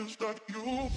just like you.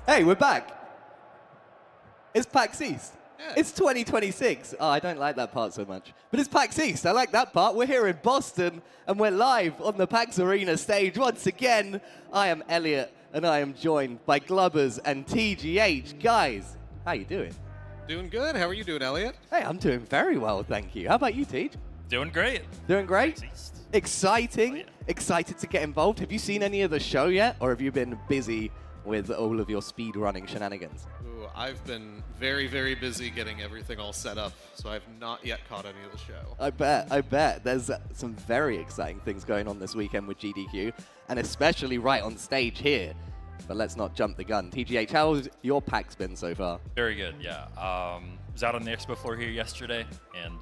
Hey, we're back. It's PAX East. Yeah. It's 2026. Oh, I don't like that part so much. But it's PAX East. I like that part. We're here in Boston, and we're live on the PAX Arena stage once again. I am Elliot, and I am joined by Glubbers and TGH. Guys, how you doing? Doing good. How are you doing, Elliot? Hey, I'm doing very well, thank you. How about you, Tej? Doing great. Doing great? PAX East. Exciting? Oh, yeah. Excited to get involved? Have you seen any of the show yet, or have you been busy with all of your speed running shenanigans? Ooh, I've been very, very busy getting everything all set up, so I've not yet caught any of the show. I bet. There's some very exciting things going on this weekend with GDQ, and especially right on stage here. But let's not jump the gun. TGH, how's your PAX been so far? Very good, yeah. Was out on the expo floor here yesterday, and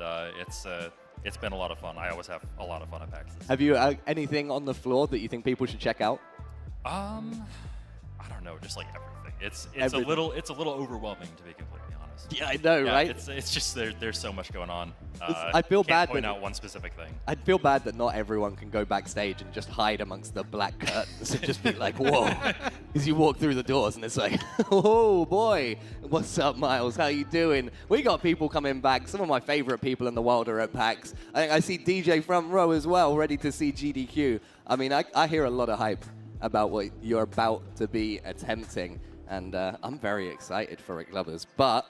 it's been a lot of fun. I always have a lot of fun at PAX. Have you anything on the floor that you think people should check out? I don't know, just like everything. It's Everything. a little overwhelming, to be completely honest. Yeah, I know, Yeah, right? It's just there's so much going on. I feel can't bad point that- out one specific thing. I'd feel bad that not everyone can go backstage and just hide amongst the black curtains and just be like, whoa. As you walk through the doors and it's like, oh boy, what's up, Miles? How you doing? We got people coming back. Some of my favorite people in the world are at PAX. I think I see DJ front row as well, ready to see GDQ. I mean, I hear a lot of hype about what you're about to be attempting, and I'm very excited for it, Glubbers. But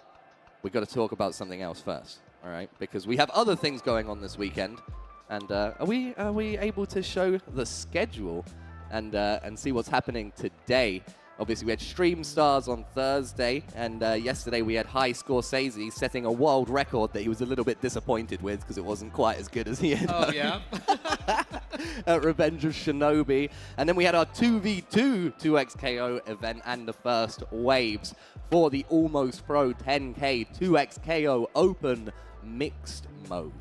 we got to talk about something else first, all right? Because we have other things going on this weekend, and are we able to show the schedule and see what's happening today? Obviously, we had Stream Stars on Thursday, and yesterday we had High Scorsese setting a world record that he was a little bit disappointed with because it wasn't quite as good as he had Oh, hoped. yeah? At Revenge of Shinobi. And then we had our 2v2 2xKO event and the first waves for the Almost Pro 10K 2xKO Open Mixed Mode,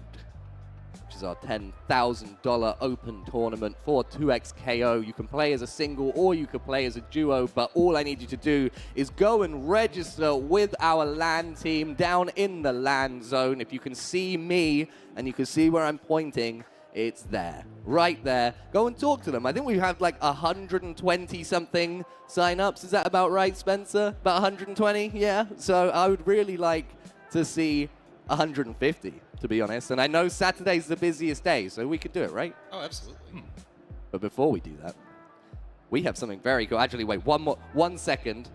which is our $10,000 open tournament for 2xKO. You can play as a single or you can play as a duo, but all I need you to do is go and register with our LAN team down in the LAN zone. If you can see me and you can see where I'm pointing, it's there, right there. Go and talk to them. I think we have like 120 something sign-ups. Is that about right, Spencer? About 120? Yeah. So I would really like to see 150, to be honest. And I know Saturday's the busiest day, so we could do it, right? Oh, absolutely. But before we do that, we have something very cool. Actually, wait, 1 second,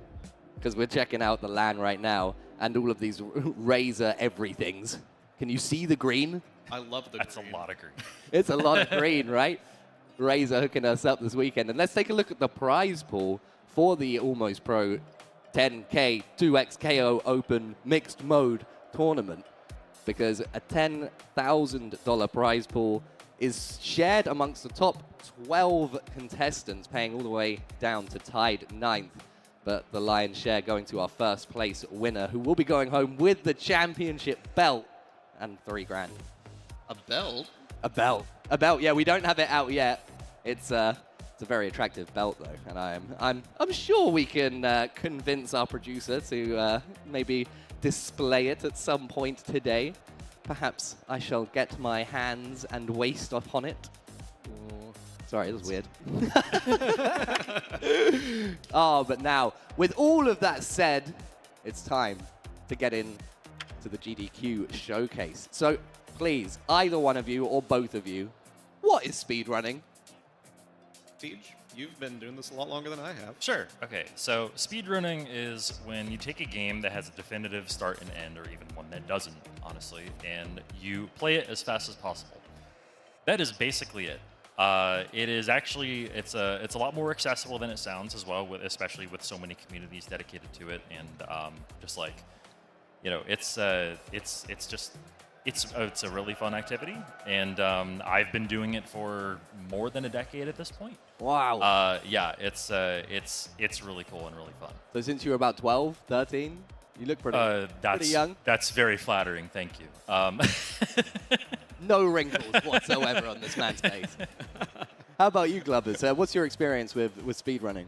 because we're checking out the LAN right now and all of these Razer everythings. Can you see the green? I love the That's green. a lot of green. It's a lot of green, right? Razer hooking us up this weekend. And let's take a look at the prize pool for the Almost Pro 10K 2xKO Open Mixed Mode Tournament, because a $10,000 prize pool is shared amongst the top 12 contestants, paying all the way down to tied 9th. But the lion's share going to our first place winner, who will be going home with the championship belt and $3 grand. A belt? A belt. A belt, yeah, we don't have it out yet. It's a very attractive belt, though, and I'm sure we can convince our producer to maybe display it at some point today. Perhaps I shall get my hands and waist upon it. Ooh. Sorry, that was weird. Oh, but now, with all of that said, it's time to get in to the GDQ showcase. So please, either one of you or both of you, what is speedrunning? Tej, you've been doing this a lot longer than I have. Sure. Okay. So speedrunning is when you take a game that has a definitive start and end, or even one that doesn't, honestly, and you play it as fast as possible. That is basically it. It is actually it's a lot more accessible than it sounds as well, especially with so many communities dedicated to it, and just like, you know, it's a really fun activity, and I've been doing it for more than a decade at this point. Wow. Yeah, it's really cool and really fun. So since you were about 12, 13, you look pretty young. That's very flattering. Thank you. No wrinkles whatsoever on this man's face. How about you, Glubbers? What's your experience with speedrunning?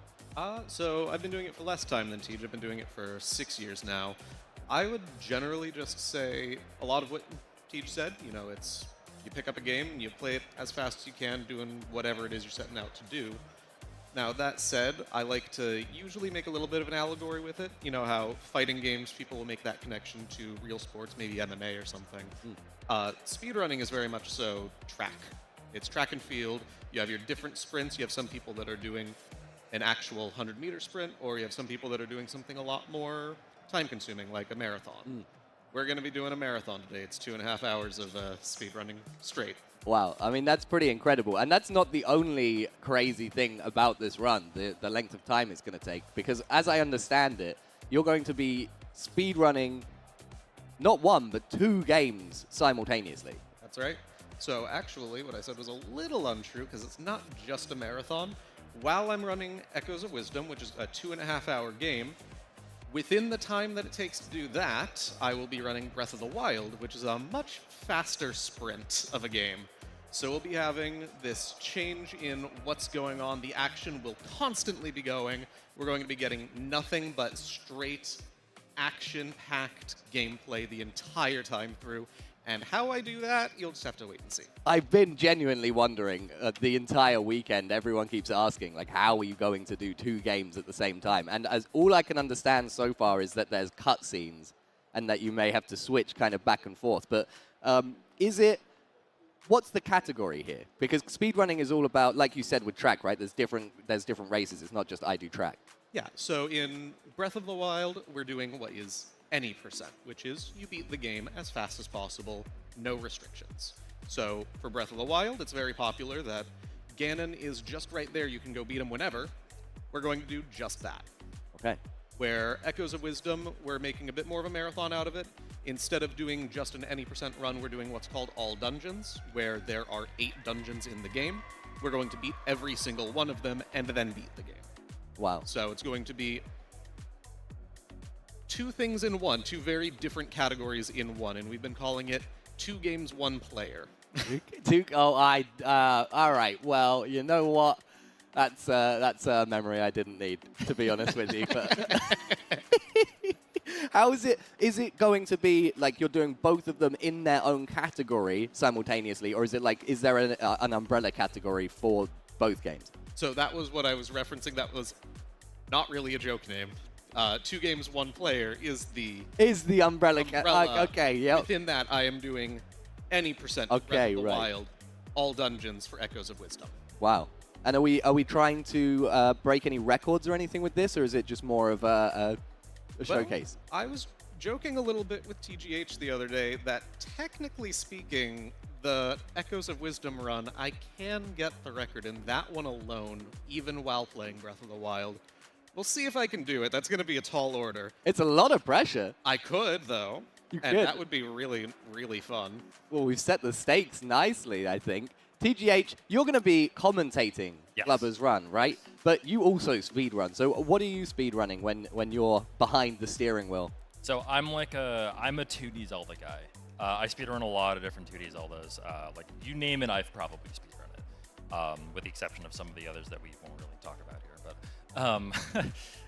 So I've been doing it for less time than Tej. I've been doing it for 6 years now. I would generally just say a lot of what Tej said. You know, it's you pick up a game and you play it as fast as you can, doing whatever it is you're setting out to do. Now, that said, I like to usually make a little bit of an allegory with it. You know how fighting games, people will make that connection to real sports, maybe MMA or something. Speedrunning is very much so track. It's track and field. You have your different sprints. You have some people that are doing an actual 100-meter sprint, or you have some people that are doing something a lot more time-consuming, like a marathon. We're going to be doing a marathon today. It's 2.5 hours of speedrunning straight. Wow, I mean, that's pretty incredible. And that's not the only crazy thing about this run, the length of time it's going to take. Because as I understand it, you're going to be speedrunning not one, but 2 games simultaneously. That's right. So actually, what I said was a little untrue, because it's not just a marathon. While I'm running Echoes of Wisdom, which is a 2.5-hour game, within the time that it takes to do that, I will be running Breath of the Wild, which is a much faster sprint of a game. So we'll be having this change in what's going on. The action will constantly be going. We're going to be getting nothing but straight action-packed gameplay the entire time through. And how I do that, you'll just have to wait and see. I've been genuinely wondering the entire weekend. Everyone keeps asking, like, how are you going to do 2 games at the same time? And as all I can understand so far is that there's cutscenes and that you may have to switch kind of back and forth. But what's the category here? Because speedrunning is all about, like you said with track, right? There's different races. It's not just I do track. Yeah, so in Breath of the Wild, we're doing what is any percent, which is you beat the game as fast as possible, no restrictions. So for Breath of the Wild, it's very popular that Ganon is just right there. You can go beat him whenever. We're going to do just that. Okay. Where Echoes of Wisdom, we're making a bit more of a marathon out of it. Instead of doing just an any percent run, we're doing what's called all dungeons, where there are 8 dungeons in the game. We're going to beat every single one of them and then beat the game. Wow. So it's going to be 2 things in one, 2 very different categories in one, and we've been calling it 2 games, 1 player. All right. Well, you know what? That's a memory I didn't need, to be honest with you. But how is it? Is it going to be like you're doing both of them in their own category simultaneously, or is it like is there an umbrella category for both games? So that was what I was referencing. That was not really a joke name. 2 games, 1 player is the umbrella. Okay, yeah. Within that, I am doing any percent of Breath of the Wild, all dungeons for Echoes of Wisdom. Wow. And are we trying to break any records or anything with this, or is it just more of a showcase? I was joking a little bit with TGH the other day that technically speaking, the Echoes of Wisdom run, I can get the record in that one alone, even while playing Breath of the Wild. We'll see if I can do it. That's going to be a tall order. It's a lot of pressure. I could, though. You and could. That would be really, really fun. Well, we've set the stakes nicely, I think. TGH, you're going to be commentating Glubber's run, right? But you also speedrun. So what are you speedrunning when you're behind the steering wheel? So I'm a 2D Zelda guy. I speedrun a lot of different 2D Zeldas. Like you name it, I've probably speedrun it, with the exception of some of the others that we won't really talk about here. But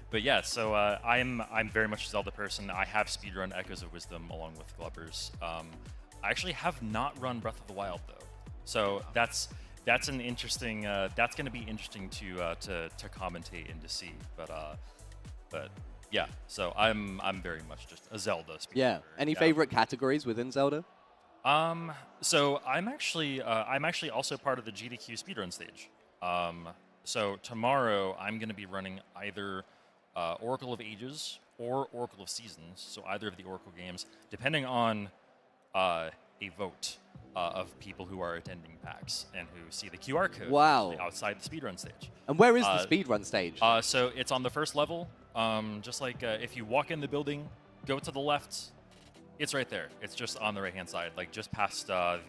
but yeah, so I'm very much a Zelda person. I have speedrun Echoes of Wisdom along with Glubber's. I actually have not run Breath of the Wild though, so that's an interesting. That's going to be interesting to commentate and to see. But yeah, so I'm very much just a Zelda speedrunner. Yeah. Any favorite categories within Zelda? So I'm actually also part of the GDQ speedrun stage. So tomorrow I'm going to be running either Oracle of Ages or Oracle of Seasons, so either of the Oracle games, depending on a vote of people who are attending PAX and who see the QR code outside the speedrun stage. And where is the speedrun stage? So it's on the first level. Just like if you walk in the building, go to the left, it's right there. It's just on the right-hand side, like just past before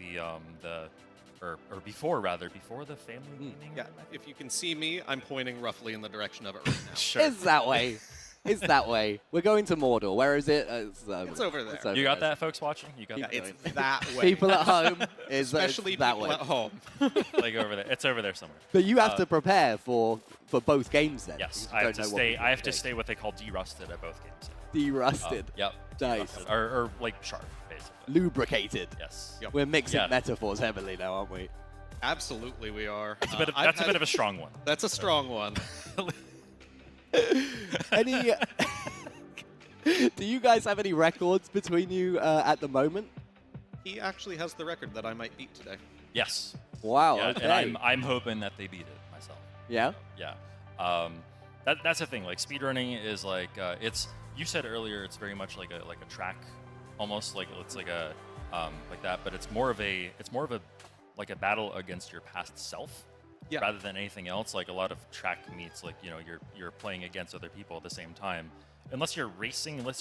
the family gaming. Yeah, if you can see me, I'm pointing roughly in the direction of it right now. Sure. It's that way. It's that way. We're going to Mordor. Where is it? It's over there. It's over You got there. that, folks watching? You got that? It's that way. People at home is Especially that people way. at home. Like over there. It's over there somewhere. But you have to prepare for both games then. Yes, because I you have to don't know what stay. people I have to take. stay what they call derusted at both games. Derusted. Yep. Nice. Derusted. Or like sharp, basically. Lubricated. Yes. Yep. We're mixing Yeah. metaphors heavily now, aren't we? Absolutely, we are. That's a bit of a strong one. That's a strong one. Any? Do you guys have any records between you at the moment? He actually has the record that I might beat today. Yes. Wow. Yeah, okay. and I'm hoping that they beat it myself. Yeah. Yeah. That's the thing. Like speedrunning is like it's. You said earlier it's very much like a track, almost like it's like a like that, but it's more of a like a battle against your past self. Yeah. Rather than anything else. Like a lot of track meets, like you're playing against other people at the same time. Unless you're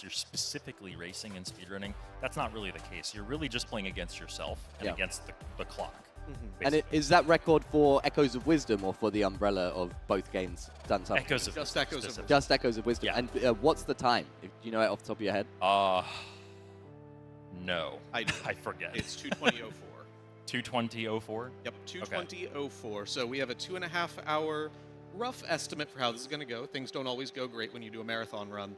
specifically racing in speedrunning, that's not really the case. You're really just playing against yourself and against the clock. And is that record for Echoes of Wisdom or for the umbrella of both games done something? Echoes of Just Echoes of Wisdom. Just Echoes of Wisdom. Yeah. And what's the time? Do you know it off the top of your head? No. I forget. It's 2:20:04. 2:20:04? Yep, 2:20:04. So we have a 2.5-hour rough estimate for how this is going to go. Things don't always go great when you do a marathon run,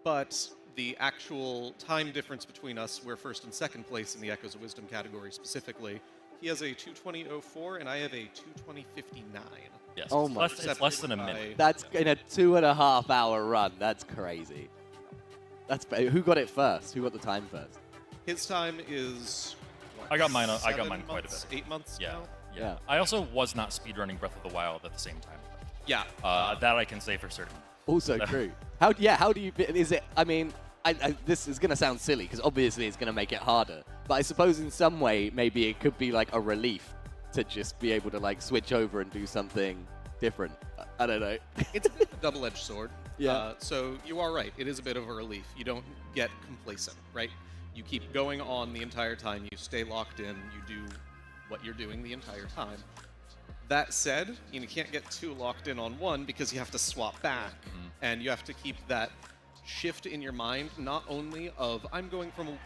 but the actual time difference between us, we're first and second place in the Echoes of Wisdom category specifically. He has a 2:20:04, and I have a 2:20:59. Yes. Oh it's my- less, it's less than a minute. That's in a 2.5-hour run. That's crazy. Who got it first? Who got the time first? His time is. What, I got mine 7 quite a months, bit. 8 months Yeah. now? Yeah. I also was not speedrunning Breath of the Wild at the same time. Yeah. That I can say for certain. Also true. How do you? Is it? I mean, this is gonna sound silly because obviously it's gonna make it harder. But I suppose in some way maybe it could be like a relief to just be able to like switch over and do something different. I don't know. It's a bit of a double-edged sword. Yeah. So you are right. It is a bit of a relief. You don't get complacent, right? You keep going on the entire time. You stay locked in. You do what you're doing the entire time. That said, you can't get too locked in on one because you have to swap back, and you have to keep that shift in your mind, not only of I'm going from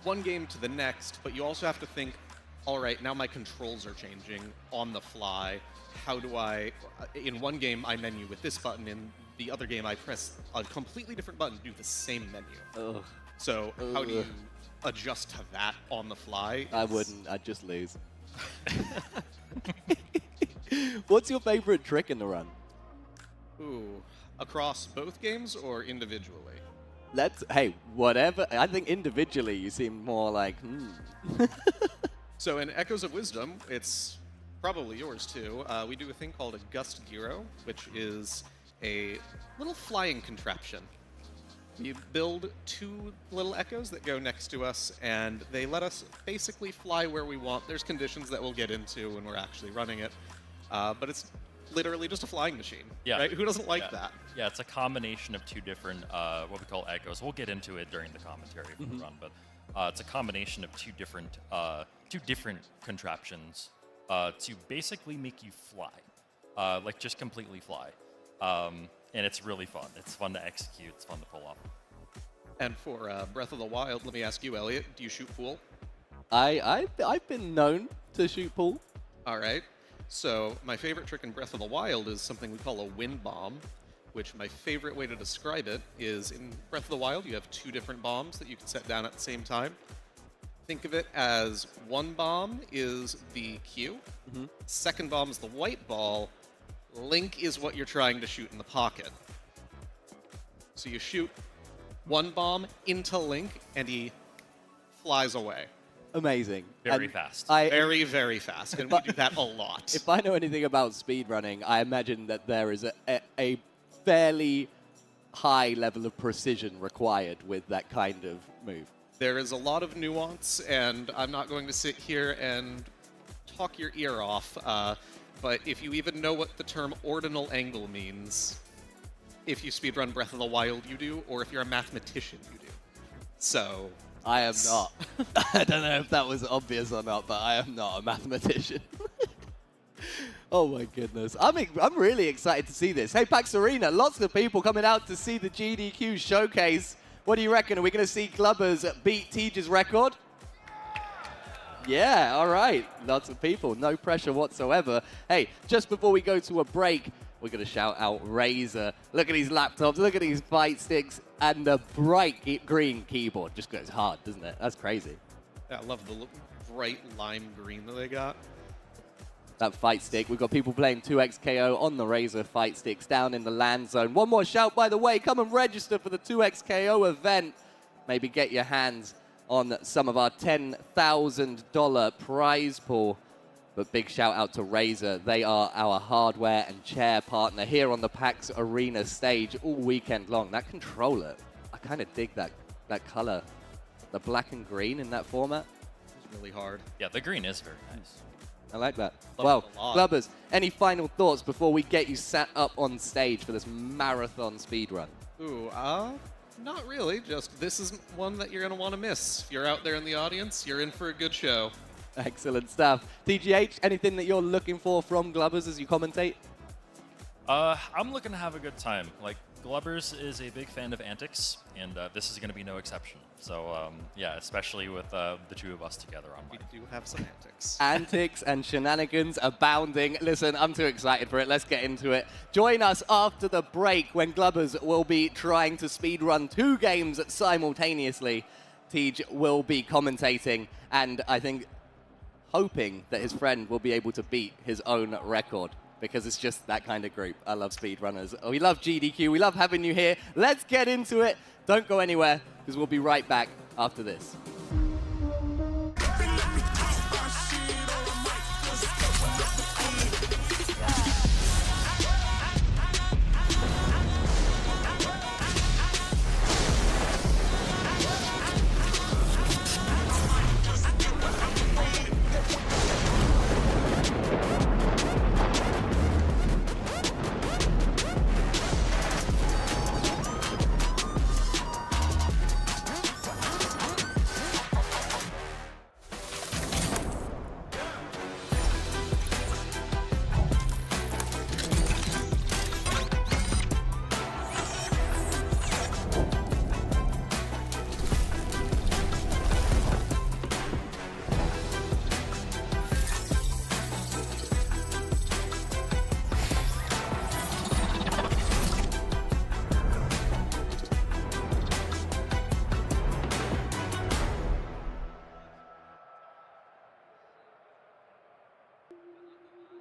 one game to the next, but you also have to think, all right, now my controls are changing on the fly. How do I, in one game I menu with this button, in the other game I press a completely different button to do the same menu. Ugh. So how do you adjust to that on the fly? I wouldn't. I'd just lose. What's your favorite trick in the run? Ooh, across both games or individually? Hey, whatever. I think individually you seem more like, So in Echoes of Wisdom, it's probably yours too. We do a thing called a Gust Gyro, which is a little flying contraption. We build 2 little echoes that go next to us, and they let us basically fly where we want. There's conditions that we'll get into when we're actually running it, but it's literally just a flying machine. Yeah. Right? Who doesn't like that? Yeah, it's a combination of 2 different, what we call echoes. We'll get into it during the commentary for the run, but it's a combination of 2 different contraptions to basically make you fly, like just completely fly. And it's really fun. It's fun to execute. It's fun to pull off. And for Breath of the Wild, let me ask you, Elliot, do you shoot pool? I've been known to shoot pool. All right. So my favorite trick in Breath of the Wild is something we call a wind bomb, which my favorite way to describe it is in Breath of the Wild, you have 2 different bombs that you can set down at the same time. Think of it as one bomb is the Q, second bomb is the white ball, Link is what you're trying to shoot in the pocket. So you shoot one bomb into Link, and he flies away. Amazing. Very And fast. Very, very fast, and we do that a lot. If I know anything about speedrunning, I imagine that there is a fairly high level of precision required with that kind of move. There is a lot of nuance, and I'm not going to sit here and talk your ear off, but if you even know what the term ordinal angle means, if you speedrun Breath of the Wild, you do, or if you're a mathematician, you do. So... I am not. I don't know if that was obvious or not, but I am not a mathematician. Oh my goodness. I'm really excited to see this. Hey, PAX Arena, lots of people coming out to see the GDQ showcase. What do you reckon? Are we going to see clubbers beat Teja's record? Yeah, all right. Lots of people. No pressure whatsoever. Hey, just before we go to a break, we're going to shout out Razer. Look at these laptops. Look at these fight sticks. And the bright green keyboard just goes hard, doesn't it? That's crazy. Yeah, I love the bright lime green that they got. that fight stick. We've got people playing 2XKO on the Razor fight sticks down in the land zone. One more shout, by the way, come and register for the 2XKO event. Maybe get your hands on some of our $10,000 prize pool. But big shout out to Razor. They are our hardware and chair partner here on the PAX Arena stage all weekend long. That controller, I kind of dig that color. The black and green in that format. It's really hard. Yeah, the green is very nice. I like that. Love Well, it a lot. Glubbers, any final thoughts before we get you sat up on stage for this marathon speedrun? Ooh, not really. Just this is one that you're going to want to miss. If you're out there in the audience, you're in for a good show. Excellent stuff. TGH, anything that you're looking for from Glubbers as you commentate? I'm looking to have a good time. Like, Glubbers is a big fan of antics, and this is going to be no exception. So, yeah, especially with the two of us together on We mic. do have some antics. Antics and shenanigans abounding. Listen, I'm too excited for it. Let's get into it. Join us after the break when Glubbers will be trying to speedrun 2 games simultaneously. Tej will be commentating, and I think hoping that his friend will be able to beat his own record, because it's just that kind of group. I love speedrunners. We love GDQ. We love having you here. Let's get into it. Don't go anywhere, because we'll be right back after this.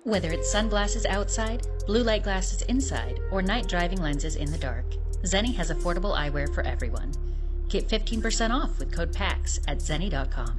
Whether it's sunglasses outside, blue light glasses inside, or night driving lenses in the dark, Zenni has affordable eyewear for everyone. Get 15% off with code PAX at zenni.com.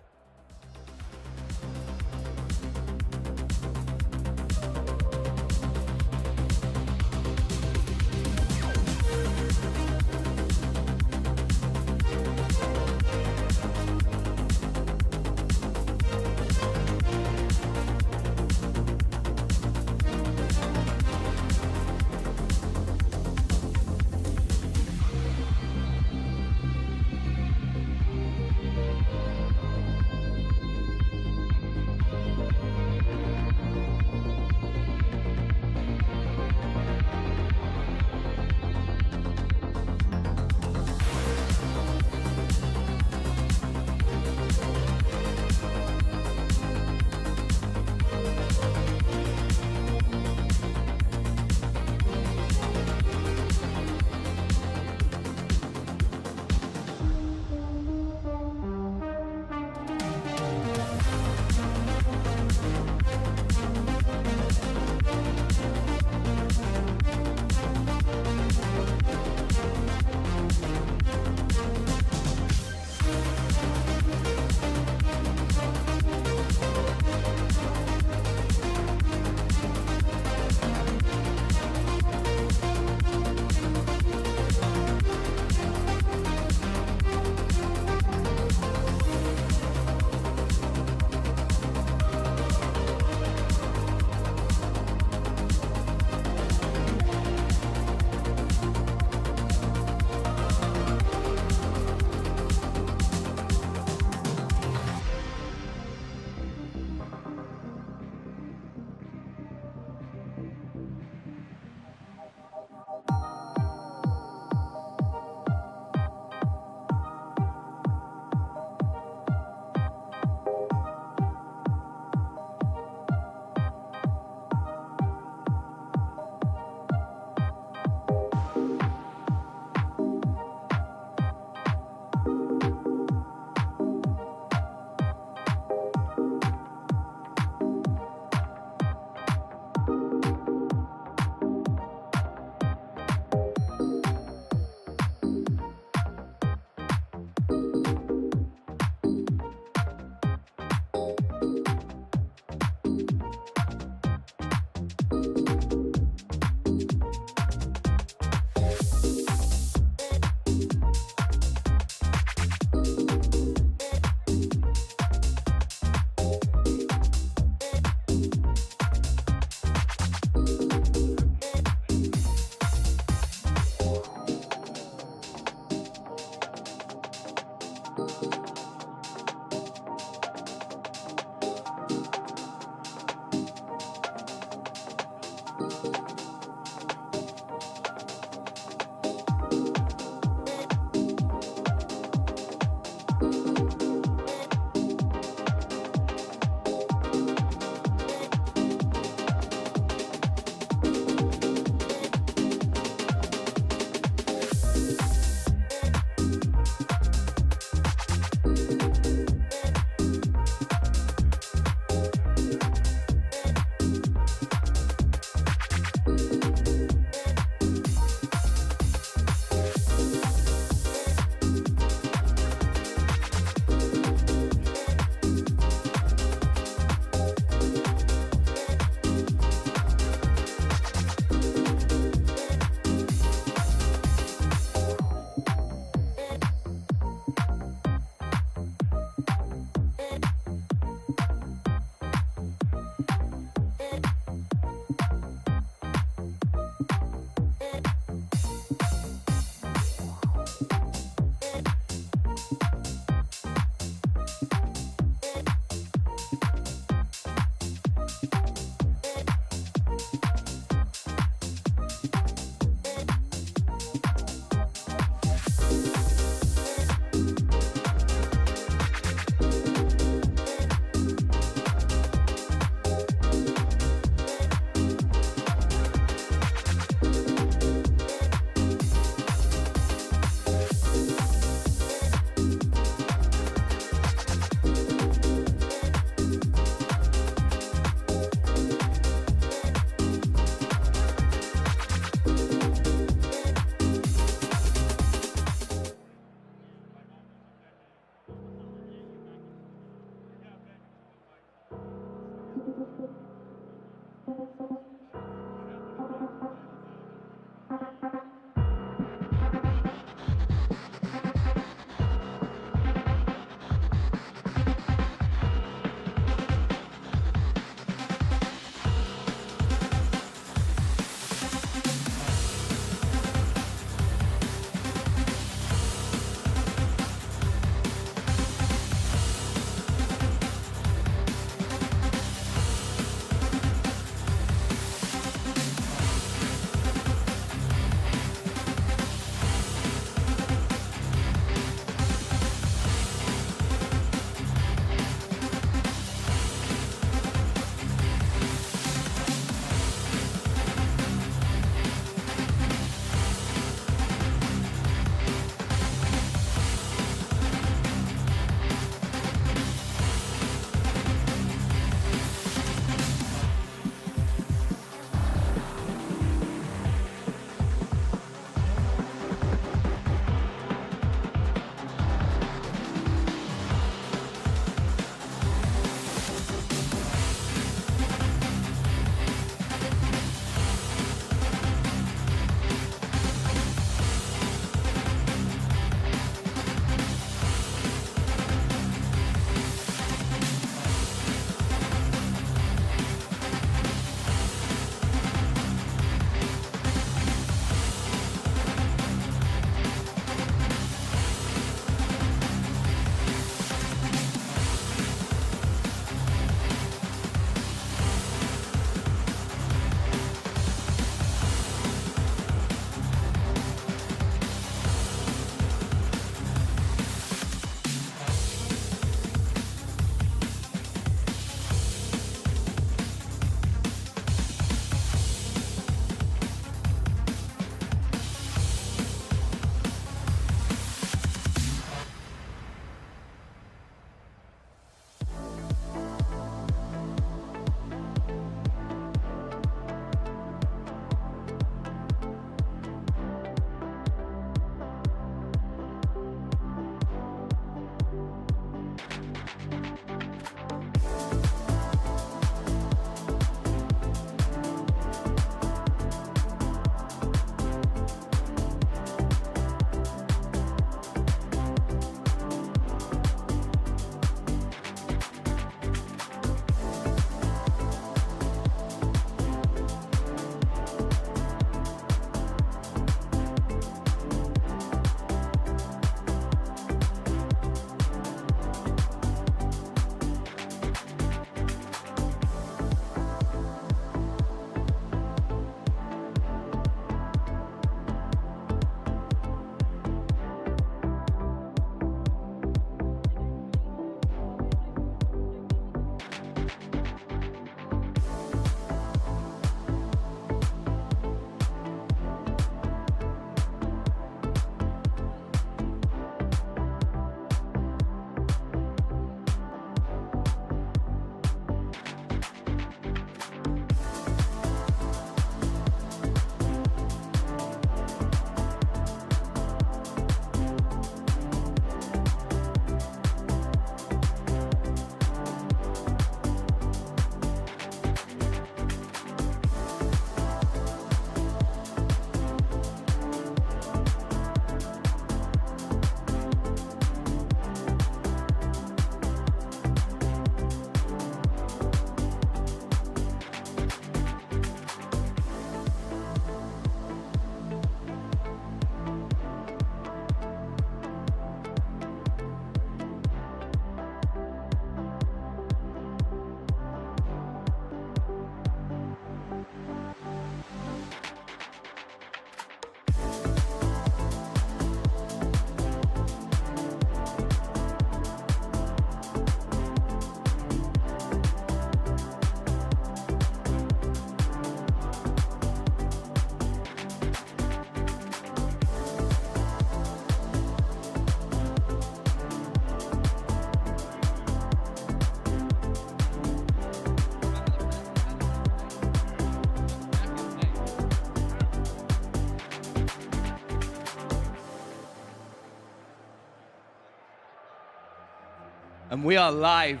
And we are live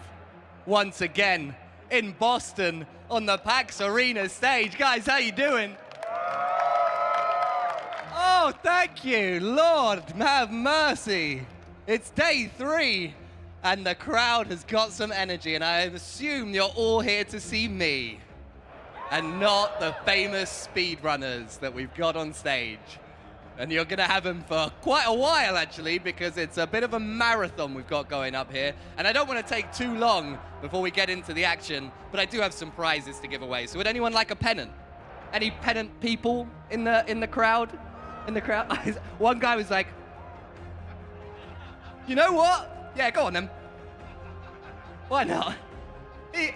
once again in Boston on the PAX Arena stage. Guys, how you doing? Oh, thank you. Lord, have mercy. It's day 3, and the crowd has got some energy, and I assume you're all here to see me, and not the famous speedrunners that we've got on stage. And you're going to have them for quite a while, actually, because it's a bit of a marathon we've got going up here. And I don't want to take too long before we get into the action, but I do have some prizes to give away. So would anyone like a pennant? Any pennant people in the crowd? One guy was like, you know what? Yeah, go on then. Why not? Here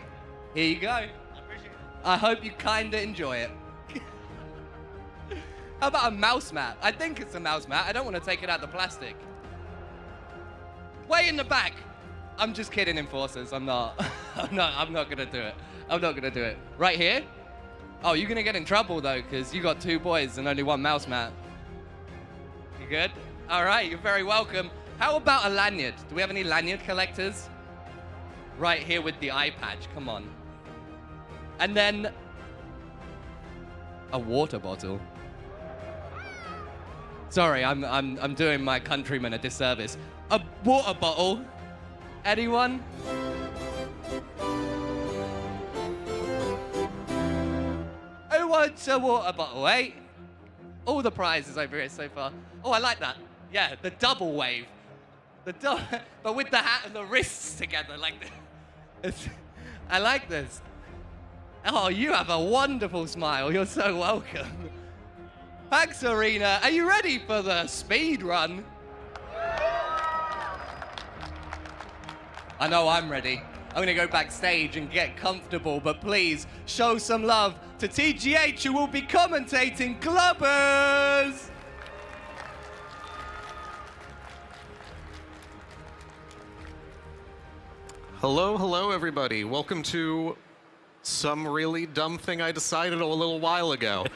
you go. I hope you kind of enjoy it. How about a mouse mat? I think it's a mouse mat. I don't want to take it out the plastic. Way in the back. I'm just kidding, enforcers. I'm not gonna do it. I'm not gonna do it. Right here? Oh, you're gonna get in trouble though, because you got 2 boys and only 1 mouse mat. You good? All right, you're very welcome. How about a lanyard? Do we have any lanyard collectors? Right here with the eye patch, come on. And then a water bottle. Sorry, I'm doing my countrymen a disservice. A water bottle? Anyone? Who wants a water bottle, eh? All the prizes over here so far. Oh, I like that. Yeah, the double wave. But with the hat and the wrists together, like this. I like this. Oh, you have a wonderful smile. You're so welcome. PAX Arena, are you ready for the speed run? I know I'm ready. I'm gonna go backstage and get comfortable, but please show some love to TGH, who will be commentating Clubbers. Hello, everybody. Welcome to some really dumb thing I decided a little while ago.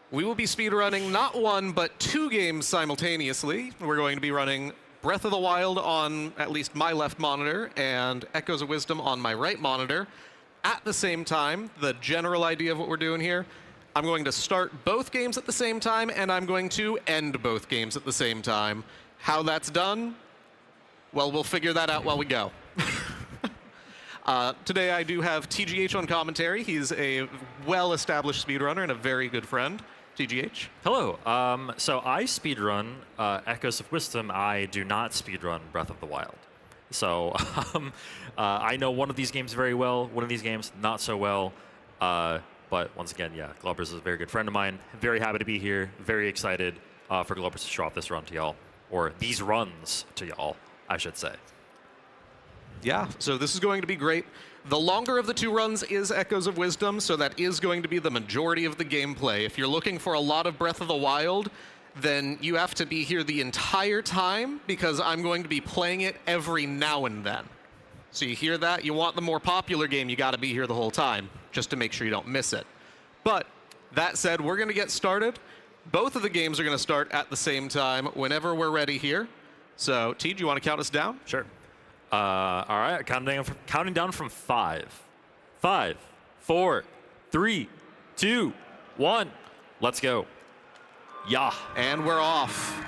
We will be speedrunning not 1, but 2 games simultaneously. We're going to be running Breath of the Wild on at least my left monitor and Echoes of Wisdom on my right monitor at the same time. The general idea of what we're doing here, I'm going to start both games at the same time, and I'm going to end both games at the same time. How that's done? Well, we'll figure that out while we go. Today I do have TGH on commentary. He's a well-established speedrunner and a very good friend. TGH. Hello. So I speedrun Echoes of Wisdom. I do not speedrun Breath of the Wild. So I know one of these games very well, one of these games not so well. But once again, yeah, Globbers is a very good friend of mine. Very happy to be here. Very excited for Globbers to show off this run to y'all. Or these runs to y'all, I should say. Yeah, so this is going to be great. The longer of the 2 runs is Echoes of Wisdom, so that is going to be the majority of the gameplay. If you're looking for a lot of Breath of the Wild, then you have to be here the entire time, because I'm going to be playing it every now and then. So you hear that? You want the more popular game, you got to be here the whole time, just to make sure you don't miss it. But that said, we're going to get started. Both of the games are going to start at the same time whenever we're ready here. So, T, do you want to count us down? Sure. All right, counting down from 5. 5, 4, 3, 2, 1. Let's go. Yeah. And we're off.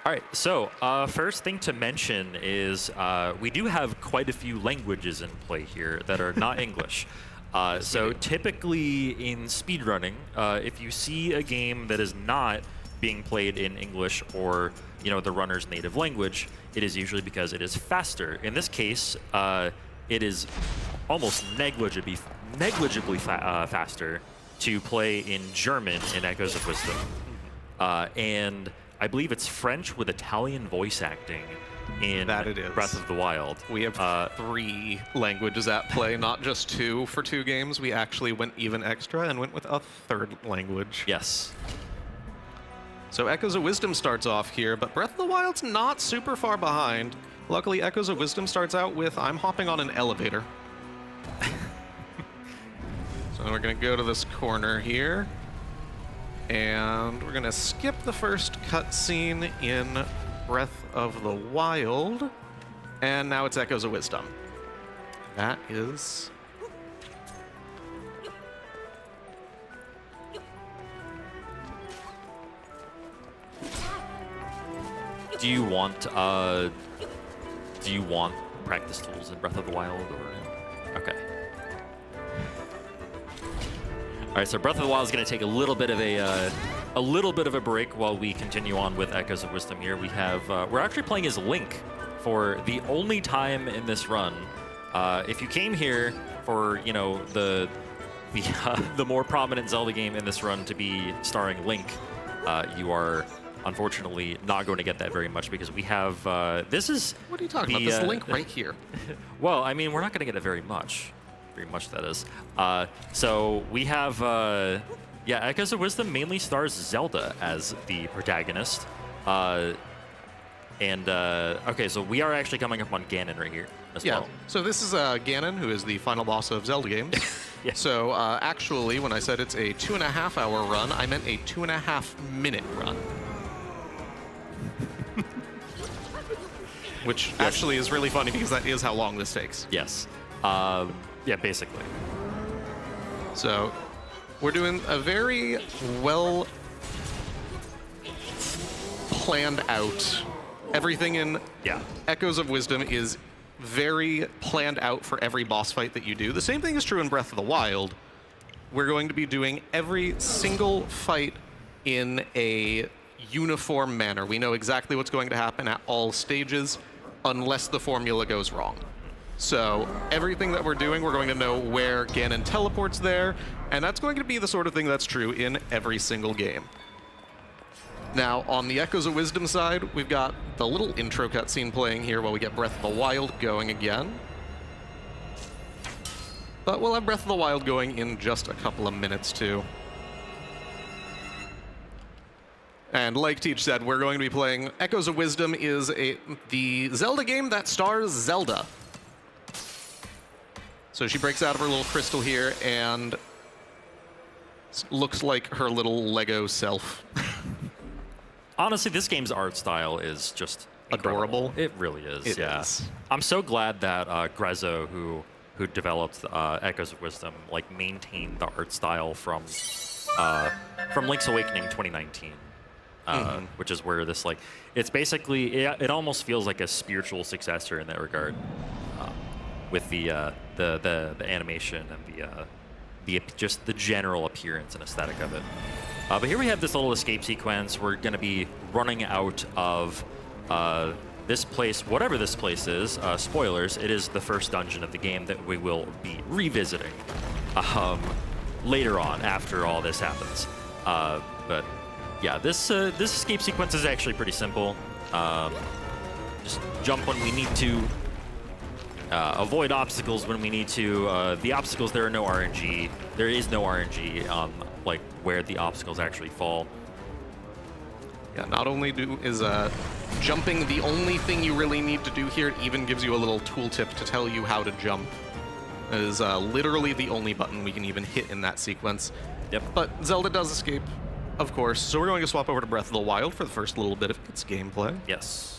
All right, so first thing to mention is we do have quite a few languages in play here that are not English. So typically in speedrunning, if you see a game that is not being played in English or the runner's native language, it is usually because it is faster. In this case, it is almost negligibly faster to play in German in Echoes of Wisdom. And I believe it's French with Italian voice acting in Breath of the Wild. We have 3 languages at play, not just 2 for 2 games. We actually went even extra and went with a 3rd language. Yes. So Echoes of Wisdom starts off here, but Breath of the Wild's not super far behind. Luckily, Echoes of Wisdom starts out with, I'm hopping on an elevator. So we're going to go to this corner here. And we're going to skip the first cutscene in Breath of the Wild. And now it's Echoes of Wisdom. That is... Do you want practice tools in Breath of the Wild or okay? All right, so Breath of the Wild is going to take a little bit of a break while we continue on with Echoes of Wisdom. Here we have we're actually playing as Link for the only time in this run. If you came here for the more prominent Zelda game in this run to be starring Link, you are unfortunately not going to get that very much because we have this is What are you talking about? This Link right here. well, I mean, we're not going to get it very much that is. So we have yeah, Echoes of Wisdom mainly stars Zelda as the protagonist. Okay, so we are actually coming up on Ganon right here as Yeah, well. so this is Ganon, who is the final boss of Zelda games. Yeah. So actually, when I said it's a 2.5-hour run, I meant a 2.5-minute run. Which actually is really funny because that is how long this takes. Yes. Yeah, basically. So we're doing a very well planned out. Everything in Yeah. Echoes of Wisdom is very planned out for every boss fight that you do. The same thing is true in Breath of the Wild. We're going to be doing every single fight in a uniform manner. We know exactly what's going to happen at all stages unless the formula goes wrong. So everything that we're doing, we're going to know where Ganon teleports there, and that's going to be the sort of thing that's true in every single game. Now, on the Echoes of Wisdom side, we've got the little intro cutscene playing here while we get Breath of the Wild going again. But we'll have Breath of the Wild going in just a couple of minutes, too. And like Teach said, we're going to be playing Echoes of Wisdom is the Zelda game that stars Zelda. So she breaks out of her little crystal here and looks like her little Lego self. Honestly, this game's art style is just incredible. Adorable. It really is. It yeah. is. I'm so glad that Grezzo, who developed Echoes of Wisdom, like maintained the art style from Link's Awakening 2019. Which is where this it's basically it almost feels like a spiritual successor in that regard, with the animation and just the general appearance and aesthetic of it. But here we have this little escape sequence. We're going to be running out of this place, whatever this place is. Spoilers, it is the first dungeon of the game that we will be revisiting later on after all this happens. But yeah, this escape sequence is actually pretty simple. Just jump when we need to, avoid obstacles when we need to. The obstacles, there are no RNG. There is no RNG on like where the obstacles actually fall. Yeah, not only is jumping the only thing you really need to do here, it even gives you a little tooltip to tell you how to jump. It is literally the only button we can even hit in that sequence. Yep. But Zelda does escape, of course, so we're going to swap over to Breath of the Wild for the first little bit of its gameplay. Yes.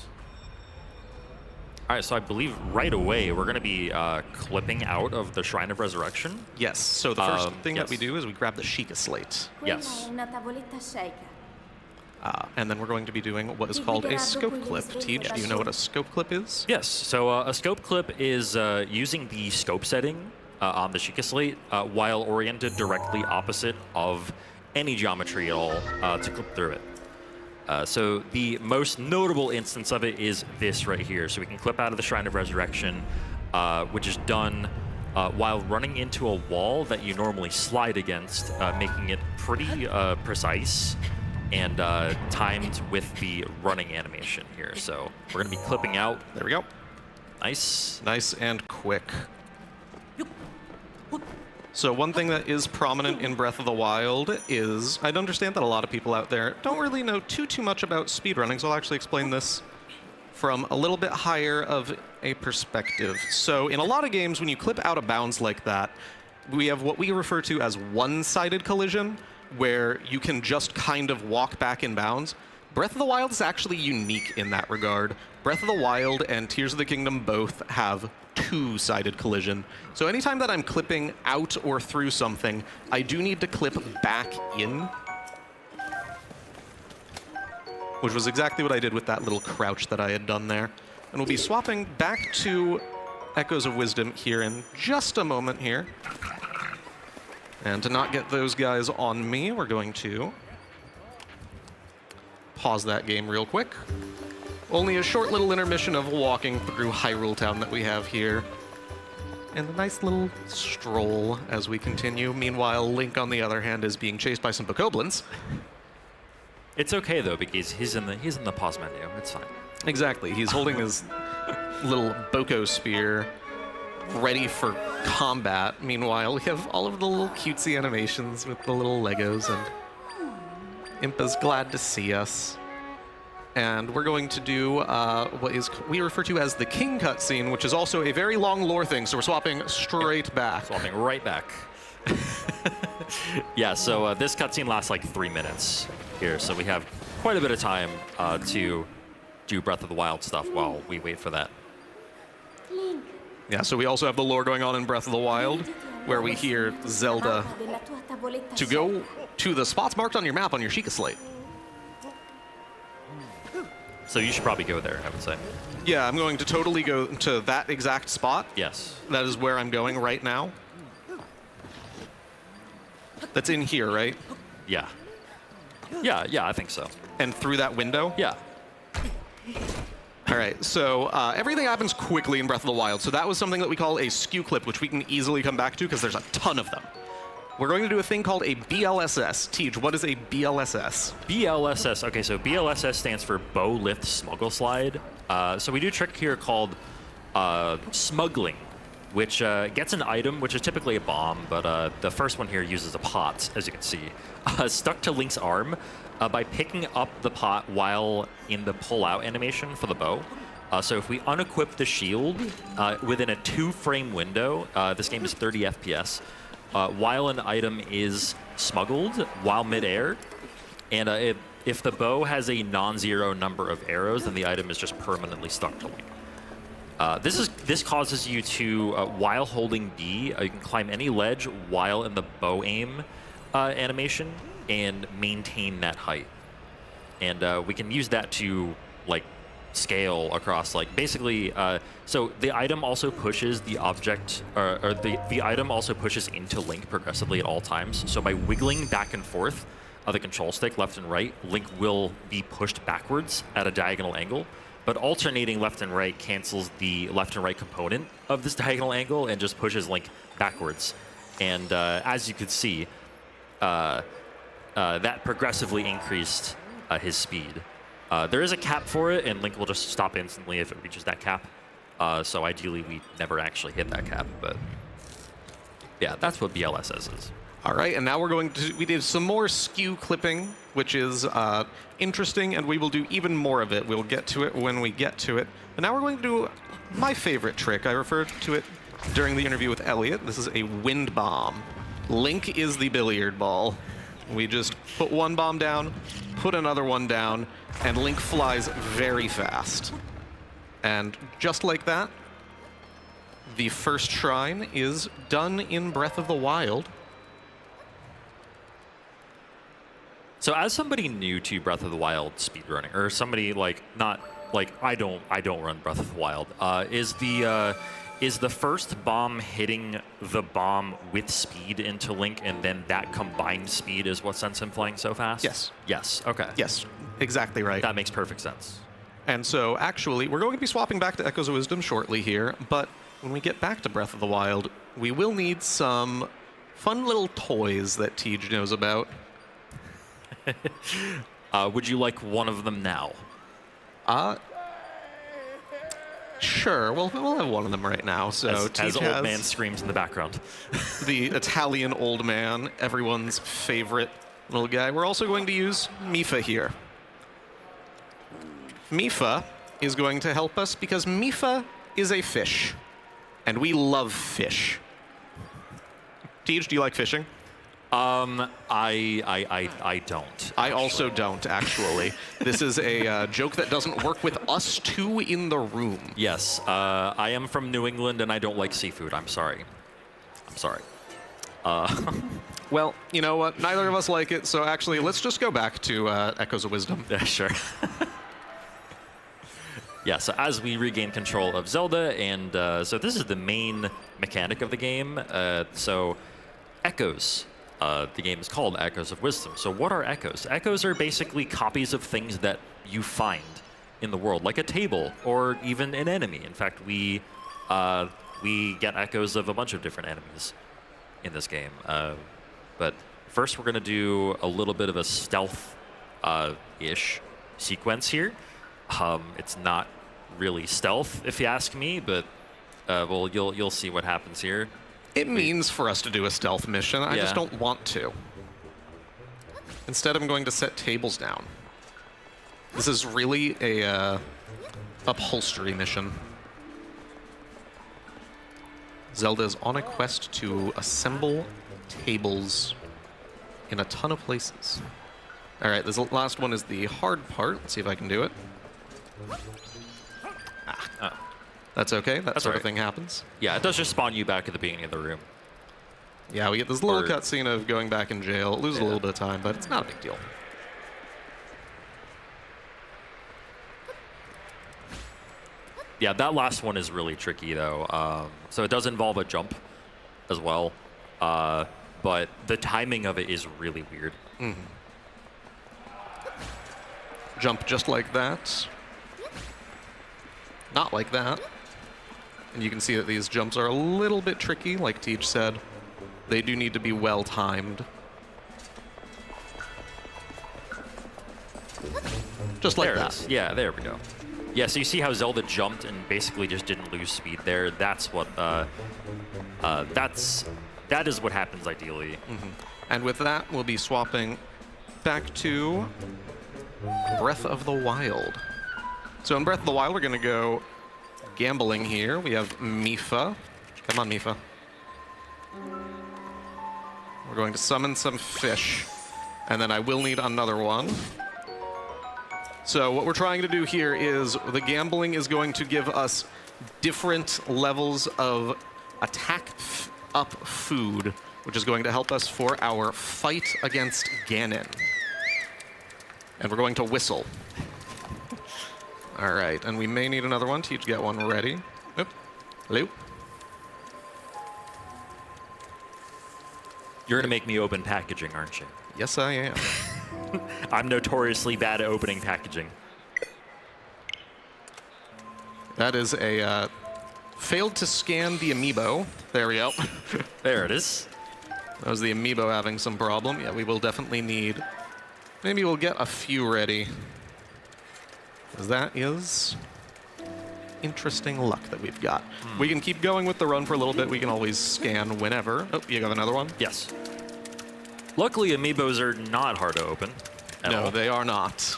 All right, so I believe right away we're going to be clipping out of the Shrine of Resurrection. Yes, so the first thing that we yes. do is we grab the Sheikah Slate. Yes. Quella è una tavoletta shake. And then we're going to be doing what is called a scope clip. Teach, do you know what a scope clip is? Yes, so a scope clip is using the scope setting on the Sheikah Slate while oriented directly opposite of any geometry at all to clip through it. So the most notable instance of it is this right here. So we can clip out of the Shrine of Resurrection, which is done while running into a wall that you normally slide against, making it pretty precise and timed with the running animation here. So we're going to be clipping out. There we go. Nice. Nice and quick. So one thing that is prominent in Breath of the Wild is, I'd understand that a lot of people out there don't really know too much about speedrunning, so I'll actually explain this from a little bit higher of a perspective. So in a lot of games, when you clip out of bounds like that, we have what we refer to as one-sided collision, where you can just kind of walk back in bounds. Breath of the Wild is actually unique in that regard. Breath of the Wild and Tears of the Kingdom both have two-sided collision. So anytime that I'm clipping out or through something, I do need to clip back in, which was exactly what I did with that little crouch that I had done there. And we'll be swapping back to Echoes of Wisdom here in just a moment here. And to not get those guys on me, we're going to pause that game real quick. Only a short little intermission of walking through Hyrule Town that we have here. And a nice little stroll as we continue. Meanwhile, Link, on the other hand, is being chased by some bokoblins. It's okay though, because he's in the pause menu. It's fine. Exactly. He's holding his little boko spear ready for combat. Meanwhile, we have all of the little cutesy animations with the little Legos, and Impa's glad to see us. And we're going to do what we refer to as the King cutscene, which is also a very long lore thing, so we're swapping straight back. Swapping right back. Yeah, so this cutscene lasts like 3 minutes here, so we have quite a bit of time to do Breath of the Wild stuff while we wait for that. Yeah, so we also have the lore going on in Breath of the Wild, where we hear Zelda to go to the spots marked on your map on your Sheikah Slate. So you should probably go there, I would say. Yeah, I'm going to totally go to that exact spot. Yes. That is where I'm going right now. That's in here, right? Yeah. Yeah, I think so. And through that window? Yeah. All right, so everything happens quickly in Breath of the Wild. So that was something that we call a skew clip, which we can easily come back to because there's a ton of them. We're going to do a thing called a BLSS. Tej, what is a BLSS? BLSS. Okay, so BLSS stands for Bow Lift Smuggle Slide. So we do a trick here called smuggling, which gets an item, which is typically a bomb, but the first one here uses a pot, as you can see, stuck to Link's arm by picking up the pot while in the pull-out animation for the bow. So if we unequip the shield within a 2-frame window, this game is 30 FPS, while an item is smuggled while midair, and if the bow has a non-zero number of arrows, then the item is just permanently stuck to Link. This causes you to, while holding B, you can climb any ledge while in the bow aim animation and maintain that height. And we can use that to like scale across, like basically. So the item also pushes the object, or the item also pushes into Link progressively at all times. So by wiggling back and forth the control stick left and right, Link will be pushed backwards at a diagonal angle. But alternating left and right cancels the left and right component of this diagonal angle and just pushes Link backwards. And as you could see, that progressively increased his speed. There is a cap for it, and Link will just stop instantly if it reaches that cap. So ideally, we never actually hit that cap, but yeah, that's what BLSS is. All right, and now we did some more skew clipping, which is interesting, and we will do even more of it. We'll get to it when we get to it. But now we're going to do my favorite trick. I referred to it during the interview with Elliot. This is a wind bomb. Link is the billiard ball. We just put one bomb down, put another one down, and Link flies very fast. And just like that, the first shrine is done in Breath of the Wild. So as somebody new to Breath of the Wild speedrunning, or somebody like not like I don't run Breath of the Wild, is the first bomb hitting the bomb with speed into Link, and then that combined speed is what sends him flying so fast? Yes. Yes. Okay. Yes, exactly right. That makes perfect sense. And so actually, we're going to be swapping back to Echoes of Wisdom shortly here, but when we get back to Breath of the Wild, we will need some fun little toys that Tej knows about. Would you like one of them now? Sure. We'll have one of them right now. So as old man screams in the background. The Italian old man, everyone's favorite little guy. We're also going to use Mifa here. Mifa is going to help us because Mifa is a fish, and we love fish. Tej, do you like fishing? I don't. I also don't, actually. This is a joke that doesn't work with us two in the room. Yes, I am from New England and I don't like seafood. I'm sorry. I'm sorry. Well, you know what? Neither of us like it, so actually, let's just go back to Echoes of Wisdom. Yeah, sure. Yeah, so as we regain control of Zelda, and so this is the main mechanic of the game. So Echoes. The game is called Echoes of Wisdom. So what are echoes? Echoes are basically copies of things that you find in the world, like a table or even an enemy. In fact, we get echoes of a bunch of different enemies in this game. But first, we're going to do a little bit of a stealth-ish sequence here. It's not really stealth, if you ask me, but well, you'll see what happens here. It means for us to do a stealth mission. I just don't want to. Instead, I'm going to set tables down. This is really a upholstery mission. Zelda is on a quest to assemble tables in a ton of places. All right, this last one is the hard part. Let's see if I can do it. That's okay. That sort of thing happens. Yeah, it does just spawn you back at the beginning of the room. Yeah, we get this little cutscene of going back in jail. It loses a little bit of time, but it's not a big deal. Yeah, that last one is really tricky, though. So it does involve a jump as well, but the timing of it is really weird. Mm-hmm. Jump just like that. Not like that. And you can see that these jumps are a little bit tricky, like Teach said. They do need to be well-timed. Just like that. Yeah, there we go. Yeah, so you see how Zelda jumped and basically just didn't lose speed there. That's what, that is what happens ideally. Mm-hmm. And with that, we'll be swapping back to Breath of the Wild. So in Breath of the Wild, we're going to go gambling here. We have Mipha. Come on, Mipha. We're going to summon some fish, and then I will need another one. So what we're trying to do here is the gambling is going to give us different levels of attack up food, which is going to help us for our fight against Ganon. And we're going to whistle. All right, and we may need another one. Teach, get one ready. Oop. Hello. You're going to make me open packaging, aren't you? Yes, I am. I'm notoriously bad at opening packaging. That is a failed to scan the amiibo. There we go. There it is. That was the amiibo having some problem. Yeah, we will definitely need... Maybe we'll get a few ready. Because that is interesting luck that we've got. We can keep going with the run for a little bit. We can always scan whenever. Oh, you got another one? Yes. Luckily, amiibos are not hard to open at all. No, they are not.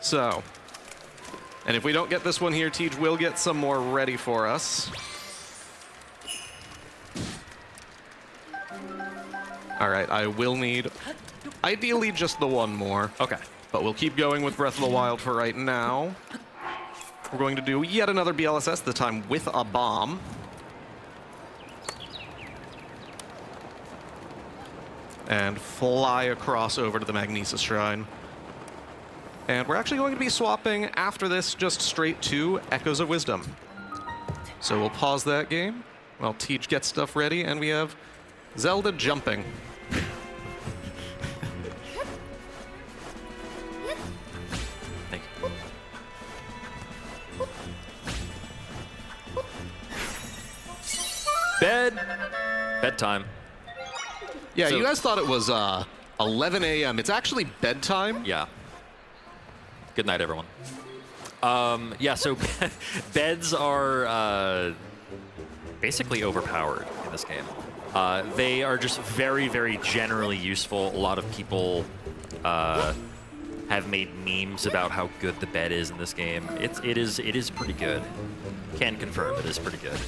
So, and if we don't get this one here, Tej will get some more ready for us. All right, I will need, ideally, just the one more. Okay. But we'll keep going with Breath of the Wild for right now. We're going to do yet another BLSS, this time with a bomb. And fly across over to the Magnesis Shrine. And we're actually going to be swapping after this just straight to Echoes of Wisdom. So we'll pause that game while Tej gets stuff ready, and we have Zelda jumping. Thank you. Bedtime. Yeah, So- you guys thought it was 11 a.m. It's actually bedtime. Yeah. Good night, everyone. Yeah, so beds are basically overpowered in this game. They are just very, very generally useful. A lot of people have made memes about how good the bed is in this game. It is pretty good. Can confirm it is pretty good.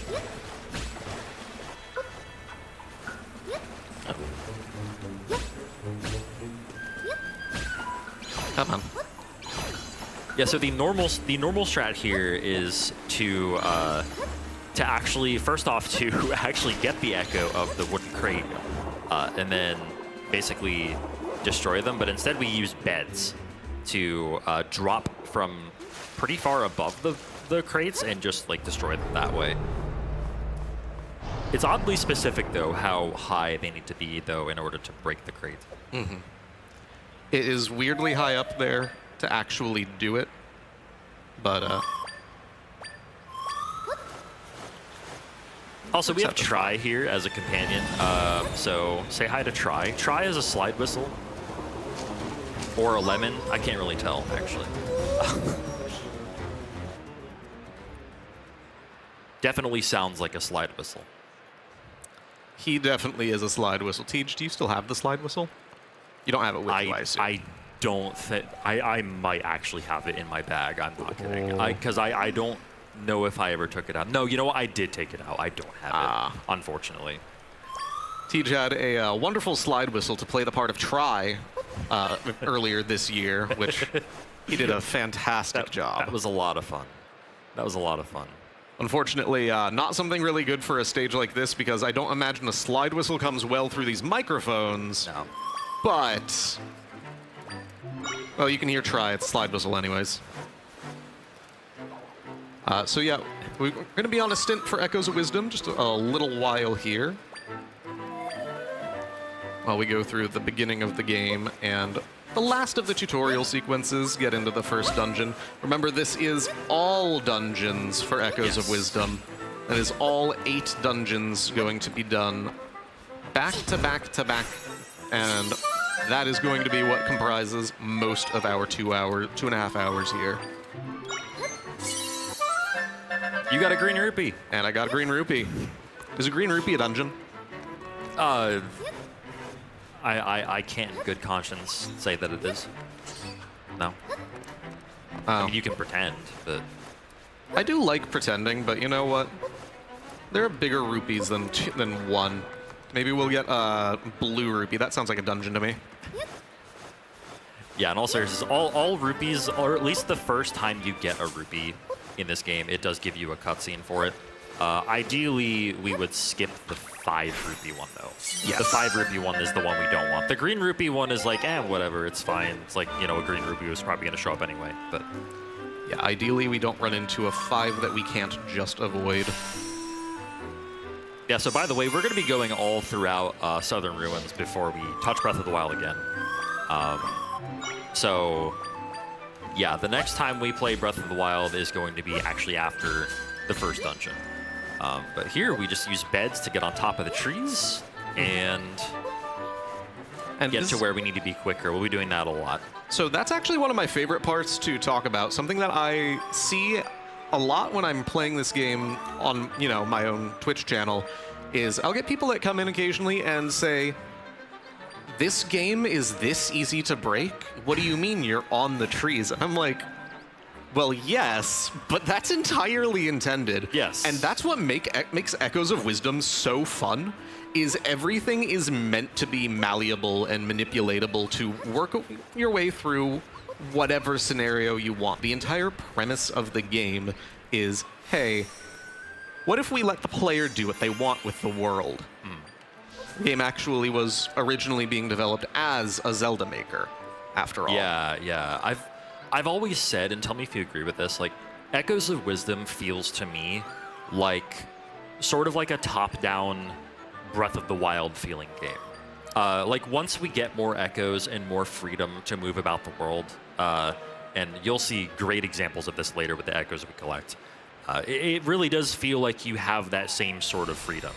Come on. Yeah, so the normal strat here is to actually, first off, to actually get the echo of the wooden crate, and then basically destroy them. But instead, we use beds to drop from pretty far above the crates and just like destroy them that way. It's oddly specific, though, how high they need to be, though, in order to break the crate. Mm-hmm. It is weirdly high up there to actually do it, but Also, we have Try here as a companion, so say hi to Try. Try is a slide whistle, or a lemon. I can't really tell, actually. Definitely sounds like a slide whistle. he definitely is a slide whistle. Teej, do you still have the slide whistle? You don't have it with you, I assume. I don't think... I might actually have it in my bag. I'm not kidding. Because I don't know if I ever took it out. No, you know what? I did take it out. I don't have it, unfortunately. Teej had a wonderful slide whistle to play the part of Try earlier this year, which he did a fantastic job. That was a lot of fun. That was a lot of fun. Unfortunately, not something really good for a stage like this, because I don't imagine a slide whistle comes well through these microphones. No. But, well, you can hear Try. It's slide whistle anyways. So yeah, we're going to be on a stint for Echoes of Wisdom, just a little while here, while we go through the beginning of the game and the last of the tutorial sequences, get into the first dungeon. Remember, this is all dungeons for Echoes of Wisdom. That is all 8 dungeons going to be done back to back to back, and that is going to be what comprises most of our 2.5 hours here. You got a green rupee. And I got a green rupee. Is a green rupee a dungeon? I can't in good conscience say that it is. No. I mean, you can pretend, but... I do like pretending, but you know what? There are bigger rupees than one. Maybe we'll get a blue rupee. That sounds like a dungeon to me. Yeah, in all seriousness, all rupees, or at least the first time you get a rupee in this game, it does give you a cutscene for it. Ideally, we would skip the 5 rupee one, though. Yes. The 5 rupee one is the one we don't want. The green rupee one is like, whatever, it's fine. It's like, you know, a green rupee was probably going to show up anyway, but... Yeah, ideally we don't run into a 5 that we can't just avoid. Yeah, so by the way, we're going to be going all throughout Southern Ruins before we touch Breath of the Wild again. So, yeah, the next time we play Breath of the Wild is going to be actually after the first dungeon. But here, we just use beds to get on top of the trees and get to where we need to be quicker. We'll be doing that a lot. So that's actually one of my favorite parts to talk about. Something that I see a lot when I'm playing this game on, you know, my own Twitch channel is I'll get people that come in occasionally and say, this game is this easy to break? What do you mean you're on the trees? And I'm like, well, yes, but that's entirely intended. Yes. And that's what makes Echoes of Wisdom so fun, is everything is meant to be malleable and manipulatable to work your way through whatever scenario you want. The entire premise of the game is, hey, what if we let the player do what they want with the world? The game actually was originally being developed as a Zelda maker, after all. Yeah. I've always said, and tell me if you agree with this, like, Echoes of Wisdom feels to me like sort of like a top-down Breath of the Wild feeling game. Like, once we get more echoes and more freedom to move about the world, and you'll see great examples of this later with the echoes we collect, it really does feel like you have that same sort of freedom.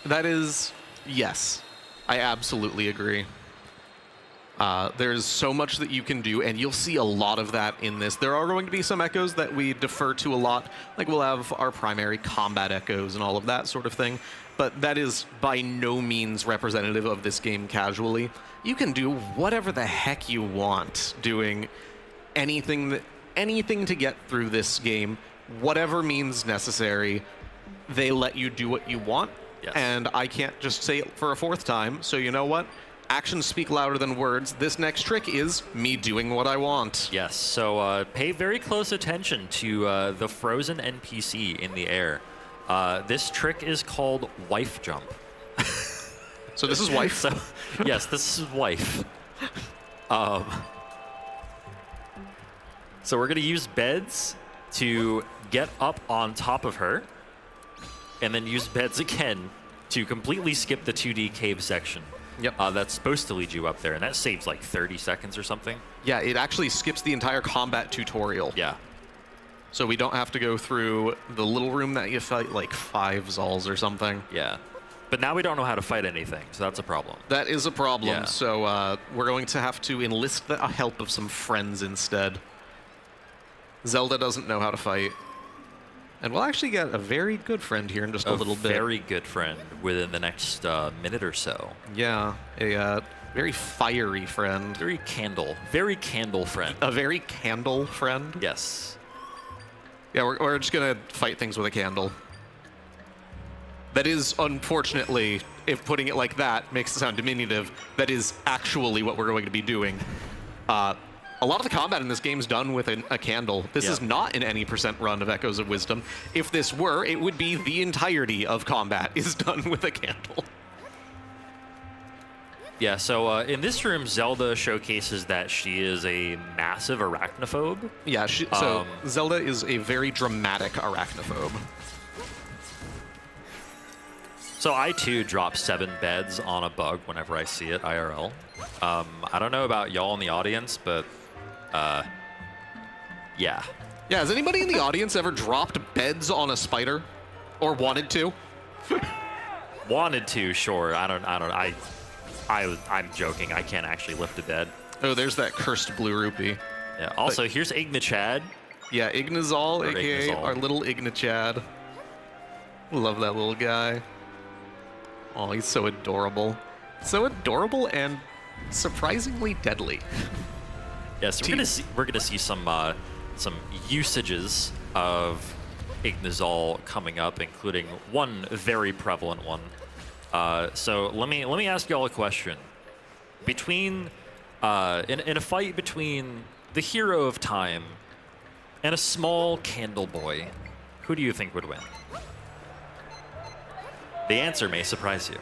That is, yes, I absolutely agree. There's so much that you can do, and you'll see a lot of that in this. There are going to be some echoes that we defer to a lot, like we'll have our primary combat echoes and all of that sort of thing, but that is by no means representative of this game casually. You can do whatever the heck you want, doing anything to get through this game, whatever means necessary. They let you do what you want. Yes. And I can't just say it for a 4th time, so you know what? actions speak louder than words. This next trick is me doing what I want. Yes, so pay very close attention to the frozen NPC in the air. This trick is called wife jump. So this is wife? So, yes, this is wife. So we're going to use beds to get up on top of her, and then use beds again to completely skip the 2D cave section. Yep. That's supposed to lead you up there, and that saves like 30 seconds or something. Yeah, it actually skips the entire combat tutorial. Yeah. So we don't have to go through the little room that you fight like 5 Zols or something. Yeah. But now we don't know how to fight anything, so that's a problem. That is a problem. Yeah. So we're going to have to enlist the help of some friends instead. Zelda doesn't know how to fight. And we'll actually get a very good friend here in just a little bit. A very good friend within the next minute or so. Yeah, a very fiery friend. Very candle friend. A very candle friend? Yes. Yeah, we're just going to fight things with a candle. That is, unfortunately, if putting it like that makes it sound diminutive, that is actually what we're going to be doing. A lot of the combat in this game is done with a candle. This is not an any % run of Echoes of Wisdom. If this were, it would be the entirety of combat is done with a candle. Yeah, so in this room, Zelda showcases that she is a massive arachnophobe. Yeah, so Zelda is a very dramatic arachnophobe. So I, too, drop 7 beds on a bug whenever I see it IRL. I don't know about y'all in the audience, but yeah. Yeah, has anybody in the audience ever dropped beds on a spider? Or wanted to? Wanted to, sure. I'm joking. I can't actually lift a bed. Oh, there's that cursed blue rupee. Yeah. Also, here's Ignachad. Yeah, Ignazal, Or aka Ignazal. our little Ignachad. Love that little guy. Oh, he's so adorable. So adorable and surprisingly deadly. Yes, we're gonna see some usages of Ignazal coming up, including one very prevalent one. So let me ask y'all a question. Between in a fight between the hero of time and a small candle boy, who do you think would win? The answer may surprise you.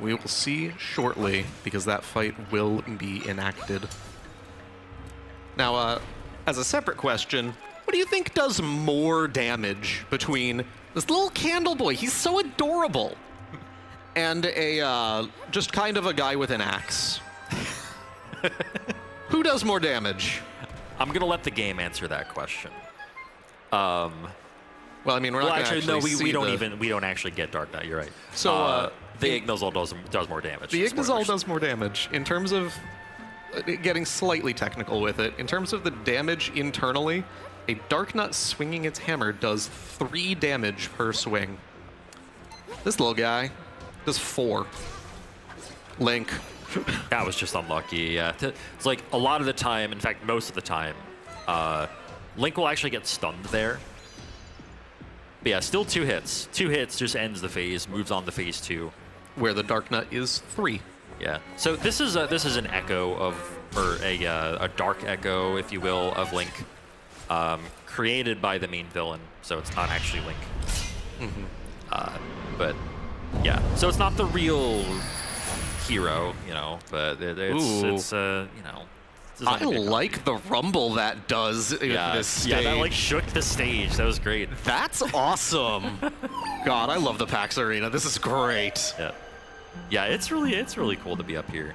We will see shortly, because that fight will be enacted. Now, as a separate question, what do you think does more damage between this little candle boy, he's so adorable, and a just kind of a guy with an axe? Who does more damage? I'm gonna let the game answer that question. Well, I mean, we're not gonna actually, no, see we don't actually get Dark Knight. You're right. So, the Ignazal does more damage. The Spoilers. Ignazal does more damage. In terms of getting slightly technical with it, in terms of the damage internally, a Dark Nut swinging its hammer does 3 damage per swing. This little guy does 4. Link. That was just unlucky. Yeah, it's like a lot of the time. In fact, most of the time, Link will actually get stunned there. But yeah, still 2 hits. 2 hits just ends the phase, moves on to phase 2. Where the Dark Nut is 3. Yeah. So this is an echo of, or a dark echo, if you will, of Link, created by the main villain. So it's not actually Link. Mm-hmm. But yeah. So it's not the real hero, you know. But it's you know. I like the rumble that does in this stage. Yeah, that like shook the stage. That was great. That's awesome. God, I love the PAX Arena. This is great. Yeah. Yeah, it's really cool to be up here,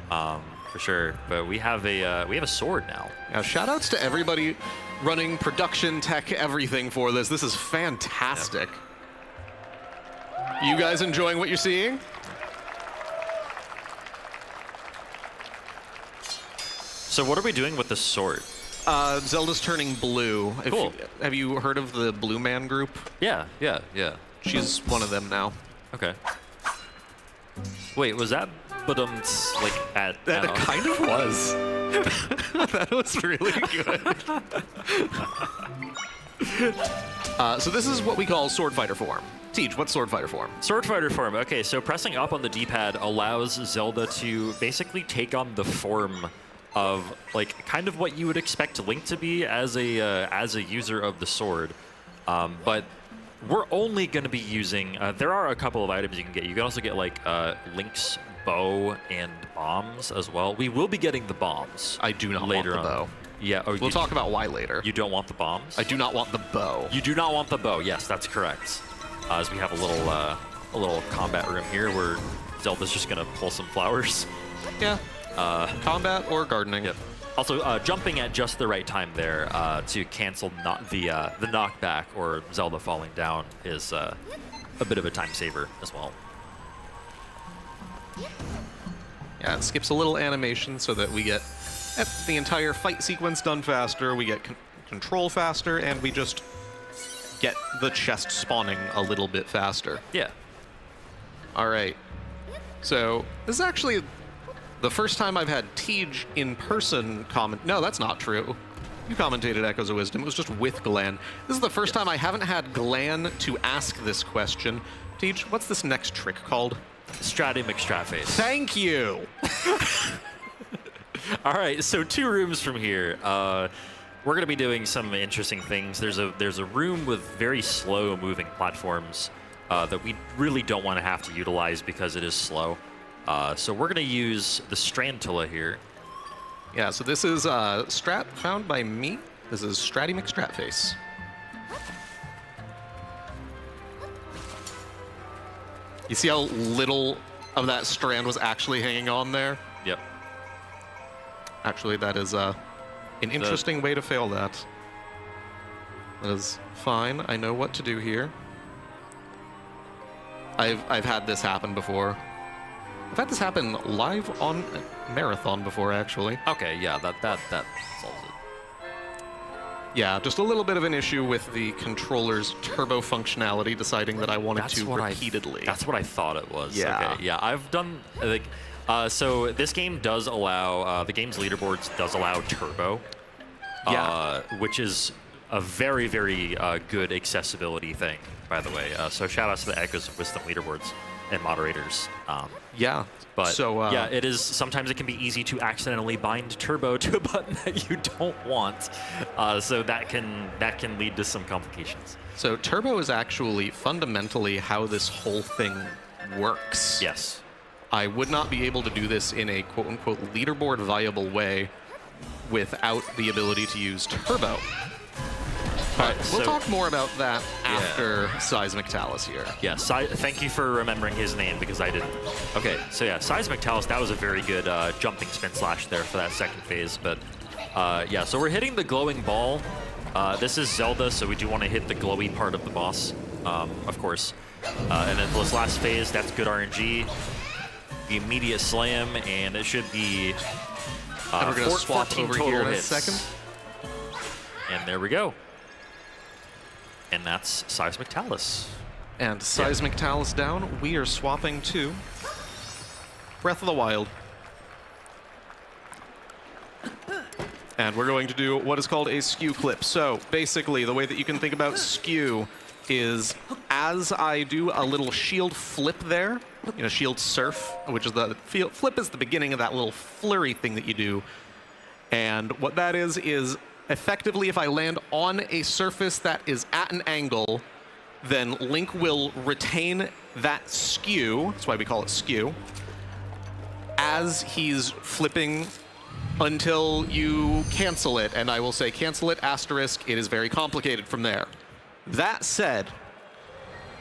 for sure. But we have a sword now. Now, shout outs to everybody running production tech everything for this. This is fantastic. You guys enjoying what you're seeing? So what are we doing with the sword? Zelda's turning blue. Cool. Have you heard of the Blue Man group? Yeah. She's one of them now. Okay. Wait, was that like at That kind of was. That was really good. So this is what we call sword fighter form. Tej, what's Sword Fighter form? Sword Fighter form. Okay, so pressing up on the D-pad allows Zelda to basically take on the form of like kind of what you would expect Link to be as a user of the sword, but we're only going to be using. There are a couple of items you can get. You can also get like Link's bow and bombs as well. We will be getting the bombs. I do not later want the bow. Yeah, oh, We'll talk about why later. You don't want the bombs? I do not want the bow. You do not want the bow. Yes, that's correct. As we have a little combat room here where Zelda's just gonna pull some flowers. Yeah. Combat or gardening. Yep. Also, jumping at just the right time there to cancel the knockback or Zelda falling down is a bit of a time saver as well. Yeah, it skips a little animation so that we get the entire fight sequence done faster, we get control faster, and we just get the chest spawning a little bit faster. Yeah. All right. So this is actually the first time I've had Tej in person comment. No, that's not true. You commentated Echoes of Wisdom. It was just with Glenn. This is the first time I haven't had Glenn to ask this question. Tej, what's this next trick called? Stratty McStratface. Thank you. All right, so 2 rooms from here. We're going to be doing some interesting things. There's a room with very slow moving platforms that we really don't want to have to utilize because it is slow. So we're going to use the Strantula here. Yeah, so this is strat found by me. This is Stratty McStratface. You see how little of that strand was actually hanging on there? Yep. Actually, that is an interesting way to fail that. That is fine. I know what to do here. I've had this happen before. I've had this happen live on Marathon before, actually. Okay, yeah, that solves it. Yeah, just a little bit of an issue with the controller's turbo functionality, deciding that I wanted to repeatedly. That's what I thought it was. Yeah. Okay, yeah, I've done like. So this game does allow the game's leaderboards does allow turbo, which is a very very good accessibility thing, by the way. So shout out to the Echoes of Wisdom leaderboards and moderators. Yeah. But so, yeah, it is. Sometimes it can be easy to accidentally bind turbo to a button that you don't want, so that can lead to some complications. So turbo is actually fundamentally how this whole thing works. Yes. I would not be able to do this in a quote-unquote leaderboard viable way without the ability to use turbo. But we'll talk more about that after Seismic Talus here. Yeah, thank you for remembering his name because I didn't. Okay, so yeah, Seismic Talus, that was a very good jumping spin slash there for that second phase. But yeah, so we're hitting the glowing ball. This is Zelda, so we do want to hit the glowy part of the boss, of course. And then this last phase, that's good RNG. The immediate slam, and it should be and we're going to swap over here in a second. And there we go. And that's Seismic Talus. And Seismic Talus down, we are swapping to Breath of the Wild. And we're going to do what is called a skew clip. So basically, the way that you can think about skew is as I do a little shield flip there, you know, shield surf, which is the flip is the beginning of that little flurry thing that you do. And what that is effectively if I land on a surface that is at an angle, then Link will retain that skew, that's why we call it skew, as he's flipping until you cancel it. And I will say cancel it, asterisk, it is very complicated from there. That said,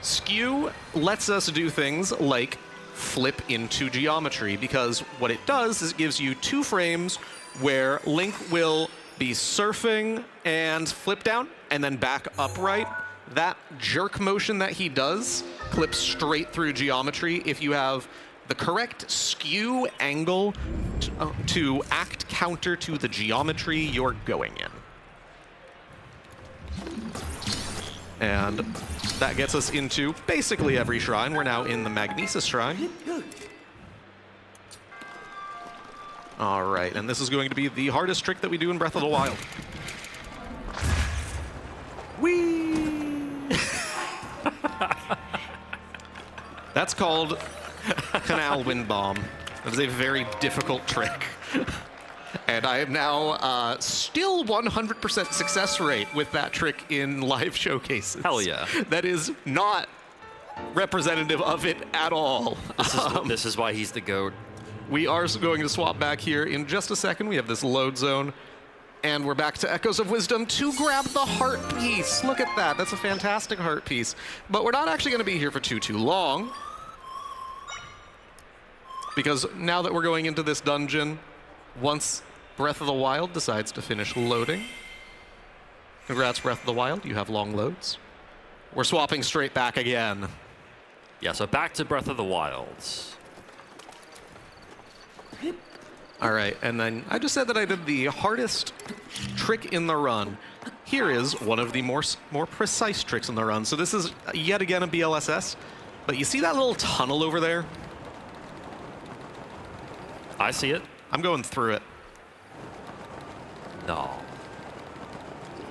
skew lets us do things like flip into geometry, because what it does is it gives you 2 frames where Link will be surfing and flip down and then back upright. That jerk motion that he does clips straight through geometry if you have the correct skew angle to act counter to the geometry you're going in. And that gets us into basically every shrine. We're now in the Magnesis Shrine. All right, and this is going to be the hardest trick that we do in Breath of the Wild. Whee! That's called Canal Wind Bomb. That is a very difficult trick. And I am now still 100% success rate with that trick in live showcases. Hell yeah. That is not representative of it at all. This is why he's the GOAT. We are going to swap back here in just a second. We have this load zone. And we're back to Echoes of Wisdom to grab the heart piece. Look at that. That's a fantastic heart piece. But we're not actually going to be here for too long. Because now that we're going into this dungeon, once Breath of the Wild decides to finish loading, congrats, Breath of the Wild, you have long loads. We're swapping straight back again. Yeah, so back to Breath of the Wild. All right, and then I just said that I did the hardest trick in the run. Here is one of the more precise tricks in the run. So this is yet again a BLSS, but you see that little tunnel over there? I see it. I'm going through it. No.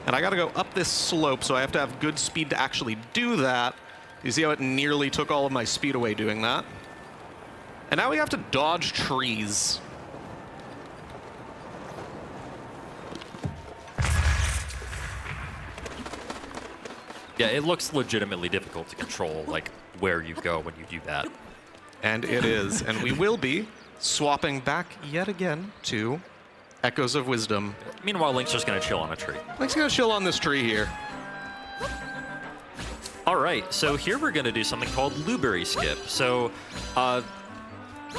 And I gotta go up this slope, so I have to have good speed to actually do that. You see how it nearly took all of my speed away doing that? And now we have to dodge trees. Yeah, it looks legitimately difficult to control, like, where you go when you do that. And it is. And we will be swapping back yet again to Echoes of Wisdom. Meanwhile, Link's just going to chill on a tree. Link's gonna chill on this tree here. All right, so here we're going to do something called Blueberry Skip. So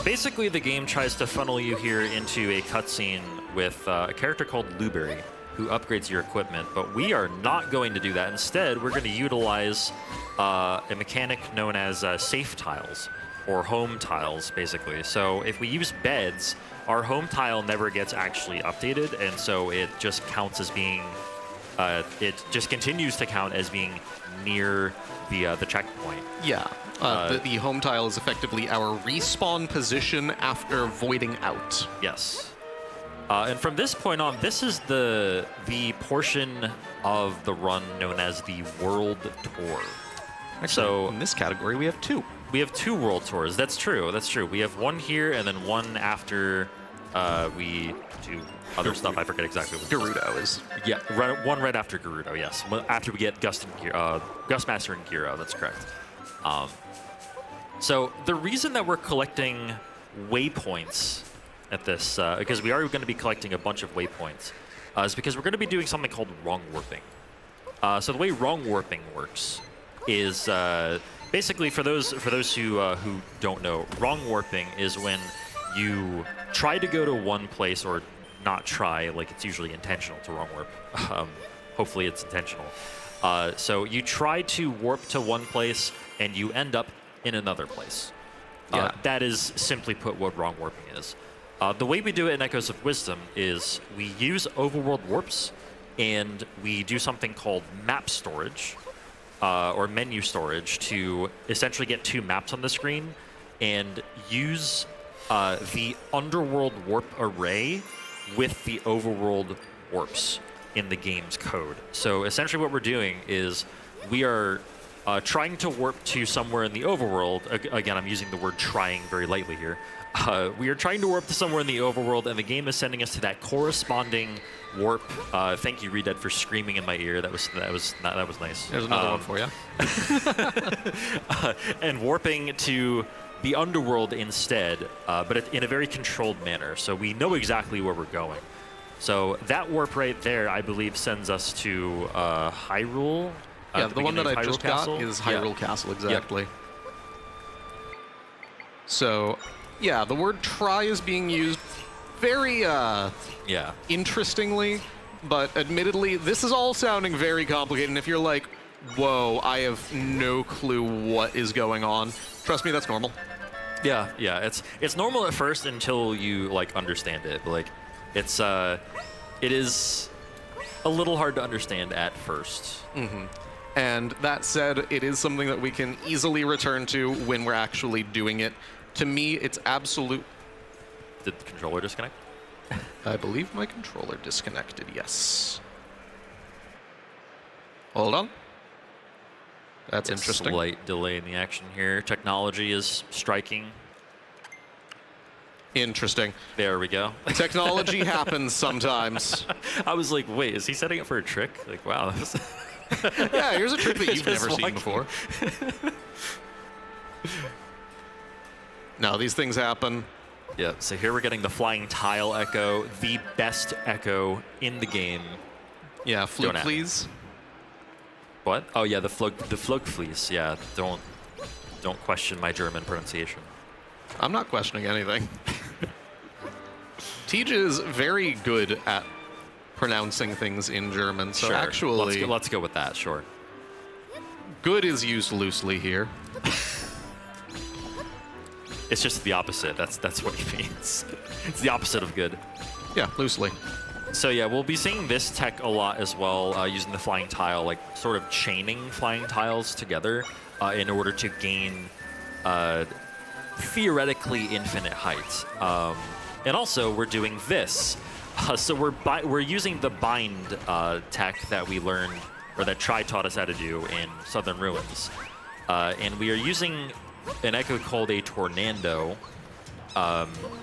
basically the game tries to funnel you here into a cutscene with a character called Blueberry, who upgrades your equipment, but we are not going to do that. Instead, we're going to utilize a mechanic known as safe tiles, or home tiles, basically. So if we use beds, our home tile never gets actually updated, and so it just counts as being, it just continues to count as being near the checkpoint. Yeah. The home tile is effectively our respawn position after voiding out. Yes. And from this point on, this is the portion of the run known as the World Tour. Actually, So in this category, we have two. we have 2 World Tours. That's true. That's true. We have one here and then one after we do other stuff. I forget exactly what. Gerudo is. Yeah, one right after Gerudo. Yes, after we get Gustmaster and Giro. That's correct. So the reason that we're collecting waypoints at this, because we are going to be collecting a bunch of waypoints, is because we're going to be doing something called wrong warping. So the way wrong warping works is basically for those who don't know, wrong warping is when you try to go to one place, or not try, like it's usually intentional to wrong warp. Hopefully it's intentional. So you try to warp to one place and you end up in another place. Yeah. That is simply put what wrong warping is. The way we do it in Echoes of Wisdom is we use overworld warps, and we do something called map storage, or menu storage, to essentially get 2 maps on the screen and use the underworld warp array with the overworld warps in the game's code. So essentially what we're doing is we are trying to warp to somewhere in the overworld. Again, I'm using the word trying very lightly here. We are trying to warp to somewhere in the overworld, and the game is sending us to that corresponding warp. Thank you, Red Dead, for screaming in my ear. That was nice. There's another one for you. And warping to the underworld instead, but in a very controlled manner. So we know exactly where we're going. So that warp right there, I believe, sends us to Hyrule. Yeah, the one that I just Castle. got is Hyrule Castle, exactly. Yep. So, yeah, the word try is being used very interestingly, but admittedly, this is all sounding very complicated. And if you're like, whoa, I have no clue what is going on, trust me, that's normal. Yeah, it's normal at first until you like understand it. But like, it is a little hard to understand at first. Mm-hmm. And that said, it is something that we can easily return to when we're actually doing it. To me, it's absolute. Did the controller disconnect? I believe my controller disconnected, yes. Hold on. That's interesting. Slight delay in the action here. Technology is striking. Interesting. There we go. Technology happens sometimes. I was like, wait, is he setting up for a trick? Like, wow. Yeah, here's a trick that you've Just never seen walking. before. No, these things happen. Yeah, so here we're getting the flying tile echo, the best echo in the game. Yeah, Don't fluke at me. fleas. What? Oh yeah, the Flugfleece. Yeah, don't question my German pronunciation. I'm not questioning anything. Tej is very good at pronouncing things in German, so Sure. actually, let's go with that. Sure. good is used loosely here. It's just the opposite. That's what he means. It's the opposite of good. Yeah, loosely. So yeah, we'll be seeing this tech a lot as well, using the flying tile, like sort of chaining flying tiles together in order to gain theoretically infinite height. And also, we're doing this. So we're using the bind tech that we learned, or that Tri taught us how to do in Southern Ruins. And we are using an echo called a Tornado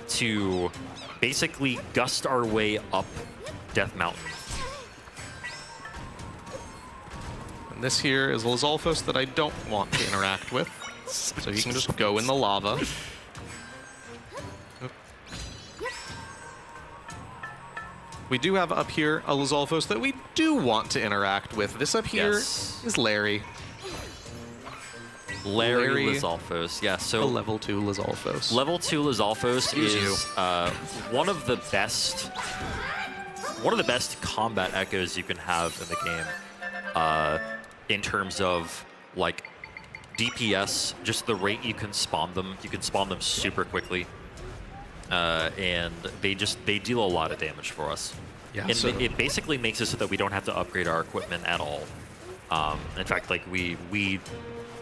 to basically gust our way up Death Mountain. And this here is Lizalfos that I don't want to interact with. So he can just go in the lava. We do have up here a Lizalfos that we do want to interact with. This up here Yes. is Larry, Larry Lizalfos. Yeah, a so level 2 Lizalfos. level 2 Lizalfos Excuse is one of the best combat echoes you can have in the game, in terms of like DPS, just the rate you can spawn them. You can spawn them super quickly, and they deal a lot of damage for us. Yeah, and so- it basically makes it so that we don't have to upgrade our equipment at all. In fact, like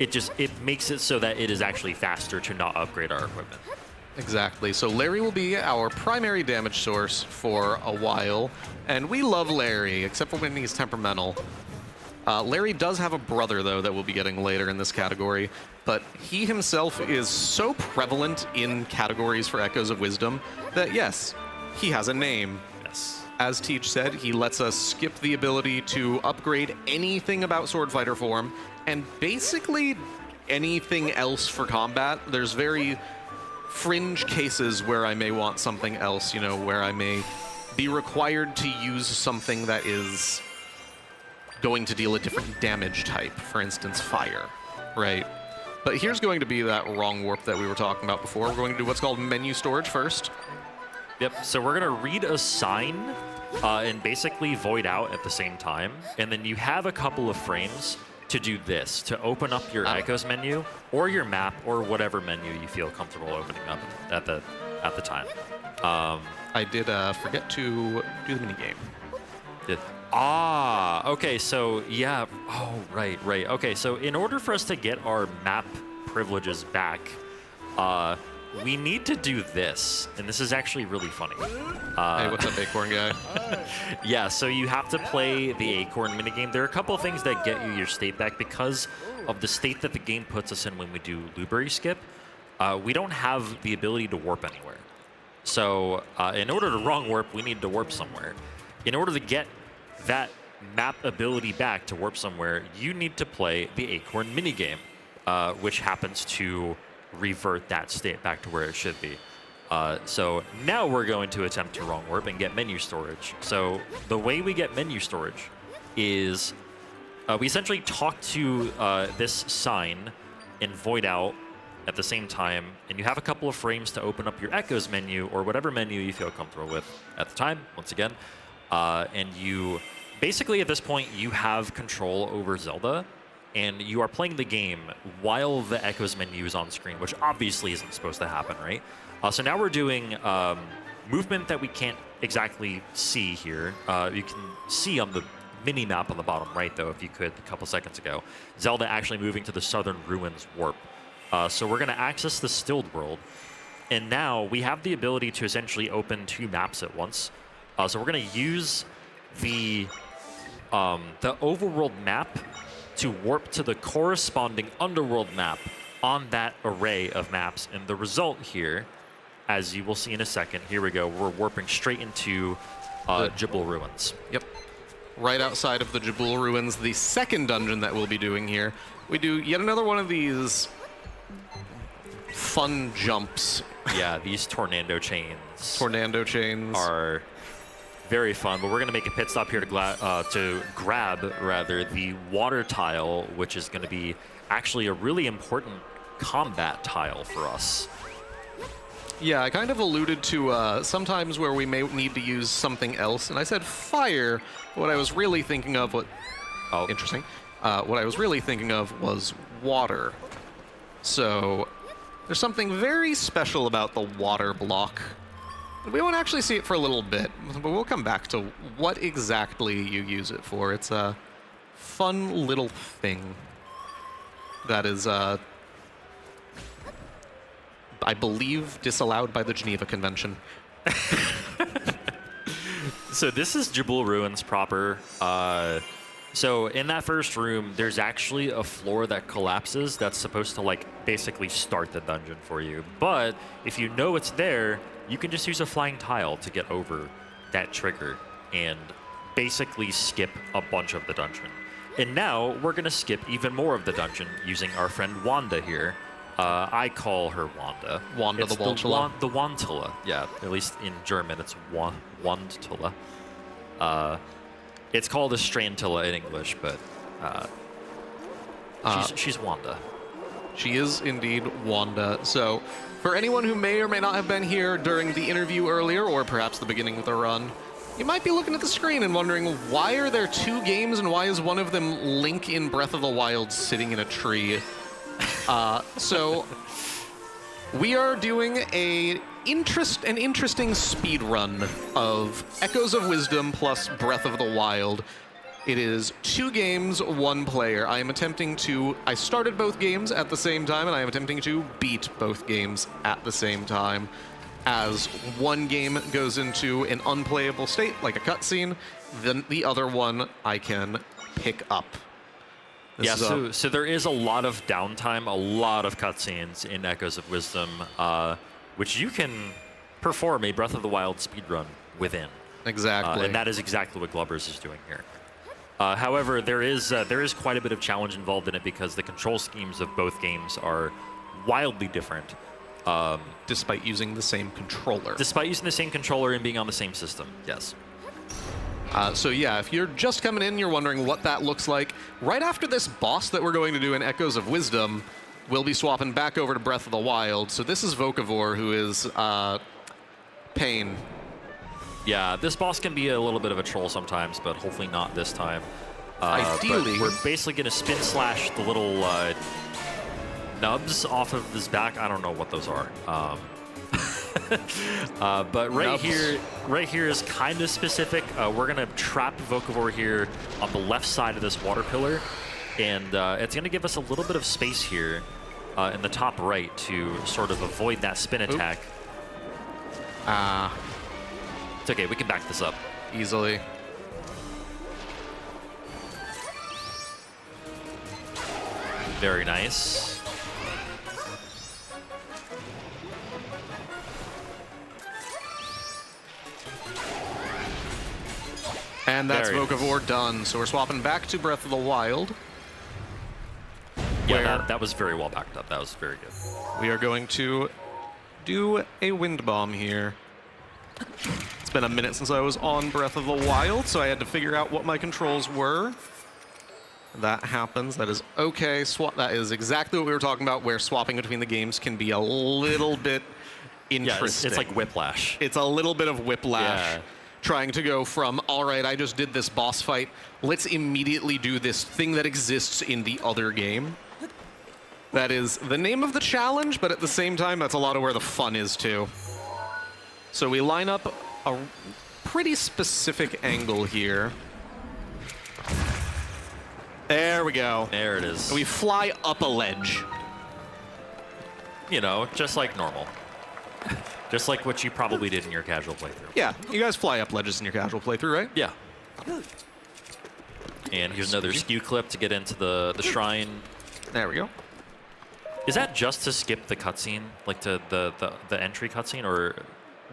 it makes it so that it is actually faster to not upgrade our equipment. Exactly. So Larry will be our primary damage source for a while, and we love Larry, except for when he's temperamental. Larry does have a brother, though, that we'll be getting later in this category, but he himself is so prevalent in categories for Echoes of Wisdom that, yes, he has a name. Yes. As Teach said, he lets us skip the ability to upgrade anything about Sword Fighter form, and basically anything else for combat. There's very fringe cases where I may want something else, you know, where I may be required to use something that is going to deal a different damage type, for instance, fire, right? But here's going to be that wrong warp that we were talking about before. We're going to do what's called menu storage first. Yep, so we're gonna read a sign and basically void out at the same time. And then you have a couple of frames to do this, to open up your Echoes menu or your map or whatever menu you feel comfortable opening up at the time. I did forget to do the minigame. Okay, so yeah, right. Okay, so in order for us to get our map privileges back, we need to do this, and this is actually really funny. Hey, what's up, Acorn guy? Yeah, so you have to play the Acorn minigame. There are a couple of things that get you your state back because of the state that the game puts us in when we do Blueberry Skip. We don't have the ability to warp anywhere. So in order to wrong warp, we need to warp somewhere. In order to get that map ability back to warp somewhere, you need to play the Acorn minigame, which happens to revert that state back to where it should be. So now we're going to attempt to wrong warp and get menu storage. So the way we get menu storage is we essentially talk to this sign and void out at the same time, and you have a couple of frames to open up your Echoes menu or whatever menu you feel comfortable with at the time, once again. And you basically at this point you have control over Zelda, and you are playing the game while the Echoes menu is on screen, which obviously isn't supposed to happen, right? So now we're doing movement that we can't exactly see here. You can see on the mini map on the bottom right, though, if you could, a couple seconds ago, Zelda actually moving to the Southern Ruins warp. So we're going to access the Stilled World, and now we have the ability to essentially open two maps at once. So we're going to use the overworld map to warp to the corresponding underworld map on that array of maps. And the result here, as you will see in a second, here we go, we're warping straight into Jabul Ruins. Yep. Right outside of the Jabul Ruins, the second dungeon that we'll be doing here. We do yet another one of these fun jumps. Yeah, these tornado chains. Tornado chains are very fun, but we're going to make a pit stop here to grab the water tile, which is going to be actually a really important combat tile for us. Yeah, I kind of alluded to sometimes where we may need to use something else, and I said fire. What I was really thinking of, interesting. What I was really thinking of was water. So there's something very special about the water block. We won't actually see it for a little bit, but we'll come back to what exactly you use it for. It's a fun little thing that is, I believe, disallowed by the Geneva Convention. So this is Jabul Ruins proper. So in that first room, there's actually a floor that collapses that's supposed to like basically start the dungeon for you. But if you know it's there, you can just use a flying tile to get over that trigger and basically skip a bunch of the dungeon. And now we're gonna skip even more of the dungeon using our friend Wanda here. I call her Wanda. Wanda it's the Wandtula. The Wandtula, yeah. At least in German, it's Wandtula. It's called a Strantilla in English, but she's Wanda. She is indeed Wanda. So for anyone who may or may not have been here during the interview earlier, or perhaps the beginning of the run, you might be looking at the screen and wondering, why are there two games and why is one of them Link in Breath of the Wild sitting in a tree? So we are doing an interesting speed run of Echoes of Wisdom plus Breath of the Wild. It is 2 games, 1 player. I started both games at the same time, and I am attempting to beat both games at the same time. As one game goes into an unplayable state, like a cutscene, then the other one I can pick up. So there is a lot of downtime, a lot of cutscenes in Echoes of Wisdom, which you can perform a Breath of the Wild speedrun within. Exactly. And that is exactly what Glubbers is doing here. However, there is quite a bit of challenge involved in it because the control schemes of both games are wildly different. Despite using the same controller. Despite using the same controller and being on the same system, yes. So yeah, if you're just coming in, you're wondering what that looks like. Right after this boss that we're going to do in Echoes of Wisdom, we'll be swapping back over to Breath of the Wild. So this is Vocavore, who is Pain. Yeah, this boss can be a little bit of a troll sometimes, but hopefully not this time. Ideally, we're basically going to spin slash the little nubs off of his back. I don't know what those are. But right here is kind of specific. We're going to trap Vocavore here on the left side of this water pillar, and it's going to give us a little bit of space here in the top right to sort of avoid that spin attack. It's okay, we can back this up. Easily. Very nice. And that's Very Vocavore done. So we're swapping back to Breath of the Wild. Yeah, that was very well backed up. That was very good. We are going to do a Wind Bomb here. It's been a minute since I was on Breath of the Wild, so I had to figure out what my controls were. That happens. That is okay. That is exactly what we were talking about, where swapping between the games can be a little bit interesting. Yeah, it's like whiplash. It's a little bit of whiplash. Yeah. Trying to go from, all right, I just did this boss fight, let's immediately do this thing that exists in the other game. That is the name of the challenge, but at the same time, that's a lot of where the fun is, too. So we line up a pretty specific angle here. There we go. There it is. We fly up a ledge. You know, just like normal. Just like what you probably did in your casual playthrough. Yeah, you guys fly up ledges in your casual playthrough, right? Yeah. And here's another skew clip to get into the shrine. There we go. Is that just to skip the cutscene, like to the entry cutscene, or?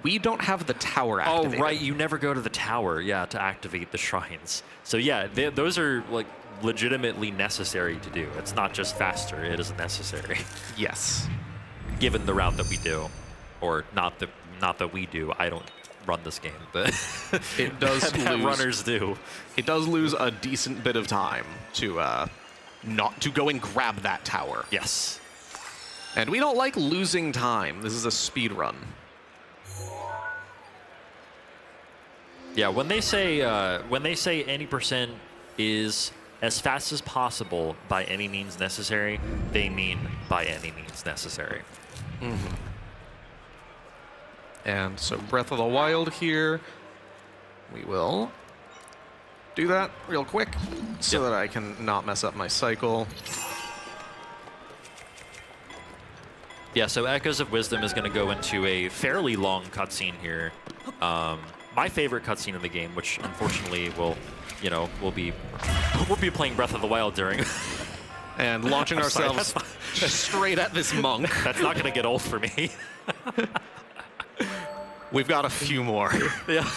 We don't have the tower activated. Oh, right. You never go to the tower, yeah, to activate the shrines. So yeah, those are like legitimately necessary to do. It's not just faster; it is necessary. Yes. Given the route that we do, or not that we do. I don't run this game, but It does that lose. runners do. It does lose a decent bit of time to not to go and grab that tower. Yes. And we don't like losing time. This is a speed run. Yeah, when they say any percent is as fast as possible by any means necessary, they mean by any means necessary. Mm-hmm. And so Breath of the Wild here, we will do that real quick so that I can not mess up my cycle. Yeah, so Echoes of Wisdom is going to go into a fairly long cutscene here. My favorite cutscene in the game, which unfortunately we'll be playing Breath of the Wild during. And launching I'm sorry, ourselves straight at this monk. That's not going to get old for me. We've got a few more. Yeah.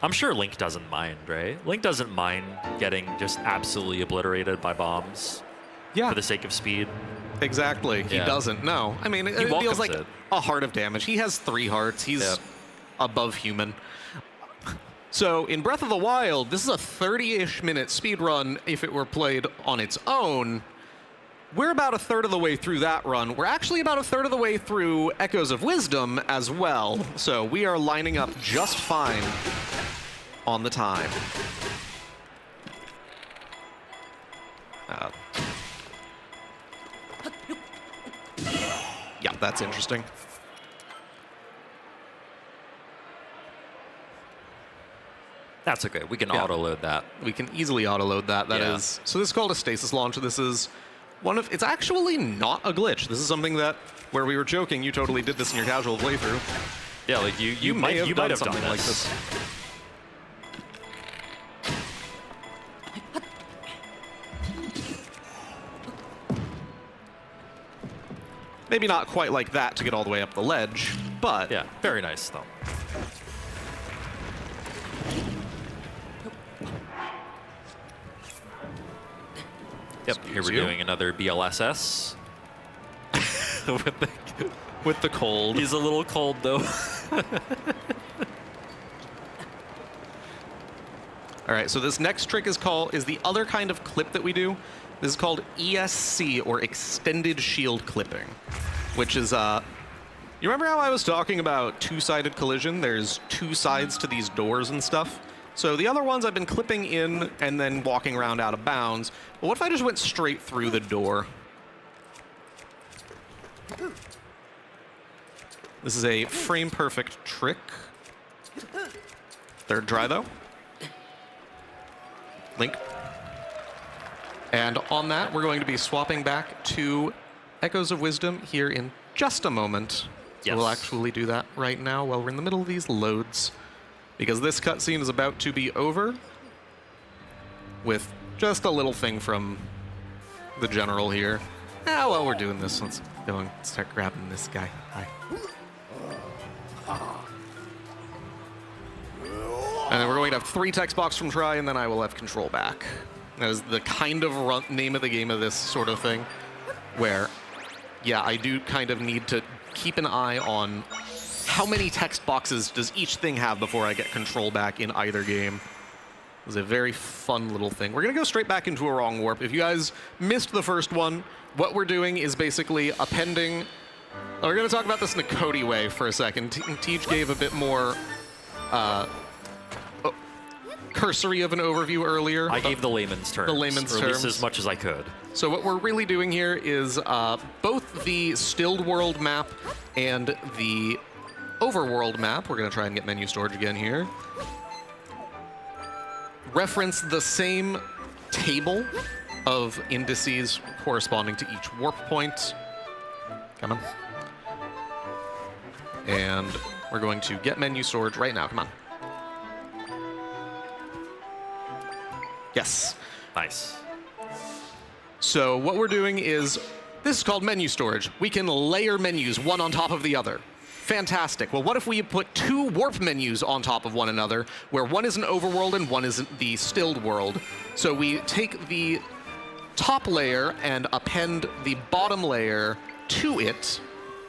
I'm sure Link doesn't mind, right? Link doesn't mind getting just absolutely obliterated by bombs Yeah, for the sake of speed. exactly. He Yeah. doesn't. No, I mean, it welcomes feels like it. a heart of damage. He has 3 hearts. He's Yep. above human. So in Breath of the Wild, this is a 30-ish minute speed run if it were played on its own. We're about a third of the way through that run. We're actually about a third of the way through Echoes of Wisdom as well. So we are lining up just fine on the time. Yeah, that's interesting. That's okay. We can Yeah. auto-load that. We can easily auto-load that. That Yeah. is, so this is called a stasis launch. This is it's actually not a glitch. This is something that, where we were joking, you totally did this in your casual playthrough. Yeah, like you may might have you done might have something done like this. this. Maybe not quite like that to get all the way up the ledge, but Yeah, very nice though. Yep, here we're you. doing another BLSS. with the cold. He's a little cold though. All right, so this next trick is the other kind of clip that we do. This is called ESC, or extended shield clipping, which is you remember how I was talking about two-sided collision? There's 2 sides to these doors and stuff. So the other ones I've been clipping in and then walking around out of bounds. But what if I just went straight through the door? This is a frame-perfect trick. Third try, though. Link. And on that, we're going to be swapping back to Echoes of Wisdom here in just a moment. So Yes. we'll actually do that right now while we're in the middle of these loads, because this cutscene is about to be over with just a little thing from the general here. While we're doing this, let's go and start grabbing this guy. Hi. And then we're going to have 3 text box from try, and then I will have control back. That is the kind of name of the game of this sort of thing, where, yeah, I do kind of need to keep an eye on how many text boxes does each thing have before I get control back in either game. It was a very fun little thing. We're going to go straight back into a wrong warp. If you guys missed the first one, what we're doing is basically appending... We're going to talk about this in a Cody way for a second. Teej gave a bit more... cursory of an overview earlier. I gave the layman's terms. The layman's or at least terms. as much as I could. So what we're really doing here is both the stilled world map and the overworld map. We're going to try and get menu storage again here. Reference the same table of indices corresponding to each warp point. Come on. And we're going to get menu storage right now. Come on. Yes. Nice. So what we're doing is, this is called menu storage. We can layer menus one on top of the other. Fantastic. Well, what if we put 2 warp menus on top of one another, where one is an overworld and one is the stilled world? So we take the top layer and append the bottom layer to it,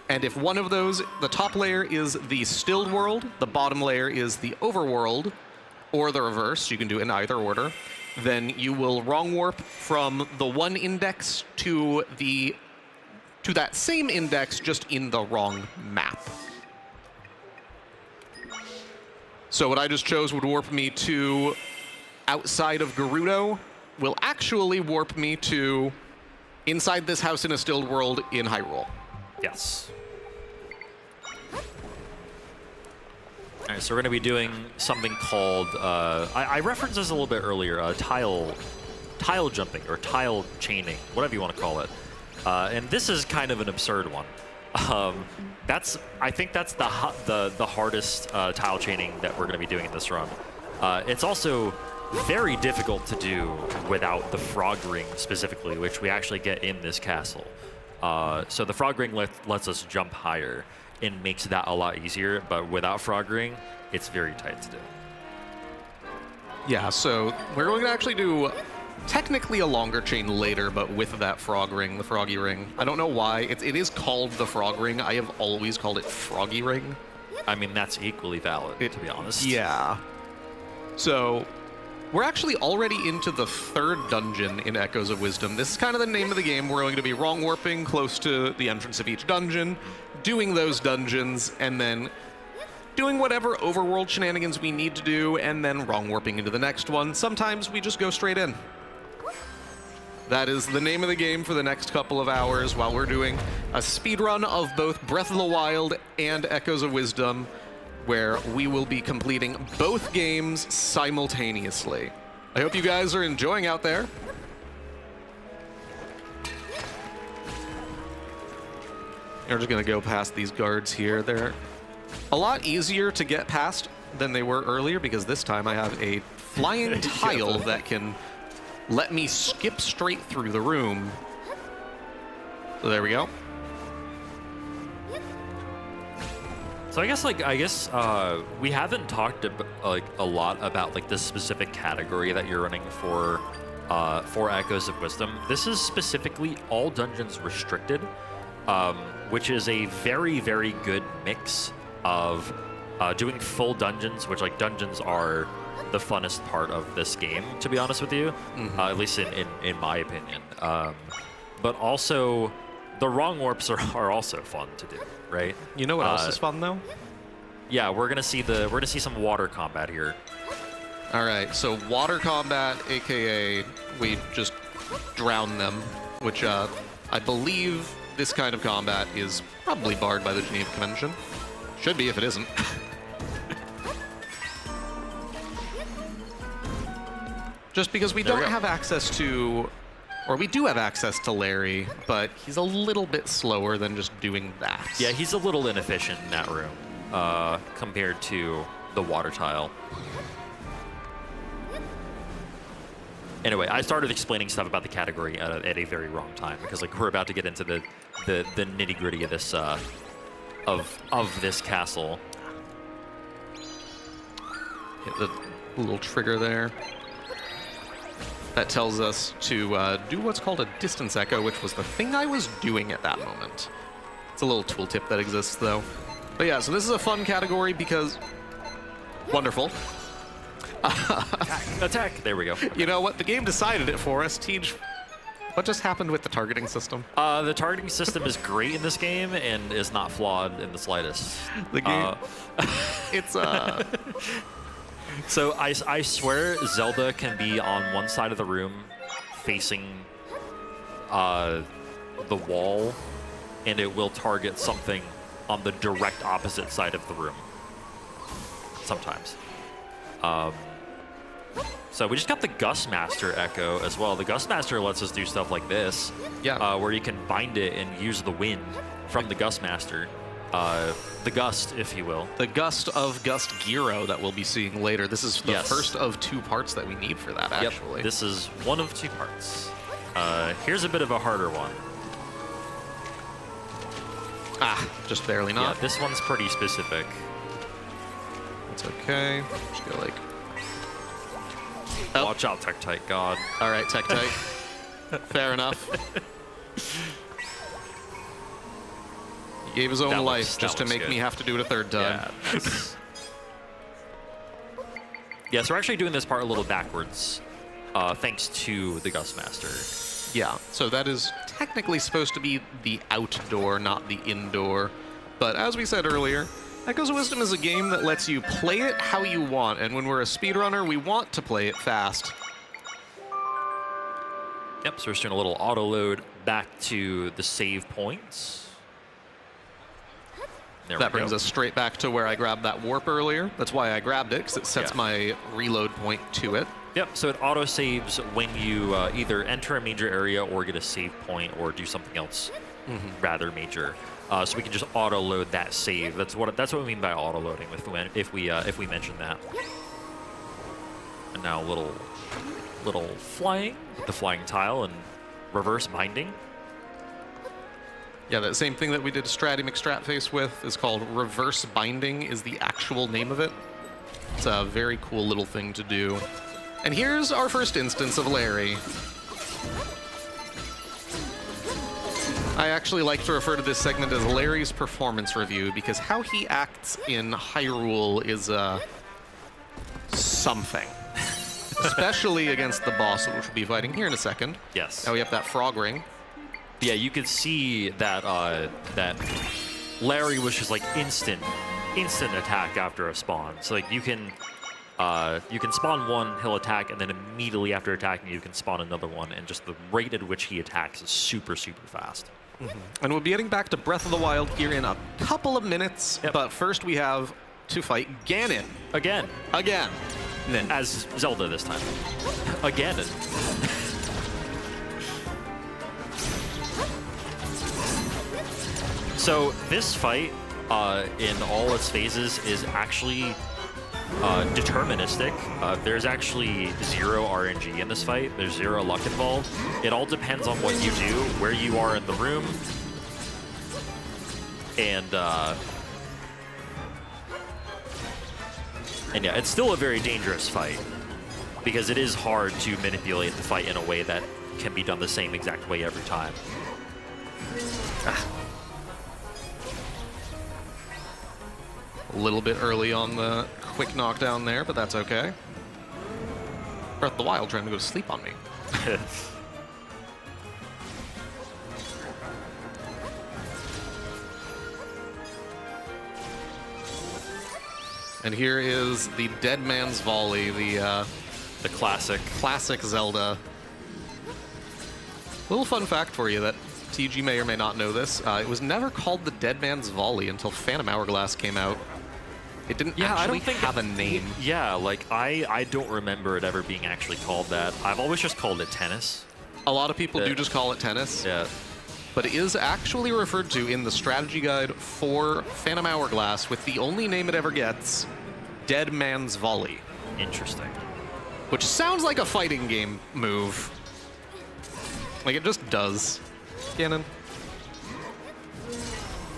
and if one of those, the top layer is the stilled world, the bottom layer is the overworld, or the reverse, you can do it in either order, then you will wrong warp from the one index to that same index, just in the wrong map. So what I just chose would warp me to outside of Gerudo, will actually warp me to inside this house in a stilled world in Hyrule. Yes. All right, so we're going to be doing something called, I referenced this a little bit earlier, tile jumping or tile chaining, whatever you want to call it. And this is kind of an absurd one. I think that's the hardest tile chaining that we're going to be doing in this run. It's also very difficult to do without the frog ring specifically, which we actually get in this castle. So the frog ring lets us jump higher and makes that a lot easier, but without frog ring, it's very tight to do. Yeah, so we're going to actually do technically a longer chain later, but with that frog ring, the froggy ring. I don't know why. It is called the frog ring. I have always called it froggy ring. I mean, that's equally valid, to be honest. Yeah. So we're actually already into the 3rd dungeon in Echoes of Wisdom. This is kind of the name of the game. We're going to be wrong warping close to the entrance of each dungeon, doing those dungeons, and then doing whatever overworld shenanigans we need to do, and then wrong warping into the next one. Sometimes we just go straight in. That is the name of the game for the next couple of hours while we're doing a speedrun of both Breath of the Wild and Echoes of Wisdom, where we will be completing both games simultaneously. I hope you guys are enjoying out there. We're just gonna go past these guards here. They're a lot easier to get past than they were earlier, because this time I have a flying tile that can let me skip straight through the room. So there we go. So I guess we haven't talked a lot about like the specific category that you're running for Echoes of Wisdom. This is specifically all dungeons restricted, which is a very, very good mix of doing full dungeons, which like dungeons are the funnest part of this game, to be honest with you, at least in my opinion. But also, the wrong warps are also fun to do, right? You know what else is fun though? Yeah, we're gonna see some water combat here. All right, so water combat, aka we just drown them, which I believe this kind of combat is probably barred by the Geneva Convention. Should be if it isn't. Just because we don't have access to, or we do have access to Larry, but he's a little bit slower than just doing that. Yeah, he's a little inefficient in that room compared to the water tile. Anyway, I started explaining stuff about the category at a very wrong time, because like we're about to get into the nitty gritty of this of this castle. Hit the little trigger there. That tells us to do what's called a distance echo, which was the thing I was doing at that moment. It's a little tooltip that exists, though. But yeah, so this is a fun category because... Wonderful. Attack! There we go. You know what? The game decided it for us. Tej, what just happened with the targeting system? The targeting system is great in this game and is not flawed in the slightest. The game... it's... So I swear Zelda can be on one side of the room facing the wall, and it will target something on the direct opposite side of the room. Sometimes. So we just got the Gustmaster Echo as well. The Gustmaster lets us do stuff like this, yeah, where you can bind it and use the wind from the Gustmaster the Gust, if you will. The Gust of Gust Giro that we'll be seeing later. This is the Yes. first of 2 parts that we need for that, actually. Yep, this is one of 2 parts. Here's a bit of a harder one. Ah, just barely not. Yeah, this one's pretty specific. It's okay. Just go like... Oh. Watch out, Tektite God. All right, Tektite. Fair enough. He gave his own That life looks- just to that make looks me good. have to do it a 3rd time. Yeah, that's- yeah, so we're actually doing this part a little backwards, thanks to the Gust Master. Yeah, so that is technically supposed to be the outdoor, not the indoor. But as we said earlier, Echoes of Wisdom is a game that lets you play it how you want, and when we're a speedrunner, we want to play it fast. Yep, so we're just doing a little auto load back to the save points. There That we brings go. us straight back to where I grabbed that warp earlier. That's why I grabbed it, because it sets Yeah. my reload point to it. Yep, so it auto saves when you either enter a major area or get a save point or do something else rather major. So we can just auto load that save. That's what we mean by auto loading if we mention that. And now a little flying with the flying tile and reverse binding. Yeah, that same thing that we did Stratty McStratface with is called reverse binding is the actual name of it. It's a very cool little thing to do. And here's our first instance of Larry. I actually like to refer to this segment as Larry's performance review because how he acts in Hyrule is something. Especially against the boss, which we'll be fighting here in a second. Yes. Now we have that frog ring. Yeah, you could see that that Larry was just like instant attack after a spawn. So like you can spawn one, he'll attack, and then immediately after attacking you can spawn another one, and just the rate at which he attacks is super fast. And we'll be getting back to Breath of the Wild here in a couple of minutes. Yep. But first we have to fight Ganon. Again, Again. as Zelda this time. Again. So this fight, in all its phases, is actually deterministic. There's actually 0 RNG in this fight. There's 0 luck involved. It all depends on what you do, where you are in the room, and yeah, it's still a very dangerous fight because it is hard to manipulate the fight in a way that can be done the same exact way every time. A little bit early on the quick knockdown there, but that's okay. Breath of the Wild trying to go to sleep on me. And here is the Dead Man's Volley, the classic Zelda. Little fun fact for you that TG may or may not know this. It was never called the Dead Man's Volley until Phantom Hourglass came out. It didn't actually have a name. Yeah, like I don't remember it ever being actually called that. I've always just called it tennis. A lot of people do just call it tennis. Yeah. But it is actually referred to in the strategy guide for Phantom Hourglass with the only name it ever gets, Dead Man's Volley. Interesting. Which sounds like a fighting game move. Like, it just does. Ganon.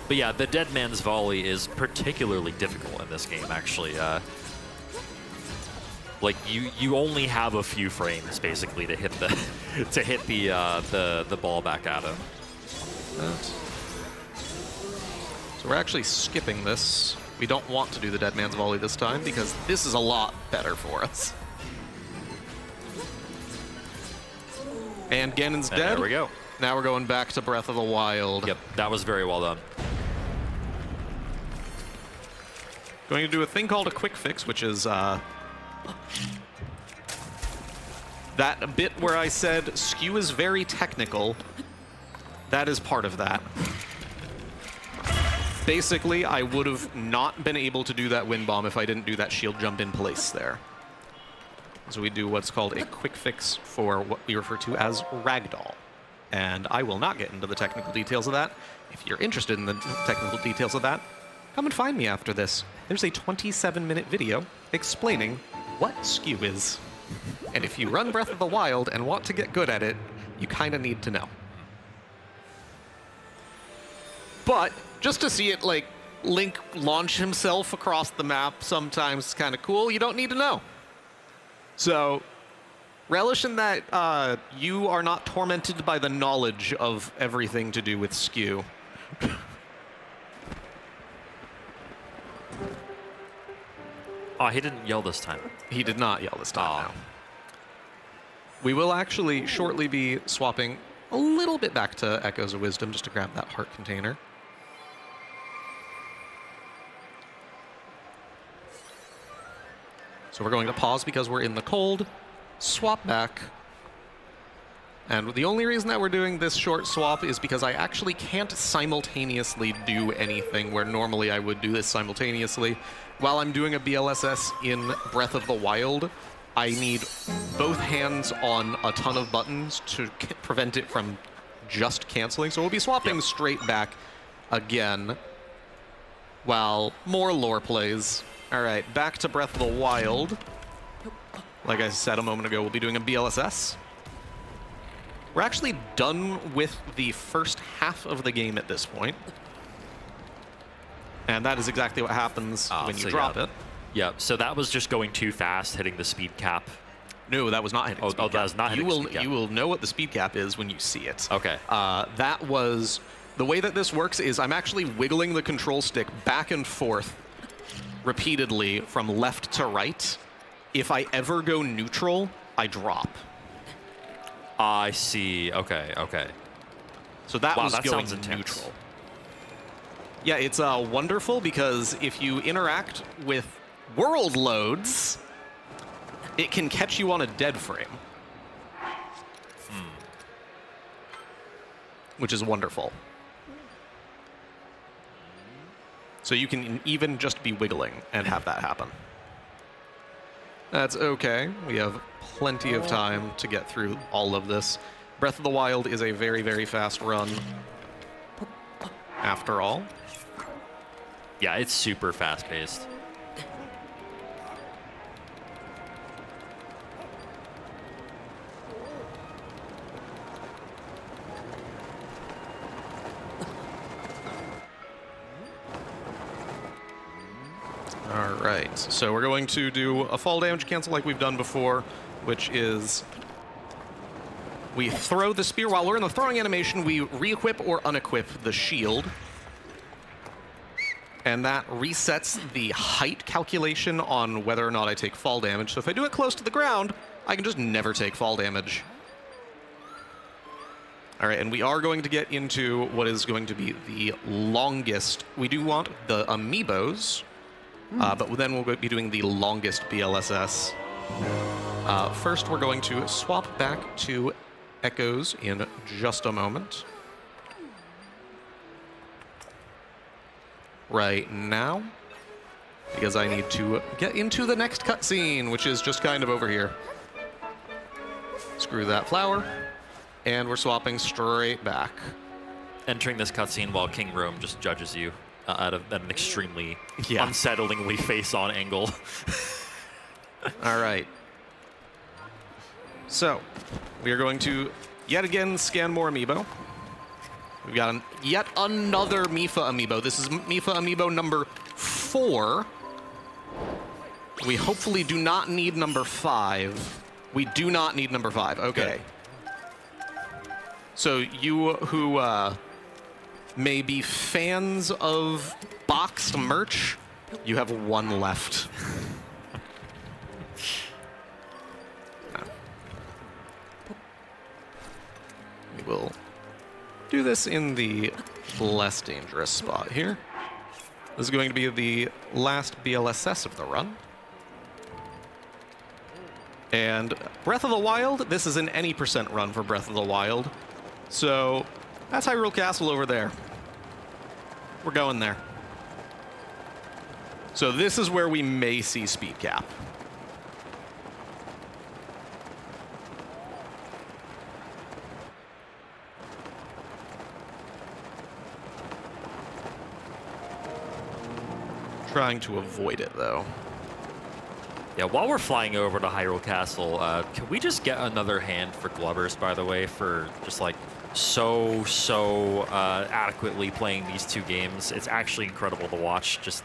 But yeah, the Dead Man's Volley is particularly difficult in this game, actually. Like you only have a few frames basically to hit the ball back at him. So we're actually skipping this. We don't want to do the Dead Man's Volley this time because this is a lot better for us. And Ganon's And dead. there we go. Now we're going back to Breath of the Wild. Yep, that was very well done. Going to do a thing called a quick fix, which is that bit where I said skew is very technical. That is part of that. Basically, I would have not been able to do that wind bomb if I didn't do that shield jump in place there. So we do what's called a quick fix for what we refer to as ragdoll. And I will not get into the technical details of that. If you're interested in the technical details of that, come and find me after this. There's a 27-minute video explaining what skew is. And if you run Breath of the Wild and want to get good at it, you kind of need to know. But just to see it, like, Link launch himself across the map sometimes is kind of cool. You don't need to know. So, relish in that you are not tormented by the knowledge of everything to do with skew. Oh, he didn't yell this time. He did not yell this time, no. We will actually shortly be swapping a little bit back to Echoes of Wisdom just to grab that heart container. So we're going to pause because we're in the cold, swap back. And the only reason that we're doing this short swap is because I actually can't simultaneously do anything where normally I would do this simultaneously. While I'm doing a BLSS in Breath of the Wild, I need both hands on a ton of buttons to prevent it from just canceling. So we'll be swapping straight back again while more lore plays. All right, back to Breath of the Wild. Like I said a moment ago, we'll be doing a BLSS. We're actually done with the first half of the game at this point. And that is exactly what happens when you drop it. Yeah, so that was just going too fast, hitting the speed cap. No, that was not hitting speed cap. That was not hitting speed cap. You will know what the speed cap is when you see it. Okay. That was... The way that this works is I'm actually wiggling the control stick back and forth repeatedly from left to right. If I ever go neutral, I drop. I see. Okay, okay. So that was going sounds intense. neutral. Yeah, it's wonderful because if you interact with world loads, it can catch you on a dead frame. Which is wonderful. So you can even just be wiggling and have that happen. That's okay. We have plenty of time to get through all of this. Breath of the Wild is a very, very fast run after all. Yeah, it's super fast-paced. All right, so we're going to do a fall damage cancel like we've done before, which is we throw the spear. While we're in the throwing animation, we re-equip or unequip the shield. And that resets the height calculation on whether or not I take fall damage. So if I do it close to the ground, I can just never take fall damage. All right, and we are going to get into what is going to be the longest. We do want the amiibos, but then we'll be doing the longest BLSS. First, we're going to swap back to Echoes in just a moment. Right now, because I need to get into the next cutscene, which is just kind of over here. Screw that flower, and we're swapping straight back. Entering this cutscene while King Rome just judges you at an extremely unsettlingly face-on angle. All right. So, we are going to yet again scan more amiibo. We've got yet another Mifa amiibo. This is Mifa amiibo number 4. We hopefully do not need number 5. We do not need number 5. Okay. So you who may be fans of boxed merch, you have 1 left. We will do this in the less dangerous spot here. This is going to be the last BLSS of the run. And Breath of the Wild, this is an any % run for Breath of the Wild. So that's Hyrule Castle over there. We're going there. So this is where we may see speed cap. Trying to avoid it, though. Yeah, while we're flying over to Hyrule Castle, can we just get another hand for Glubbers, by the way, for just like so adequately playing these two games? It's actually incredible to watch, just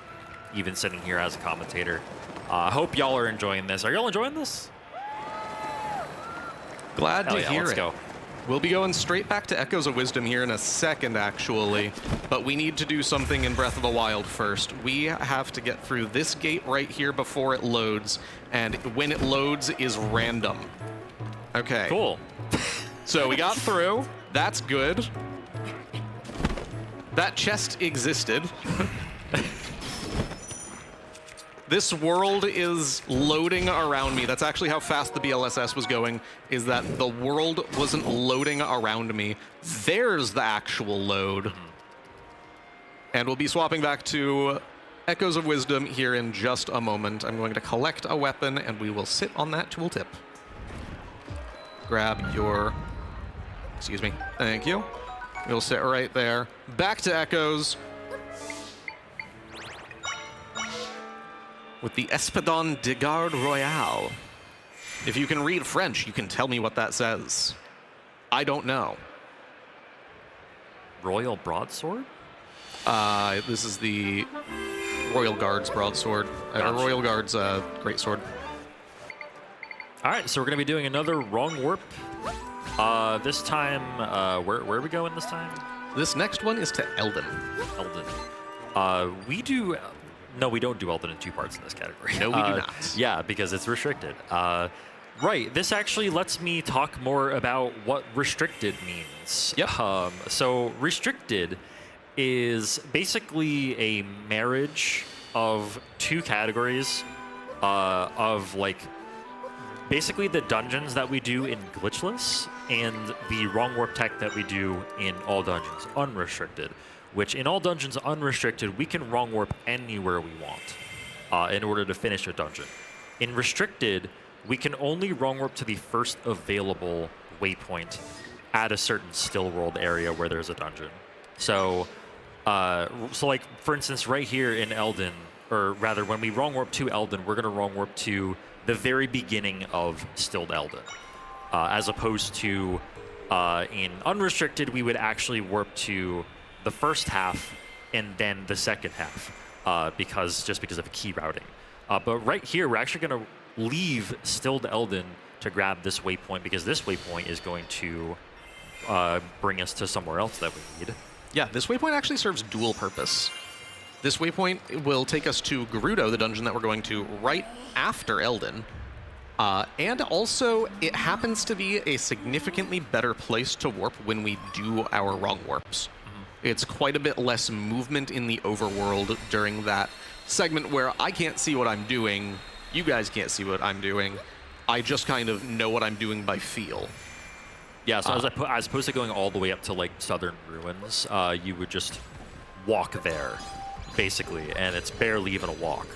even sitting here as a commentator. Hope y'all are enjoying this. Are y'all enjoying this? Glad Hell to yeah, hear let's it. go. We'll be going straight back to Echoes of Wisdom here in a second, actually. But we need to do something in Breath of the Wild first. We have to get through this gate right here before it loads. And when it loads is random. Okay. Cool. So we got through. That's good. That chest existed. This world is loading around me. That's actually how fast the BLSS was going, is that the world wasn't loading around me. There's the actual load. And we'll be swapping back to Echoes of Wisdom here in just a moment. I'm going to collect a weapon, and we will sit on that tooltip. Grab your... Excuse me. Thank you. We'll sit right there. Back to Echoes. With the Espadon de Garde Royale. If you can read French, you can tell me what that says. I don't know. Royal Broadsword? This is the Royal Guard's broadsword. Gotcha. Royal Guard's greatsword. All right, so we're going to be doing another Wrong Warp. This time, where are we going this time? This next one is to Eldin. Eldin. No, we don't do Eldin in two parts in this category. No, we do not. Yeah, because it's restricted. Right, this actually lets me talk more about what restricted means. Yep. So restricted is basically a marriage of two categories of like basically the dungeons that we do in Glitchless and the Wrong Warp tech that we do in All Dungeons Unrestricted, which in All Dungeons Unrestricted, we can Wrong Warp anywhere we want in order to finish a dungeon. In Restricted, we can only Wrong Warp to the first available waypoint at a certain still world area where there's a dungeon. So like, for instance, right here in Eldin, or rather, when we Wrong Warp to Eldin, we're going to Wrong Warp to the very beginning of Stilled Eldin. As opposed to in Unrestricted, we would actually warp to the first half and then the second half because of key routing. But right here, we're actually going to leave Stilled Eldin to grab this waypoint because this waypoint is going to bring us to somewhere else that we need. Yeah, this waypoint actually serves dual purpose. This waypoint will take us to Gerudo, the dungeon that we're going to right after Eldin. And also, it happens to be a significantly better place to warp when we do our Wrong Warps. It's quite a bit less movement in the overworld during that segment where I can't see what I'm doing, you guys can't see what I'm doing. I just kind of know what I'm doing by feel. Yeah, so as opposed to going all the way up to like Southern Ruins, you would just walk there, basically, and it's barely even a walk.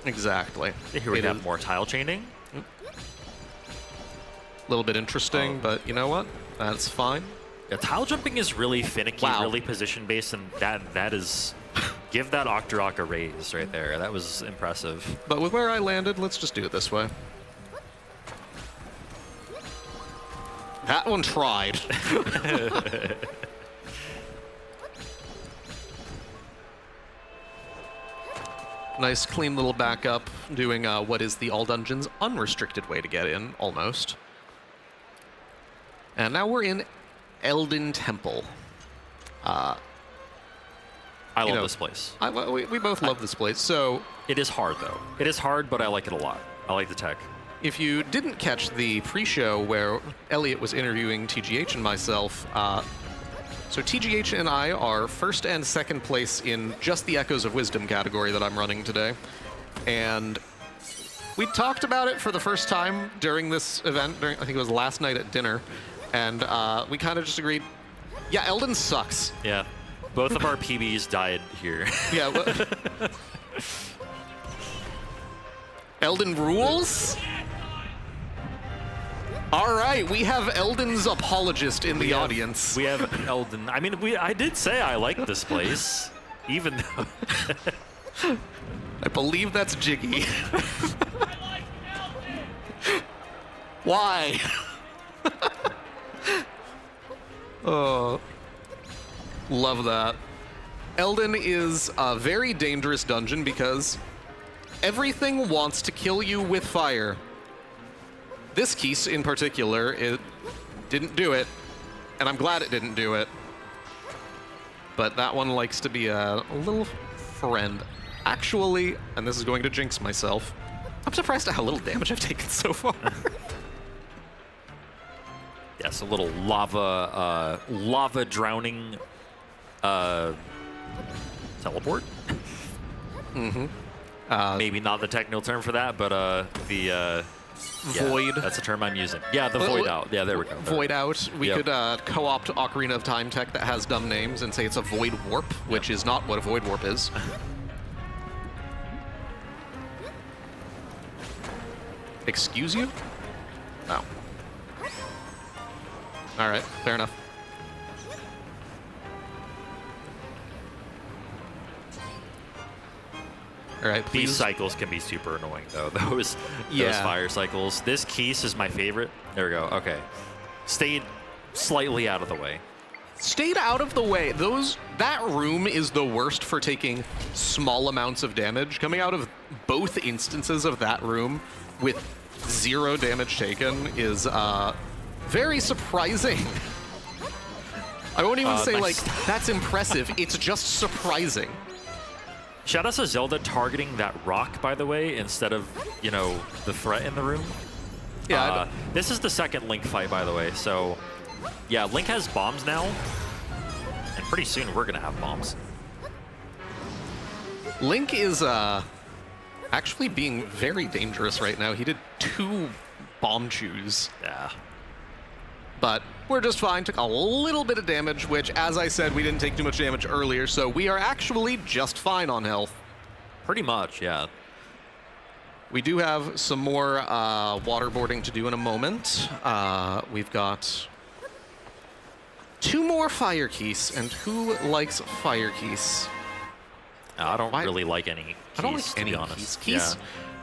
Exactly. Here we have more tile chaining. A little bit interesting, but you know what? That's fine. Yeah, tile jumping is really finicky, Wow. really position-based, and that is... give that Octorok a raise right there. That was impressive. But with where I landed, let's just do it this way. That one tried. Nice, clean little backup, doing what is the All Dungeons Unrestricted way to get in, almost. And now we're in Eldin Temple. I love this place. We both love this place, so... It is hard, though. It is hard, but I like it a lot. I like the tech. If you didn't catch the pre-show where Elliot was interviewing TGH and myself, so TGH and I are first and second place in just the Echoes of Wisdom category that I'm running today. And we talked about it for the first time during this event, I think it was last night at dinner, and we kind of just agreed, yeah, Eldin sucks. Yeah. Both of our PBs died here. Yeah. Eldin rules? All right, we have Eldin's apologist in the audience. We have Eldin. I mean, I did say I like this place, even though... I believe that's Jiggy. Why? Oh, love that. Eldin is a very dangerous dungeon because everything wants to kill you with fire. This Keese in particular, it didn't do it, and I'm glad it didn't do it. But that one likes to be a little friend. Actually, and this is going to jinx myself, I'm surprised at how little damage I've taken so far. Yes, a little lava drowning teleport. Maybe not the technical term for that, but the Void. That's the term I'm using. Yeah, the void out. Yeah, there we go. Void out. We Yep. could co-opt Ocarina of Time tech that has dumb names and say it's a void warp, which is not what a void warp is. Excuse you? Oh. All right, fair enough. All right, These please. cycles can be super annoying, though. Those Yeah. fire cycles. This Keese is my favorite. There we go. Okay. Stayed slightly out of the way. Stayed out of the way. That room is the worst for taking small amounts of damage. Coming out of both instances of that room with 0 damage taken is very surprising. I won't even say nice. like that's impressive. It's just surprising. Shout out to Zelda targeting that rock, by the way, instead of, you know, the threat in the room. Yeah. This is the second Link fight, by the way. So, yeah, Link has bombs now. And pretty soon we're going to have bombs. Link is actually being very dangerous right now. He did 2 bomb chews. Yeah. But we're just fine. Took a little bit of damage, which, as I said, we didn't take too much damage earlier, so we are actually just fine on health. Pretty much, yeah. We do have some more waterboarding to do in a moment. We've got 2 more fire keys, and who likes fire keys? I don't Why- really like any keys, I don't like to any be honest. keys.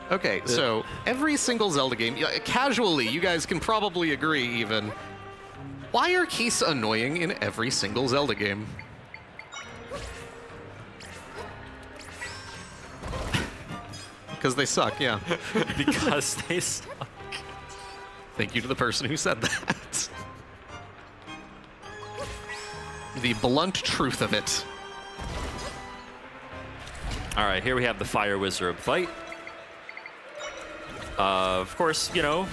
Yeah. Okay, so every single Zelda game, casually, you guys can probably agree even, why are keys annoying in every single Zelda game? Because they suck, yeah. Because they suck. Thank you to the person who said that. The blunt truth of it. All right, here we have the Fire Wizard fight. Of course, you know,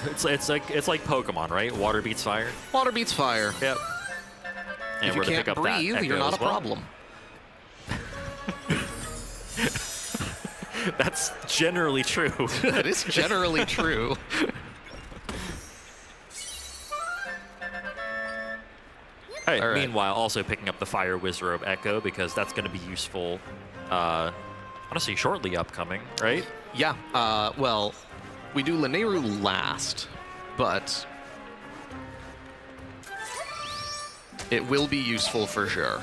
it's like Pokemon, right? Water beats fire. Water beats fire. Yep. And If you we're to can't pick up that breathe, echo you're not as a well. problem. That's generally true. That is generally true. Hey, All right. Meanwhile, also picking up the Fire Wizard Echo because that's going to be useful, honestly, shortly upcoming, right? Yeah, well, we do Lineru last, but it will be useful for sure.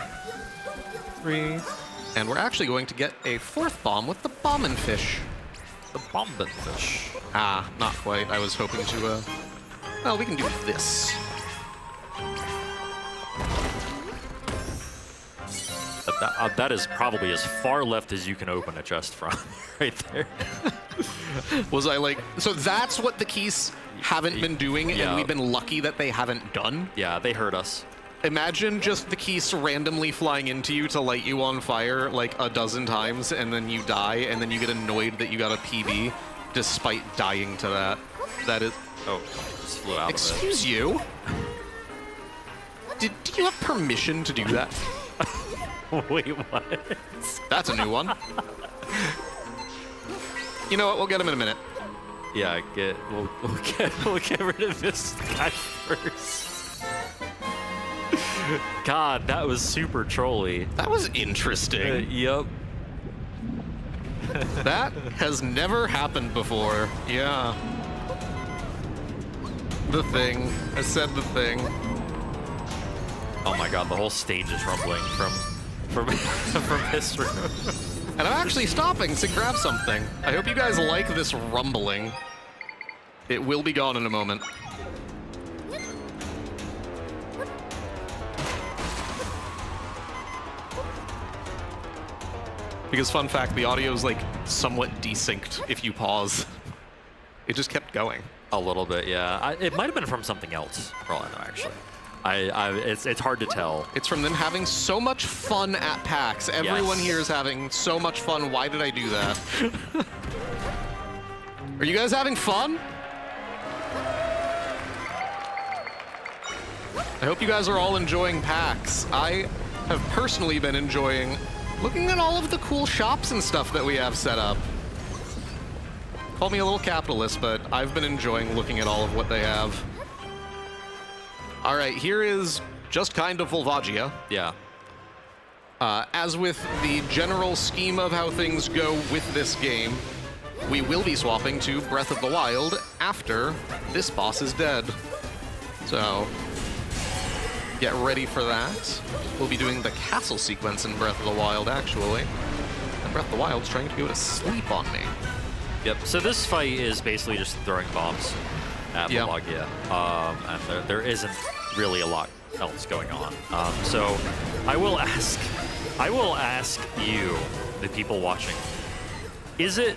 3. And we're actually going to get a 4th bomb with the Bombin' Fish. The Bombin Fish. Ah, not quite. I was hoping to, well, we can do this. That is probably as far left as you can open a chest from, right there. Was I like... So that's what the keys haven't been doing, Yeah. and we've been lucky that they haven't done? Yeah, they hurt us. Imagine just the keys randomly flying into you to light you on fire like a dozen times, and then you die, and then you get annoyed that you got a PB despite dying to that. That is... Oh, just flew out Excuse you? Did you have permission to do that? of it. Wait, what? That's a new one. You know what? We'll get him in a minute. Yeah, we'll get rid of this guy first. God, that was super trolly. That was interesting. Yep. That has never happened before. Yeah. The thing. I said the thing. Oh my god, the whole stage is rumbling from from this room. And I'm actually stopping to grab something. I hope you guys like this rumbling. It will be gone in a moment. Because fun fact, the audio is like somewhat desynced if you pause. It just kept going. A little bit, yeah. It might have been from something else, for all I know, actually. It's hard to tell. It's from them having so much fun at PAX. Everyone here is having so much fun. Why did I do that? Are you guys having fun? I hope you guys are all enjoying PAX. I have personally been enjoying looking at all of the cool shops and stuff that we have set up. Call me a little capitalist, but I've been enjoying looking at all of what they have. All right, here is just kind of Volvagia. Yeah. As with the general scheme of how things go with this game, we will be swapping to Breath of the Wild after this boss is dead. So, get ready for that. We'll be doing the castle sequence in Breath of the Wild, actually. And Breath of the Wild's trying to go to sleep on me. Yep. So this fight is basically just throwing bombs at Volvagia. And there isn't really a lot else going on. So I will ask you, the people watching, is it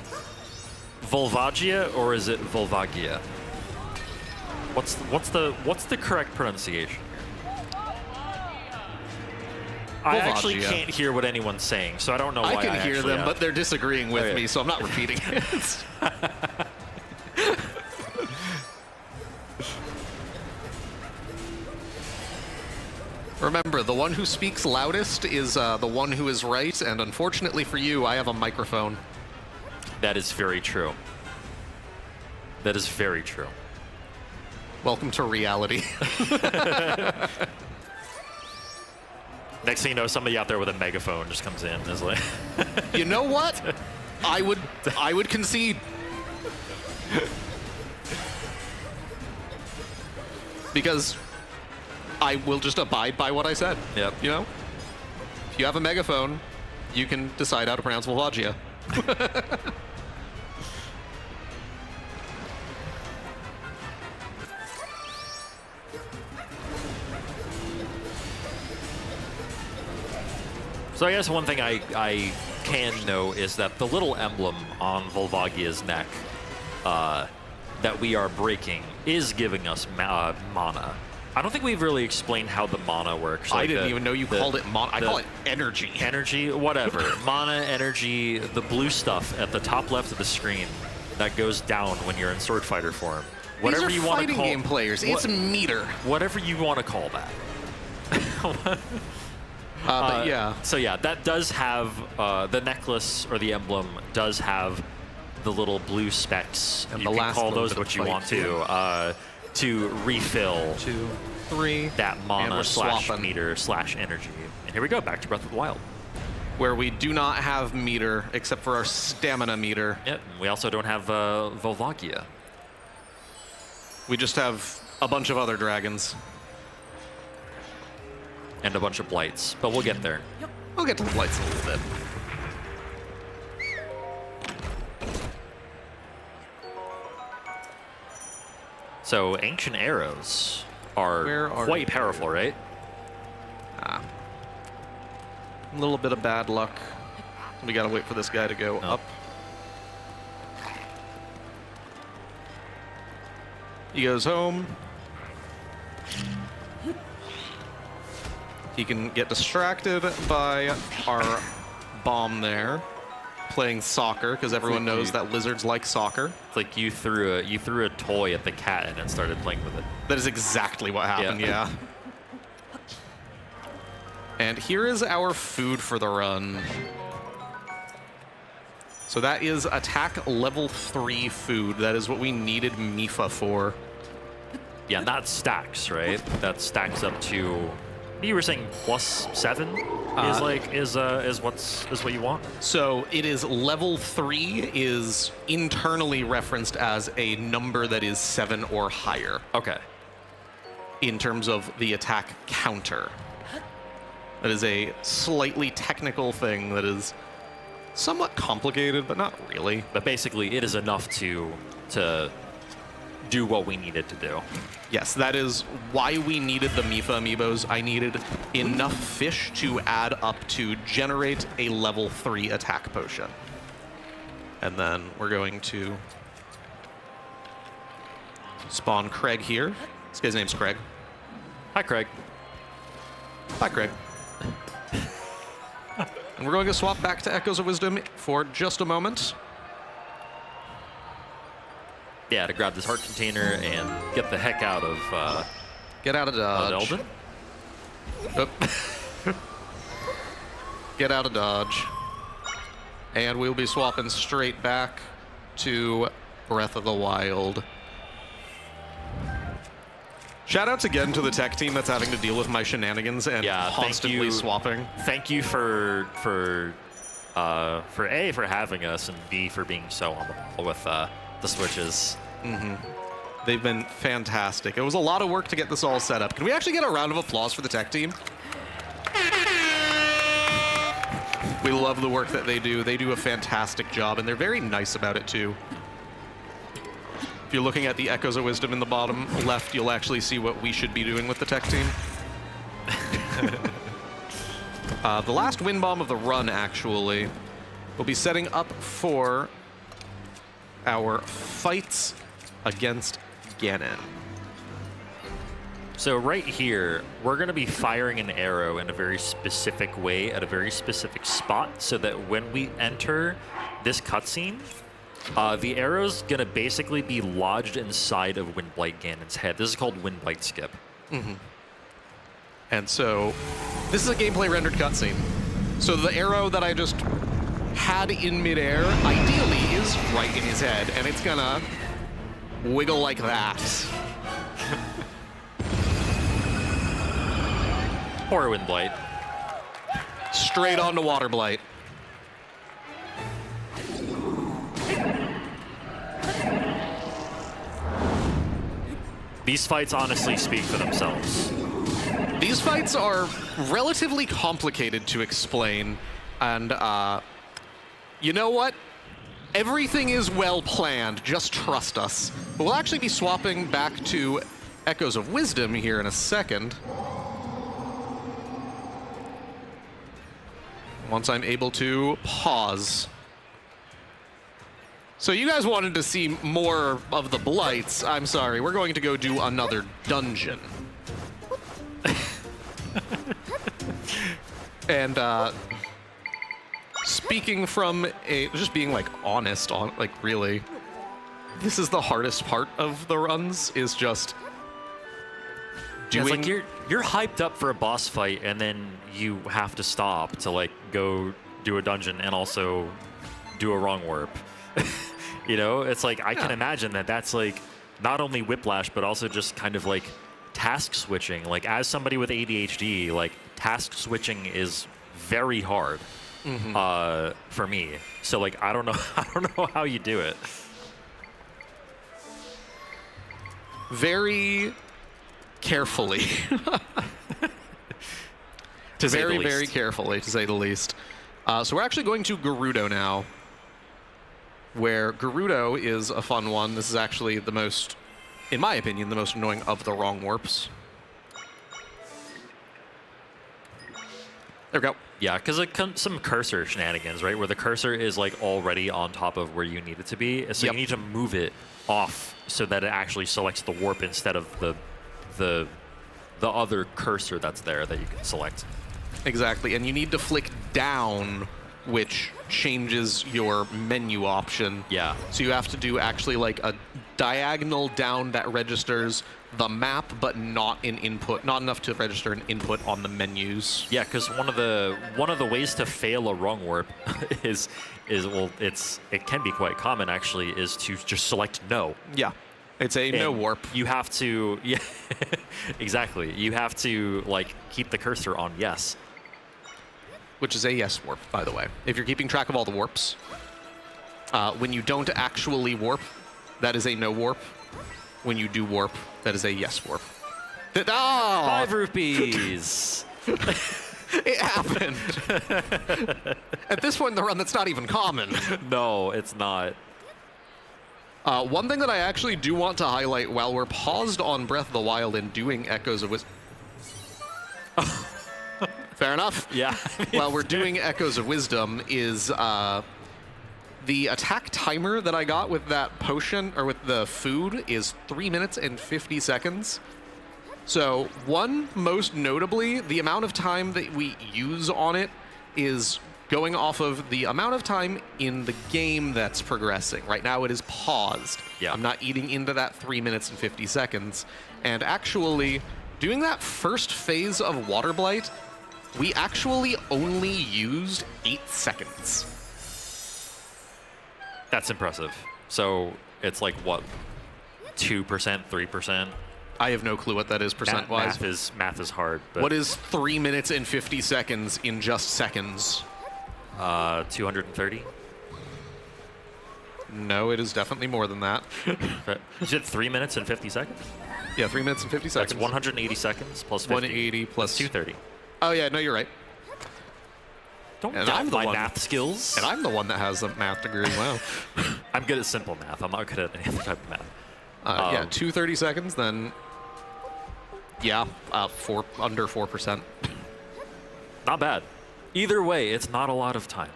Volvagia or is it Volvagia? What's the correct pronunciation here? I actually can't hear what anyone's saying, so I don't know why I can hear them, but they're disagreeing with me, so I'm not repeating it. Remember, the one who speaks loudest is the one who is right, and unfortunately for you, I have a microphone. That is very true. That is very true. Welcome to reality. Next thing you know, somebody out there with a megaphone just comes in and is like... You know what? I would concede. Because I will just abide by what I said. Yep. You know? If you have a megaphone, you can decide how to pronounce Volvagia. So I guess one thing I can know is that the little emblem on Volvagia's neck that we are breaking is giving us mana. I don't think we've really explained how the mana works. I didn't even know you called it mana. I call it energy. Energy, whatever. Mana, energy, the blue stuff at the top left of the screen that goes down when you're in sword fighter form. Whatever These are you want to fighting call game players. It's meter. Whatever you want to call that. But yeah. So yeah, that does have the necklace or the emblem does have the little blue specks. And you the can last call little those bit what of you fight, want to refill 2, 3. that And mana we're slash swapping. meter slash energy. And here we go, back to Breath of the Wild. Where we do not have meter except for our stamina meter. Yep. We also don't have Volvagia. We just have a bunch of other dragons. And a bunch of blights, but we'll get there. We'll get to the lights in a little bit. So ancient arrows Where are are quite the powerful, right? A little bit of bad luck. We gotta wait for this guy to go up. He goes home. He can get distracted by our bomb there, playing soccer, because everyone knows that lizards like soccer. It's like you threw a toy at the cat and it started playing with it. That is exactly what happened, yeah. And here is our food for the run. So that is attack level 3 food. That is what we needed Mifa for. Yeah, not stacks, right? That stacks up to. You were saying +7 is what you want? So it is level 3 is internally referenced as a number that is 7 or higher Okay. in terms of the attack counter. That is a slightly technical thing that is somewhat complicated, but not really. But basically, it is enough to do what we needed to do. Yes, that is why we needed the Mifa amiibos. I needed enough fish to add up to generate a level 3 attack potion. And then we're going to spawn Craig here. This guy's name's Craig. Hi, Craig. Hi, Craig. And we're going to swap back to Echoes of Wisdom for just a moment. Yeah, to grab this heart container and get the heck out of Get out of Dodge. Elden. Oop. Get out of Dodge. And we'll be swapping straight back to Breath of the Wild. Shoutouts again to the tech team that's having to deal with my shenanigans and constantly swapping. Thank you for A, for having us, and B, for being so on the ball with the switches. They've been fantastic. It was a lot of work to get this all set up. Can we actually get a round of applause for the tech team? We love the work that they do. They do a fantastic job, and they're very nice about it, too. If you're looking at the Echoes of Wisdom in the bottom left, you'll actually see what we should be doing with the tech team. The last wind bomb of the run, actually, will be setting up for our fights against Ganon. So right here, we're going to be firing an arrow in a very specific way at a very specific spot so that when we enter this cutscene, the arrow's going to basically be lodged inside of Windblight Ganon's head. This is called Windblight Skip. And so this is a gameplay rendered cutscene. So the arrow that I just had in midair ideally is right in his head, and it's gonna wiggle like that. Poor Windblight. Straight onto Waterblight. These fights honestly speak for themselves. These fights are relatively complicated to explain, and you know what? Everything is well planned, just trust us. But we'll actually be swapping back to Echoes of Wisdom here in a second. Once I'm able to pause. So you guys wanted to see more of the Blights. I'm sorry, we're going to go do another dungeon. And speaking from just being like honest, like really, this is the hardest part of the runs, is just doing. It's like you're hyped up for a boss fight, and then you have to stop to like go do a dungeon and also do a wrong warp. You know, it's like I can imagine that's like not only whiplash, but also just kind of like task switching. Like as somebody with ADHD, like task switching is very hard for me. So like I don't know how you do it. Very carefully. Very carefully, to say the least. So we're actually going to Gerudo now, where Gerudo is a fun one. This is actually the most, in my opinion, the most annoying of the wrong warps. There we go. Yeah, because some cursor shenanigans, right? Where the cursor is like already on top of where you need it to be. So you need to move it off so that it actually selects the warp instead of the other cursor that's there that you can select. Exactly, and you need to flick down, which changes your menu option. Yeah. So you have to do actually like a diagonal down that registers the map, but not an input, not enough to register an input on the menus. Yeah, because one of the ways to fail a wrong warp is well, it can be quite common actually, is to just select no. Yeah. It's a no warp. You have to, yeah, exactly. You have to like keep the cursor on yes. Which is a yes warp, by the way. If you're keeping track of all the warps, when you don't actually warp, that is a no warp. When you do warp, that is a yes warp. 5 rupees. It happened. At this point in the run, that's not even common. No, it's not. One thing that I actually do want to highlight while we're paused on Breath of the Wild and doing Echoes of Wisdom. Fair enough. Yeah. While we're doing Echoes of Wisdom is the attack timer that I got with that potion, or with the food, is 3 minutes and 50 seconds. So, most notably, the amount of time that we use on it is going off of the amount of time in the game that's progressing. Right now it is paused. Yeah. I'm not eating into that 3 minutes and 50 seconds. And actually, doing that first phase of Water Blight, we actually only used 8 seconds. That's impressive. So it's like, what, 2%, 3%? I have no clue what that is percent-wise. Math is hard. But What is 3 minutes and 50 seconds in just seconds? 230? No, it is definitely more than that. Is it 3 minutes and 50 seconds? Yeah, 3 minutes and 50 seconds. That's 180 seconds plus 50. 180 plus 230. Oh yeah, no, you're right. Don't And doubt I'm the my one- math skills. And I'm the one that has the math degree. Wow. I'm good at simple math. I'm not good at any other type of math. Yeah, 230 seconds, then yeah, under 4%. Not bad. Either way, it's not a lot of time.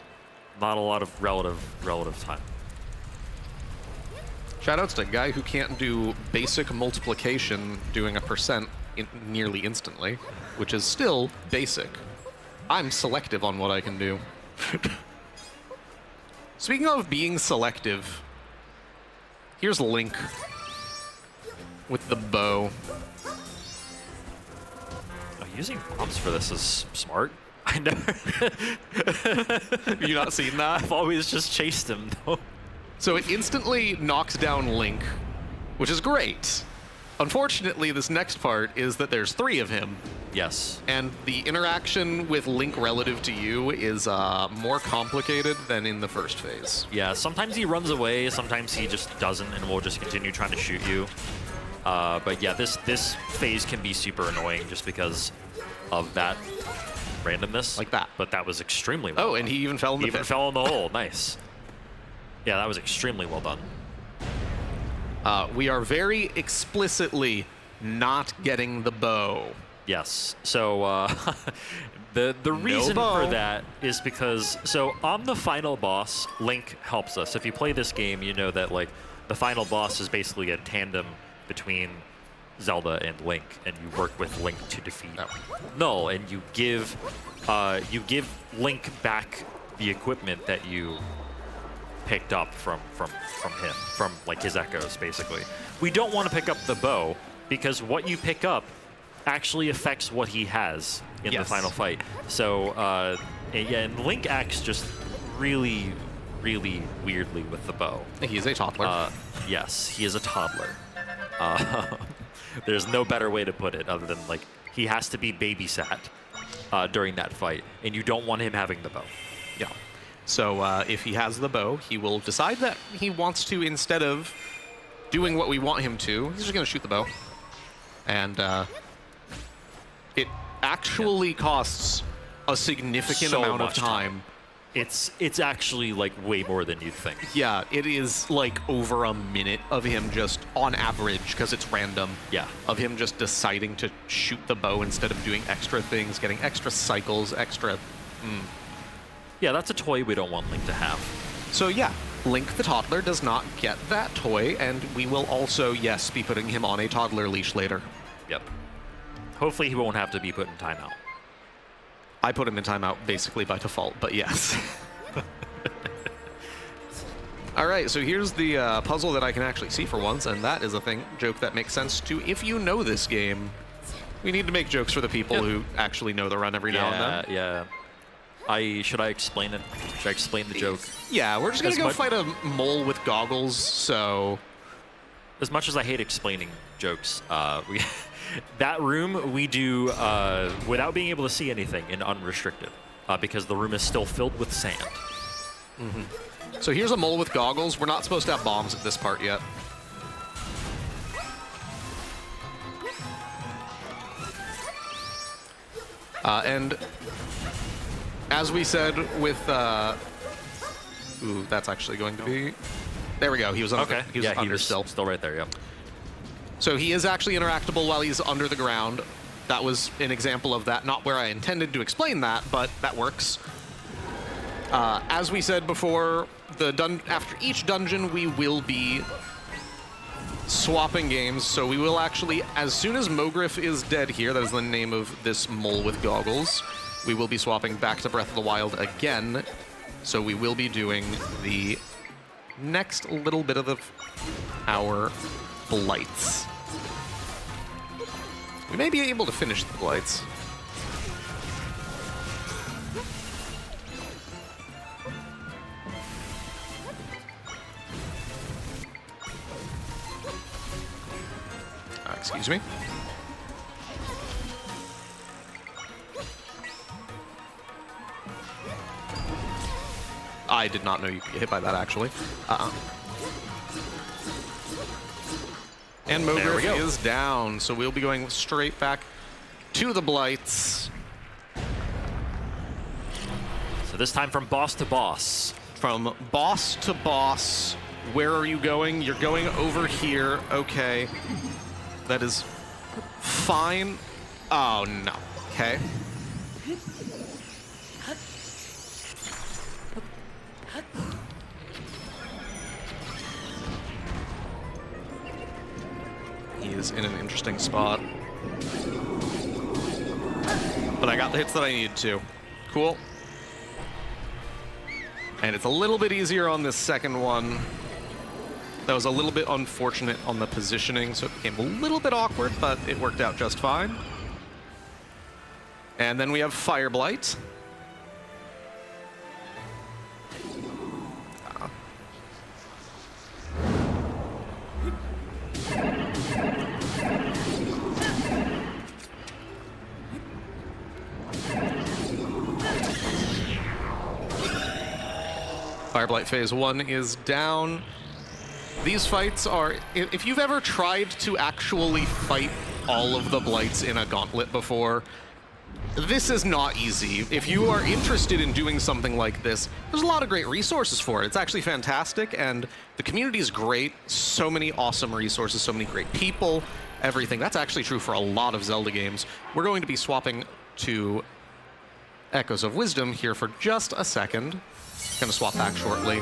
Not a lot of relative time. Shoutouts to a guy who can't do basic multiplication doing a percent nearly instantly, which is still basic. I'm selective on what I can do. Speaking of being selective, here's Link with the bow. Oh, using bombs for this is smart. I never. Have you not seen that? I've always just chased him, though. So it instantly knocks down Link, which is great. Unfortunately, this next part is that there's 3 of him, Yes. and the interaction with Link relative to you is more complicated than in the first phase. Yeah, sometimes he runs away, sometimes he just doesn't, and will just continue trying to shoot you. But yeah, this phase can be super annoying just because of that randomness. Like that. But that was extremely well Oh, and he even fell in the He even pit. fell in the hole. Nice. Yeah, that was extremely well done. We are very explicitly not getting the bow. Yes. So the reason bow. for that is because on the final boss, Link helps us. If you play this game, you know that like the final boss is basically a tandem between Zelda and Link, and you work with Link to defeat Null, and you give Link back the equipment that you picked up from him, from like his echoes, basically. We don't want to pick up the bow because what you pick up actually affects what he has in the Yes. final fight. So yeah, and Link acts just really, really weirdly with the bow. He is a toddler. Yes, he is a toddler. There's no better way to put it other than like he has to be babysat during that fight, and you don't want him having the bow. Yeah. So if he has the bow, he will decide that he wants to, instead of doing what we want him to, he's just going to shoot the bow. And it actually costs a significant So amount of much time. It's actually like way more than you'd think. Yeah, it is like over a minute of him just, on average, because it's random, Yeah. of him just deciding to shoot the bow instead of doing extra things, getting extra cycles, extra... Yeah, that's a toy we don't want Link to have. So yeah, Link the toddler does not get that toy, and we will also, yes, be putting him on a toddler leash later. Yep. Hopefully he won't have to be put in timeout. I put him in timeout basically by default, but yes. All right, so here's the puzzle that I can actually see for once, and that is a joke that makes sense to if you know this game. We need to make jokes for the people who actually know the run every now and then. Yeah. Should I explain it? Should I explain the joke? Yeah, we're just gonna As go much- fight a mole with goggles, so... As much as I hate explaining jokes, that room we do without being able to see anything in unrestricted, because the room is still filled with sand. So here's a mole with goggles. We're not supposed to have bombs at this part yet. And as we said with... ooh, that's actually going to be... There we go. He was under, Okay. he was under still. Still right there, yep. So he is actually interactable while he's under the ground. That was an example of that. Not where I intended to explain that, but that works. As we said before, after each dungeon, we will be swapping games. So we will actually, as soon as Mogriff is dead here, that is the name of this mole with goggles, we will be swapping back to Breath of the Wild again. So we will be doing the next little bit of our blights. We may be able to finish the blights. Excuse me. I did not know you could get hit by that, actually. And Mogriff is down, so we'll be going straight back to the blights. So this time from boss to boss. From boss to boss. Where are you going? You're going over here. Okay. That is fine. Oh, no. Okay. He is in an interesting spot. But I got the hits that I needed to. Cool. And it's a little bit easier on this second one. That was a little bit unfortunate on the positioning, so it became a little bit awkward, but it worked out just fine. And then we have Fire Blight. Fireblight Phase 1 is down. These fights are... If you've ever tried to actually fight all of the Blights in a gauntlet before, this is not easy. If you are interested in doing something like this, there's a lot of great resources for it. It's actually fantastic, and the community is great. So many awesome resources, so many great people, everything. That's actually true for a lot of Zelda games. We're going to be swapping to Echoes of Wisdom here for just a second. Going to swap back shortly.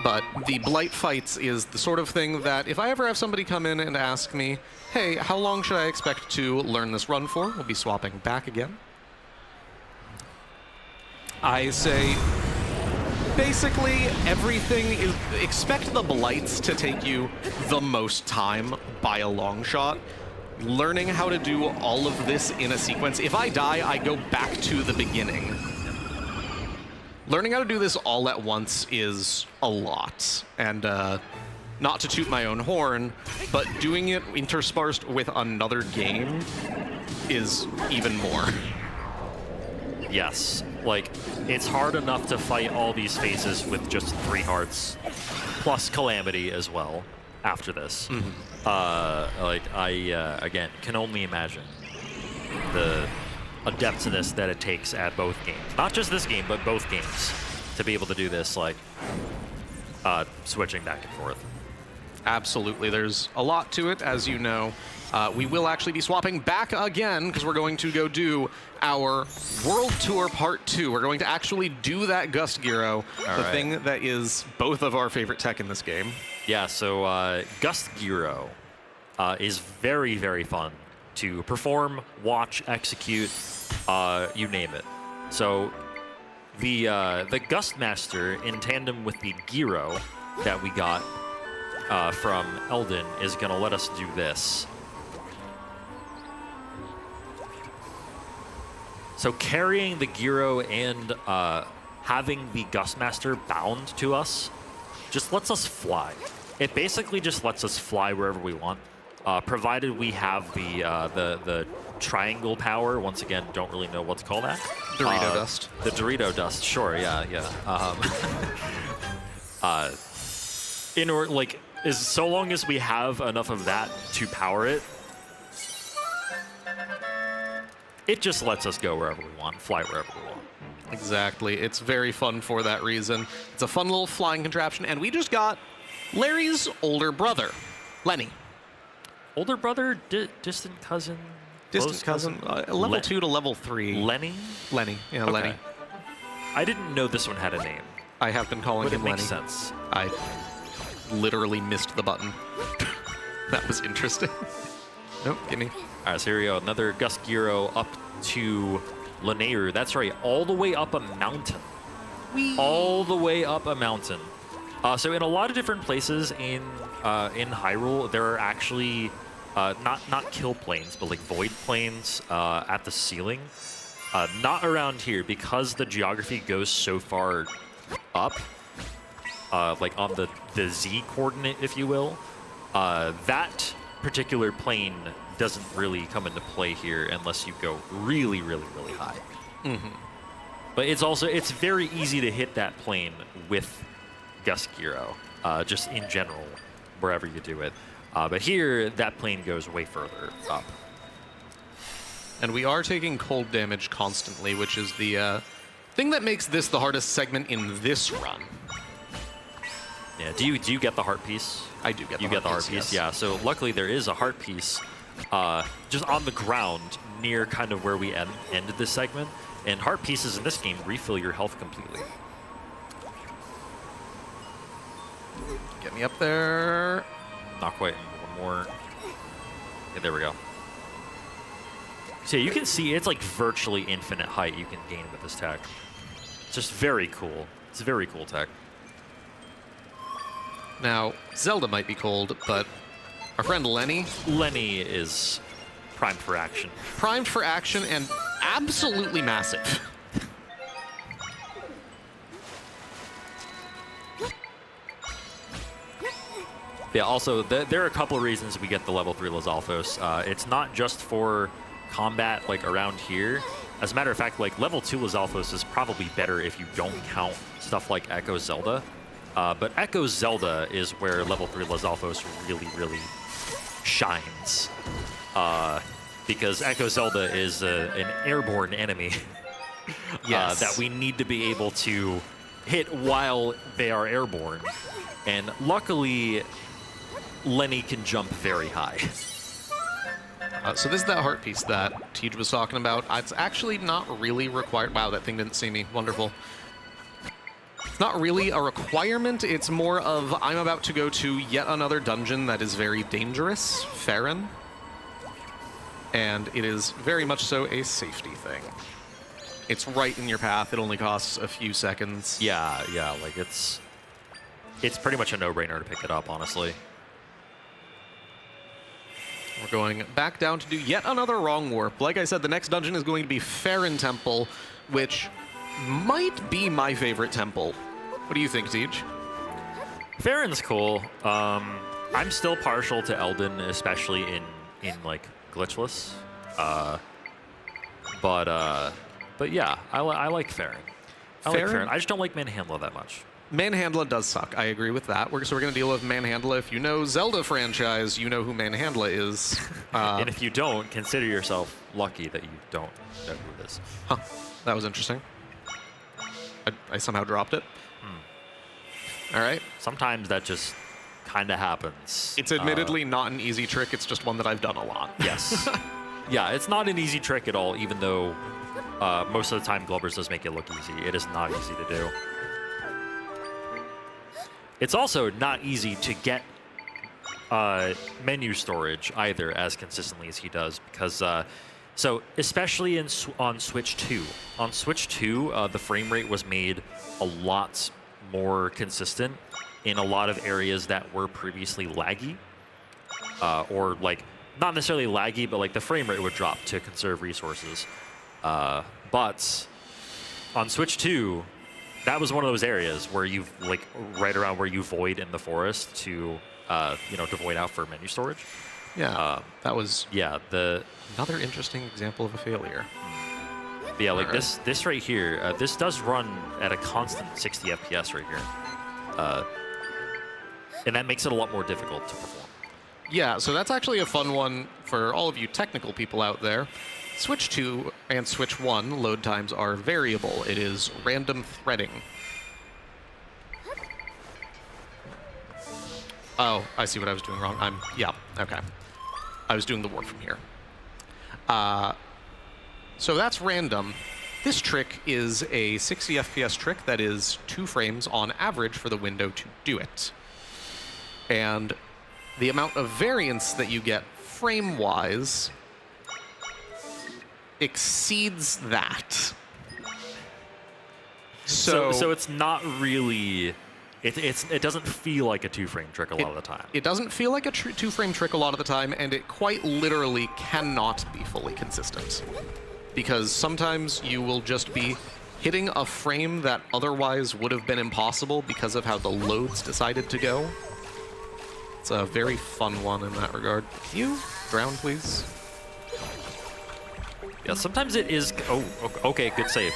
But the Blight fights is the sort of thing that if I ever have somebody come in and ask me, hey, how long should I expect to learn this run for? We'll be swapping back again. I say, basically, everything is... Expect the Blights to take you the most time by a long shot. Learning how to do all of this in a sequence. If I die, I go back to the beginning. Learning how to do this all at once is a lot, and not to toot my own horn, but doing it interspersed with another game is even more. Yes, like, it's hard enough to fight all these phases with just 3 hearts, plus Calamity as well, after this. Mm-hmm. Again, can only imagine the depth to this that it takes at both games. Not just this game, but both games, to be able to do this, like, switching back and forth. Absolutely. There's a lot to it, as you know. We will actually be swapping back again, because we're going to go do our World Tour Part 2. We're going to actually do that Gust Gyro, thing that is both of our favorite tech in this game. Yeah, so Gust Gyro is very, very fun to perform, watch, execute, you name it. So the Gust Master, in tandem with the Gyro that we got from Eldon, is going to let us do this. So carrying the Gyro and having the Gust Master bound to us just lets us fly. It basically just lets us fly wherever we want. Provided we have the triangle power. Once again, don't really know what to call that. Dorito dust. The Dorito dust, sure, yeah. In order, like, so long as we have enough of that to power it, It just lets us go wherever we want, fly wherever we want. Exactly. It's very fun for that reason. It's a fun little flying contraption, and we just got Larry's older brother, Lenny. Older brother, distant cousin, Distant close cousin, level 2 to level 3. Lenny? Lenny, yeah, Okay. Lenny. I didn't know this one had a name, I have been calling but it him makes Lenny. sense. I literally missed the button. That was interesting. Nope, gimme. All right, so here we go. Another Gus Giro up to Lanayru. That's right, all the way up a mountain. All the way up a mountain. So in a lot of different places in Hyrule, there are actually not kill planes, but like void planes at the ceiling. Not around here because the geography goes so far up, like on the Z coordinate, if you will. That particular plane doesn't really come into play here unless you go really, really, really high. But it's very easy to hit that plane with Gus Giro, just in general, wherever you do it. But here, that plane goes way further up. And we are taking cold damage constantly, which is the thing that makes this the hardest segment in this run. Yeah. Do you get the heart piece? I do get the You get the heart piece. yes. Yeah. So luckily there is a heart piece, just on the ground near kind of where we ended this segment. And heart pieces in this game refill your health completely. Get me up there. Not quite. One more. Okay, there we go. So you can see it's like virtually infinite height you can gain with this tech. It's just very cool. It's a very cool tech. Now, Zelda might be cold, but our friend Lenny, Lenny is primed for action. primed for action and absolutely massive. Yeah, also, there are a couple of reasons we get the level 3 Lizalfos. It's not just for combat, like, around here. As a matter of fact, like, level 2 Lizalfos is probably better if you don't count stuff like Echo Zelda. But Echo Zelda is where level 3 Lizalfos really, really shines. Because Echo Zelda is an airborne enemy Yes. that we need to be able to hit while they are airborne. And luckily, Lenny can jump very high. So this is that heart piece that Tej was talking about. It's actually not really required. Wow, that thing didn't see me. Wonderful. It's not really a requirement. It's more of I'm about to go to yet another dungeon that is very dangerous, Farron. And it is very much so a safety thing. It's right in your path. It only costs a few seconds. Yeah, like it's pretty much a no-brainer to pick it up, honestly. We're going back down to do yet another wrong warp. Like I said, the next dungeon is going to be Farron Temple, which might be my favorite temple. What do you think, Tej? Farron's cool. I'm still partial to Eldin, especially in like glitchless. But yeah, I like Farron. I like Farron. I just don't like Manhandla that much. Manhandla does suck. I agree with that. So we're going to deal with Manhandla. If you know Zelda franchise, you know who Manhandla is. And if you don't, consider yourself lucky that you don't know who it is. Huh. That was interesting. I somehow dropped it. All right. Sometimes that just kind of happens. It's admittedly not an easy trick. It's just one that I've done a lot. Yes. Yeah, it's not an easy trick at all, even though most of the time Glubbers does make it look easy. It is not easy to do. It's also not easy to get menu storage either as consistently as he does, because so especially on Switch 2. On Switch 2, the frame rate was made a lot more consistent in a lot of areas that were previously laggy, or like not necessarily laggy, but like the frame rate would drop to conserve resources. But on Switch 2, that was one of those areas where you like right around where you void in the forest to to void out for menu storage. Yeah. That was the another interesting example of a failure. yeah like this right here. This does run at a constant 60 FPS right here, and that makes it a lot more difficult to perform. Yeah, so that's actually a fun one for all of you technical people out there. Switch 2 and Switch 1 load times are variable. It is random threading. Oh, I see what I was doing wrong. Yeah, okay. I was doing the warp from here. So that's random. This trick is a 60 FPS trick that is 2 frames on average for the window to do it. And the amount of variance that you get frame-wise exceeds that. So it's not really... It doesn't feel like a 2-frame trick a lot of the time. It doesn't feel like a 2-frame trick a lot of the time, and it quite literally cannot be fully consistent. Because sometimes you will just be hitting a frame that otherwise would have been impossible because of how the loads decided to go. It's a very fun one in that regard. Can you drown, please? Yeah, sometimes it is... Oh, okay, good save.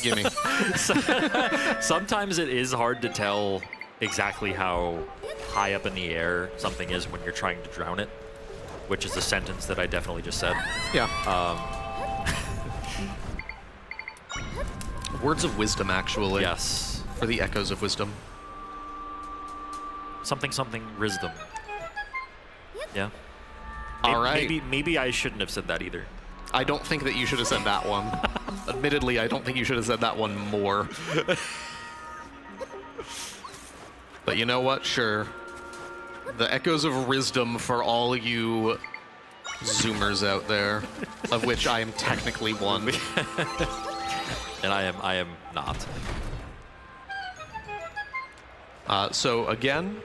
Gimme. Sometimes it is hard to tell exactly how high up in the air something is when you're trying to drown it, which is a sentence that I definitely just said. Yeah. Words of wisdom, actually. Yes. For the Echoes of Wisdom. Something wisdom. Yeah. All right. Maybe I shouldn't have said that either. I don't think that you should have said that one. Admittedly, I don't think you should have said that one more. But you know what? Sure. The Echoes of Wisdom for all you Zoomers out there, of which I am technically one. And I am not. So again,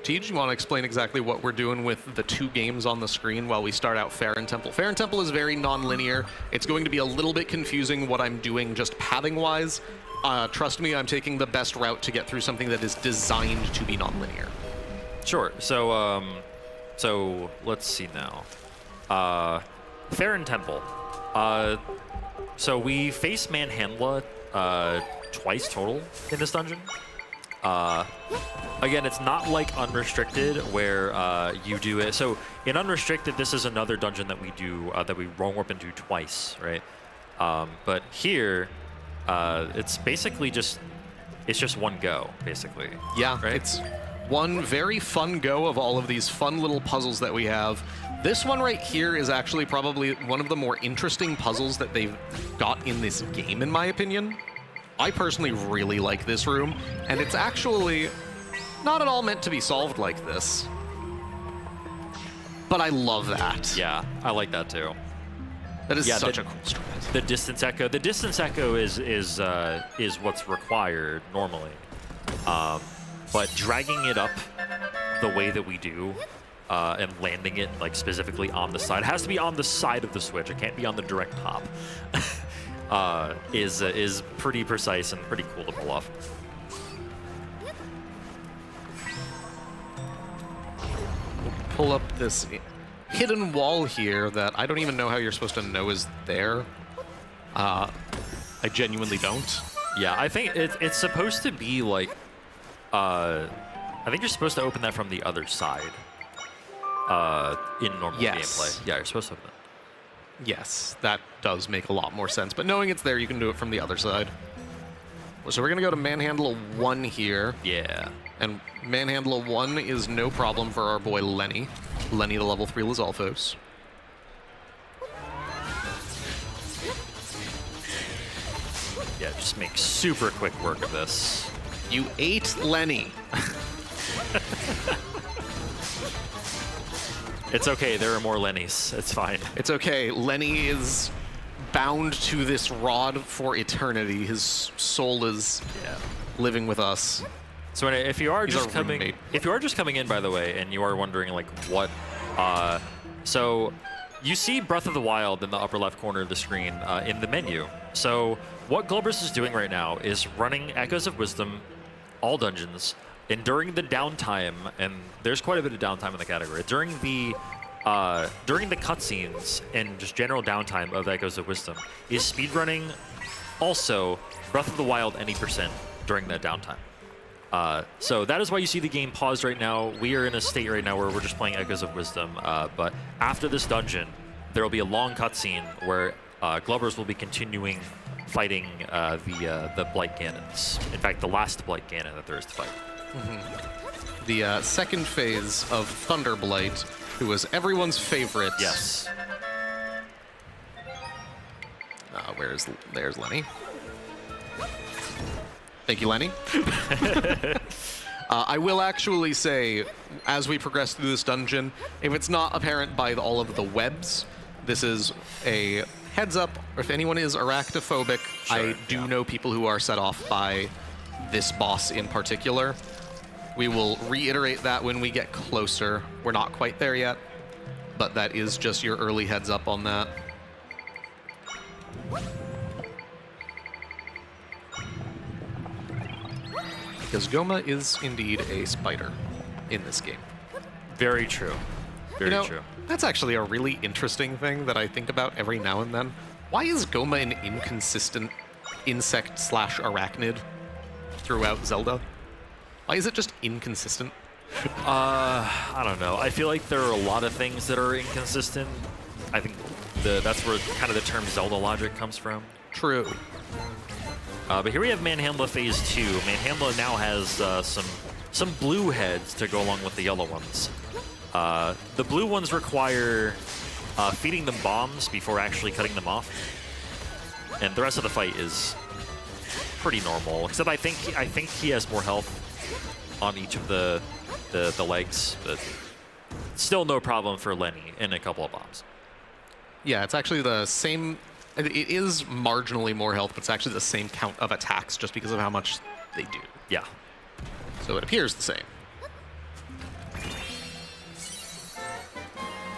Tej, you want to explain exactly what we're doing with the 2 games on the screen while we start out Fair and Temple? Fair and Temple is very non-linear. It's going to be a little bit confusing what I'm doing just pathing-wise. Trust me, I'm taking the best route to get through something that is designed to be non-linear. Sure. So, so let's see now. Fair and Temple. So we face Manhandla twice total in this dungeon. Again, it's not like Unrestricted where you do it. So in Unrestricted, this is another dungeon that we do that we roll up into twice, right? But here, it's basically just one go, basically. Yeah, right? It's one very fun go of all of these fun little puzzles that we have. This one right here is actually probably one of the more interesting puzzles that they've got in this game, in my opinion. I personally really like this room, and it's actually not at all meant to be solved like this. But I love that. Yeah, I like that too. That is such a cool strat. The distance echo. The distance echo is what's required normally, but dragging it up the way that we do and landing it like specifically on the side, it has to be on the side of the switch. It can't be on the direct top. Is pretty precise and pretty cool to pull off. Pull up this hidden wall here that I don't even know how you're supposed to know is there. I genuinely don't. Yeah, I think it's supposed to be like, I think you're supposed to open that from the other side in normal gameplay. Yeah, you're supposed to open it. Yes, that does make a lot more sense. But knowing it's there, you can do it from the other side. So we're going to go to Manhandle 1 here. Yeah. And Manhandle 1 is no problem for our boy Lenny. Lenny, the level 3 Lizalfos. Yeah, just make super quick work of this. You ate Lenny. It's okay, there are more Lennys. It's fine. It's okay. Lenny is bound to this rod for eternity. His soul is living with us. So if you are He's just our coming, roommate. if you are just coming in, by the way, and you are wondering like what, so you see Breath of the Wild in the upper left corner of the screen in the menu. So what Globus is doing right now is running Echoes of Wisdom, all dungeons, and during the downtime, and there's quite a bit of downtime in the category, during the cutscenes and just general downtime of Echoes of Wisdom, is speedrunning also Breath of the Wild any percent during that downtime. So that is why you see the game paused right now. We are in a state right now where we're just playing Echoes of Wisdom, but after this dungeon, there will be a long cutscene where Glovers will be continuing fighting the Blight Ganons. In fact, the last Blight Ganon that there is to fight. The second phase of Thunderblight, who was everyone's favorite. Yes. There's Lenny. Thank you, Lenny. I will actually say, as we progress through this dungeon, if it's not apparent by all of the webs, this is a heads up. If anyone is arachnophobic, I do know people who are set off by this boss in particular. We will reiterate that when we get closer. We're not quite there yet, but that is just your early heads up on that. Because Goma is indeed a spider in this game. Very true. Very true. That's actually a really interesting thing that I think about every now and then. Why is Goma an inconsistent insect/arachnid throughout Zelda? Why is it just inconsistent? I don't know. I feel like there are a lot of things that are inconsistent. I think that's where kind of the term Zelda logic comes from. True. But here we have Manhandla Phase 2. Manhandla now has some blue heads to go along with the yellow ones. The blue ones require feeding them bombs before actually cutting them off. And the rest of the fight is pretty normal, except I think he has more health on each of the legs, but still no problem for Lenny in a couple of bombs. Yeah, it's actually the same. It is marginally more health, but it's actually the same count of attacks just because of how much they do. Yeah. So it appears the same.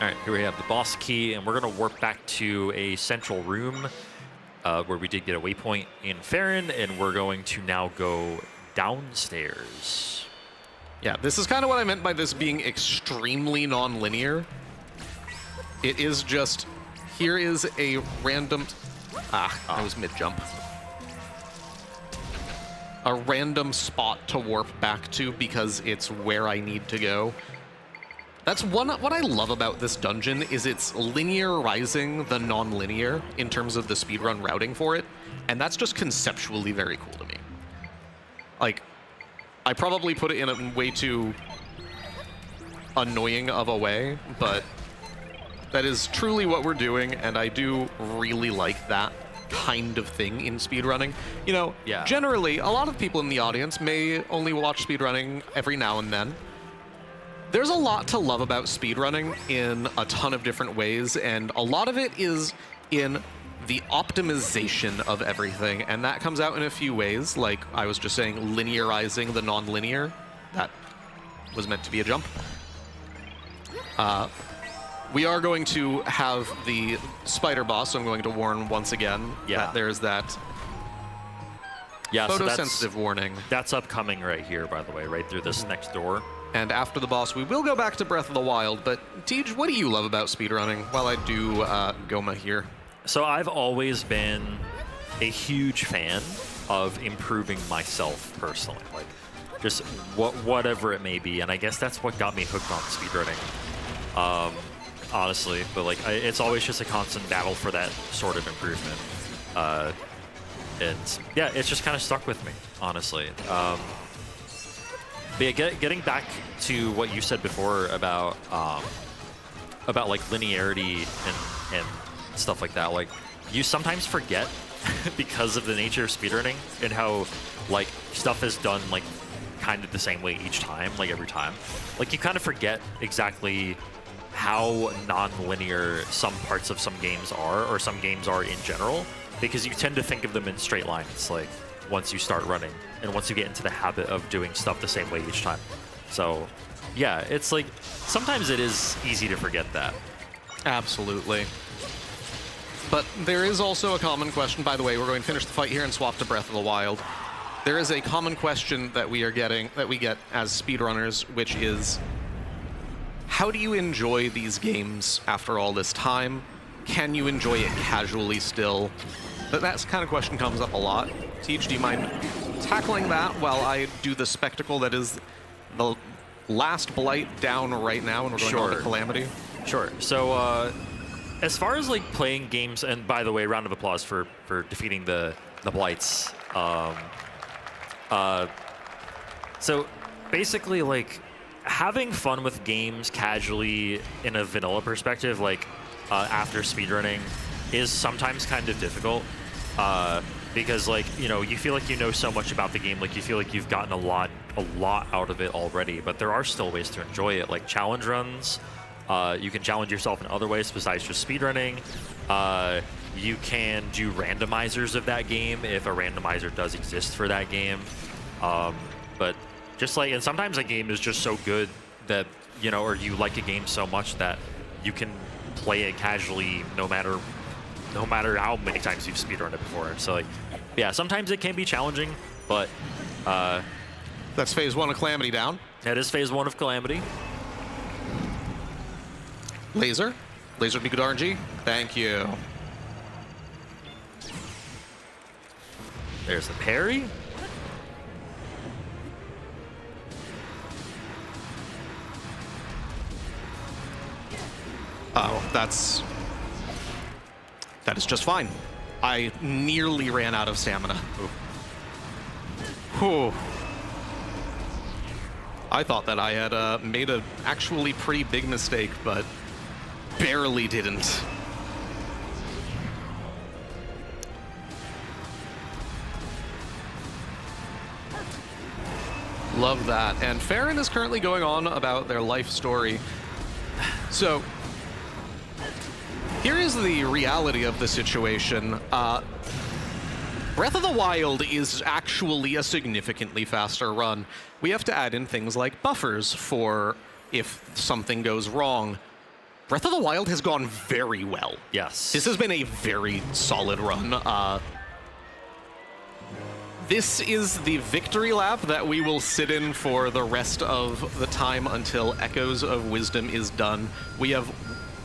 All right, here we have the boss key, and we're going to warp back to a central room where we did get a waypoint in Farron, and we're going to now go downstairs. Yeah, this is kind of what I meant by this being extremely non-linear. It is just, here is a random... I was mid-jump. A random spot to warp back to because it's where I need to go. That's what I love about this dungeon is it's linearizing the non-linear in terms of the speedrun routing for it, and that's just conceptually very cool to me. Like, I probably put it in a way too annoying of a way, but that is truly what we're doing, and I do really like that kind of thing in speedrunning. You know, generally, a lot of people in the audience may only watch speedrunning every now and then. There's a lot to love about speedrunning in a ton of different ways, and a lot of it is in the optimization of everything, and that comes out in a few ways, like I was just saying, linearizing the non-linear. That was meant to be a jump. We are going to have the spider boss, so I'm going to warn once again that there's that photosensitive warning. That's upcoming right here, by the way, right through this next door. And after the boss, we will go back to Breath of the Wild, but Tej, what do you love about speedrunning while I do Goma here? So I've always been a huge fan of improving myself personally, like just whatever it may be, and I guess that's what got me hooked on speedrunning, honestly. But like, it's always just a constant battle for that sort of improvement, and yeah, it's just kind of stuck with me, honestly. But yeah, getting back to what you said before about like linearity and stuff like that, like you sometimes forget because of the nature of speedrunning and how like stuff is done like kind of the same way each time, like every time. Like you kind of forget exactly how non-linear some parts of some games are, or some games are in general, because you tend to think of them in straight lines, like once you start running and once you get into the habit of doing stuff the same way each time. So yeah, it's like sometimes it is easy to forget that. Absolutely. But there is also a common question. By the way, we're going to finish the fight here and swap to Breath of the Wild. There is a common question that we get as speedrunners, which is, how do you enjoy these games after all this time? Can you enjoy it casually still? That kind of question comes up a lot. Tej, do you mind tackling that while I do the spectacle that is the last blight down right now, and we're going on to Calamity? Sure. So as far as like playing games, and by the way, round of applause for defeating the Blights. So basically, like having fun with games casually in a vanilla perspective, like after speedrunning, is sometimes kind of difficult because, like, you know, you feel like you know so much about the game, like you feel like you've gotten a lot out of it already, but there are still ways to enjoy it, like challenge runs. You can challenge yourself in other ways besides just speedrunning. You can do randomizers of that game if a randomizer does exist for that game. But just like, and sometimes a game is just so good that, you know, or you like a game so much that you can play it casually no matter how many times you've speedrun it before. So like, yeah, sometimes it can be challenging, but That's phase 1 of Calamity down. that is phase 1 of Calamity. Laser would be good RNG. Thank you. There's the parry. Oh, that is just fine. I nearly ran out of stamina. Whew. I thought that I had made a actually pretty big mistake, but barely didn't. Love that. And Farron is currently going on about their life story. So, here is the reality of the situation. Breath of the Wild is actually a significantly faster run. We have to add in things like buffers for if something goes wrong. Breath of the Wild has gone very well. Yes. This has been a very solid run. This is the victory lap that we will sit in for the rest of the time until Echoes of Wisdom is done. We have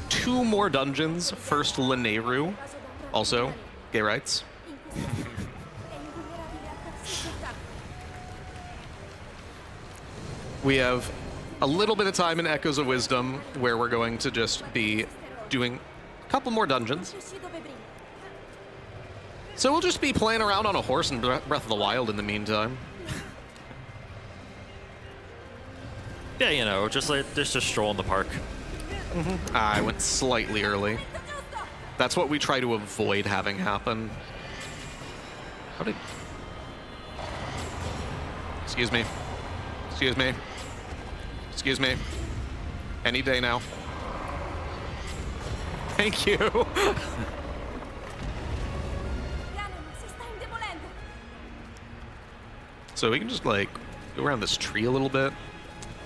2 more dungeons. First, Lanayru. Also, gay rights. We have a little bit of time in Echoes of Wisdom where we're going to just be doing a couple more dungeons. So we'll just be playing around on a horse in Breath of the Wild in the meantime. Yeah, you know, just a stroll in the park. I went slightly early. That's what we try to avoid having happen. How did... Excuse me. Excuse me. Excuse me. Any day now. Thank you. So we can just, like, go around this tree a little bit.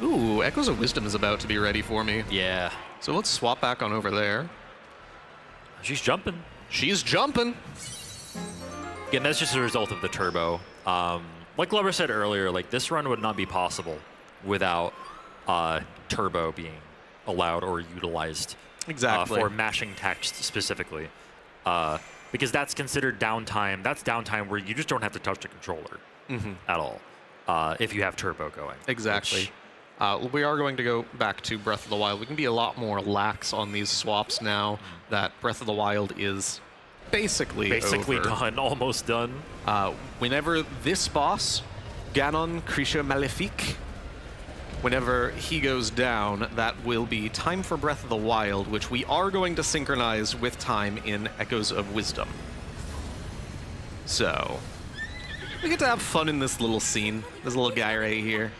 Ooh, Echoes of Wisdom is about to be ready for me. Yeah. So let's swap back on over there. She's jumping. She's jumping. Again, that's just a result of the turbo. Like Glover said earlier, like this run would not be possible without turbo being allowed or utilized. Exactly. For mashing text specifically. Because that's considered downtime. That's downtime where you just don't have to touch the controller at all if you have turbo going. Exactly. We are going to go back to Breath of the Wild. We can be a lot more lax on these swaps now that Breath of the Wild is basically over. Done, almost done. Whenever this boss, Ganon Krisha Malefic, whenever he goes down, that will be time for Breath of the Wild, which we are going to synchronize with time in Echoes of Wisdom. So, we get to have fun in this little scene, this little guy right here.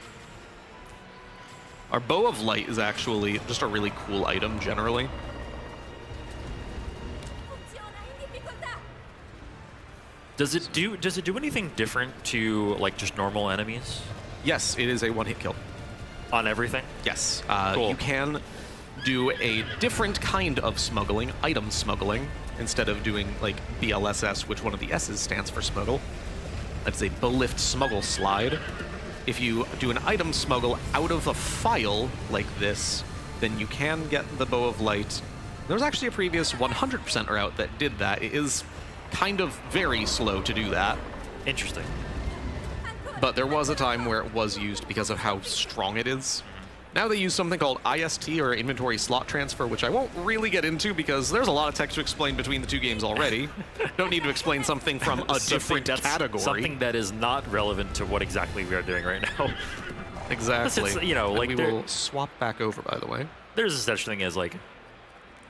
Our Bow of Light is actually just a really cool item, generally. Does it do anything different to like just normal enemies Yes, it is a one-hit kill. on everything? Yes. Cool. You can do a different kind of smuggling, item smuggling, instead of doing like BLSS, which one of the S's stands for smuggle. That's a Bolift smuggle slide. If you do an item smuggle out of a file like this, then you can get the Bow of Light. There was actually a previous 100% route that did that. It is kind of very slow to do that, Interesting. but there was a time where it was used because of how strong it is. Now they use something called IST, or inventory slot transfer, which I won't really get into because there's a lot of text to explain between the two games already. Don't need to explain something from a different category. Something that is not relevant to what exactly we are doing right now. Exactly. It's, you know, And like we will swap back over, by the way. there's such thing as like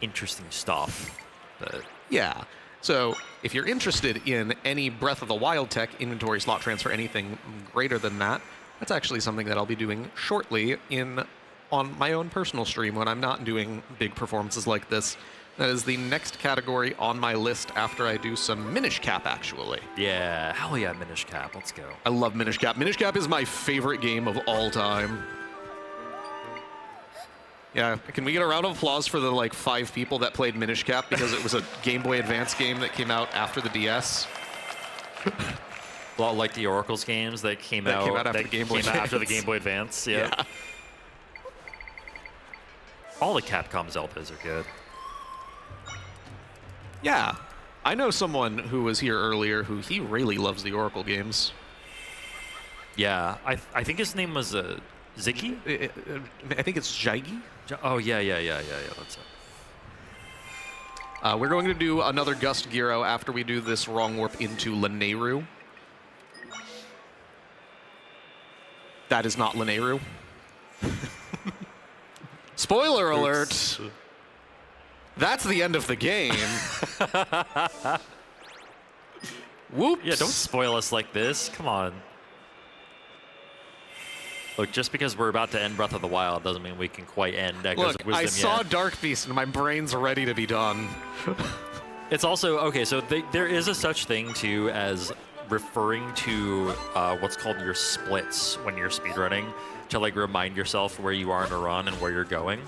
interesting stuff. But Yeah. So if you're interested in any Breath of the Wild tech, inventory slot transfer, anything greater than that, that's actually something that I'll be doing shortly on my own personal stream when I'm not doing big performances like this. That is the next category on my list after I do some Minish Cap, actually. yeah, hell yeah, Minish Cap, let's go. I love Minish Cap. Minish Cap is my favorite game of all time. Yeah, can we get a round of applause for the like 5 people that played Minish Cap because it was a Game Boy Advance game that came out after the DS? A lot like the Oracle's games that came out after the Game Boy after the Advance. Game Boy Advance. Yeah. All the Capcom Zeldas are good. Yeah. I know someone who was here earlier who he really loves the Oracle games. Yeah, I think his name was Ziggy? I think it's Jaigi. Oh, yeah, that's it. We're going to do another Gust Giro after we do this Wrong Warp into Lanayru. That is not Lanayru. Spoiler alert! That's the end of the game. Whoops. Yeah, don't spoil us like this. Come on. Look, just because we're about to end Breath of the Wild doesn't mean we can quite end Echoes Look, of Wisdom I saw yet. Dark Beast and my brain's ready to be done. It's also, okay, so there is a such thing, too, as referring to what's called your splits when you're speedrunning to, like, remind yourself where you are in a run and where you're going,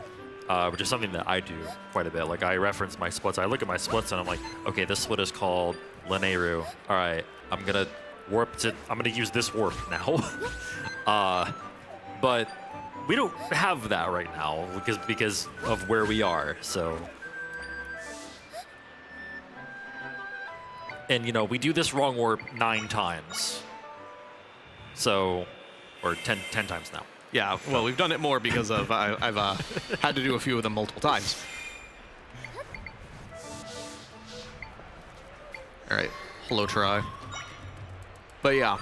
which is something that I do quite a bit. Like, I reference my splits. I look at my splits and I'm like, okay, this split is called Lanayru. All right, I'm going to use this warp now. But we don't have that right now because of where we are, so... And, you know, we do this wrong warp 9 times. So, or 10 times now. Yeah, well, we've done it more because of I've had to do a few of them multiple times. All right, hello, try. But yeah,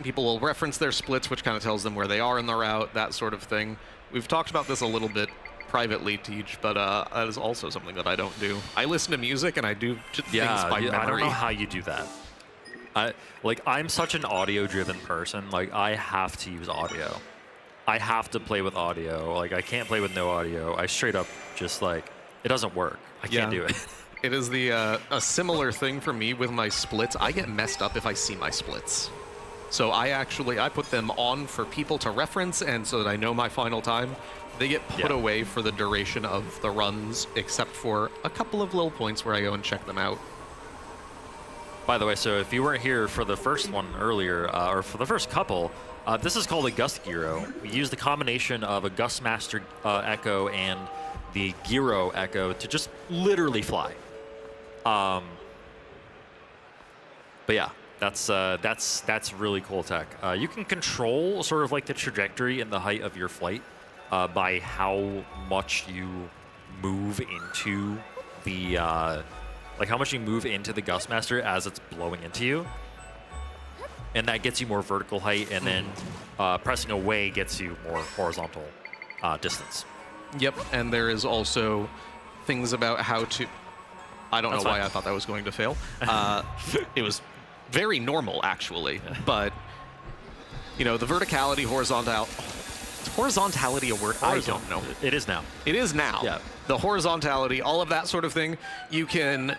people will reference their splits, which kind of tells them where they are in the route, that sort of thing. We've talked about this a little bit privately, Teach, but that is also something that I don't do. I listen to music and I do things by memory. I don't know how you do that. I'm such an audio-driven person. Like, I have to use audio. I have to play with audio. Like, I can't play with no audio. I straight up just, like, it doesn't work. I can't do it. It is a similar thing for me with my splits. I get messed up if I see my splits. So I put them on for people to reference, and so that I know my final time. They get put away for the duration of the runs, except for a couple of little points where I go and check them out. By the way, so if you weren't here for the first one earlier, or for the first couple, this is called a Gust Gyro. We use the combination of a Gustmaster Echo and the Gyro Echo to just literally fly. But yeah, that's really cool tech. You can control sort of like the trajectory and the height of your flight by how much you move into the how much you move into the Gustmaster as it's blowing into you, and that gets you more vertical height, and then pressing away gets you more horizontal distance. Yep, and there is also things about how to. I don't know why I thought that was going to fail. It was very normal, actually, but you know, the verticality, horizontality a word? I don't know. It is now. It is now. Yeah. The horizontality, all of that sort of thing, you can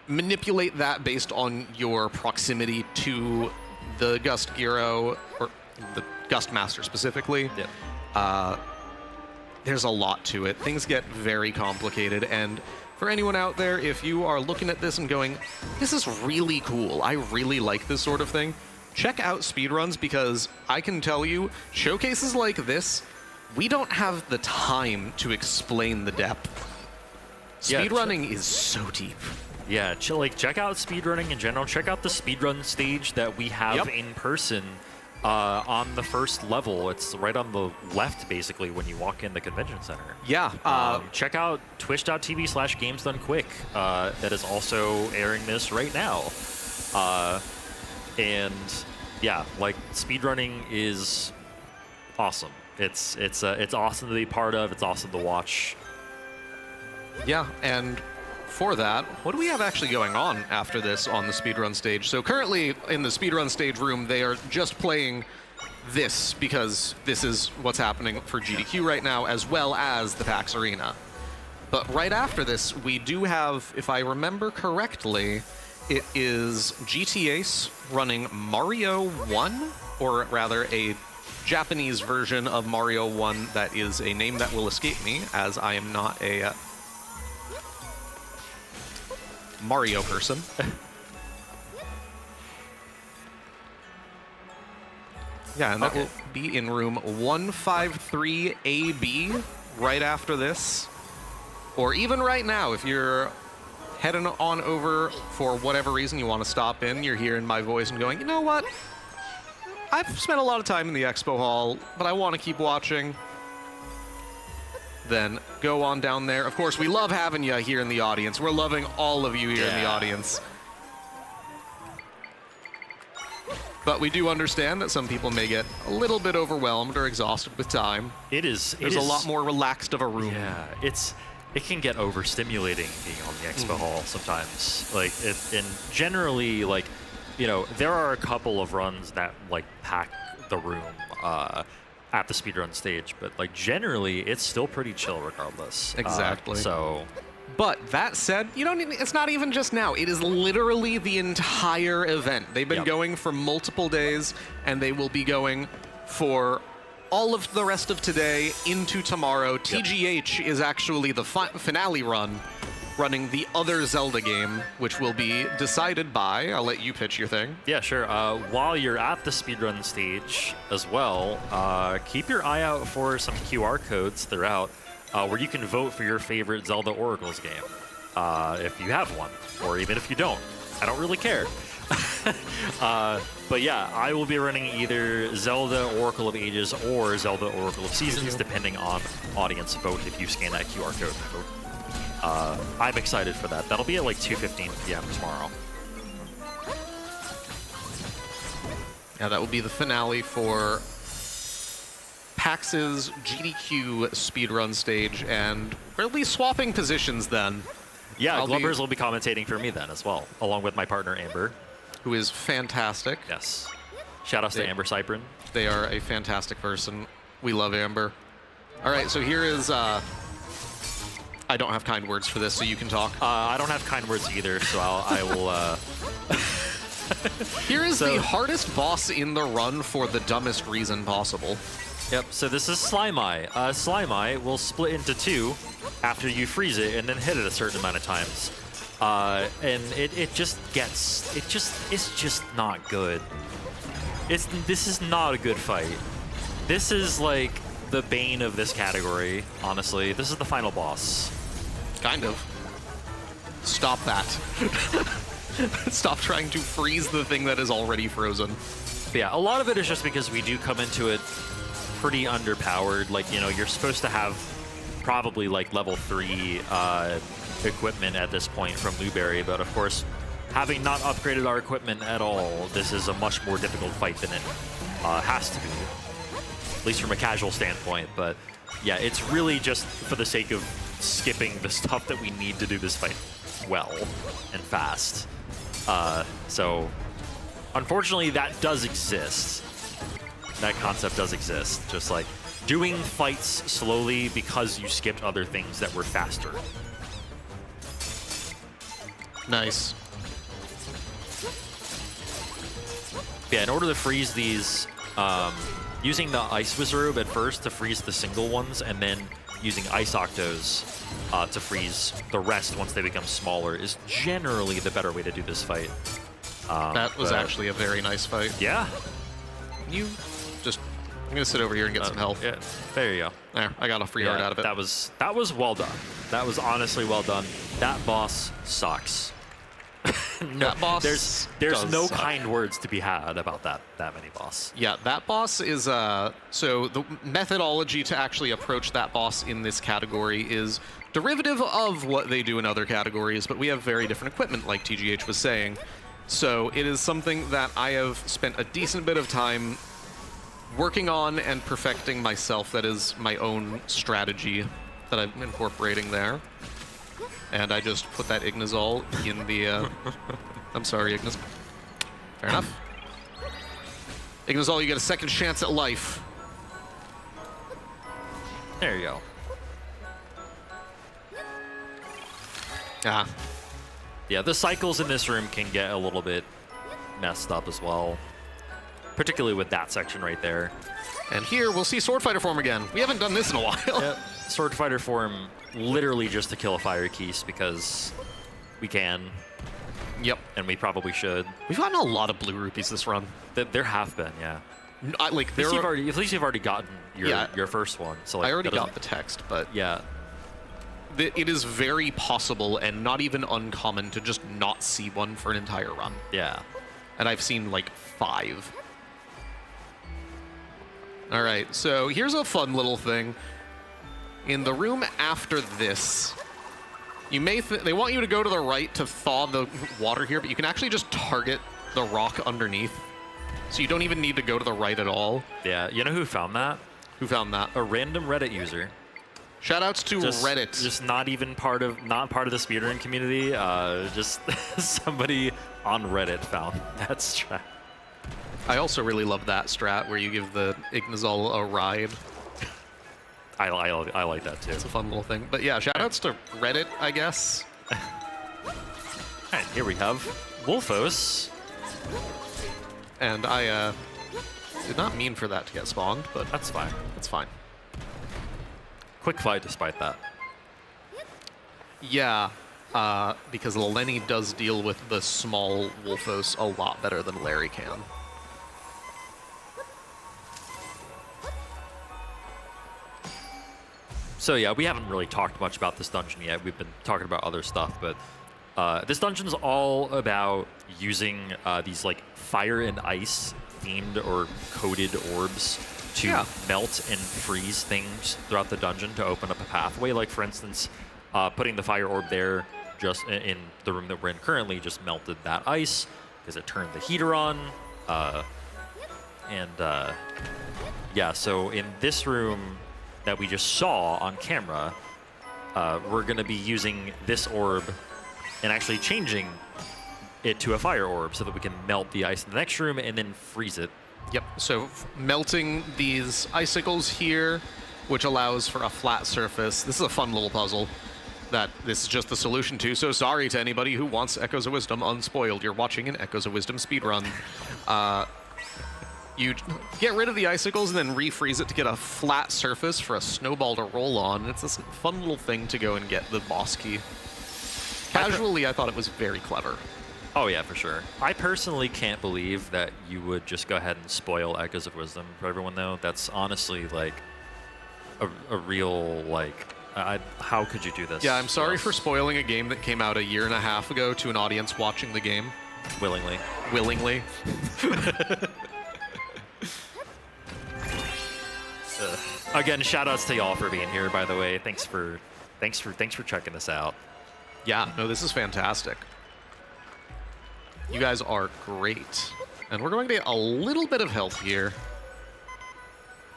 manipulate that based on your proximity to the Gust Gyro, or the Gustmaster specifically. Yeah. There's a lot to it. Things get very complicated, and for anyone out there, if you are looking at this and going, this is really cool, I really like this sort of thing, check out speedruns, because I can tell you, showcases like this, we don't have the time to explain the depth. Speedrunning is so deep. Yeah, check out speedrunning in general. Check out the speedrun stage that we have in person On the first level, it's right on the left, basically, when you walk in the convention center. Yeah. Check out twitch.tv/GamesDoneQuick. That is also airing this right now. And yeah, like, speedrunning is awesome. It's awesome to be part of. It's awesome to watch. Yeah, and for that, what do we have actually going on after this on the speedrun stage? So currently in the speedrun stage room, they are just playing this because this is what's happening for GDQ right now, as well as the PAX Arena. But right after this, we do have, if I remember correctly, it is GTAce running Mario 1, or rather a Japanese version of Mario 1 that is a name that will escape me, as I am not a Mario person. Yeah, and that will be in room 153AB right after this. Or even right now, if you're heading on over for whatever reason you want to stop in, you're hearing my voice and going, you know what? I've spent a lot of time in the expo hall, but I want to keep watching. Then go on down there. Of course, we love having you here in the audience. We're loving all of you here in the audience. But we do understand that some people may get a little bit overwhelmed or exhausted with time. There's a lot more relaxed of a room. Yeah, it can get overstimulating being on the expo hall sometimes. Like, and generally, like, you know, there are a couple of runs that like pack the room at the speedrun stage, but like generally, it's still pretty chill regardless. Exactly. But that said, you don't. It's not even just now. It is literally the entire event. They've been going for multiple days, and they will be going for all of the rest of today into tomorrow. TGH is actually the finale run, running the other Zelda game, which will be decided by, I'll let you pitch your thing. Yeah, sure. While you're at the speedrun stage as well, keep your eye out for some QR codes throughout where you can vote for your favorite Zelda Oracles game, if you have one, or even if you don't. I don't really care. But yeah, I will be running either Zelda Oracle of Ages or Zelda Oracle of Seasons, depending on audience vote if you scan that QR code and vote. I'm excited for that. That'll be at like 2:15 p.m. tomorrow. Yeah, that will be the finale for PAX's GDQ speedrun stage, and we'll be swapping positions then. Yeah, Glubbers will be commentating for me then as well, along with my partner Amber. Who is fantastic. Yes. Shout outs to Amber Cyprin. They are a fantastic person. We love Amber. All right, so here is... I don't have kind words for this, so you can talk. I don't have kind words either, so I will... Here is the hardest boss in the run for the dumbest reason possible. Yep, so this is Slime Eye. Slime Eye will split into two after you freeze it and then hit it a certain amount of times. And it's just not good. This is not a good fight. This is like the bane of this category, honestly. This is the final boss. Kind of. Stop that. Stop trying to freeze the thing that is already frozen. But yeah, a lot of it is just because we do come into it pretty underpowered. Like, you know, you're supposed to have probably like level 3 equipment at this point from Newberry, but of course, having not upgraded our equipment at all, this is a much more difficult fight than it has to be, at least from a casual standpoint. But yeah, it's really just for the sake of skipping the stuff that we need to do this fight well and fast. So unfortunately, that does exist. That concept does exist. Just like doing fights slowly because you skipped other things that were faster. Nice. Yeah, in order to freeze these, using the Ice Wizard at first to freeze the single ones, and then using Ice Octos to freeze the rest once they become smaller is generally the better way to do this fight. That was actually a very nice fight. Yeah. I'm gonna sit over here and get some health. Yeah, there you go. There, I got a free art out of it. That was well done. That was honestly well done. That boss sucks. No, That boss there's does no suck. kind words to be had about that mini boss. Yeah, that boss is so the methodology to actually approach that boss in this category is derivative of what they do in other categories, but we have very different equipment, like TGH was saying. So it is something that I have spent a decent bit of time working on and perfecting myself. That is my own strategy that I'm incorporating there. And I just put that Ignazol in the... I'm sorry, Ignas. Fair enough. Ignazol, you get a second chance at life. There you go. Ah, Yeah, the cycles in this room can get a little bit messed up as well, particularly with that section right there. and here we'll see Sword Fighter form again. We haven't done this in a while. Yep. Sword Fighter form literally just to kill a Fire Keese because we can, Yep. and we probably should. We've gotten a lot of blue rupees this run. There have been, yeah. Like, At least you've already gotten Yeah. your first one. So like, I already that got doesn't- the text, but Yeah. it is very possible and not even uncommon to just not see one for an entire run. Yeah. And I've seen like 5. All right, so here's a fun little thing. In the room after this, you may they want you to go to the right to thaw the water here, but you can actually just target the rock underneath. So you don't even need to go to the right at all. Yeah. You know who found that? Who found that? A random Reddit user. Shoutouts to Reddit. Just not part of the speedrun community. Just somebody on Reddit found that strat. I also really love that strat where you give the Ignazol a ride. I like that too. It's a fun little thing. But yeah, shoutouts to Reddit, I guess. And here we have Wolfos. And I did not mean for that to get spawned, but That's fine. it's fine. Quick fight despite that. Yeah, because Lenny does deal with the small Wolfos a lot better than Larry can. So yeah, we haven't really talked much about this dungeon yet. We've been talking about other stuff, but this dungeon's all about using these like fire and ice themed or coded orbs to melt and freeze things throughout the dungeon to open up a pathway. Like for instance, putting the fire orb there just in the room that we're in currently just melted that ice because it turned the heater on. Yeah, so in this room that we just saw on camera, we're going to be using this orb and actually changing it to a fire orb so that we can melt the ice in the next room and then freeze it. Yep, so melting these icicles here, which allows for a flat surface. This is a fun little puzzle that this is just the solution to. So sorry to anybody who wants Echoes of Wisdom unspoiled. You're watching an Echoes of Wisdom speedrun. You get rid of the icicles and then refreeze it to get a flat surface for a snowball to roll on. It's this fun little thing to go and get the boss key. Casually, I thought it was very clever. Oh yeah, for sure. I personally can't believe that you would just go ahead and spoil Echoes of Wisdom for everyone though. That's honestly like a real like, how could you do this? Yeah, I'm sorry for spoiling a game that came out a year and a half ago to an audience watching the game. Willingly. Willingly. Again, shout outs to y'all for being here, by the way. Thanks for checking this out. Yeah, no, this is fantastic. You guys are great. And we're going to get a little bit of health here.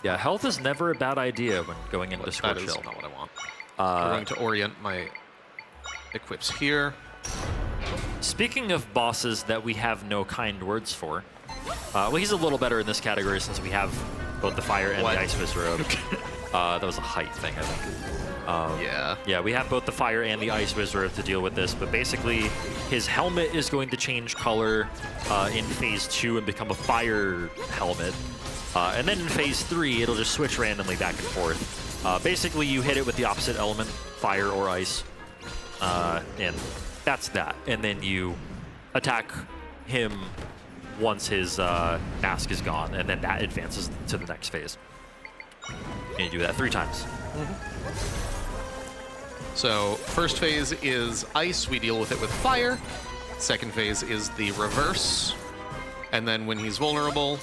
Yeah, health is never a bad idea when going into That Scorch is Hill. not what I want. We're going to orient my equips here. Speaking of bosses that we have no kind words for, well, he's a little better in this category since we have both the fire and What? the ice fist robe. That was a height thing, I think. Yeah. Yeah, we have both the fire and the ice wizard to deal with this, but basically his helmet is going to change color in phase 2 and become a fire helmet. And then in phase 3, it'll just switch randomly back and forth. Basically, you hit it with the opposite element, fire or ice, and that's that. And then you attack him once his mask is gone, and then that advances to the next phase. And you do that 3 times. So first phase is ice. We deal with it with fire. Second phase is the reverse. And then when he's vulnerable,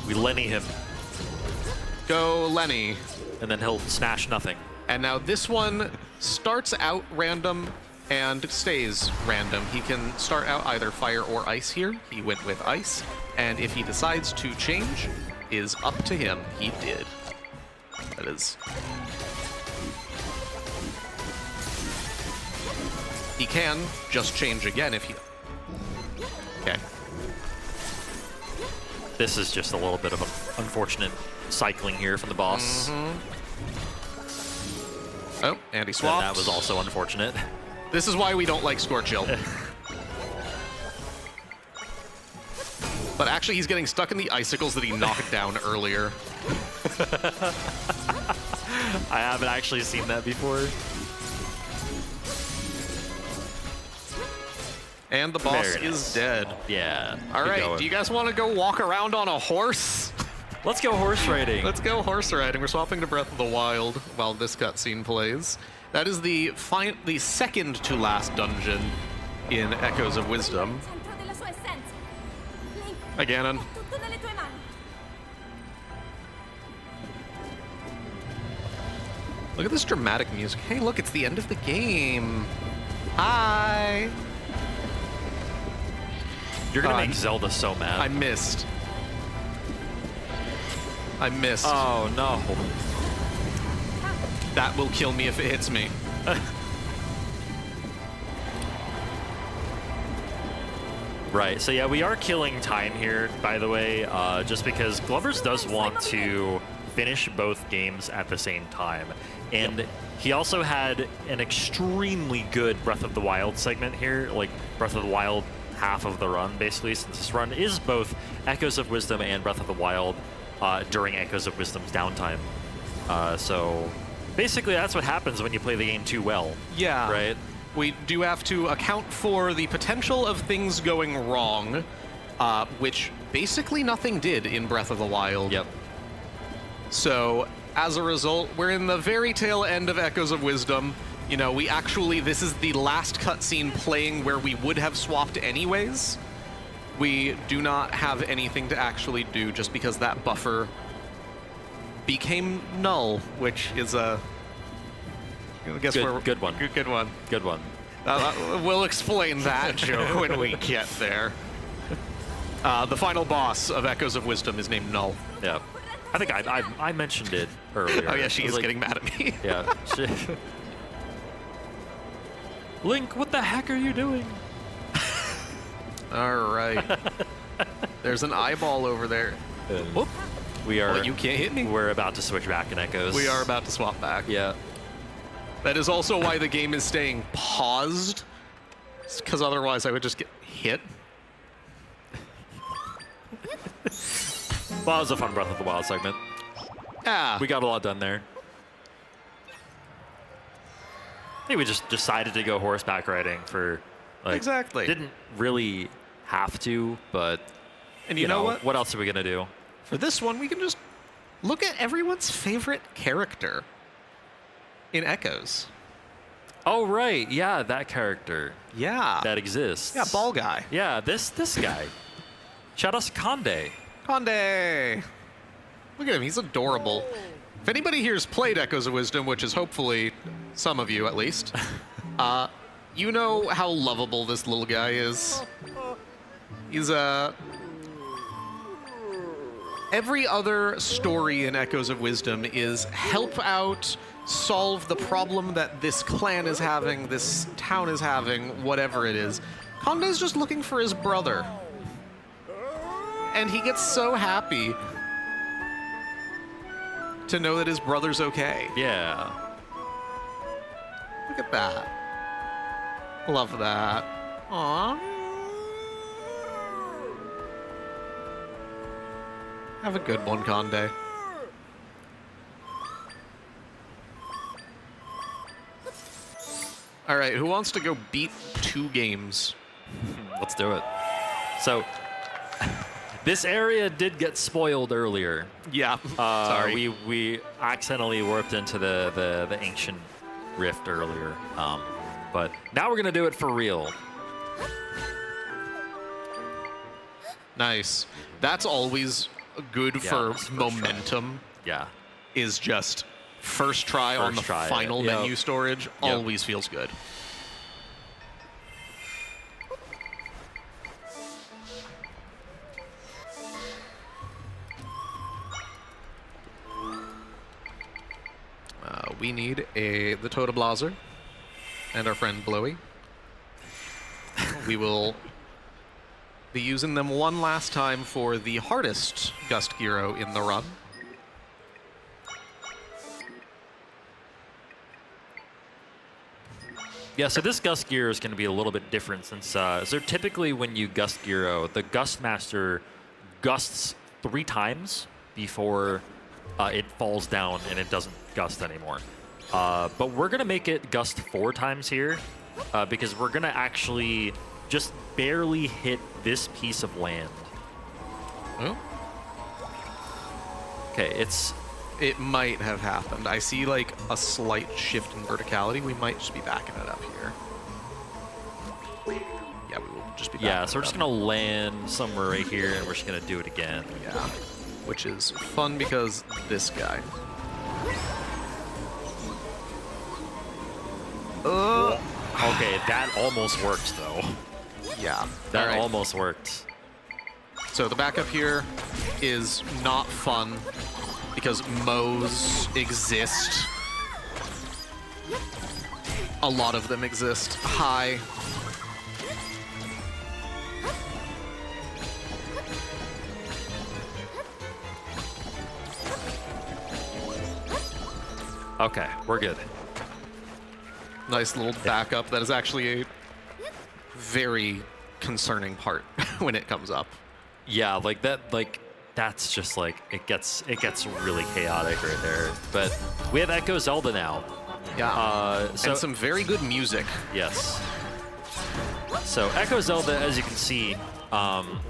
We Lenny him, go Lenny. and then he'll smash nothing. And now this one starts out random and stays random. He can start out either fire or ice here. He went with ice. And if he decides to change, is up to him. He did. That is... He can just change again if he... Okay. This is just a little bit of an unfortunate cycling here from the boss. Oh, and he And swapped. that was also unfortunate. This is why we don't like Scorchill. But actually, he's getting stuck in the icicles that he knocked down earlier. I haven't actually seen that before. And the boss Very is nice. dead. Yeah. All good right, going. do you guys want to go walk around on a horse? Let's go horse riding. Let's go horse riding. We're swapping to Breath of the Wild while this cutscene plays. That is the second to last dungeon in Echoes of Wisdom. Centro della sua essenza. Link, Hi, Ganon. è tutto nelle tue mani. Look at this dramatic music. Hey, look, it's the end of the game. Hi. You're gonna Oh, make Zelda so mad. I missed. I missed. Oh no. That will kill me if it hits me. Right, so yeah, we are killing time here, by the way, just because Glover's does want to finish both games at the same time. And he also had an extremely good Breath of the Wild segment here, like Breath of the Wild half of the run, basically, since this run is both Echoes of Wisdom and Breath of the Wild during Echoes of Wisdom's downtime. So basically, that's what happens when you play the game too well. Yeah. Right? We do have to account for the potential of things going wrong, which basically nothing did in Breath of the Wild. Yep. So, as a result, we're in the very tail end of Echoes of Wisdom. You know, this is the last cutscene playing where we would have swapped anyways. We do not have anything to actually do just because that buffer became null, which is a... I guess Good one. Good one. Good one. We'll explain that joke when we get there. The final boss of Echoes of Wisdom is named Null. Yeah. I think I mentioned it earlier. Oh yeah, she I was is like, getting mad at me. Yeah. Link, what the heck are you doing? All right. There's an eyeball over there. Whoop. We are. Well, you can't hit me. We're about to switch back in Echoes. We are about to swap back. Yeah. That is also why the game is staying paused, because otherwise I would just get hit. Well, it was a fun Breath of the Wild segment. Ah. We got a lot done there. I think we just decided to go horseback riding for, like, Exactly. Didn't really have to, but And you know what? What else are we gonna do? For this one, we can just look at everyone's favorite character in Echoes. Oh right, yeah, that character Yeah. that exists. Yeah, ball guy. Yeah, this guy. Shout out to Conde. Conde! Look at him, he's adorable. If anybody here has played Echoes of Wisdom, which is hopefully some of you at least, you know how lovable this little guy is. He's every other story in Echoes of Wisdom is help out, solve the problem that this clan is having, this town is having, whatever it is. Conde's just looking for his brother. And he gets so happy to know that his brother's okay. Yeah. Look at that. Love that. Aww. Have a good one, Conde. All right, who wants to go beat 2 games? Let's do it. So, this area did get spoiled earlier. Yeah. Sorry. We accidentally warped into the ancient rift earlier. But now we're gonna do it for real. Nice. That's always good Yeah, for it's first momentum. Yeah. Is just first try on the First try, final yep. menu storage always feels good. We need the Toda Blazer and our friend Blowy. We will be using them one last time for the hardest Gust Gyro in the run. Yeah, so this Gust Gyro is going to be a little bit different since, so typically when you Gust Gyro, the Gust Master gusts 3 times before it falls down and it doesn't gust anymore. But we're going to make it gust 4 times here because we're going to actually just barely hit this piece of land. Oh. Okay, It might have happened. I see like a slight shift in verticality. We might just be backing it up here. Yeah, we will just be backing yeah, it so we're just up. going to land somewhere right here and we're just going to do it again. Yeah, which is fun because this guy. Okay, that almost worked though. Yeah, That all right. almost worked. So the backup here is not fun because Moes exist. A lot of them exist. High. Okay, we're good. Nice little backup. That is actually a very concerning part when it comes up. Yeah, like that's just like it gets really chaotic right there. But we have Echo Zelda now. Yeah. So and some very good music. yes. So Echo Zelda, as you can see,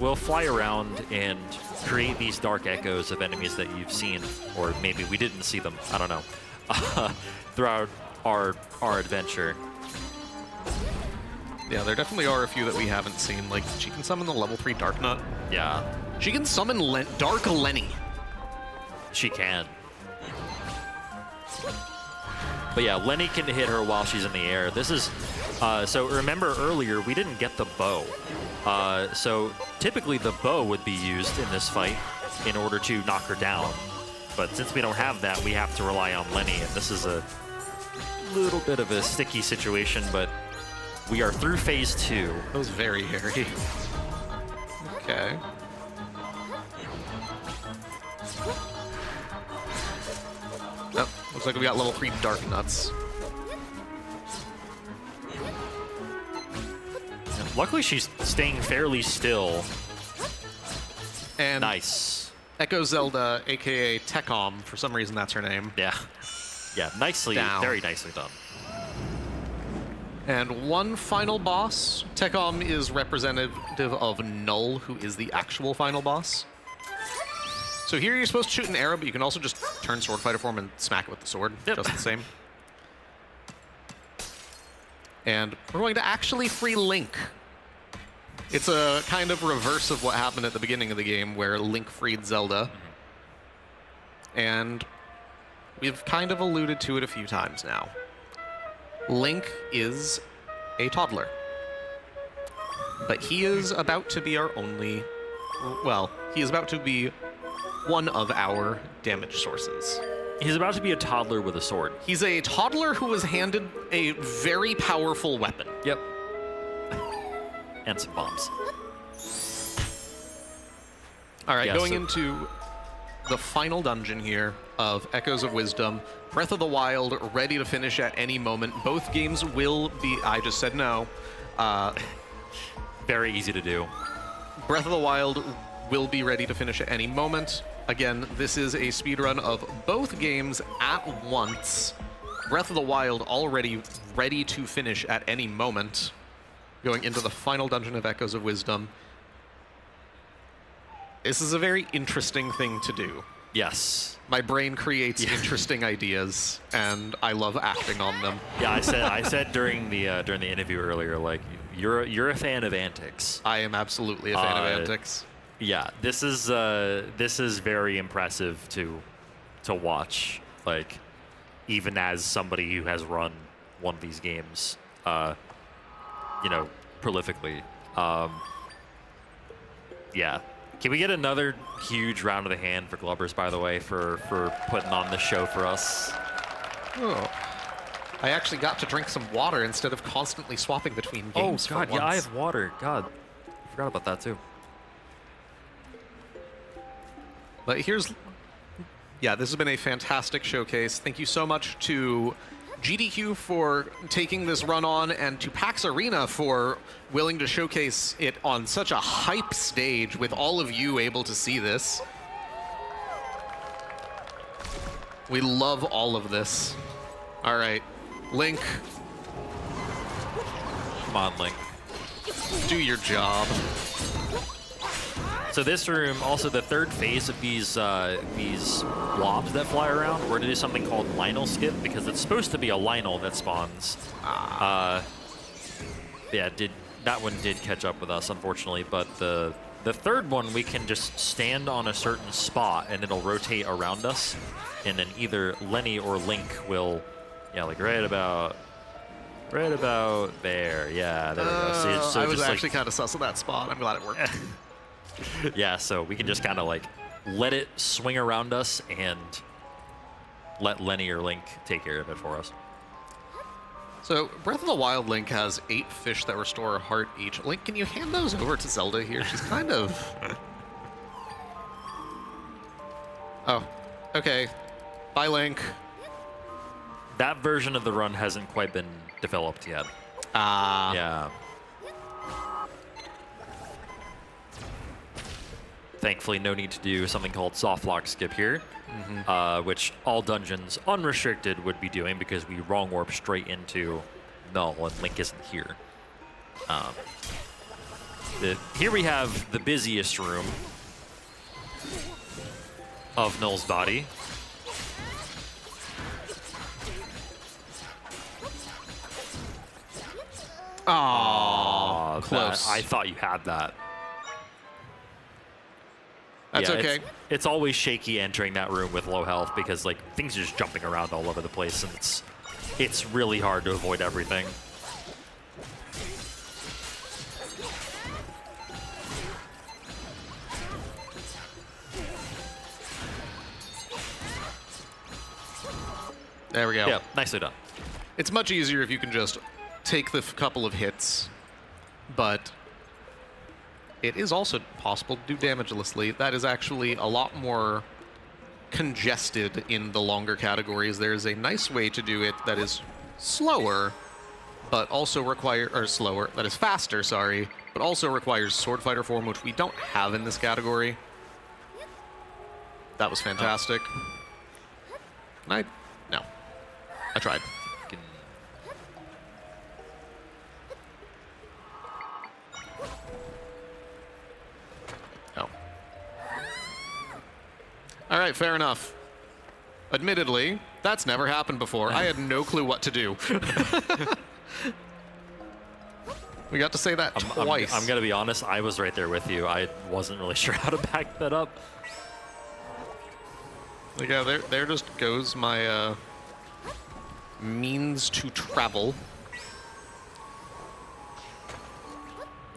will fly around and create these dark echoes of enemies that you've seen, or maybe we didn't see them. I don't know. Throughout our adventure. Yeah, there definitely are a few that we haven't seen. Like, she can summon the level 3 Dark Nut. Yeah, She can summon Dark Lenny. she can. But yeah, Lenny can hit her while she's in the air. This is, so remember earlier, we didn't get the bow. So typically the bow would be used in this fight in order to knock her down. But since we don't have that, we have to rely on Lenny, and this is a little bit of a sticky situation, but we are through phase 2. That was very hairy. Okay. Oh, looks like we got level 3 Dark Nuts. Luckily, she's staying fairly still. And Nice. Echo Zelda, aka Tecom, for some reason that's her name. Yeah. Yeah, nicely, Down. very nicely done. And one final boss. Tecom is representative of Null, who is the actual final boss. So here you're supposed to shoot an arrow, but you can also just turn Sword Fighter form and smack it with the sword. Yep. Just the same. And we're going to actually free Link. It's a kind of reverse of what happened at the beginning of the game, where Link freed Zelda. And we've kind of alluded to it a few times now. Link is a toddler. But he is about to be our only... Well, he is about to be one of our damage sources. He's about to be a toddler with a sword. He's a toddler who was handed a very powerful weapon. Yep. And some bombs. All right, Yeah, going so- into the final dungeon here of Echoes of Wisdom. Breath of the Wild, ready to finish at any moment. Both games will be... I just said no. Very easy to do. Breath of the Wild will be ready to finish at any moment. Again, this is a speedrun of both games at once. Breath of the Wild already ready to finish at any moment. Going into the final dungeon of Echoes of Wisdom. This is a very interesting thing to do. Yes. My brain creates interesting ideas, and I love acting on them. Yeah, I said during the interview earlier, like you're a fan of antics. I am absolutely a fan of antics. Yeah, this is very impressive to watch. Like, even as somebody who has run one of these games, prolifically. Yeah. Can we get another huge round of the hand for Glubbers, by the way, for putting on the show for us? Oh. I actually got to drink some water instead of constantly swapping between games. Oh, God, for yeah, I once. have water. God, forgot about that, too. But this has been a fantastic showcase. Thank you so much to GDQ for taking this run on, and to PAX Arena for willing to showcase it on such a hype stage with all of you able to see this. We love all of this. All right, Link, Come on, Link. do your job. So this room, also the third phase of these blobs that fly around, we're going to do something called Lionel Skip, because it's supposed to be a Lionel that spawns. That one did catch up with us, unfortunately, but the third one, we can just stand on a certain spot and it'll rotate around us, and then either Lenny or Link will, like right about there. Yeah, there we go. So I was just actually kind of sus of that spot. I'm glad it worked. Yeah, so we can just kind of like let it swing around us and let Lenny or Link take care of it for us. So Breath of the Wild Link has 8 fish that restore a heart each. Link, can you hand those over to Zelda here? She's kind of... Oh, okay. Bye, Link. That version of the run hasn't quite been developed yet. Yeah. Thankfully, no need to do something called soft lock skip here, which all dungeons unrestricted would be doing because we wrong warp straight into Null and Link isn't here. Here we have the busiest room of Null's body. Oh, close. I thought you had that. That's Yeah, okay. It's always shaky entering that room with low health because like things are just jumping around all over the place, and it's really hard to avoid everything. There we go. Yeah, nicely done. It's much easier if you can just take the couple of hits, but it is also possible to do damagelessly. That is actually a lot more congested in the longer categories. There's a nice way to do it that is slower, but also that is faster, sorry, but also requires Sword Fighter form, which we don't have in this category. That was fantastic. No. I tried. All right, fair enough. Admittedly, that's never happened before. I had no clue what to do. We got to say that twice. I'm gonna be honest, I was right there with you. I wasn't really sure how to back that up. Yeah, there just goes my means to travel.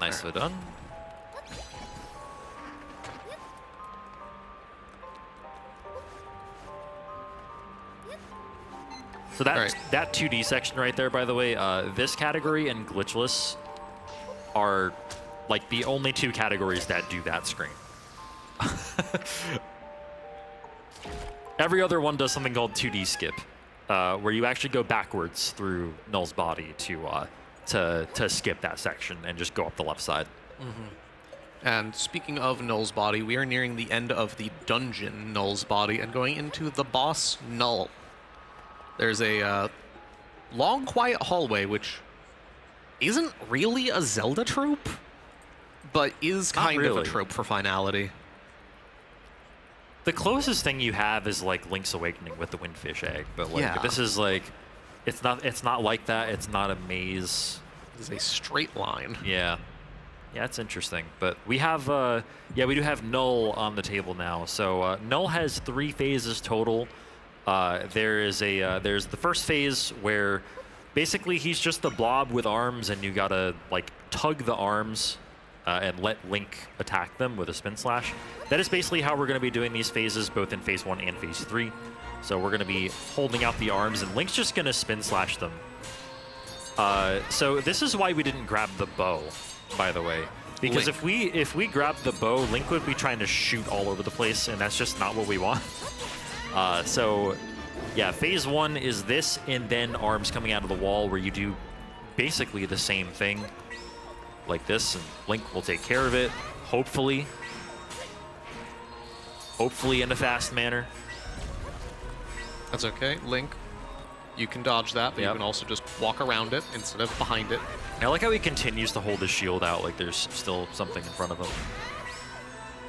Nicely done. So that 2D section right there, by the way, this category and glitchless are like the only 2 categories that do that screen. Every other one does something called 2D skip, where you actually go backwards through Null's body to skip that section and just go up the left side. And speaking of Null's body, we are nearing the end of the dungeon Null's body and going into the boss Null. There's a long, quiet hallway, which isn't really a Zelda trope, but is kind of a trope for finality. The closest thing you have is like Link's Awakening with the Windfish egg, but like this is like, it's not like that. It's not a maze. This is a straight line. Yeah. Yeah, it's interesting. But we have, yeah, we do have Null on the table now. So Null has 3 phases total. There's the first phase where basically he's just a blob with arms, and you gotta like tug the arms and let Link attack them with a spin slash. That is basically how we're gonna be doing these phases, both in phase 1 and phase 3. So we're gonna be holding out the arms, and Link's just gonna spin slash them. So this is why we didn't grab the bow, by the way. Because if we grab the bow, Link would be trying to shoot all over the place, and that's just not what we want. So yeah, phase 1 is this, and then arms coming out of the wall, where you do basically the same thing like this, and Link will take care of it, hopefully. Hopefully in a fast manner. That's okay. Link, you can dodge that, but you can also just walk around it instead of behind it. I like how he continues to hold his shield out like there's still something in front of him.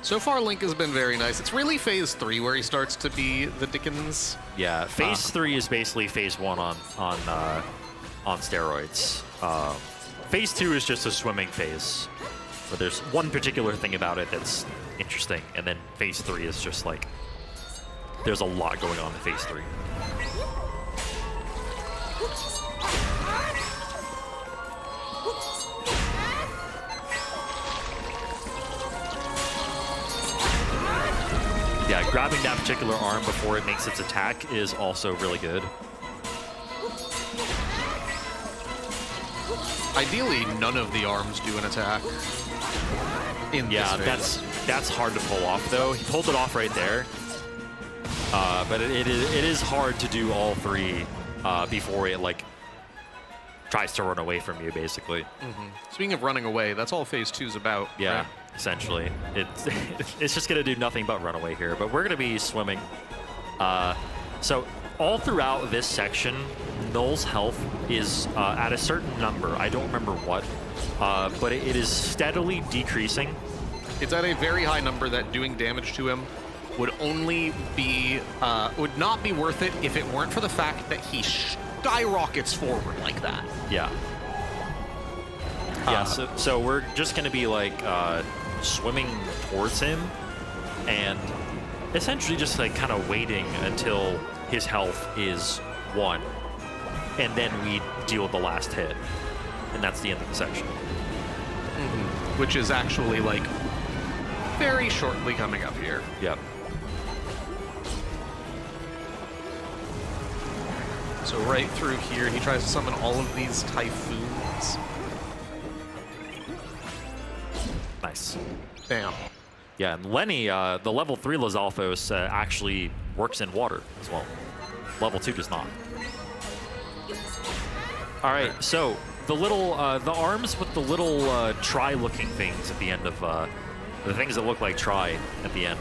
So far, Link has been very nice. It's really phase 3 where he starts to be the Dickens. Yeah, phase 3 is basically phase 1 on steroids. Phase 2 is just a swimming phase, but there's one particular thing about it that's interesting, and then phase 3 is just like there's a lot going on in phase 3. Yeah, grabbing that particular arm before it makes its attack is also really good. Ideally, none of the arms do an attack. Yeah, that's hard to pull off, though. He pulled it off right there. But it is hard to do all 3 before it, like, tries to run away from you, basically. Mm-hmm. Speaking of running away, that's all phase 2's about. Yeah, right? essentially. It's just going to do nothing but run away here, but we're going to be swimming. So all throughout this section, Null's health is at a certain number. I don't remember what, but it is steadily decreasing. It's at a very high number that doing damage to him would only be, would not be worth it if it weren't for the fact that he skyrockets forward like that. Yeah. Yeah, so we're just going to be like swimming towards him and essentially just like kind of waiting until his health is 1. And then we deal with the last hit. And that's the end of the section. Mm-hmm. Which is actually like very shortly coming up here. Yep. So right through here, he tries to summon all of these typhoons. Nice. Damn. Yeah, and Lenny, the level 3 Lizalfos actually works in water as well. Level 2 does not. All right, so the little, the arms with the little try-looking things at the end of, the things that look like try at the end,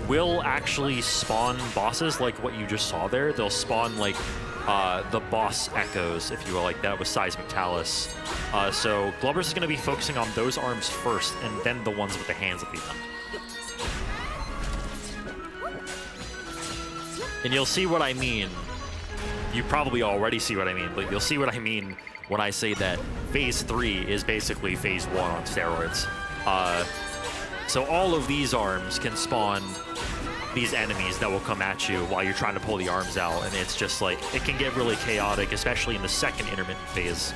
will actually spawn bosses like what you just saw there. They'll spawn like the boss echoes, if you will, like that with Seismic Talus. So Glubber's is going to be focusing on those arms first, and then the ones with the hands at the end. And you'll see what I mean. You probably already see what I mean, but you'll see what I mean when I say that phase 3 is basically phase 1 on steroids. So all of these arms can spawn these enemies that will come at you while you're trying to pull the arms out, and it's just like, it can get really chaotic, especially in the second intermittent phase.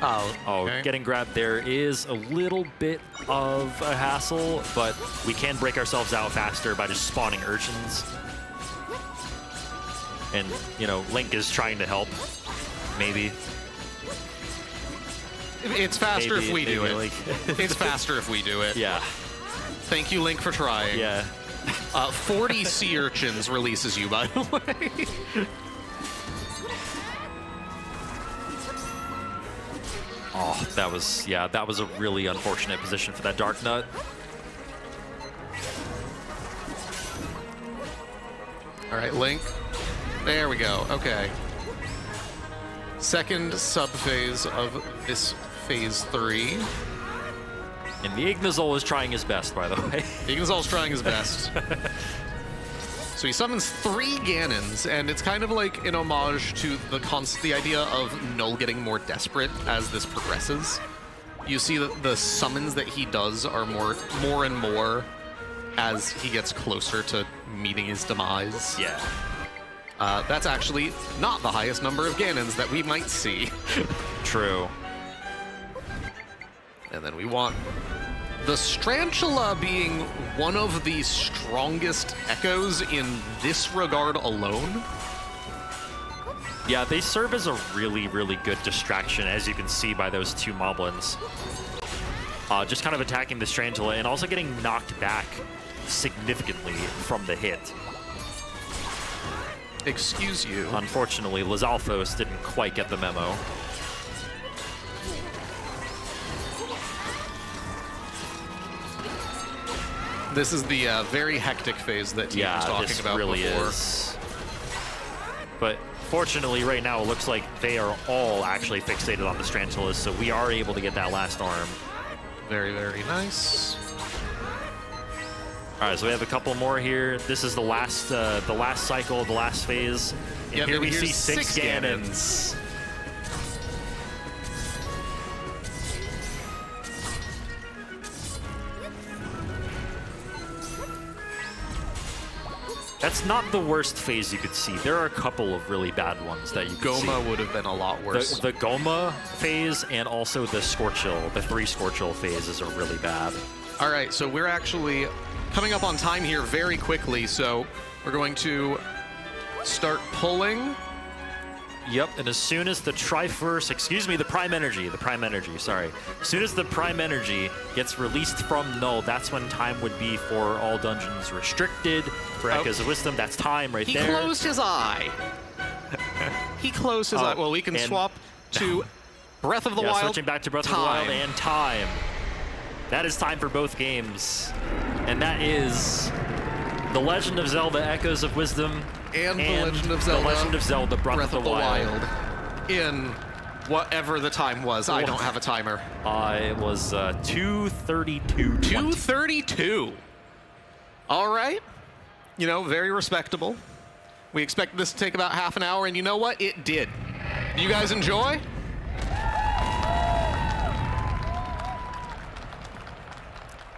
Oh, okay. Getting grabbed there is a little bit of a hassle, but we can break ourselves out faster by just spawning urchins. And, you know, Link is trying to help, maybe. It's faster if we do it. Like It's faster if we do it. Yeah. Thank you, Link, for trying. Yeah. 40 sea urchins releases you, by the way. Oh, that was a really unfortunate position for that Dark Nut. All right, Link. There we go. Okay. Second sub-phase of this phase 3. And the Ignazol is trying his best, by the way. Ignazol's trying his best. So he summons 3 Ganons, and it's kind of like an homage to the idea of Null getting more desperate as this progresses. You see that the summons that he does are more and more as he gets closer to meeting his demise. Yeah. That's actually not the highest number of Ganons that we might see. True. And then we want the Strantula being one of the strongest echoes in this regard alone. Yeah, they serve as a really, really good distraction, as you can see by those 2 Moblins. Just kind of attacking the Strantula and also getting knocked back significantly from the hit. Excuse you. Unfortunately, Lizalfos didn't quite get the memo. This is the very hectic phase that T was talking this about really before. is. But fortunately, right now, it looks like they are all actually fixated on the Strantulas, so we are able to get that last arm. Very, very nice. All right, so we have a couple more here. This is the last cycle, the last phase. And Yep, here and we here's see 6 6 Ganons. That's not the worst phase you could see. There are a couple of really bad ones that you could see. Goma would have been a lot worse. The Goma phase and also the Scorchill, the 3 Scorchill phases are really bad. All right, so we're actually coming up on time here very quickly, so we're going to start pulling. Yep, and as soon as the the Prime Energy, sorry. As soon as the Prime Energy gets released from Null, that's when time would be for all dungeons restricted. For Echoes of Wisdom, that's time right there. He closed his eye. He closed his eye. Well, we can swap to Breath of the Wild. Switching back to Breath of the Wild and time. That is time for both games. And that is The Legend of Zelda The Legend of Zelda Breath of the Wild. In whatever the time was. I don't have a timer. It was 2:32. 2:32. All right. You know, very respectable. We expected this to take about half an hour, and you know what? It did. You guys enjoy?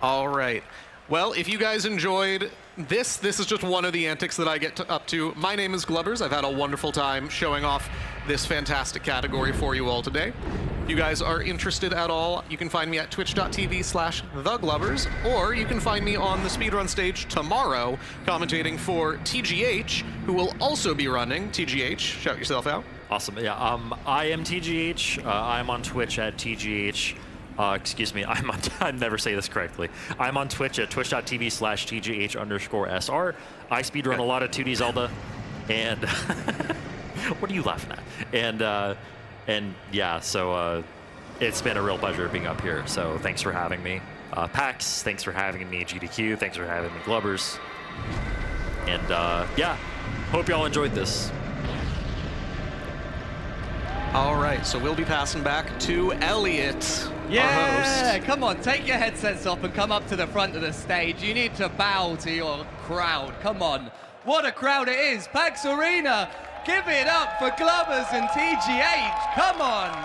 All right. Well, if you guys enjoyed this is just one of the antics that I get up to. My name is Glubbers. I've had a wonderful time showing off this fantastic category for you all today. If you guys are interested at all, you can find me at twitch.tv/theglubbers, or you can find me on the speedrun stage tomorrow commentating for TGH, who will also be running. TGH, shout yourself out. Awesome. Yeah. I am TGH. I'm on Twitch at TGH. Excuse me, I never say this correctly. I'm on Twitch at twitch.tv/TGH_SR. I speedrun a lot of 2D Zelda, and what are you laughing at? And yeah, so it's been a real pleasure being up here. So thanks for having me. PAX, thanks for having me. GDQ, thanks for having me. Glubbers. And yeah, hope y'all enjoyed this. All right, so we'll be passing back to Elliot, our host. Come on, take your headsets off and come up to the front of the stage. You need to bow to your crowd. Come on. What a crowd it is. PAX Arena, give it up for Glubbers and TGH. Come on.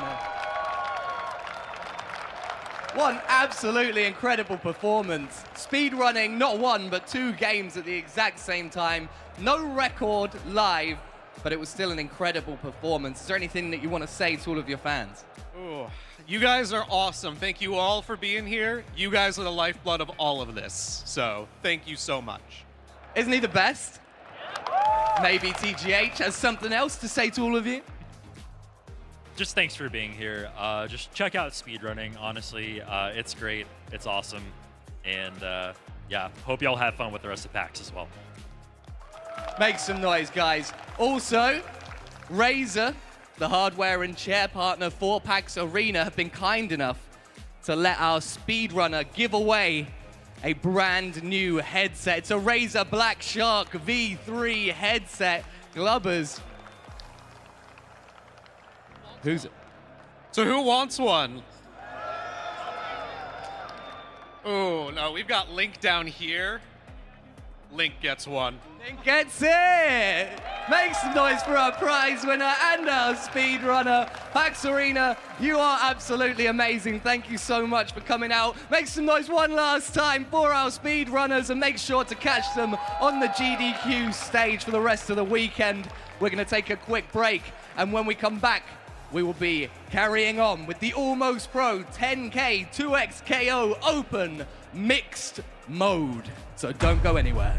What an absolutely incredible performance. Speedrunning not 1, but 2 games at the exact same time. No record live, but it was still an incredible performance. Is there anything that you want to say to all of your fans? Ooh, you guys are awesome. Thank you all for being here. You guys are the lifeblood of all of this. So thank you so much. Isn't he the best? Maybe TGH has something else to say to all of you? Just thanks for being here. Just check out speedrunning. Honestly, it's great. It's awesome. And yeah, hope y'all have fun with the rest of PAX as well. Make some noise, guys. Also, Razer, the hardware and chair partner for PAX Arena, have been kind enough to let our speedrunner give away a brand new headset. It's a Razer Black Shark V3 headset. Glubbers. Who's it? So who wants one? Oh, no, we've got Link down here. Link gets one. Link gets it! Make some noise for our prize winner and our speedrunner. PAX Arena, you are absolutely amazing. Thank you so much for coming out. Make some noise one last time for our speedrunners and make sure to catch them on the GDQ stage for the rest of the weekend. We're going to take a quick break, and when we come back, we will be carrying on with the Almost Pro 10K 2XKO Open Mixed Mode. So don't go anywhere.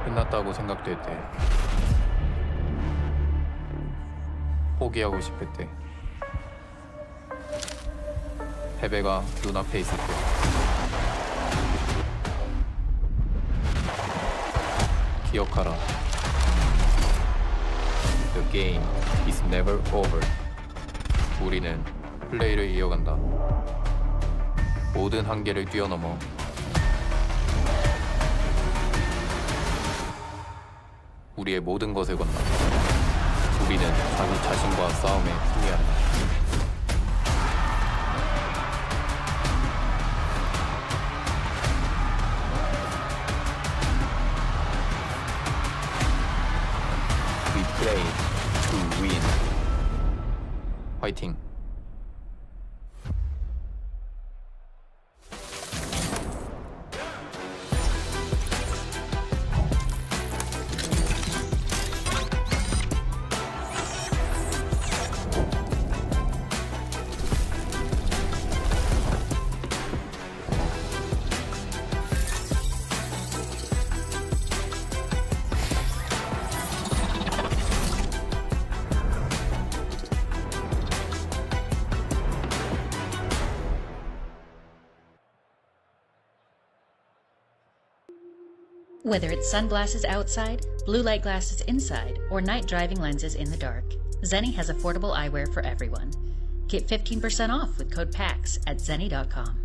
끝났다고 생각될 때, 포기하고 싶을 때, 패배가 눈앞에 있을 때, 기억하라. The game is never over. 우리는 플레이를 이어간다. 모든 한계를 뛰어넘어 우리의 모든 것을 건너 우리는 자기 자신과 싸움에 승리한다. We play to win. 화이팅. Whether it's sunglasses outside, blue light glasses inside, or night driving lenses in the dark, Zenni has affordable eyewear for everyone. Get 15% off with code PAX at zenni.com.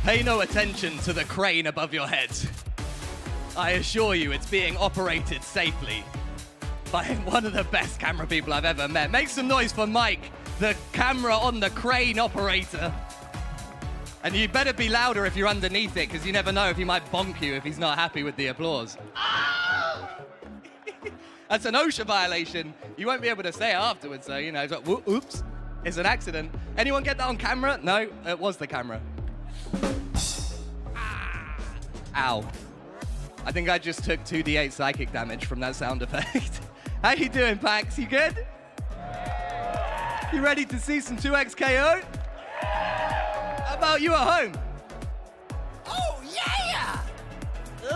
Pay no attention to the crane above your head. I assure you it's being operated safely by one of the best camera people I've ever met. Make some noise for Mike, the camera on the crane operator. And you better be louder if you're underneath it, because you never know if he might bonk you if he's not happy with the applause. That's an OSHA violation. You won't be able to say it afterwards, so, you know, it's like, oops, it's an accident. Anyone get that on camera? No, it was the camera. Ow. I think I just took 2d8 psychic damage from that sound effect. How you doing, PAX? You good? You ready to see some 2x KO? How about you at home? Oh, yeah!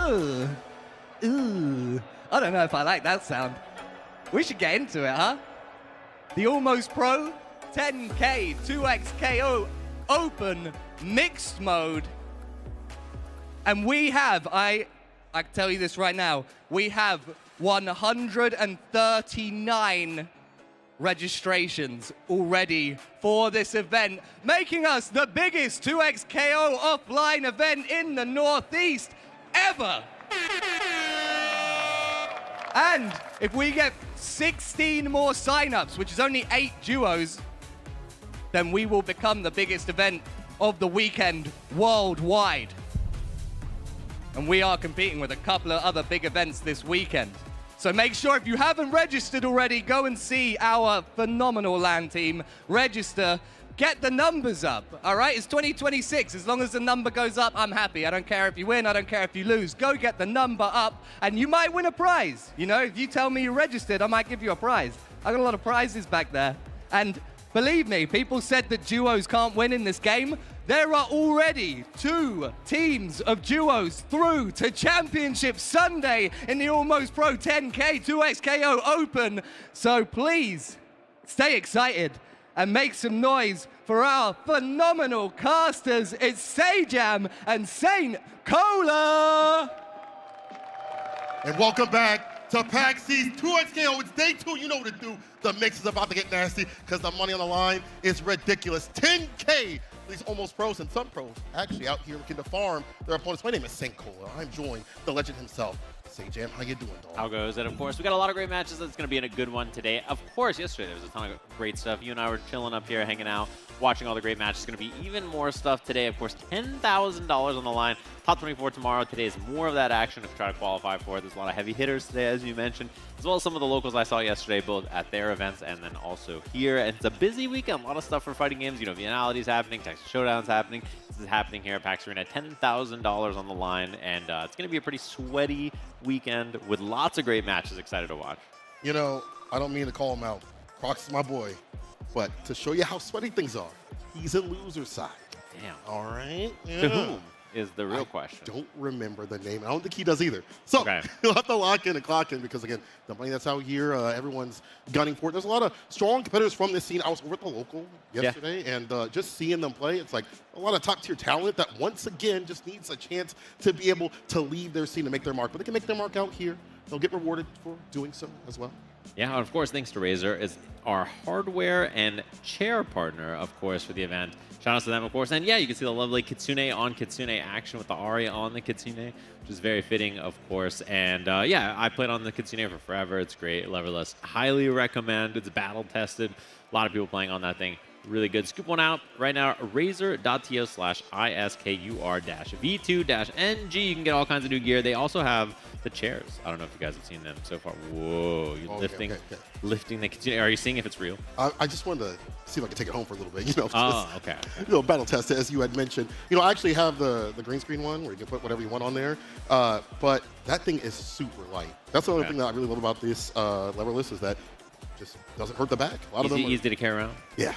Ooh. Ooh. I don't know if I like that sound. We should get into it, huh? The Almost Pro 10K 2x KO Open Mixed Mode. And we have, I can tell you this right now, we have 139 registrations already for this event, making us the biggest 2x KO offline event in the Northeast ever. And if we get 16 more signups, which is only 8 duos, then we will become the biggest event of the weekend worldwide. And we are competing with a couple of other big events this weekend. So make sure if you haven't registered already, go and see our phenomenal LAN team. Register, get the numbers up, all right? It's 2026. As long as the number goes up, I'm happy. I don't care if you win, I don't care if you lose. Go get the number up, and you might win a prize. You know, if you tell me you registered, I might give you a prize. I got a lot of prizes back there. And believe me, people said that duos can't win in this game. There are already 2 teams of duos through to Championship Sunday in the Almost Pro 10K 2x KO Open. So please, stay excited and make some noise for our phenomenal casters. It's Sajam and Saint Cola. And welcome back to PAX East 2x KO. It's day 2. You know what to do. The mix is about to get nasty because the money on the line is ridiculous. 10K. These Almost Pros and some pros actually out here looking to farm their opponents. My name is Saint Cola. I'm joined the legend himself. Say, Jam, how you doing, dog? How goes it? Of course, we got a lot of great matches. It's going to be in a good one today. Of course, yesterday there was a ton of great stuff. You and I were chilling up here, hanging out, watching all the great matches. It's going to be even more stuff today. Of course, $10,000 on the line. Top 24 tomorrow. Today is more of that action to try to qualify for it. There's a lot of heavy hitters today, as you mentioned, as well as some of the locals I saw yesterday, both at their events and then also here. And it's a busy weekend. A lot of stuff for fighting games. You know, Vianality's happening, Texas Showdown's happening. This is happening here at PAX Arena. $10,000 on the line, and it's going to be a pretty sweaty weekend with lots of great matches. Excited to watch. You know, I don't mean to call him out. Crocs is my boy. But to show you how sweaty things are, he's a loser side. Damn. All right? Yeah. To whom is the real question. I don't remember the name. I don't think he does either. So Okay. you'll have to lock in and clock in because, again, the money that's out here, everyone's gunning for it. There's a lot of strong competitors from this scene. I was over at the local yesterday, and just seeing them play, it's like a lot of top-tier talent that, once again, just needs a chance to be able to leave their scene and make their mark. But they can make their mark out here. They'll get rewarded for doing so as well. Yeah, and of course, thanks to Razer, is our hardware and chair partner, of course, for the event. Shout out to them, of course. And yeah, you can see the lovely Kitsune on Kitsune action with the Ari on the Kitsune, which is very fitting, of course. And yeah, I played on the Kitsune for forever. It's great, leverless. Highly recommend. It's battle tested. A lot of people playing on that thing. really good. Scoop one out right now, razor.to/ISKUR-V2-NG. You can get all kinds of new gear. They also have the chairs. I don't know if you guys have seen them so far. Whoa, you lifting. They continue. Are you seeing if it's real? I just wanted to see if I could take it home for a little bit. You know, Okay. Battle test it, as you had mentioned. I actually have the green screen one where you can put whatever you want on there. But that thing is super light. That's the only thing that I really love about this leverless is that it just doesn't hurt the back. A lot of them easy to carry around. Yeah.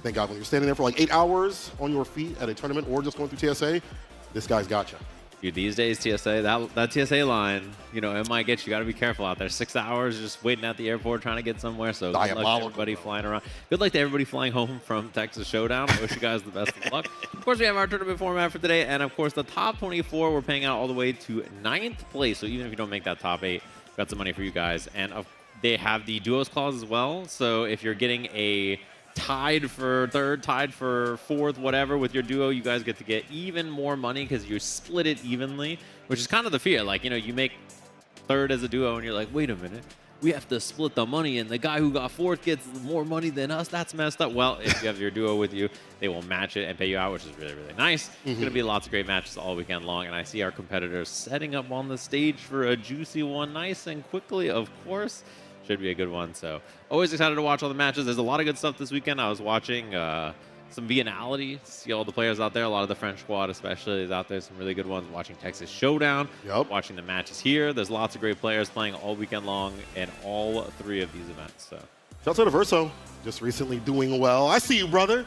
Thank God. When you're standing there for like 8 hours on your feet at a tournament or just going through TSA, this guy's got you. Dude, these days, TSA, that TSA line, it might get you. Got to be careful out there. 6 hours just waiting at the airport trying to get somewhere. So good luck to everybody flying around. Good luck to everybody flying home from Texas Showdown. I wish you guys the best of luck. Of course, we have our tournament format for today. And, of course, the top 24, we're paying out all the way to 9th place. So even if you don't make that top 8, got some money for you guys. And they have the duos clause as well. So if you're getting a tied for third, tied for fourth, whatever, with your duo, you guys get to get even more money because you split it evenly, which is kind of the fear. Like, you make third as a duo and you're like, wait a minute, we have to split the money and the guy who got fourth gets more money than us. That's messed up. Well, if you have your duo with you, they will match it and pay you out, which is really, really nice. It's going to be lots of great matches all weekend long, and I see our competitors setting up on the stage for a juicy one nice and quickly, of course. Should be a good one. So always excited to watch all the matches. There's a lot of good stuff this weekend. I was watching some Vianality, see all the players out there. A lot of the French squad especially is out there. Some really good ones. Watching Texas Showdown. Watching the matches here. There's lots of great players playing all weekend long in all 3 of these events. So shout out to Verso, just recently doing well. I see you, brother.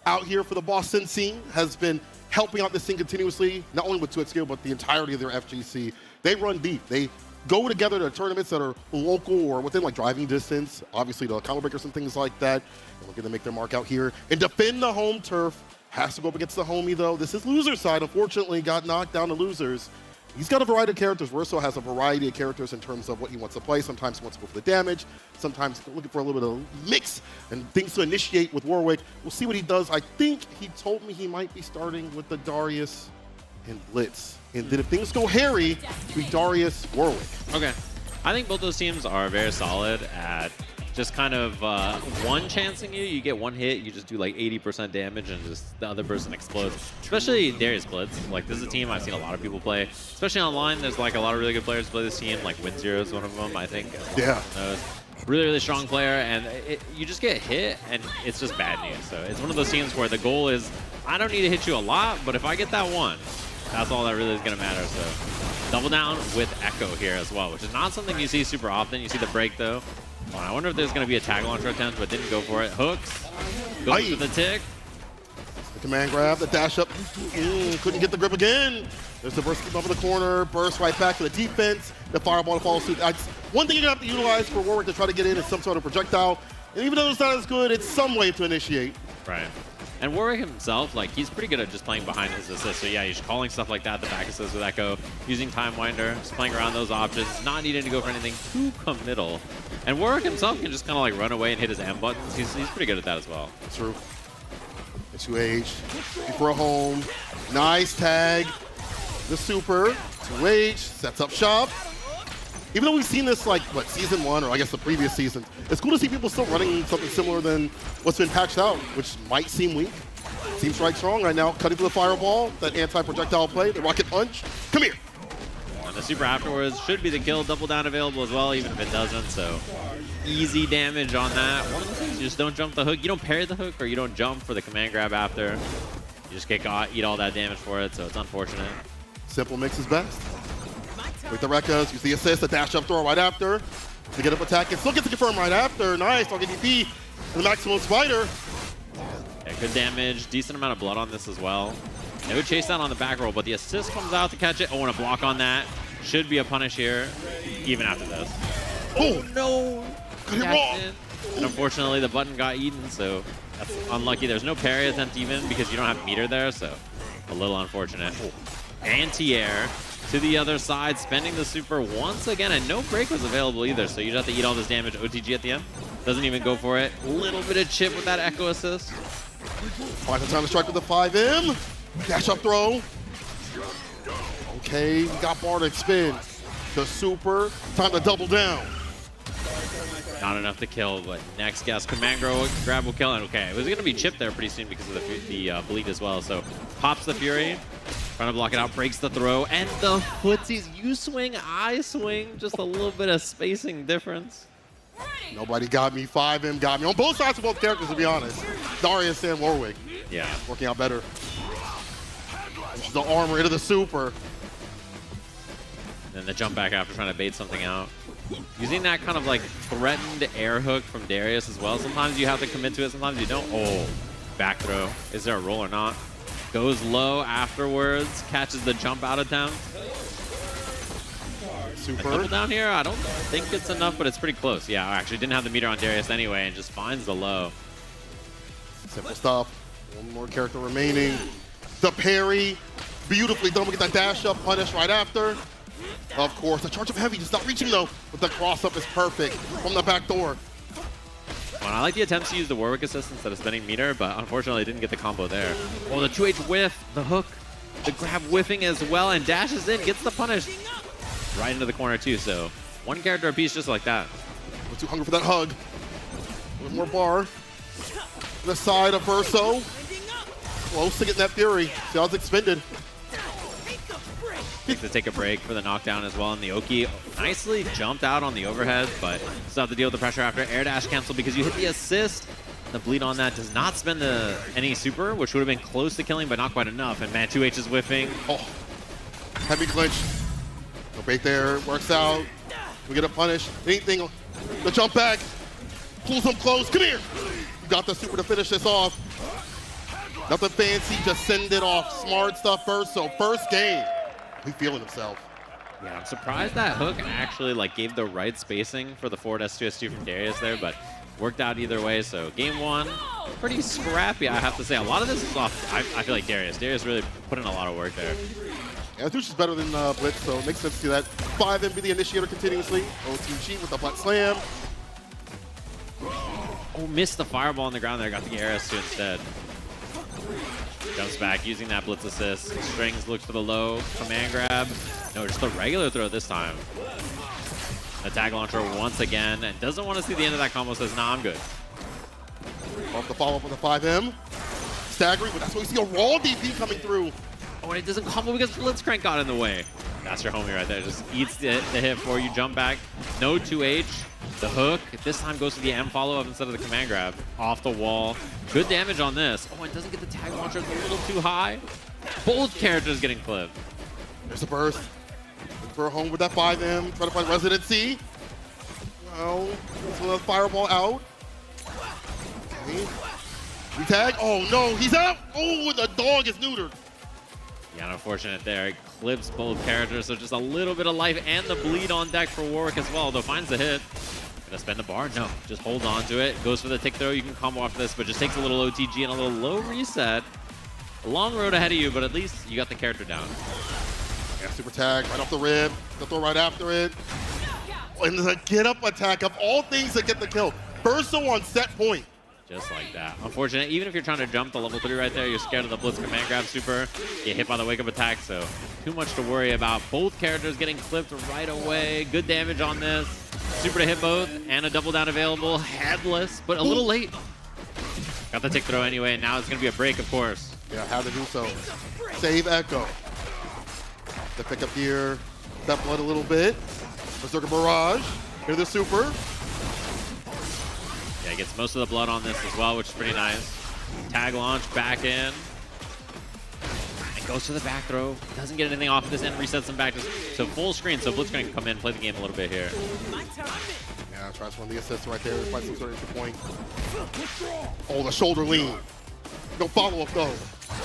Out here for the Boston scene, has been helping out this scene continuously, not only with 2XQ, but the entirety of their FGC. They run deep. They go together to tournaments that are local or within like driving distance, obviously the combo breakers and things like that. And we're going to make their mark out here and defend the home turf. Has to go up against the homie though. This is loser side, unfortunately, got knocked down to losers. He's got a variety of characters. Verso has a variety of characters in terms of what he wants to play. Sometimes he wants to go for the damage. Sometimes looking for a little bit of mix and things to initiate with Warwick. We'll see what he does. I think he told me he might be starting with the Darius and Blitz. And then if things go hairy, we Darius Warwick. Okay. I think both those teams are very solid at just kind of one-chancing you. You get one hit, you just do like 80% damage, and just the other person explodes. Especially Darius Blitz. Like, this is a team I've seen a lot of people play. Especially online, there's like a lot of really good players play this team. Like WinZero is one of them, I think. Yeah. Really, really strong player, and you just get hit, and it's just bad news. So it's one of those teams where the goal is, I don't need to hit you a lot, but if I get that one, that's all that really is going to matter. So double down with Echo here as well, which is not something you see super often. You see the break, though. Oh, I wonder if there's going to be a tag launcher attempt, but didn't go for it. Hooks. Goes for the tick. The command grab, the dash up. Couldn't get the grip again. There's the burst keep up in the corner. Burst right back to the defense. The fireball to follow suit. One thing you're going to have to utilize for Warwick to try to get in is some sort of projectile. And even though it's not as good, it's some way to initiate. Right. And Warwick himself, like, he's pretty good at just playing behind his assist. So yeah, he's calling stuff like that, the back assist with Echo, using Time Winder, just playing around those options, not needing to go for anything too committal. And Warwick himself can just kind of like run away and hit his M buttons. He's pretty good at that as well. True. It's 2H, for a home, nice tag. The super, 2H, sets up shop. Even though we've seen this like, what, season 1, or I guess the previous season, it's cool to see people still running something similar than what's been patched out, which might seem weak. Seems right strong right now, cutting through the fireball, that anti-projectile play, the rocket punch. Come here. And the super afterwards should be the kill, double down available as well, even if it doesn't, so easy damage on that. One of the things, you just don't jump the hook. You don't parry the hook, or you don't jump for the command grab after. You just get caught, eat all that damage for it, so it's unfortunate. Simple mix is best. With the Rekkas, use the assist, the dash up throw right after. To get up attack, and still get to confirm right after. Nice, target DP, the maximum spider. Yeah, good damage, decent amount of blood on this as well. They would chase that on the back roll, but the assist comes out to catch it. Oh, and a block on that. Should be a punish here, even after this. Oh, no! And unfortunately, the button got eaten, so that's unlucky. There's no parry attempt even because you don't have meter there, so a little unfortunate. Anti-air to the other side, spending the super once again, and no break was available either, so you'd have to eat all this damage. OTG at the end. Doesn't even go for it. A little bit of chip with that Echo assist. Find the time to strike with the 5M. Dash up throw. Okay, we got Bardic spin. The super. Time to double down. Not enough to kill, but next guess, Command Grab will kill. And okay, it was going to be chipped there pretty soon because of the bleed as well. So pops the Fury, trying to block it out, breaks the throw, and the footsies. You swing, I swing. Just a little bit of spacing difference. Nobody got me. 5M got me. On both sides of both characters, to be honest. Darius and Warwick. Yeah. Working out better. The armor into the super. Then the jump back after trying to bait something out. Using that kind of like threatened air hook from Darius as well. Sometimes you have to commit to it, sometimes you don't. Oh, back throw. Is there a roll or not? Goes low afterwards, catches the jump out attempt. Super. A double down here, I don't think it's enough, but it's pretty close. Yeah, I actually didn't have the meter on Darius anyway and just finds the low. Simple stuff. One more character remaining. The parry. Beautifully done. We get that dash up, punish right after. Of course, the charge of heavy just not reaching though, but the cross up is perfect from the back door. Well, I like the attempts to use the Warwick assist instead of spending meter, but unfortunately didn't get the combo there. Oh, the 2H whiff, the hook, the grab whiffing as well, and dashes in, gets the punish right into the corner too. So one character apiece just like that. We're too hungry for that hug. One more bar. The side of Verso. Close to getting that Fury. See how it's expended. To take a break for the knockdown as well, and the Oki nicely jumped out on the overhead, but still have to deal with the pressure after. Air dash cancel because you hit the assist. The bleed on that does not spend any super, which would have been close to killing, but not quite enough. And man, 2H is whiffing. Oh, heavy clinch. No bait there, works out. We get a punish. Anything, the jump back. Pulls him close, come here. You got the super to finish this off. Nothing fancy, just send it off. Smart stuff first, so first game. He feeling himself. Yeah, I'm surprised that hook actually like gave the right spacing for the forward S2, S2 from Darius there, but worked out either way. So game one, pretty scrappy, I have to say. A lot of this is off, I feel like Darius. Darius really put in a lot of work there. Yeah, Tush is better than Blitz, so it makes sense to see that. 5M be the initiator continuously. OTG with the butt slam. Oh, missed the fireball on the ground there, got the air S2 instead. Jumps back, using that blitz assist. Strings looks for the low, command grab. No, just the regular throw this time. The tag launcher once again, and doesn't want to see the end of that combo, says, nah, I'm good. Off the follow-up with the 5M. Staggering, but that's why we see a raw DP coming through. Oh, and it doesn't combo because Blitzcrank got in the way. That's your homie right there. Just eats the hit for you. Jump back. No 2H. The hook. This time goes to the M follow-up instead of the command grab. Off the wall. Good damage on this. Oh, and doesn't get the tag launcher. It's a little too high. Both characters getting clipped. There's a burst. Looking for a home with that 5M. Trying to find residency. Well, that's another fireball out. Okay. We tag. Oh, no. He's out. Oh, and the dog is neutered. Yeah, unfortunate there. It clips both characters, so just a little bit of life and the bleed on deck for Warwick as well, though finds the hit. Gonna spend the bar? No, just holds on to it. Goes for the tick throw. You can combo off this, but just takes a little OTG and a little low reset. A long road ahead of you, but at least you got the character down. Yeah, super tag right off the rib. The throw right after it. And the get-up attack of all things that get the kill. Verso on set point. Just like that. Unfortunate, even if you're trying to jump the level 3 right there, you're scared of the Blitz command grab super. Get hit by the wake-up attack, so too much to worry about. Both characters getting clipped right away. Good damage on this. Super to hit both, and a double down available. Headless, but a little late. Got the tick throw anyway, and now it's going to be a break, of course. Yeah, how to do so. Save Echo. The pickup here. Step blood a little bit. Berserker Barrage. Here's the super. Yeah, gets most of the blood on this as well, which is pretty nice. Tag launch, back in. And goes for the back throw. Doesn't get anything off of this and resets him back to full screen, so Blitzcrank can come in and play the game a little bit here. Yeah, tries one of the assists right there. Fight some sort of entry point. Oh, the shoulder lean. No follow-up though.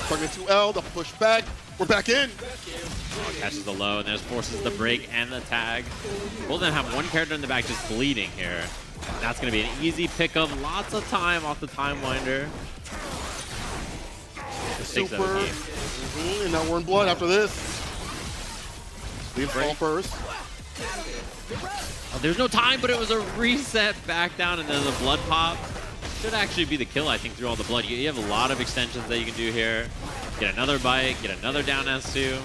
Target 2L, the push back. We're back in. Oh, catches the low, and there's forces the break and the tag. Both of them have one character in the back just bleeding here. That's going to be an easy pickup. Lots of time off the time winder. Super. And now we're in blood after this. Leave fall first. Oh, there's no time, but it was a reset back down, and then the blood pop. Should actually be the kill, I think, through all the blood. You have a lot of extensions that you can do here. Get another bite, get another down S2.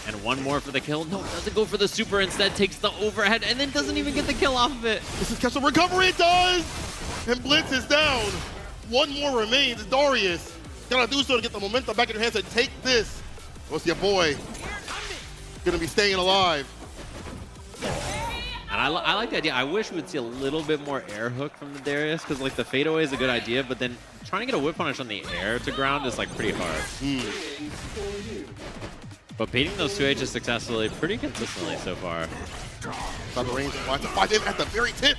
And one more for the kill. No, doesn't go for the super. Instead takes the overhead and then doesn't even get the kill off of it. This is catch the recovery. It does. And Blitz is down. One more remains. Darius gotta do so to get the momentum back in your hands and take this. What's your boy gonna be staying alive? And I like the idea. I wish we would see a little bit more air hook from the Darius, because like the fadeaway is a good idea, but then trying to get a whip punish on the air to ground is like pretty hard. But beating those 2Hs successfully pretty consistently so far. Got the range to find him at the very tip.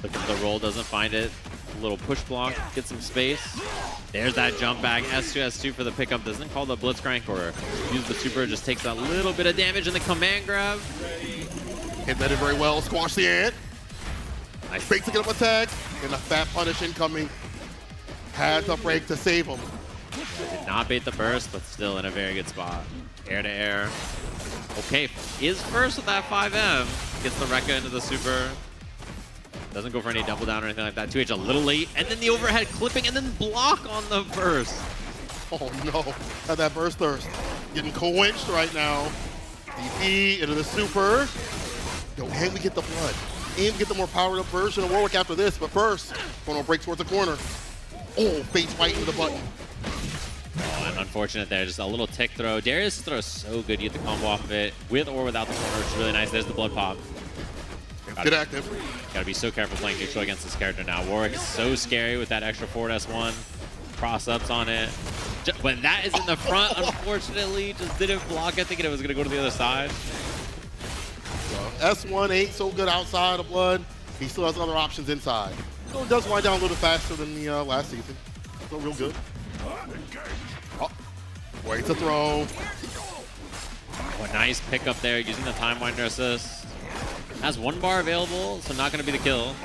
Look at the roll, doesn't find it. A little push block, get some space. There's that jump back. S2, S2 for the pickup. Doesn't call the Blitzcrank or use the super. Just takes a little bit of damage in the command grab. Hit that in very well. Squash the ant. Nice. Fake to get up attack. And a fat punish incoming. Had to break to save him. Did not bait the burst, but still in a very good spot. Air to air. Okay, is first with that 5M. Gets the Rekka into the super. Doesn't go for any double down or anything like that. 2H a little late. And then the overhead clipping and then block on the burst. Oh no. Had that burst thirst. Getting quenched right now. DP into the super. Yo, and we get the blood. And we get the more powered up version of Warwick after this. But first, going to break towards the corner. Oh, face right into the button. Oh, and unfortunate there. Just a little tick throw. Darius' throw is so good. You get the combo off of it with or without the corner. It's really nice. There's the blood pop. Good active. Gotta be so careful playing neutral against this character now. Warwick is so scary with that extra forward S1. Cross-ups on it. When that is in the front, unfortunately, just didn't block it, thinking it was gonna go to the other side. S1 ain't so good outside of blood. He still has other options inside. So it does wind down a little faster than the last season. Still real good. Oh, wait to throw. Oh, a nice pickup there using the Time Winder assist. Has one bar available, so not going to be the kill.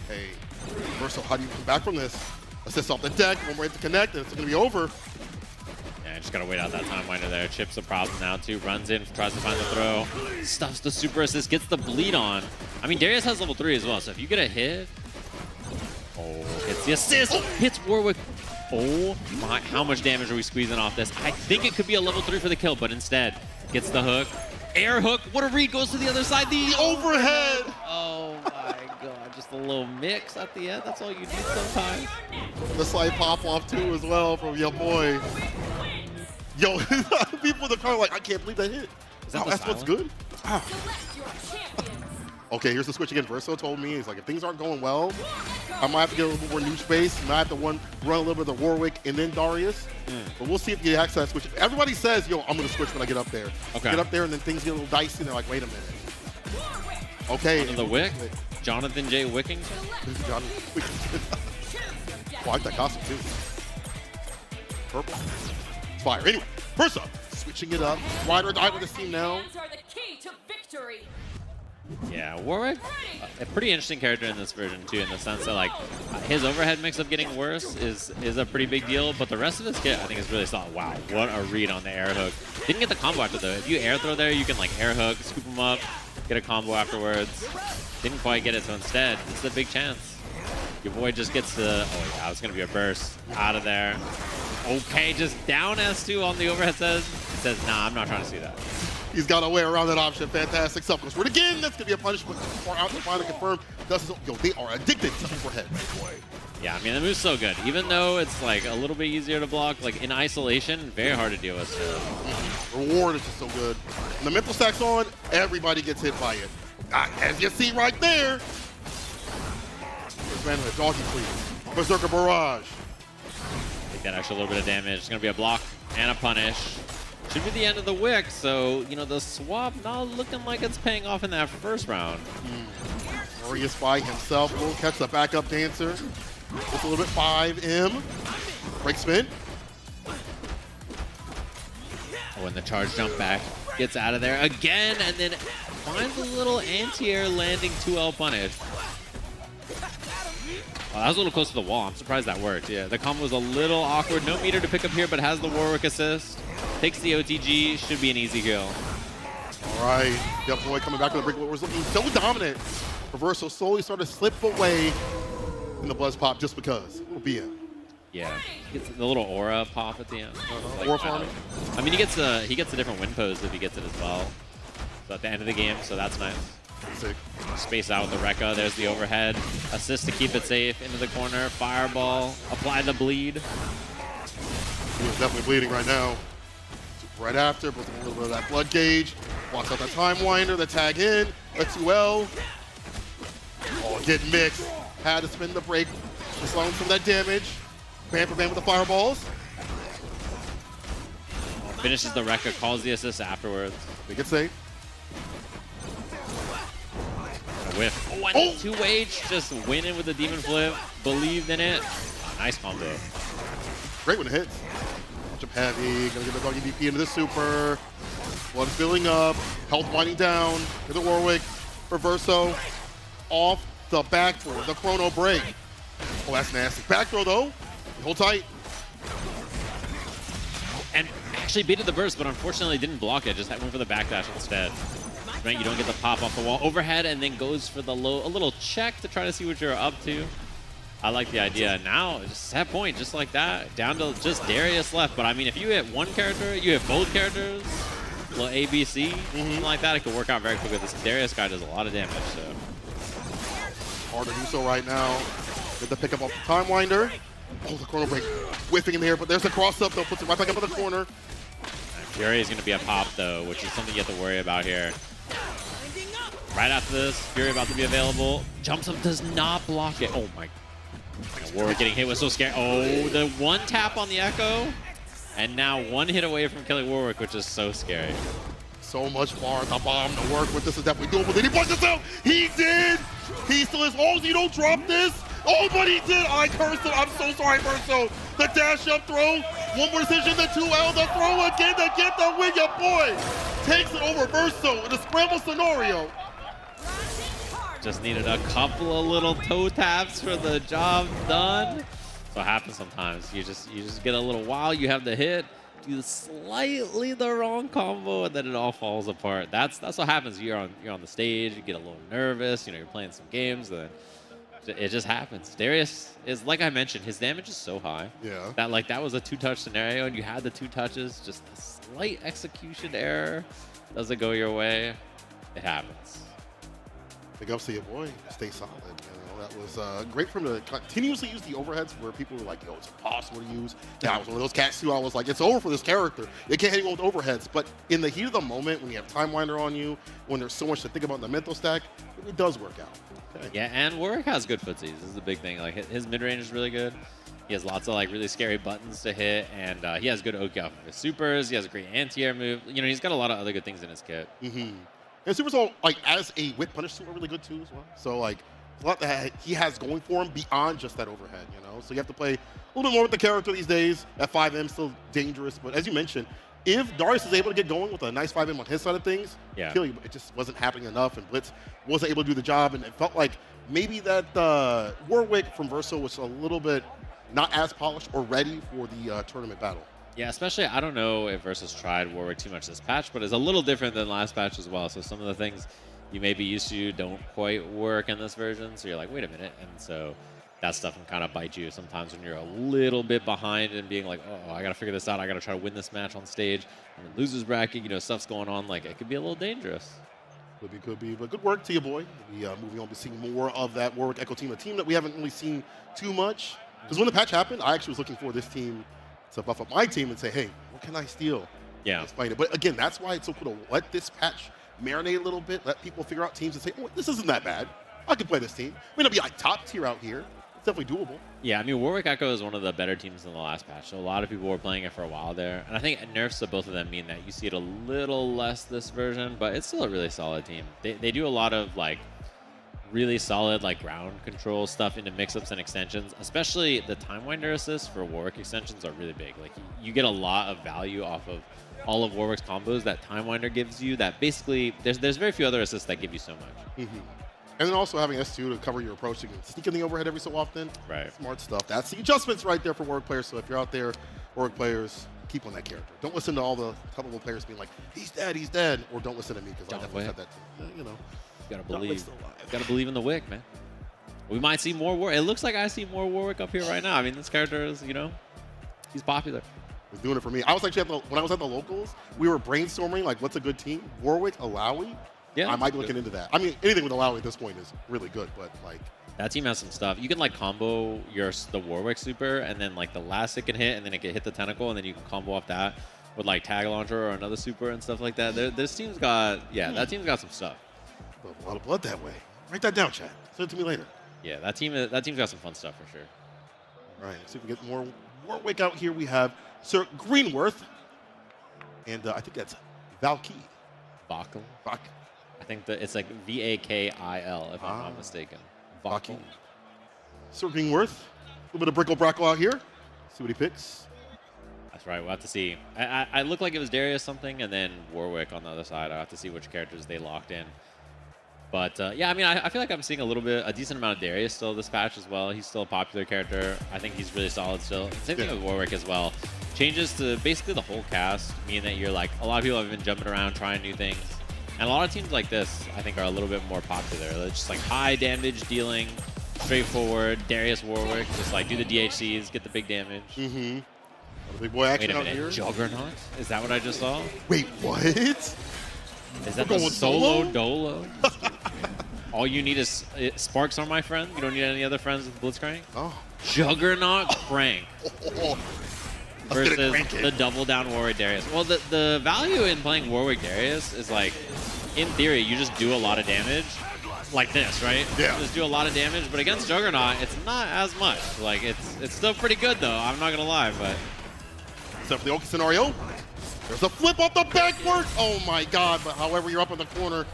Hey, Verso, how do you come back from this? Assist off the deck, one more hit to connect, and it's going to be over. Yeah, just got to wait out that Time Winder there. Chip's a problem now, too. Runs in, tries to find the throw. Stuffs the super assist, gets the bleed on. I mean, Darius has level 3 as well, so if you get a hit... Oh, hits the assist! Hits Warwick. Oh my, how much damage are we squeezing off this? I think it could be a level 3 for the kill, but instead, gets the hook. Air hook, what a read, goes to the other side, the overhead! Oh my god, just a little mix at the end, that's all you need sometimes. The slight pop off too as well from your boy. Yo, people in the car are like, I can't believe that hit. That's what's good? Wow. Okay, here's the switch again. Verso told me, he's like, if things aren't going well, I might have to get a little bit more new space. Might have to run a little bit of the Warwick and then Darius. But we'll see if you get access to switch. Everybody says, yo, I'm going to switch when I get up there. Okay. Get up there and then things get a little dicey and they're like, wait a minute. Okay. Under the Wick, Jonathan J. Wickington. Jonathan Wickington. Oh, I like that costume too. Purple. It's fire. Anyway, Verso, switching it up. Ride or die with this team now. Yeah, Warwick, a pretty interesting character in this version too, in the sense that like his overhead mix-up getting worse is a pretty big deal, but the rest of his kit I think is really solid. Wow, what a read on the air hook. Didn't get the combo after though. If you air throw there, you can like air hook, scoop him up, get a combo afterwards. Didn't quite get it, so instead, this is a big chance. Your boy just gets the, oh yeah, it's gonna be a burst out of there. Okay, just down S2 on the overhead says, nah, I'm not trying to see that. He's got a way around that option. Fantastic stuff. Goes for it again. That's going to be a punishment. Far out to finally confirm. Yo, they are addicted to overhead. Yeah, I mean, the move's so good. Even though it's like a little bit easier to block, like in isolation, very hard to deal with. Reward is just so good. When the mental stack's on, everybody gets hit by it. As you see right there. Man, a doggy please. Berserker Barrage. Take that extra little bit of damage. It's going to be a block and a punish. Should be the end of the Wick, so, you know, the swap not looking like it's paying off in that first round. Glorious by himself. Will catch the backup dancer. Just a little bit 5M. Break spin. Oh, and the charge jump back. Gets out of there again, and then finds a little anti-air landing 2L punish. Oh, that was a little close to the wall. I'm surprised that worked. Yeah, the combo was a little awkward. No meter to pick up here, but has the Warwick assist. Takes the OTG. Should be an easy kill. All right. Yep, boy coming back to the break. Was looking so dominant. Reversal slowly started to slip away in the Bloods pop just because. It'll be in. Yeah, he gets the little aura pop at the end. Like, Aura kind farming? of. I mean, he gets a different win pose if he gets it as well. So at the end of the game, so that's nice. Sick. Space out with the Rekka. There's the overhead. Assist to keep it safe. Into the corner. Fireball. Apply the bleed. He is definitely bleeding right now. Right after, puts a little bit of that blood gauge. Walks out that time winder, the tag in. Let's well. Oh, getting mixed. Had to spin the break. Slowing some of that damage. Bam for bam with the fireballs. Finishes the Rekka. Calls the assist afterwards. Make it safe. A whiff. Oh, and 2H just winning with the Demon Flip. Believed in it. Nice combo. Great when it hits. Jump heavy. Gonna get the doggy DP into the super. Blood filling up. Health winding down. To the Warwick. Reverso. Off the back throw. The chrono break. Oh, that's nasty. Back throw though. Hold tight. And actually baited the burst, but unfortunately didn't block it. Just went for the backdash instead. Right, you don't get the pop off the wall. Overhead and then goes for the low, a little check to try to see what you're up to. I like the idea. Now, just set point, just like that. Down to just Darius left. But I mean, if you hit one character, you hit both characters, a little ABC, something like that, it could work out very quickly. This Darius guy does a lot of damage, so. Hard to do so right now. Get the pickup off the time winder. Oh, the chrono break. Whiffing in there, but there's the cross up though. Puts it right back up in the corner. Fury is going to be a pop, though, which is something you have to worry about here. Right after this, Fury about to be available. Jumps up, does not block it. Oh, my. Warwick getting hit was so scary. Oh, the one tap on the Echo. And now one hit away from killing Warwick, which is so scary. So much bar at the bottom to work with. This is definitely doable. Did he punch himself? He did! He still is. Oh, you don't drop this? Oh, but he did! I cursed him. I'm so sorry, Verso. The dash up throw. One more decision, the 2L, the throw again to get the win. Your boy takes it over Verso in a scramble scenario. Just needed a couple of little toe taps for the job done. So it happens sometimes. You just get a little wow, you have the hit, do slightly the wrong combo, and then it all falls apart. That's what happens. You're on the stage, you get a little nervous, you're playing some games, then it just happens. Darius is, like I mentioned, his damage is so high. Yeah. That was a 2-touch scenario, and you had the 2 touches, just a slight execution error. Doesn't go your way. It happens. Big ups to your boy. Stay solid. That was great for him to continuously use the overheads where people were like, yo, it's impossible to use. Yeah, I was one of those cats too. I was like, it's over for this character. They can't hit anyone with overheads. But in the heat of the moment, when you have Time Winder on you, when there's so much to think about in the mental stack, it does work out. Okay. Yeah, and Warwick has good footsies. This is the big thing. Like, his mid-range is really good. He has lots of really scary buttons to hit, and he has good Oki off of his supers. He has a great anti-air move. He's got a lot of other good things in his kit. Mm-hmm. And supers all, as a whip punish suit, are really good too as well. So a lot that he has going for him beyond just that overhead, So you have to play a little bit more with the character these days. At 5M, still dangerous. But as you mentioned, if Darius is able to get going with a nice 5M on his side of things, kill you. It just wasn't happening enough, and Blitz wasn't able to do the job. And it felt like maybe that Warwick from Verso was a little bit not as polished or ready for the tournament battle. Yeah, especially, I don't know if Versus tried Warwick too much this patch, but it's a little different than last patch as well. So some of the things you may be used to don't quite work in this version. So you're like, wait a minute. And so that stuff can kind of bite you sometimes when you're a little bit behind and being like, oh, I got to figure this out. I got to try to win this match on stage. And the loser's bracket, stuff's going on. Like, it could be a little dangerous. Could be. But good work to your boy. We'll be moving on to seeing more of that Warwick Echo team, a team that we haven't really seen too much. Because when the patch happened, I actually was looking for this team to buff up my team and say, hey, what can I steal? Yeah. Explain it. But again, that's why it's so cool to let this patch marinate a little bit, let people figure out teams and say, oh, this isn't that bad. I can play this team. May not be top tier out here. It's definitely doable. Yeah, I mean, Warwick Echo is one of the better teams in the last patch. So a lot of people were playing it for a while there. And I think nerfs of both of them mean that you see it a little less this version, but it's still a really solid team. They do a lot of really solid ground control stuff into mix-ups and extensions, especially the Time Winder assists for Warwick extensions are really big. You get a lot of value off of all of Warwick's combos that Time Winder gives you that basically there's very few other assists that give you so much. Mm-hmm. And then also having S2 to cover your approach, you can sneak in the overhead every so often. Right. Smart stuff. That's the adjustments right there for Warwick players. So if you're out there, Warwick players, keep on that character. Don't listen to all the top-level players being like, he's dead, or don't listen to me because I definitely said that too. You gotta believe. Gotta believe in the Wick, man. We might see more Warwick. It looks like I see more Warwick up here right now. I mean, this character is, he's popular. Was doing it for me. I was actually when I was at the locals, we were brainstorming like what's a good team. Warwick, Alawi. Yeah, I might be looking into that. I mean, anything with Alawi at this point is really good, but like that team has some stuff. You can like combo the Warwick super, and then like the last it can hit, and then it can hit the tentacle, and then you can combo off that with like tag launcher or another super and stuff like that. This team's got that team's got some stuff. A lot of blood that way. Write that down, chat. Send it to me later. Yeah, that team's got some fun stuff for sure. All right, let's see if we get more Warwick out here. We have Sir Greenworth, and I think that's Valky. Vakil. Vak. I think that it's like Vakil, if I'm not mistaken. Valky. Sir Greenworth. A little bit of Brickle Brackle out here. See what he picks. That's right. We'll have to see. I look like it was Darius something, and then Warwick on the other side. I'll have to see which characters they locked in. But yeah, I mean, I feel like I'm seeing a decent amount of Darius still this patch as well. He's still a popular character. I think he's really solid still. Same thing with Warwick as well. Changes to basically the whole cast mean that you're like, a lot of people have been jumping around trying new things. And a lot of teams like this, I think, are a little bit more popular. They're just like high damage dealing, straightforward, Darius Warwick, just like do the DHCs, get the big damage. Mm-hmm. Big boy action Wait a out minute, here. Juggernaut? Is that what I just saw? Wait, what? Is that We're the going solo solo? dolo? All you need is Sparks are my friend. You don't need any other friends with Blitzcrank. Oh. Juggernaut Crank versus the double down Warwick Darius. Well, the value in playing Warwick Darius is like, in theory, you just do a lot of damage like this, right? Yeah. You just do a lot of damage, but against Juggernaut, it's not as much. Like it's still pretty good though. I'm not gonna lie, but. Except for the Oki scenario. There's a flip off the backward. Oh my god, but however you're up in the corner.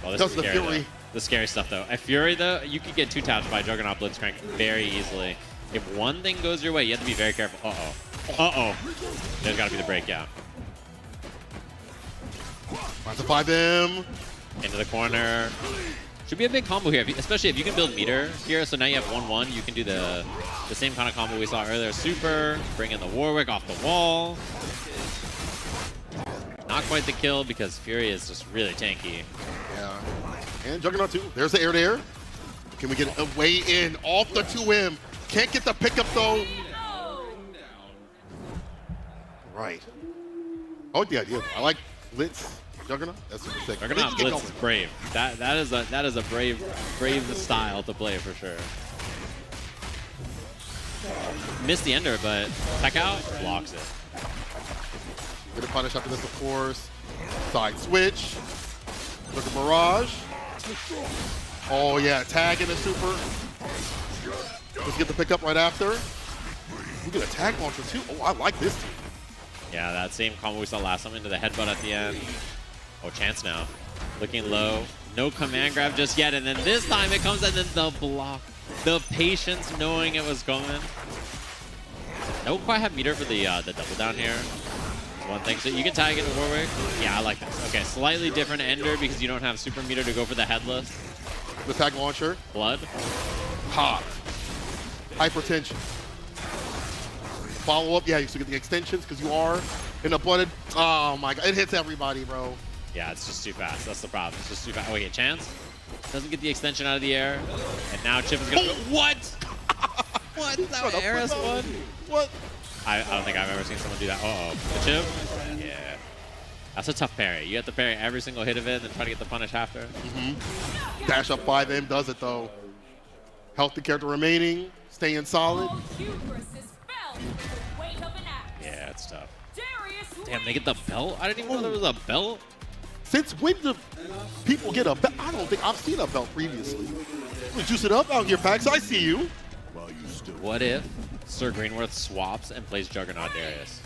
Oh, this Does is the scary, Fury. though. The scary stuff though. At Fury though, you could get 2-tapped by Juggernaut Blitzcrank very easily. If one thing goes your way, you have to be very careful. Uh-oh. There's gotta be the break, yeah. That's a 5M. Into the corner. Should be a big combo here, especially if you can build meter here. So now you have 1-1. You can do the same kind of combo we saw earlier. Super, bring in the Warwick off the wall. Not quite the kill because Fury is just really tanky. Yeah. And Juggernaut too. There's the air. Can we get a way in off the 2M? Can't get the pickup though. Right. I like the idea. I like Blitz. Juggernaut. That's super sick. Juggernaut Blitz is brave. That is a brave style to play for sure. Missed the ender, but tech out blocks it. Get a punish after this, of course. Side switch. Look at Mirage. Oh yeah, tag in the super. Let's get the pickup right after. We get a tag launcher too. Oh, I like this team. Yeah, that same combo we saw last time into the headbutt at the end. Oh, chance now. Looking low. No command grab just yet, and then this time it comes and then the block. The patience knowing it was coming. Don't quite have meter for the double down here. One thing, so you can tag into Warwick. Yeah, I like this. Okay, slightly different ender because you don't have super meter to go for the headless. The tag launcher. Blood. Pop. Hypertension. Follow up. Yeah, you still get the extensions because you are in a blooded. Oh my god, it hits everybody, bro. Yeah, it's just too fast. That's the problem. It's just too fast. Oh, wait, chance? Doesn't get the extension out of the air. And now Chip is going to. What? What? Is that what Aris won? What? I don't think I've ever seen someone do that. Uh-oh. The Chip? Yeah. That's a tough parry. You have to parry every single hit of it and then try to get the punish after. Dash up 5M does it though. Healthy character remaining. Staying solid. Yeah, it's tough. Damn, they get the belt? I didn't even know there was a belt. Since when do people get a belt? I don't think I've seen a belt previously. We juice it up out here, PAX. I see you. What if Sir Greenworth swaps and plays Juggernaut Darius?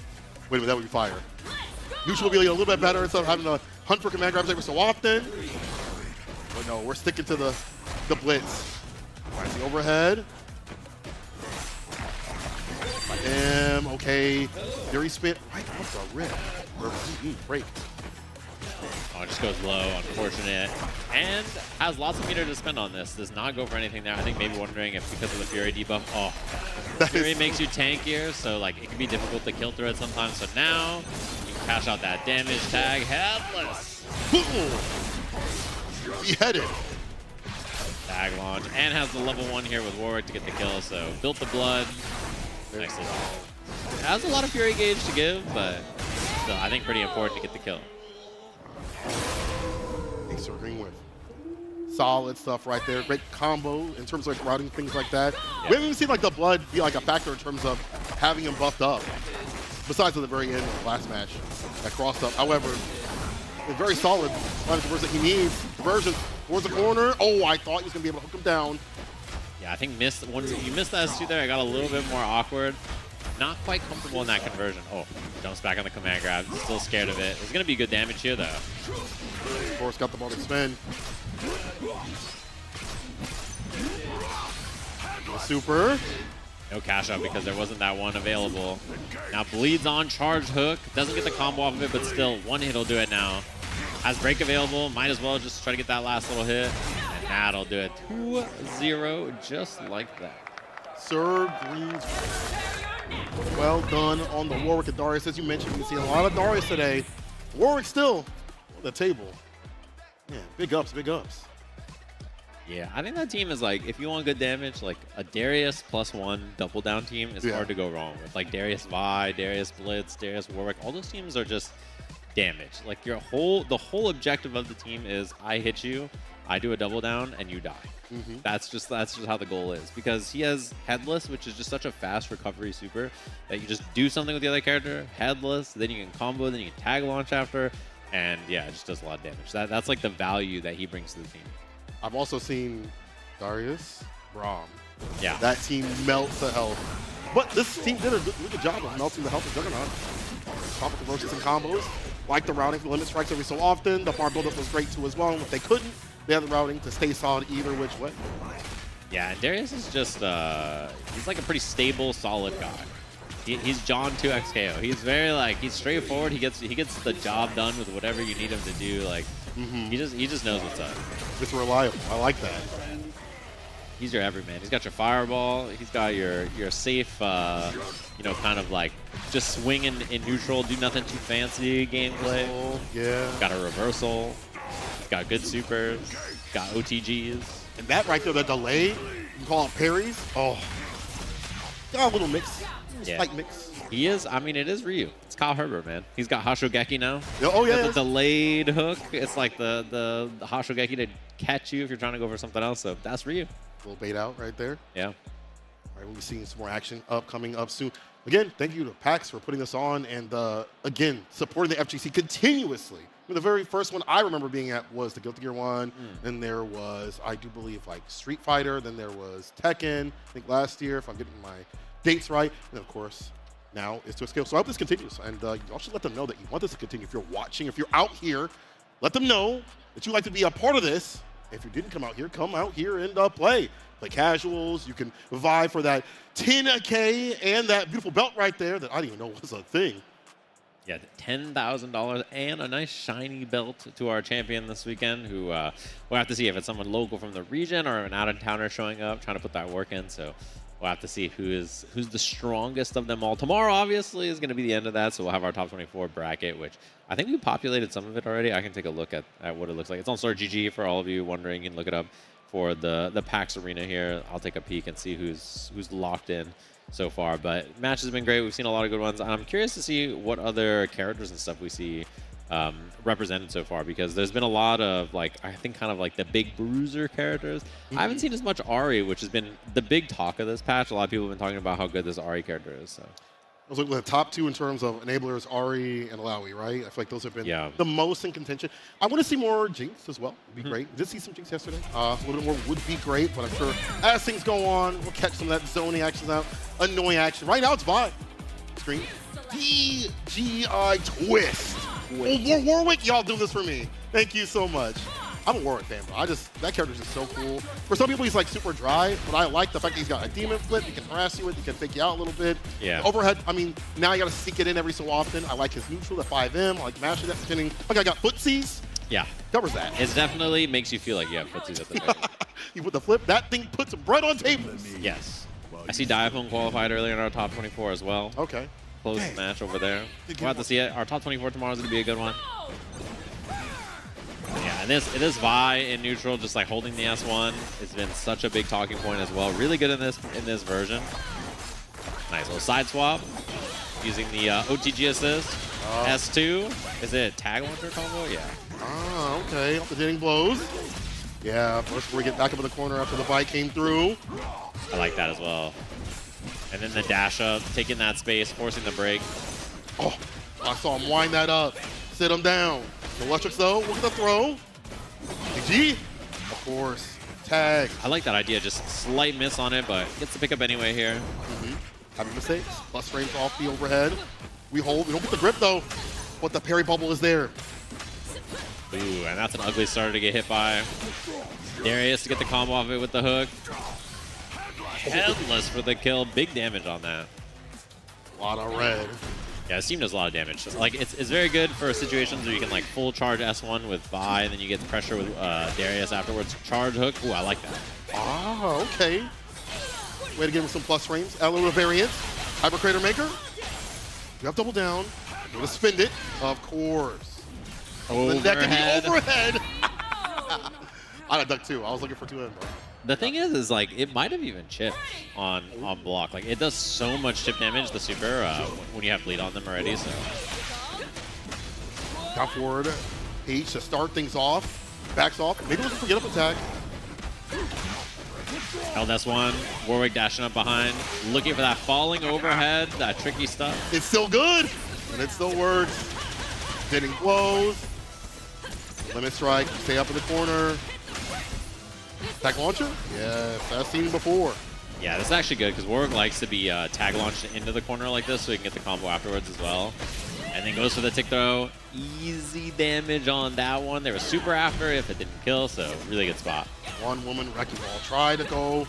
Wait a minute, that would be fire. Neutral will be a little bit better instead of having to hunt for command grabs every so often. But no, we're sticking to the blitz. All right, the overhead. Okay. Fury spin right off the rip. Break. Oh, it just goes low, unfortunate. And has lots of meter to spend on this. Does not go for anything there. I think maybe wondering if because of the Fury debuff, Fury makes you tankier, so like it can be difficult to kill through it sometimes. So now you can cash out that damage tag. Headless. Beheaded. Tag launch, and has the level 1 here with Warwick to get the kill, so built the blood. Nice little. It has a lot of Fury gauge to give, but still, I think pretty important to get the kill. Thanks for agreeing with. Solid stuff right there. Great combo in terms of like routing, things like that. Yeah. We haven't even seen like the blood be like a factor in terms of having him buffed up. Besides at the very end of the last match, that crossed up. However, it's very solid. One of the conversions that he needs. Conversion towards the corner. Oh, I thought he was gonna be able to hook him down. Yeah, I think once you missed that S2 there, I got a little bit more awkward. Not quite comfortable in that conversion. Oh, jumps back on the command grab. Still scared of it. It's gonna be good damage here though. Of course, got the ball to spin. Super. No cash out because there wasn't that one available. Now bleeds on charge hook. Doesn't get the combo off of it, but still one hit will do it now. Has break available. Might as well just try to get that last little hit. And that'll do it. 2-0 just like that. Sir Green's well done on the Warwick and Darius. As you mentioned, you can see a lot of Darius today. Warwick still on the table. Yeah, big ups, big ups. Yeah, I think that team is like, if you want good damage, like a Darius +1 double down team is hard to go wrong with. Like Darius Vi, Darius Blitz, Darius Warwick, all those teams are just damage. Like the whole objective of the team is I hit you, I do a double down, and you die. That's just how the goal is. Because he has Headless, which is just such a fast recovery super that you just do something with the other character, Headless, then you can combo, then you can tag launch after, and yeah, it just does a lot of damage. That's like the value that he brings to the team. I've also seen Darius, Braum. Yeah. That team melts the health. But this team did a good job of melting the health of Juggernaut. Proper conversions and combos. Like the routing for limit strikes every so often. The farm buildup was great too as well. And if they couldn't, they had the routing to stay solid either which way. Yeah, and Darius is just, he's like a pretty stable, solid guy. He's John 2XKO. He's very like, he's straightforward. He gets the job done with whatever you need him to do. Like, he just knows what's up. It's reliable. I like that. He's your everyman. He's got your fireball. He's got your safe, you know, kind of like just swing in neutral, do nothing too fancy gameplay. Yeah. Got a reversal. He's got good supers. Got OTGs. And that right there, the delay, you can call it parries. Oh, got a little mix. Yeah. Slight mix. He is, I mean, it is Ryu. It's Kyle Herbert, man. He's got Hashogeki now. Oh, yeah. The delayed hook. It's like the Hashogeki to catch you if you're trying to go for something else. So that's Ryu. A little bait out right there. Yeah. All right, we'll be seeing some more action coming up soon. Again, thank you to PAX for putting this on and, again, supporting the FGC continuously. I mean, the very first one I remember being at was the Guilty Gear 1. Then there was, I do believe, like Street Fighter. Then there was Tekken, I think last year, if I'm getting my dates right. And, of course, now is to a scale. So I hope this continues. And y'all should let them know that you want this to continue. If you're watching, if you're out here, let them know that you'd like to be a part of this. If you didn't come out here and play. Play casuals. You can vie for that 10K and that beautiful belt right there that I didn't even know was a thing. Yeah, $10,000 and a nice shiny belt to our champion this weekend, who we'll have to see if it's someone local from the region or an out-of-towner showing up, trying to put that work in. So we'll have to see who's the strongest of them all. Tomorrow, obviously, is going to be the end of that, so we'll have our top 24 bracket, which I think we populated some of it already. I can take a look at what it looks like. It's on Star GG for all of you wondering. You can look it up for the PAX Arena here. I'll take a peek and see who's locked in so far. But match has been great. We've seen a lot of good ones. I'm curious to see what other characters and stuff we see represented so far, because there's been a lot of, like, I think kind of like the big bruiser characters. I haven't seen as much Ari, which has been the big talk of this patch. A lot of people have been talking about how good this Ari character is. So I was looking at the top two in terms of enablers, Ari and Alawi, right? I feel like those have been the most in contention. I want to see more Jinx as well. Would be great. We did see some Jinx yesterday. A little bit more would be great, but I'm sure as things go on, we'll catch some of that zoning actions out, annoying action. Right now, it's Vi. Screen. DGI Twist. Oh, Warwick, y'all do this for me. Thank you so much. I'm a Warwick fan, bro. That character's just so cool. For some people, he's like super dry, but I like the fact that he's got a demon flip. He can harass you with, he can fake you out a little bit. Yeah. The overhead, I mean, now you got to sneak it in every so often. I like his neutral, the 5M. I like mashing that beginning. Like I got footsies. Yeah. Covers that. It definitely makes you feel like you have footsies at the very end. You put the flip, that thing puts bread on tables. Yes. I see Diaphone qualified earlier in our top 24 as well. Okay. Close match over there. We'll have to see it. Our top 24 tomorrow is going to be a good one. Yeah, And this Vi in neutral, just like holding the S1, has been such a big talking point as well. Really good in this version. Nice little side swap using the OTG assist. S2. Is it a tag launcher combo? Yeah. Ah, okay. Alternating blows. Yeah, first we get back up in the corner after the bite came through. I like that as well. And then the dash up, taking that space, forcing the break. Oh, I saw him wind that up. Sit him down. The Electrics though, look at the throw. GG. Of course. Tag. I like that idea. Just slight miss on it, but gets the pickup anyway here. Having mistakes. Plus frames off the overhead. We hold. We don't get the grip though, but the parry bubble is there. Ooh, and that's an ugly starter to get hit by. Darius to get the combo off of it with the hook. Headless for the kill. Big damage on that. A lot of red. Yeah, Steam does a lot of damage. Like it's very good for situations where you can like full charge S1 with Vi, and then you get the pressure with Darius afterwards. Charge hook. Ooh, I like that. Ah, okay. Way to give him some plus frames. A little variance. Hyper Crater Maker. You have double down. You're gonna spin it, of course. Overhead. That can be overhead. I got duck too. I was looking for 2 in, bro. The thing is like it might have even chipped on block. Like it does so much chip damage, the super, when you have bleed on them already. So Down forward. H to start things off. Backs off. Maybe let's forget up attack. held S1. Warwick dashing up behind, looking for that falling overhead, that tricky stuff. It's still good, and it still works. Getting blows. Limit strike. Stay up in the corner. Tag launcher? Yeah, I've seen it before. Yeah, this is actually good because Warwick likes to be tag launched into the corner like this so he can get the combo afterwards as well. And then goes for the tick throw. Easy damage on that one. There was super after if it didn't kill, so really good spot. One woman wrecking ball. Try to go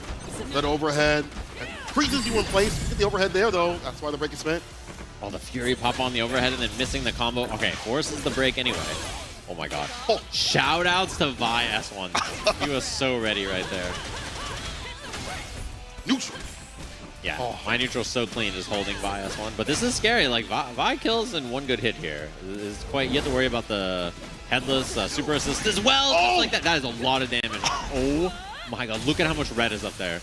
that overhead. That freezes you in place. Get the overhead there though. That's why the break is spent. Oh, the Fury pop on the overhead and then missing the combo. Okay, forces the break anyway. Oh my god. Oh. Shout outs to Vi S1. He was so ready right there. Neutral. Yeah, Oh. my neutral's so clean just holding Vi S1. But this is scary. Like, Vi kills in one good hit here. It's quite, you have to worry about the headless super assist as well. Oh. Just like that. That is a lot of damage. Oh my god, look at how much red is up there.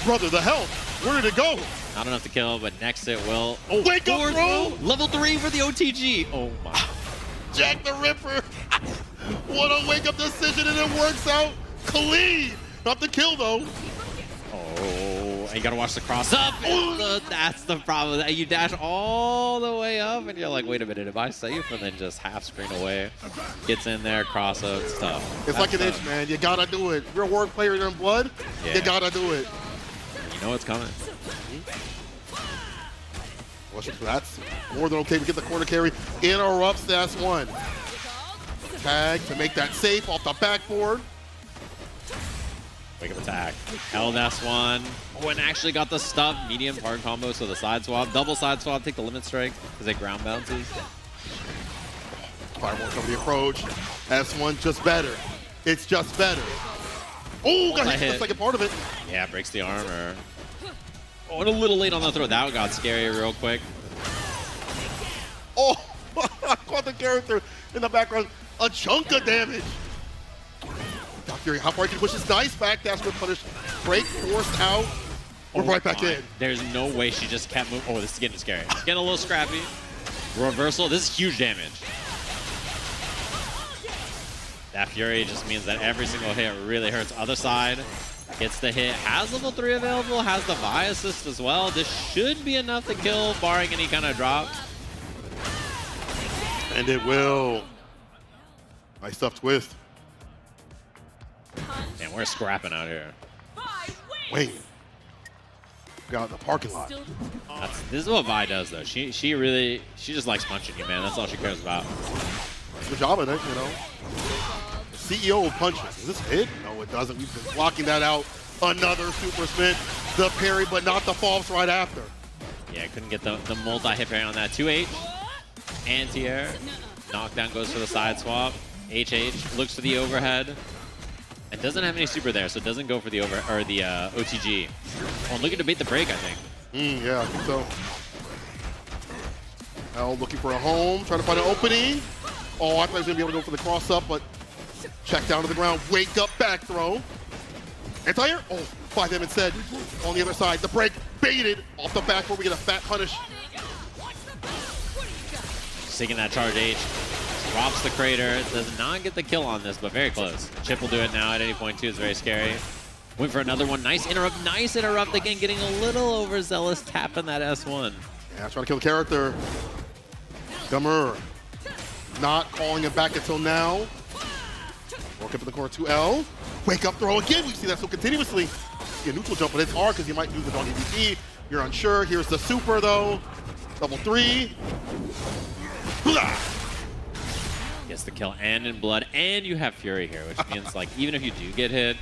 Brother, the health. Where did it go? Not enough to kill, but next it will. Oh, wake up, bro! Level 3 for the OTG. Oh my. Jack the Ripper. What a wake up decision, and it works out clean. Not the kill though. Oh, you gotta watch the cross up. That's the problem. You dash all the way up, and you're like, wait a minute, am I safe? And then just half screen away. Gets in there, cross up, it's tough. It's like an itch, man. You gotta do it. If you're a Warwick player in blood, Yeah. you gotta do it. You know it's coming. Well, that's more than okay. We get the corner carry. Interrupts the S1. Tag to make that safe off the backboard. Wake up attack. Held S1. Oh, and actually got the stuff. Medium hard combo, so the side swap. Double side swap, take the limit strike because it ground bounces. Firewall cover the approach. S1 just better. It's just better. Oh, got hit the second part of it. Yeah, breaks the armor. Oh, and a little late on the throw. That got scary real quick. Oh, I caught the character in the background. A chunk of damage. Doc Fury, how far he can push this nice back dash with punish. Break forced out. We're right back in. There's no way she just kept moving. Oh, this is getting scary. It's getting a little scrappy. Reversal. This is huge damage. That Fury just means that every single hit really hurts. Other side gets the hit. Has level 3 available. Has the Vi assist as well. This should be enough to kill, barring any kind of drop. And it will. Nice stuff, Twist. Man, we're scrapping out here. Wait. Got in the parking lot. This is what Vi does, though. She just likes punching you, man. That's all she cares about. Good job of it, you know. CEO of punches. Does this hit? No, it doesn't. We've been blocking that out. Another super spin. The parry, but not the false right after. Yeah, couldn't get the multi-hit parry on that. 2H. Anti-air. Knockdown goes for the side swap. HH looks for the overhead. It doesn't have any super there, so it doesn't go for the OTG. Oh, looking to bait the break, I think. Yeah, I think so. L looking for a home, trying to find an opening. Oh, I thought he was going to be able to go for the cross-up, but Check down to the ground. Wake up back throw. Anti-air. Oh, 5M instead. On the other side, the break baited off the back where we get a fat punish. Just taking that charge H. Drops the crater. Does not get the kill on this, but very close. Chip will do it now at any point too. It's very scary. Went for another one. Nice interrupt. Nice interrupt again. Getting a little overzealous. Tapping that S1. Yeah, trying to kill the character. Gummer. Not calling him back until now. Walk up in the corner 2L. Wake up throw again. We see that so continuously. Yeah, neutral jump, but it's hard because you might use the dog EVP. You're unsure. Here's the super though. Double 3. Blah. Gets the kill and in blood, and you have Fury here, which means like even if you do get hit,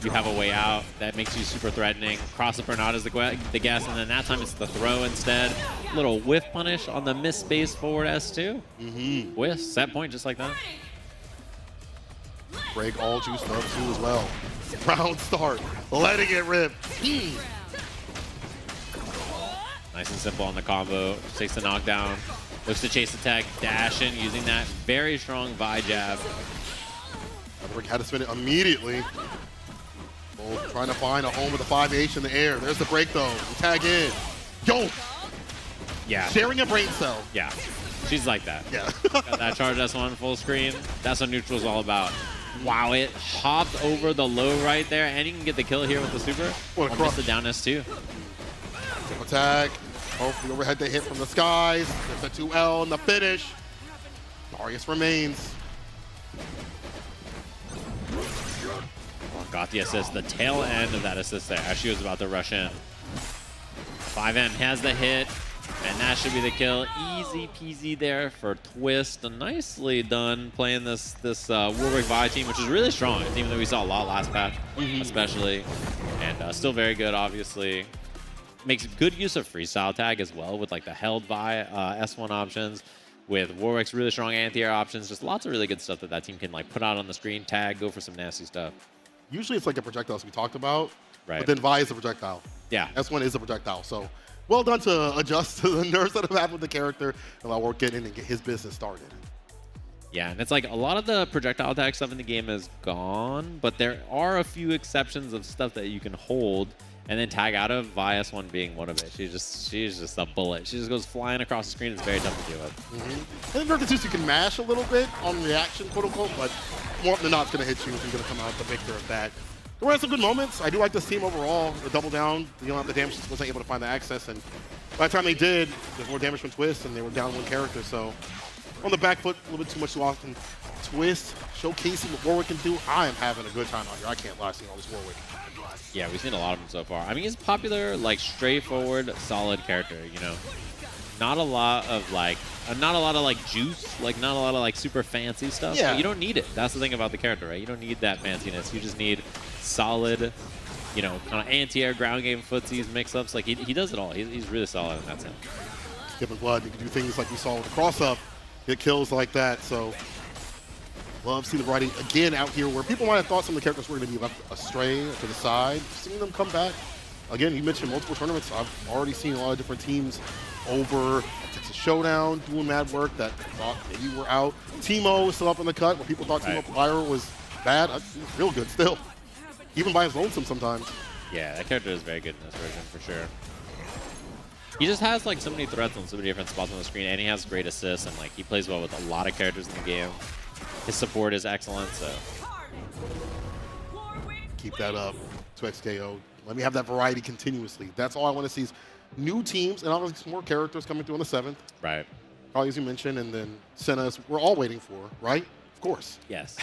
you have a way out. That makes you super threatening. Cross up or not is the guess, and then that time it's the throw instead. Little whiff punish on the miss space forward S2. Whiff, set point just like that. Break all juiced up too as well. Round start, letting it rip. Nice and simple on the combo. Takes the knockdown. Looks to chase attack, dash in, using that very strong Vi jab. Rick had to spin it immediately. Both trying to find a home with the 5H in the air. There's the break though. Tag in. Yo! Yeah. Sharing a brain cell. Yeah. She's like that. Yeah. Got that charge S1 full screen. That's what neutral's all about. Wow, it hopped over the low right there, and you can get the kill here with the super. What a Almost the crush. down S2. Attack. Oh, the overhead they hit from the skies. There's the 2L and the finish. Darius remains. Got the assist, the tail end of that assist there as she was about to rush in. 5M has the hit, and that should be the kill. Easy peasy there for Twist. Nicely done playing this Warwick Vi team, which is really strong. A team that we saw a lot last patch, especially. And still very good, obviously. Makes good use of freestyle tag as well with like the held Vi S1 options. With Warwick's really strong anti-air options. Just lots of really good stuff that team can like put out on the screen, tag, go for some nasty stuff. Usually it's like the projectiles we talked about, Right. but then Vi is a projectile. Yeah. S1 is a projectile. So well done to adjust to the nerves that have happened with the character and allow Warwick get in and get his business started. Yeah, and it's like a lot of the projectile attack stuff in the game is gone, but there are a few exceptions of stuff that you can hold and then tag out of. Vi S1 being one of it. She's just a bullet. She just goes flying across the screen. It's very tough to deal with. And then Vertitus, you can mash a little bit on reaction, quote unquote, but more often than not, it's going to hit you if you're going to come out the victor of that. There were some good moments. I do like this team overall. The double down, dealing out the damage, just wasn't able to find the access, and by the time they did, there's more damage from Twist, and they were down one character, so on the back foot a little bit too much too often. Twist showcasing what Warwick can do. I am having a good time out here. I can't lie seeing all this Warwick. Yeah, we've seen a lot of them so far. I mean, he's a popular, like, straightforward, solid character, you know? Not a lot of juice, like not a lot of like super fancy stuff. Yeah. But you don't need it. That's the thing about the character, right? You don't need that fanciness. You just need solid, you know, kind of anti-air ground game footsies, mix-ups. Like he does it all. He's really solid in that sense. Skipping blood, you can do things like we saw with the cross-up, get kills like that, so love to see the writing again out here where people might have thought some of the characters were going to be left astray to the side. Seeing them come back. Again, you mentioned multiple tournaments. I've already seen a lot of different teams over at Texas Showdown doing mad work that thought maybe we're out. Teemo was still up in the cut where people thought Teemo Fire was bad. He's real good still. Even by his lonesome sometimes. Yeah, that character is very good in this version for sure. He just has like so many threats on so many different spots on the screen, and he has great assists, and like he plays well with a lot of characters in the game. His support is excellent, so keep that up to XKO. Let me have that variety continuously. That's all I want to see is new teams and obviously some more characters coming through on the 7th. Right. Probably as you mentioned, and then Senna's we're all waiting for, right? Of course. Yes.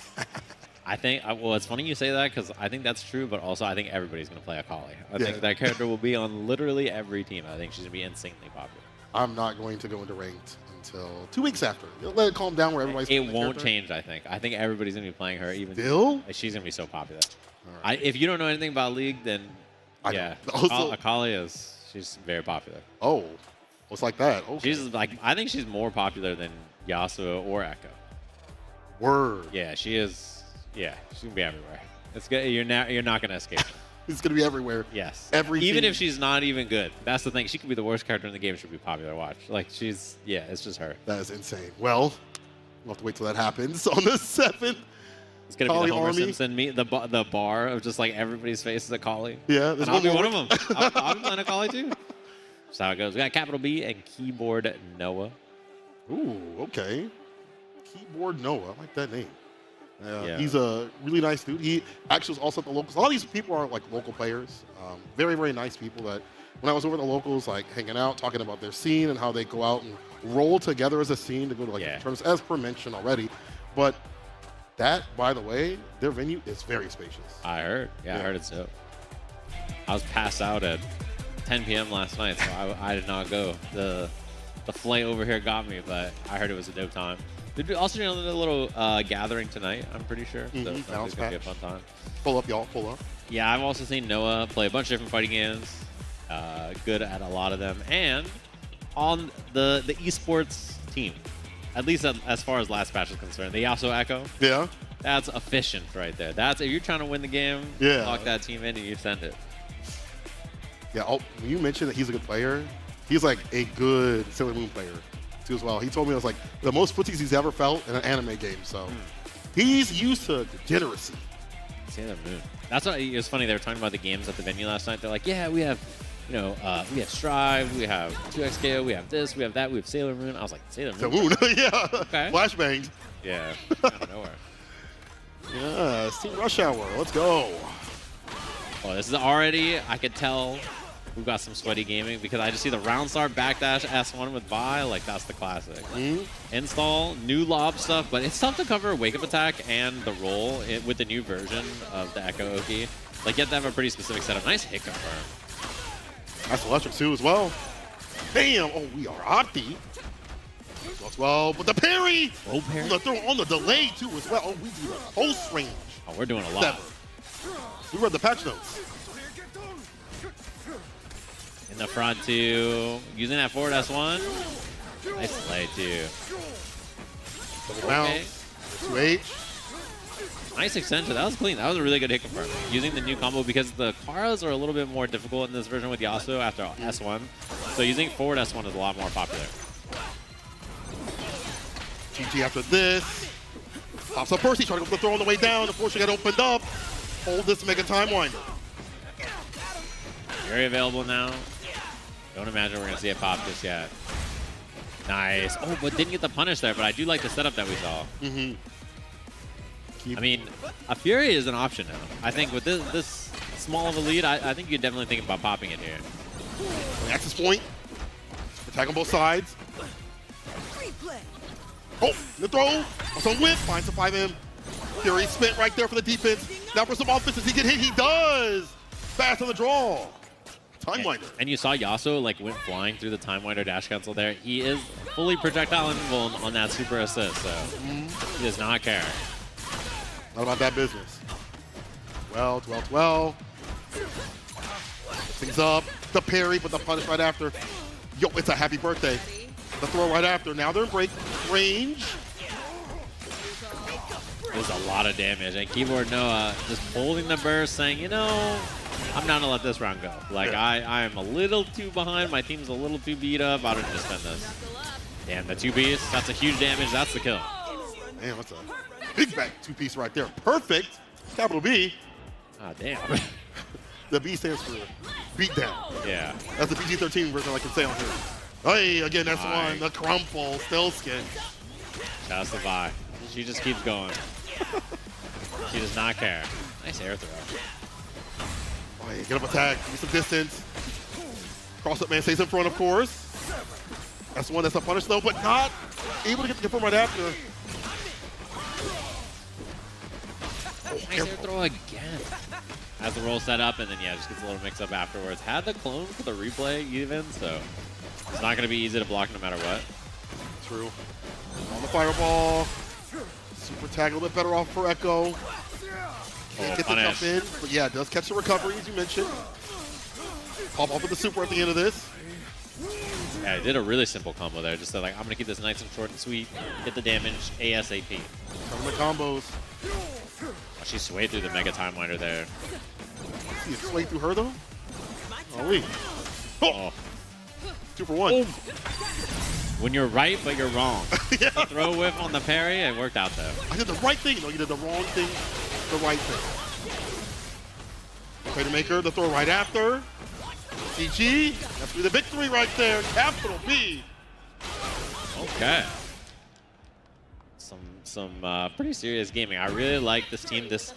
I think, well, it's funny you say that because I think that's true, but also I think everybody's going to play Akali. I think that character will be on literally every team. I think she's going to be insanely popular. I'm not going to go into ranked until 2 weeks after. Let it calm down where everybody's It playing won't character. change, I think. I think everybody's going to be playing her. Even Still? She's going to be so popular. Right. If you don't know anything about League, then yeah. Akali she's very popular. Oh, what's like that? Okay. She's like, I think she's more popular than Yasuo or Echo. Word. Yeah, she is. Yeah, she's gonna be everywhere. It's good. You're not gonna escape. It's gonna be everywhere. Yes. Everything. Even if she's not even good. That's the thing. She could be the worst character in the game. She'll be popular to watch. Like she's, yeah, it's just her. That is insane. Well, we'll have to wait till that happens on the 7th. It's gonna be Kali the Homer Army. Simpson the bar of just like everybody's face is a Kali. Yeah, and there's I'll be more. one of them. I'll be playing a Kali too. That's how it goes. We got capital B and keyboard Noah. Ooh, okay. Keyboard Noah. I like that name. Yeah. He's a really nice dude. He actually was also at the locals. A lot of these people are like local players. Very, very nice people that when I was over at the locals, like hanging out, talking about their scene and how they go out and roll together as a scene to go to like tournaments, as per mentioned already. But that, by the way, their venue is very spacious. I heard. Yeah, I heard it's dope. I was passed out at 10 p.m. last night, so I did not go. The flight over here got me, but I heard it was a dope time. They're also doing a little gathering tonight, I'm pretty sure. So it's going to be a fun time. Pull up, y'all. Pull up. Yeah, I've also seen Noah play a bunch of different fighting games. Good at a lot of them. And on the esports team, at least as far as last patch is concerned, they also Echo. Yeah. That's efficient right there. That's if you're trying to win the game, lock that team in and you send it. Yeah, when you mentioned that he's a good player, he's like a good Sailor Moon player too as well. He told me it was like the most footies he's ever felt in an anime game. So he's used to degeneracy. Sailor Moon. That's what it was funny. They were talking about the games at the venue last night. They're like, yeah, we have, we have Strive, we have 2XKO, we have this, we have that, we have Sailor Moon. I was like, Sailor Moon? Sailor Moon, yeah. Okay. Flashbangs. Yeah, out of nowhere. Yeah, Team Rush Hour. Let's go. Oh, this is already, I could tell we've got some sweaty gaming because I just see the round start backdash S1 with Vi. Like, that's the classic. Install, new lob stuff, but it's tough to cover wake up attack and the roll with the new version of the Echo Oki. Like, you have to have a pretty specific setup. Nice hit confirm. That's electric too as well. Damn. Oh, we are Opti. As well, but the parry. Oh, parry. The throw on the delay too as well. Oh, we do the post range. Oh, we're doing a lot. We read the patch notes. In the front two, using that forward S1. Nice play too. Double bounce. 2H. Nice extension. That was clean. That was a really good hit confirm. Using the new combo because the Karas are a little bit more difficult in this version with Yasuo after S1. So using forward S1 is a lot more popular. GG after this. Pops up Percy, trying to go for the throw on the way down. Unfortunately, got opened up. Hold this Mega Time Winder. Very available now. Don't imagine we're going to see it pop just yet. Nice. Oh, but didn't get the punish there, but I do like the setup that we saw. I mean, a Fury is an option now. I think with this small of a lead, I think you're definitely thinking about popping it here. Access point. Attack on both sides. Oh, the throw. Also whip. Finds the 5M. Fury spent right there for the defense. Now for some offense. Does he get hit? He does. Fast on the draw. Time Winder. And you saw Yasuo like went flying through the Time Winder dash cancel there. He is fully projectile invuln on that super assist, so he does not care. Not about that business. 12. Things up. The parry, but the punish right after. Yo, it's a happy birthday. The throw right after. Now they're in break range. There's a lot of damage. And Keyboard Noah just holding the burst, saying, you know, I'm not going to let this round go. Like, I am a little too behind. My team's a little too beat up. I don't just spend this. Damn, the 2 beasts. That's a huge damage. That's the kill. Damn, that's a big back 2-piece right there. Perfect. Capital B. Ah, damn. The B stands for beat down. Yeah. That's the PG-13 version I can say on here. Hey, again, that's one. The crumple, still skin. Shout out to Vi. She just keeps going. She does not care. Nice air throw. Oh, yeah, get up attack, give me some distance. Cross up man stays in front, of course. That's one that's a punish though, but not able to get the confirm right after. Nice air throw again. Has the roll set up and then yeah, just gets a little mix up afterwards. Had the clone for the replay even, so it's not gonna be easy to block no matter what. True. On the fireball. Super tag a little bit better off for Echo. Can't get the jump in, but yeah, does catch the recovery as you mentioned. Pop off with the super at the end of this. Yeah, I did a really simple combo there. Just said like, I'm gonna keep this nice and short and sweet. Get the damage ASAP. Some of the combos. Oh, she swayed through the Mega Time Winder there. See it sway through her though? Oh, wait. Oh. 2 for 1. When you're right, but you're wrong. The throw whiff on the parry, it worked out though. I did the right thing. No, you did the wrong thing, the right thing. Crater Maker, the throw right after. CG, that's the victory right there. Capital B. Okay. Some pretty serious gaming. I really like this team. This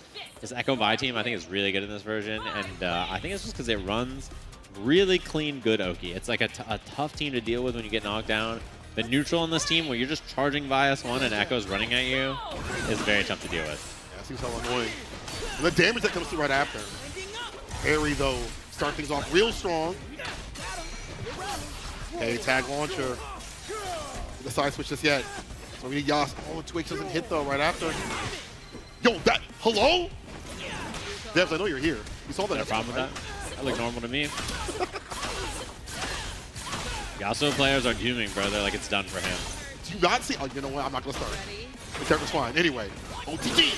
Echo Vi team, I think, is really good in this version, and I think it's just because it runs really clean, good Oki. It's like a tough team to deal with when you get knocked down. The neutral on this team, where you're just charging via S1 and Echo's running at you, is very tough to deal with. Yeah, it seems so annoying. And the damage that comes through right after. Harry, though, start things off real strong. Okay, tag launcher. The side switch just yet. So we need Yas. Oh, Twix doesn't hit, though, right after. Yo, that, hello? Devs, I know you're here. You saw that. No problem with that? That looked normal to me. Yasuo players are dooming, bro. They're like, it's done for him. Do you not see? Oh, you know what? I'm not going to start. The character's fine. Anyway, OTG.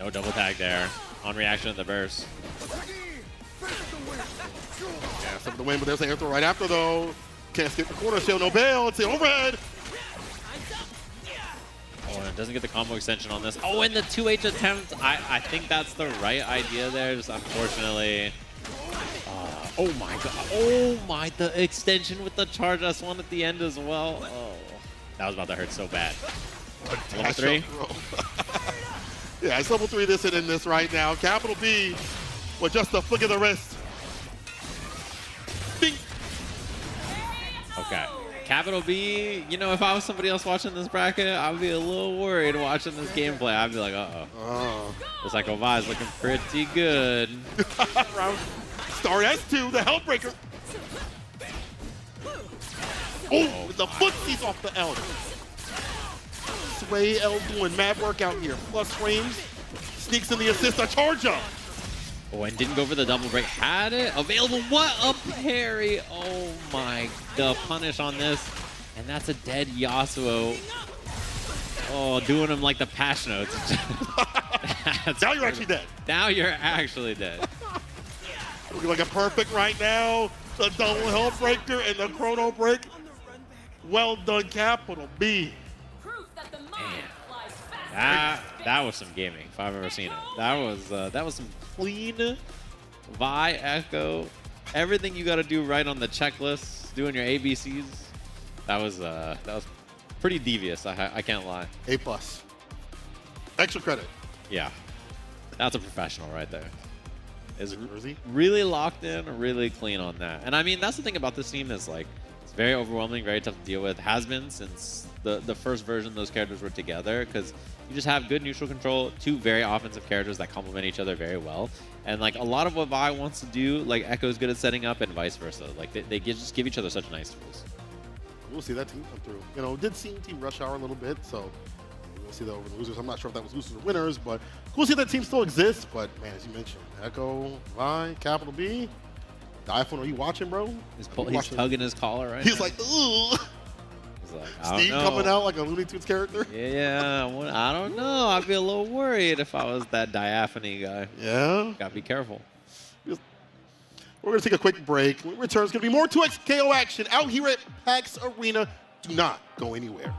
No double tag there. On reaction to the burst. Yeah, some of the win, but there's an air throw right after, though. Can't skip the corner. Still no bail. It's the overhead. Oh, and it doesn't get the combo extension on this. Oh, and the 2H attempt. I think that's the right idea there. Just unfortunately. Oh my god. Oh my, the extension with the charge S1 at the end as well. Oh, that was about to hurt so bad. Level 3? Yeah, it's level 3 this and in this right now. Capital B with just a flick of the wrist. Bing. Okay. Capital B, you know, if I was somebody else watching this bracket, I would be a little worried watching this gameplay. I'd be like, uh-oh. This Echo Vi is looking pretty good. Star S2, the Hellbreaker. Oh, with the footsies off the L. Sway L doing mad work out here. Plus frames. Sneaks in the assist, a charge up. Oh, and didn't go for the double break. Had it available. What a parry. Oh my, the punish on this. And that's a dead Yasuo. Oh, doing him like the patch notes. Now you're actually dead. Now you're actually dead. Looking like a perfect right now. The double Hellbreaker and the chrono break. Well done, Capital B. That was some gaming, if I've ever seen it. That was some clean Vi Echo. Everything you got to do right on the checklist, doing your ABCs. That was pretty devious. I can't lie. A+. Extra credit. Yeah, that's a professional right there. Is really locked in, really clean on that. And I mean, that's the thing about this team is like it's very overwhelming, very tough to deal with. Has been since the first version those characters were together, because you just have good neutral control, two very offensive characters that complement each other very well. And like a lot of what Vi wants to do, like Echo's good at setting up and vice versa. Like they just give each other such nice tools. We'll see that team come through. You know, did see Team Rush Hour a little bit, so we'll see the over the losers. I'm not sure if that was losers or winners, but we'll see that team still exists. But man, as you mentioned, Echo, Vi, Capital B, Diphone, are you watching, bro? He's tugging his collar right He's now. like, ooh. Like, Steve coming out like a Looney Tunes character. Yeah, I don't know. I'd be a little worried if I was that Diaphony guy. Yeah. Gotta be careful. We're going to take a quick break. When we return, it's going to be more 2X KO action out here at PAX Arena. Do not go anywhere.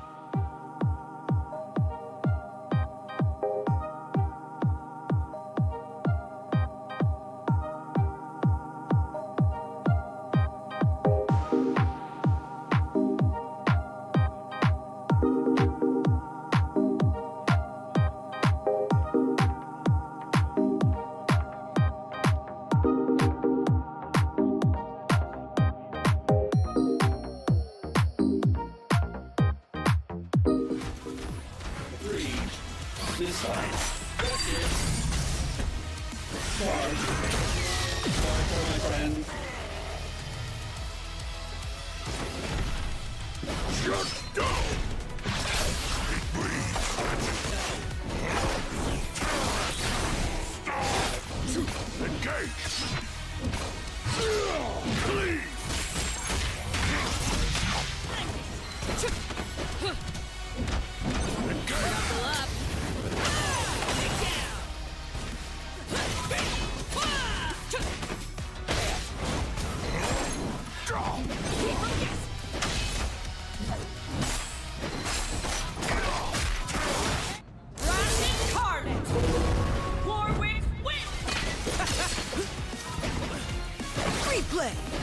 Replay.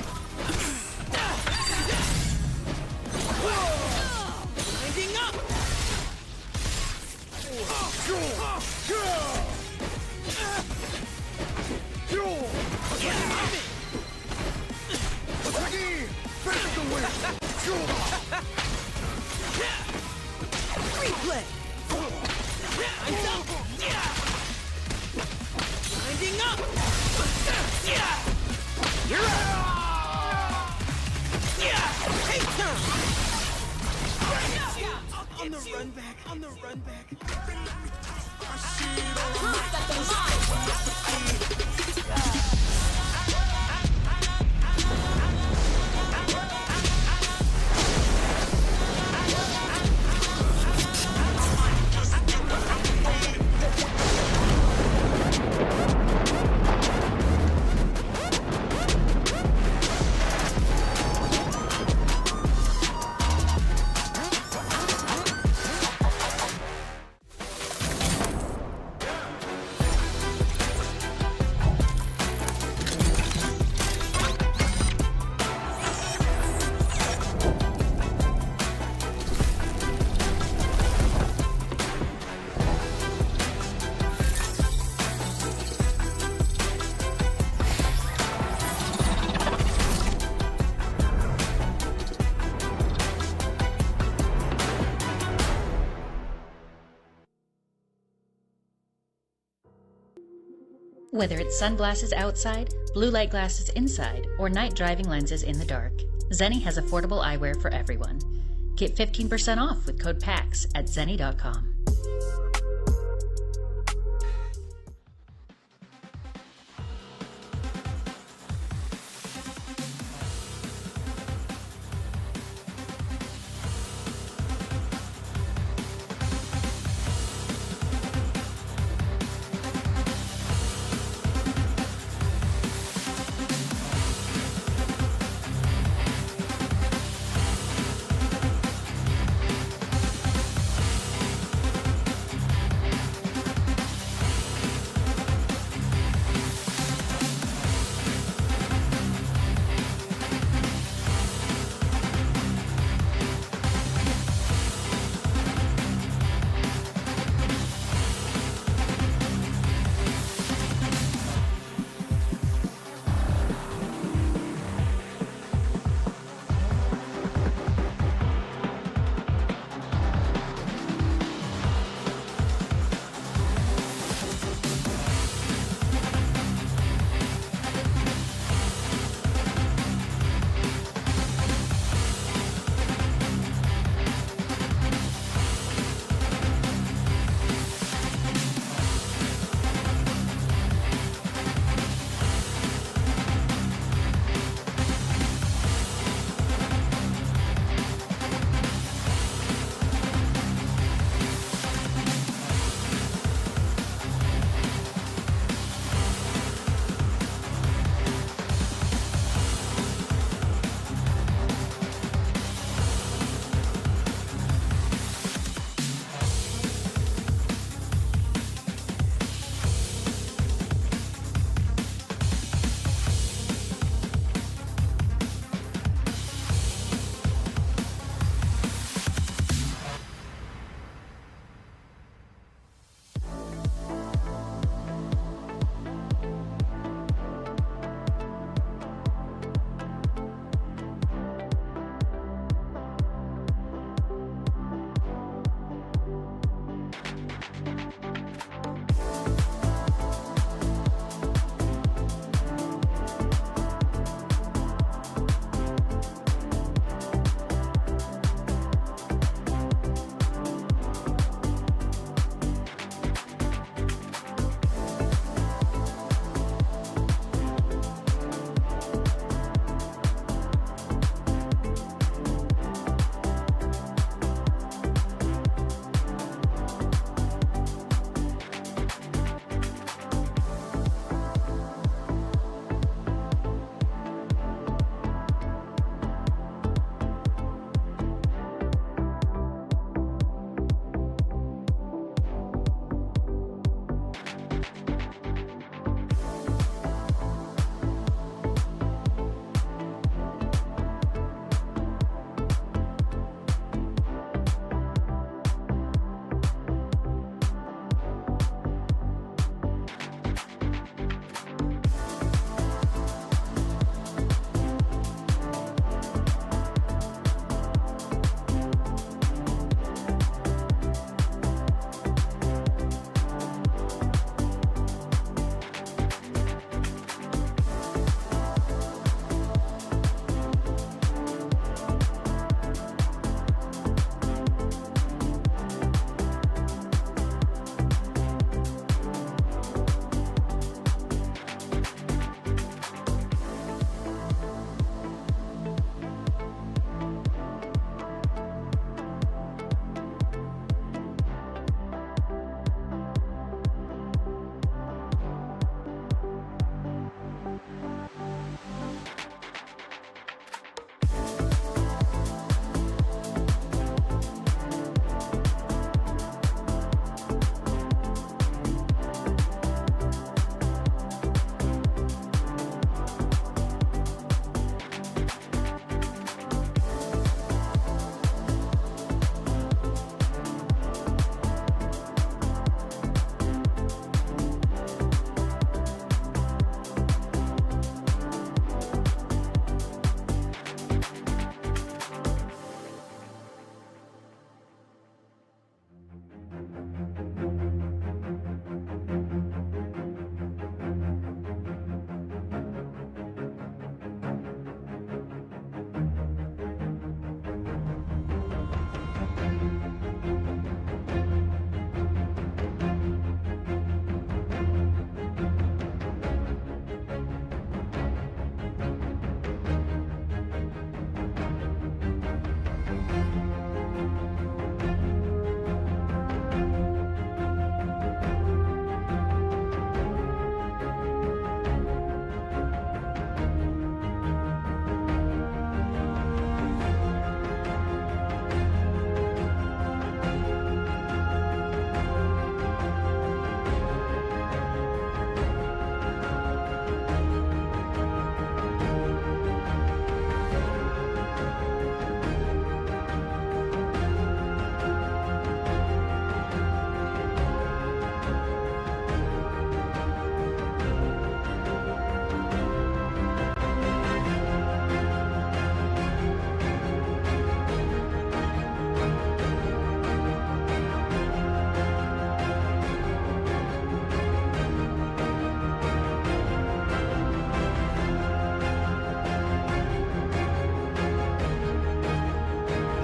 Winding up. Replay. Eyes up. Winding up. Take time. On the run back. On the run back. Whether it's sunglasses outside, blue light glasses inside, or night driving lenses in the dark, Zenni has affordable eyewear for everyone. Get 15% off with code PAX at zenni.com.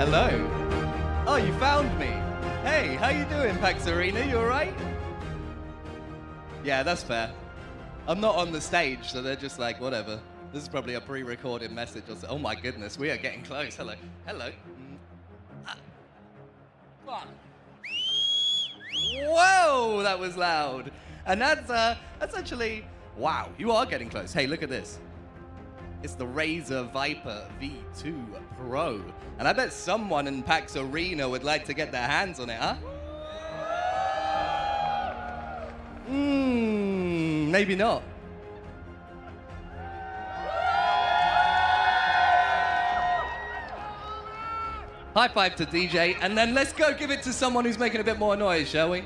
Hello. Oh, you found me. Hey, how you doing, PAX Arena? You alright? Yeah, that's fair. I'm not on the stage, so they're just like, whatever. This is probably a pre-recorded message. Or so. Oh my goodness, we are getting close. Hello. Hello. Whoa, that was loud. And that's actually, wow, you are getting close. Hey, look at this. It's the Razer Viper V2 Pro. And I bet someone in PAX Arena would like to get their hands on it, huh? Maybe not. High five to DJ, and then let's go give it to someone who's making a bit more noise, shall we?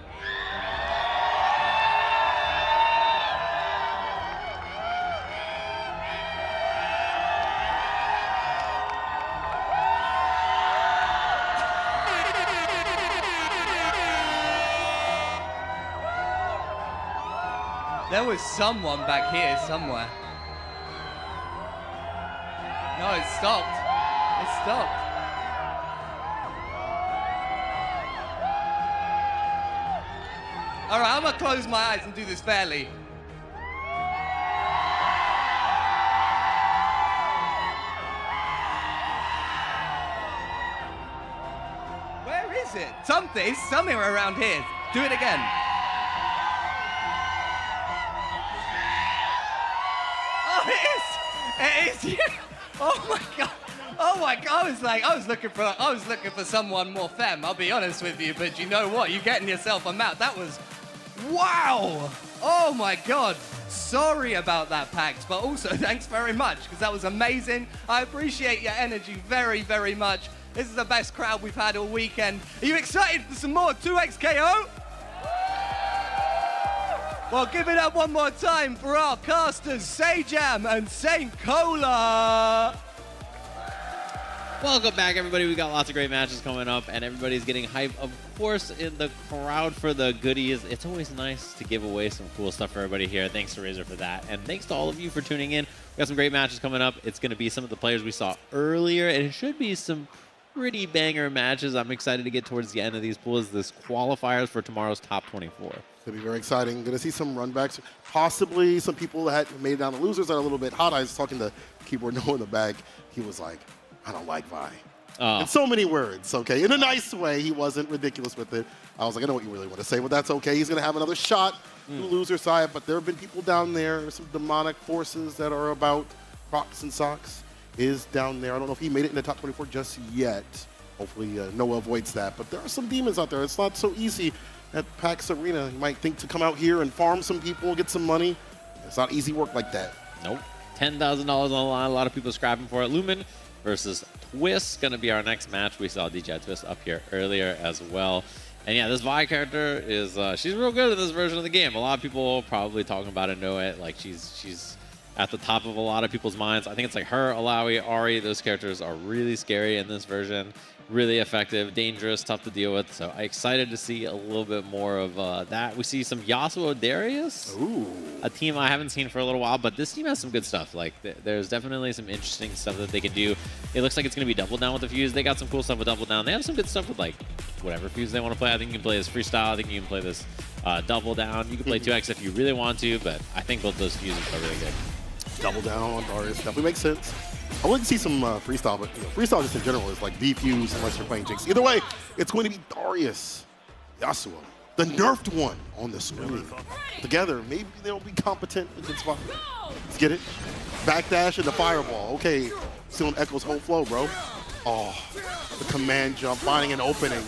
There was someone back here somewhere. No, it stopped. It stopped. All right, I'm gonna close my eyes and do this fairly. Where is it? It's somewhere around here. Do it again. Oh, it is. It is. Yeah. Oh my God. Oh my God. I was looking for someone more femme. I'll be honest with you, but you know what? You're getting yourself a mount. That was. Wow! Oh my God! Sorry about that, PAX, but also thanks very much, because that was amazing. I appreciate your energy very, very much. This is the best crowd we've had all weekend. Are you excited for some more 2XKO? Well, give it up one more time for our casters, Sajam and Saint Cola. Welcome back, everybody. We got lots of great matches coming up, and everybody's getting hype, of course, in the crowd for the goodies. It's always nice to give away some cool stuff for everybody here. Thanks to Razer for that, and thanks to all of you for tuning in. We got some great matches coming up. It's going to be some of the players we saw earlier, and it should be some pretty banger matches. I'm excited to get towards the end of these pools, this qualifiers for tomorrow's top 24. It's going to be very exciting. Going to see some runbacks, possibly some people that had made it down the losers that are a little bit hot. I was talking to Keyboard No in the back. He was like, I don't like Vi. In so many words, okay? In a nice way. He wasn't ridiculous with it. I was like, I know what you really want to say, but that's okay. He's going to have another shot to the loser side, but there have been people down there, some demonic forces that are about. Crocs and Socks is down there. I don't know if he made it in the top 24 just yet. Hopefully Noah avoids that, but there are some demons out there. It's not so easy at PAX Arena. You might think to come out here and farm some people, get some money. It's not easy work like that. Nope. $10,000 on the line. A lot of people scrapping for it. Lumen versus Twist going to be our next match. We saw DJ Twist up here earlier as well. And yeah, this Vi character is she's real good in this version of the game. A lot of people probably talking about it know it. Like she's at the top of a lot of people's minds. I think it's like her, Alawi, Ari. Those characters are really scary in this version. Really effective, dangerous, tough to deal with. So I'm excited to see a little bit more of that. We see some Yasuo Darius, a team I haven't seen for a little while, but this team has some good stuff. Like there's definitely some interesting stuff that they can do. It looks like it's going to be Double Down with the fuse. They got some cool stuff with Double Down. They have some good stuff with like whatever fuse they want to play. I think you can play this freestyle. I think you can play this Double Down. You can play 2X if you really want to, but I think both those fuses are really good. Double Down on Darius definitely makes sense. I would like to see some freestyle, but freestyle just in general is like defuse unless you're playing Jinx. Either way, it's going to be Darius, Yasuo, the nerfed one on the screen. Together, maybe they'll be competent against Vi. Let's get it. Backdash and the fireball. Okay, still Echo's whole flow, bro. Oh, the command jump, finding an opening.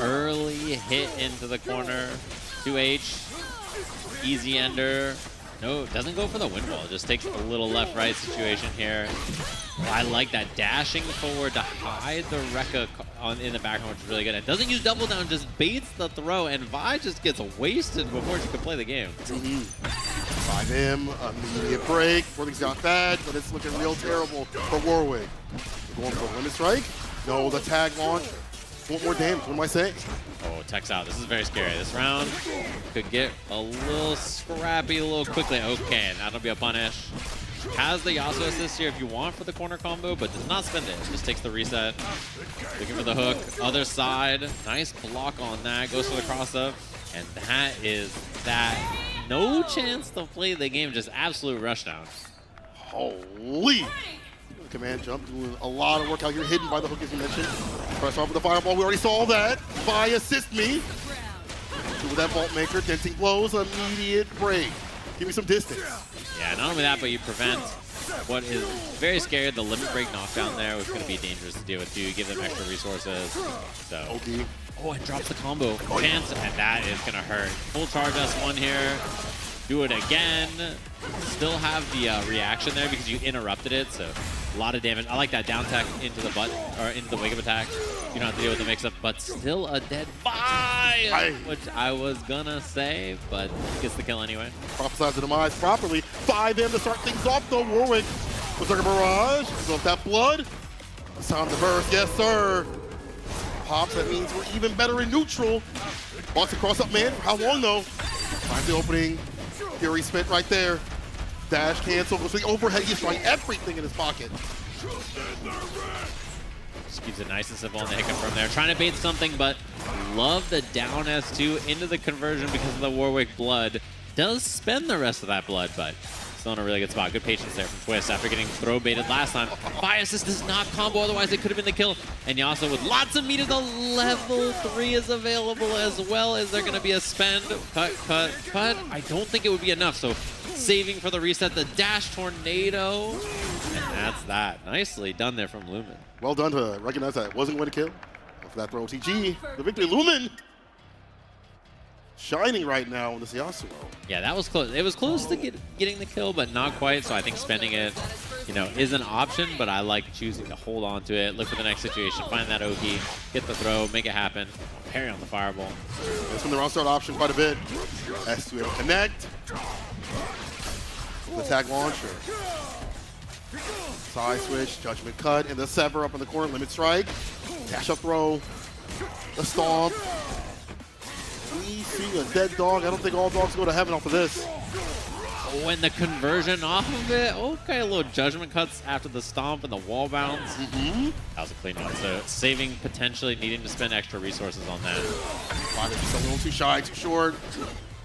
Early hit into the corner. 2H. Easy ender. No, doesn't go for the wind wall. Just takes a little left-right situation here. Oh, I like that dashing forward to hide the Rekka in the background, which is really good. It doesn't use Double Down, just baits the throw, and Vi just gets wasted before she can play the game. 5M, immediate break. Before things got bad, but it's looking real terrible for Warwick. We're going for a limit strike. No, the tag launch. Want more damage, what am I saying? Oh, tech's out. This is very scary. This round could get a little scrappy a little quickly. Okay, that'll be a punish. Has the Yasuo assist here if you want for the corner combo, but does not spend it. Just takes the reset. Looking for the hook. Other side. Nice block on that. Goes for the cross-up. And that is that. No chance to play the game. Just absolute rushdown. Holy! Command jump, doing a lot of work out here, hidden by the hook as you mentioned. Press off with the fireball, we already saw that. Vi assist me. With that Vault Maker, denting blows, immediate break. Give me some distance. Yeah, not only that, but you prevent what is very scary, the limit break knockdown there, which is going to be dangerous to deal with too. Give them extra resources. So. Okay. Oh, and drops the combo. Chance, and that is going to hurt. Full charge S1 here. Do it again. Still have the reaction there because you interrupted it, so a lot of damage. I like that down tech into the butt, or into the wake-up attack. You don't have to deal with the mix-up, but still a dead Vi, which I was gonna say, but gets the kill anyway. Prophesize the demise properly. 5 M to start things off though. Warwick was like a barrage. So if that blood, it's time to burst. Yes, sir. Pops, that means we're even better in neutral. Walks across up, man. How long though? Finds the opening. Fury spent right there. Dash cancel, goes to the overhead. He's trying everything in his pocket. Just keeps it nice and simple on the hiccup from there. Trying to bait something, but love the down S2 into the conversion because of the Warwick blood. Does spend the rest of that blood, but still in a really good spot. Good patience there from Twist after getting throw baited last time. Biases does not combo, otherwise it could have been the kill. And Yasuo with lots of meter, the level 3 is available as well. Is there going to be a spend? Cut, cut, cut. I don't think it would be enough, so saving for the reset, the dash tornado. And that's that. Nicely done there from Lumen. Well done to recognize that it wasn't going to kill. For that throw, TG, the victory. Lumen shining right now on this Yasuo. Yeah, that was close. It was close to getting the kill, but not quite. So I think spending it, is an option. But I like choosing to hold on to it, look for the next situation, find that Oki, get the throw, make it happen. Parry on the fireball. That's from the round start option quite a bit. S2 able to connect. The tag launcher. Side switch, judgment cut, and the sever up in the corner, limit strike. Dash up throw. The stomp. We see a dead dog. I don't think all dogs go to heaven off of this. Oh, and the conversion off of it. Okay, a little judgment cuts after the stomp and the wall bounce. That was a clean one. So saving, potentially needing to spend extra resources on that. Just a little too shy, too short.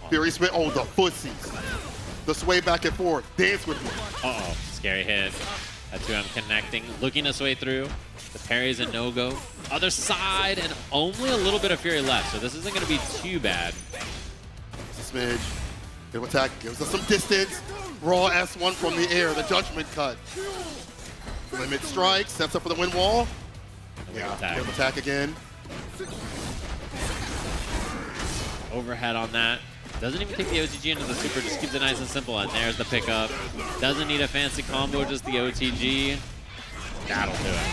Fury spin. Oh, the footsies. The sway back and forth. Dance with me. Uh-oh, scary hit. That's who I'm connecting. Looking to sway through. The parry's a no-go. Other side, and only a little bit of Fury left, so this isn't going to be too bad. It's a smidge. Good attack. Gives us some distance. Raw S1 from the air. The judgment cut. Limit strike. Sets up for the wind wall. Yeah, good attack again. Overhead on that. Doesn't even take the OTG into the super, just keeps it nice and simple. And there's the pickup. Doesn't need a fancy combo, just the OTG. That'll do it.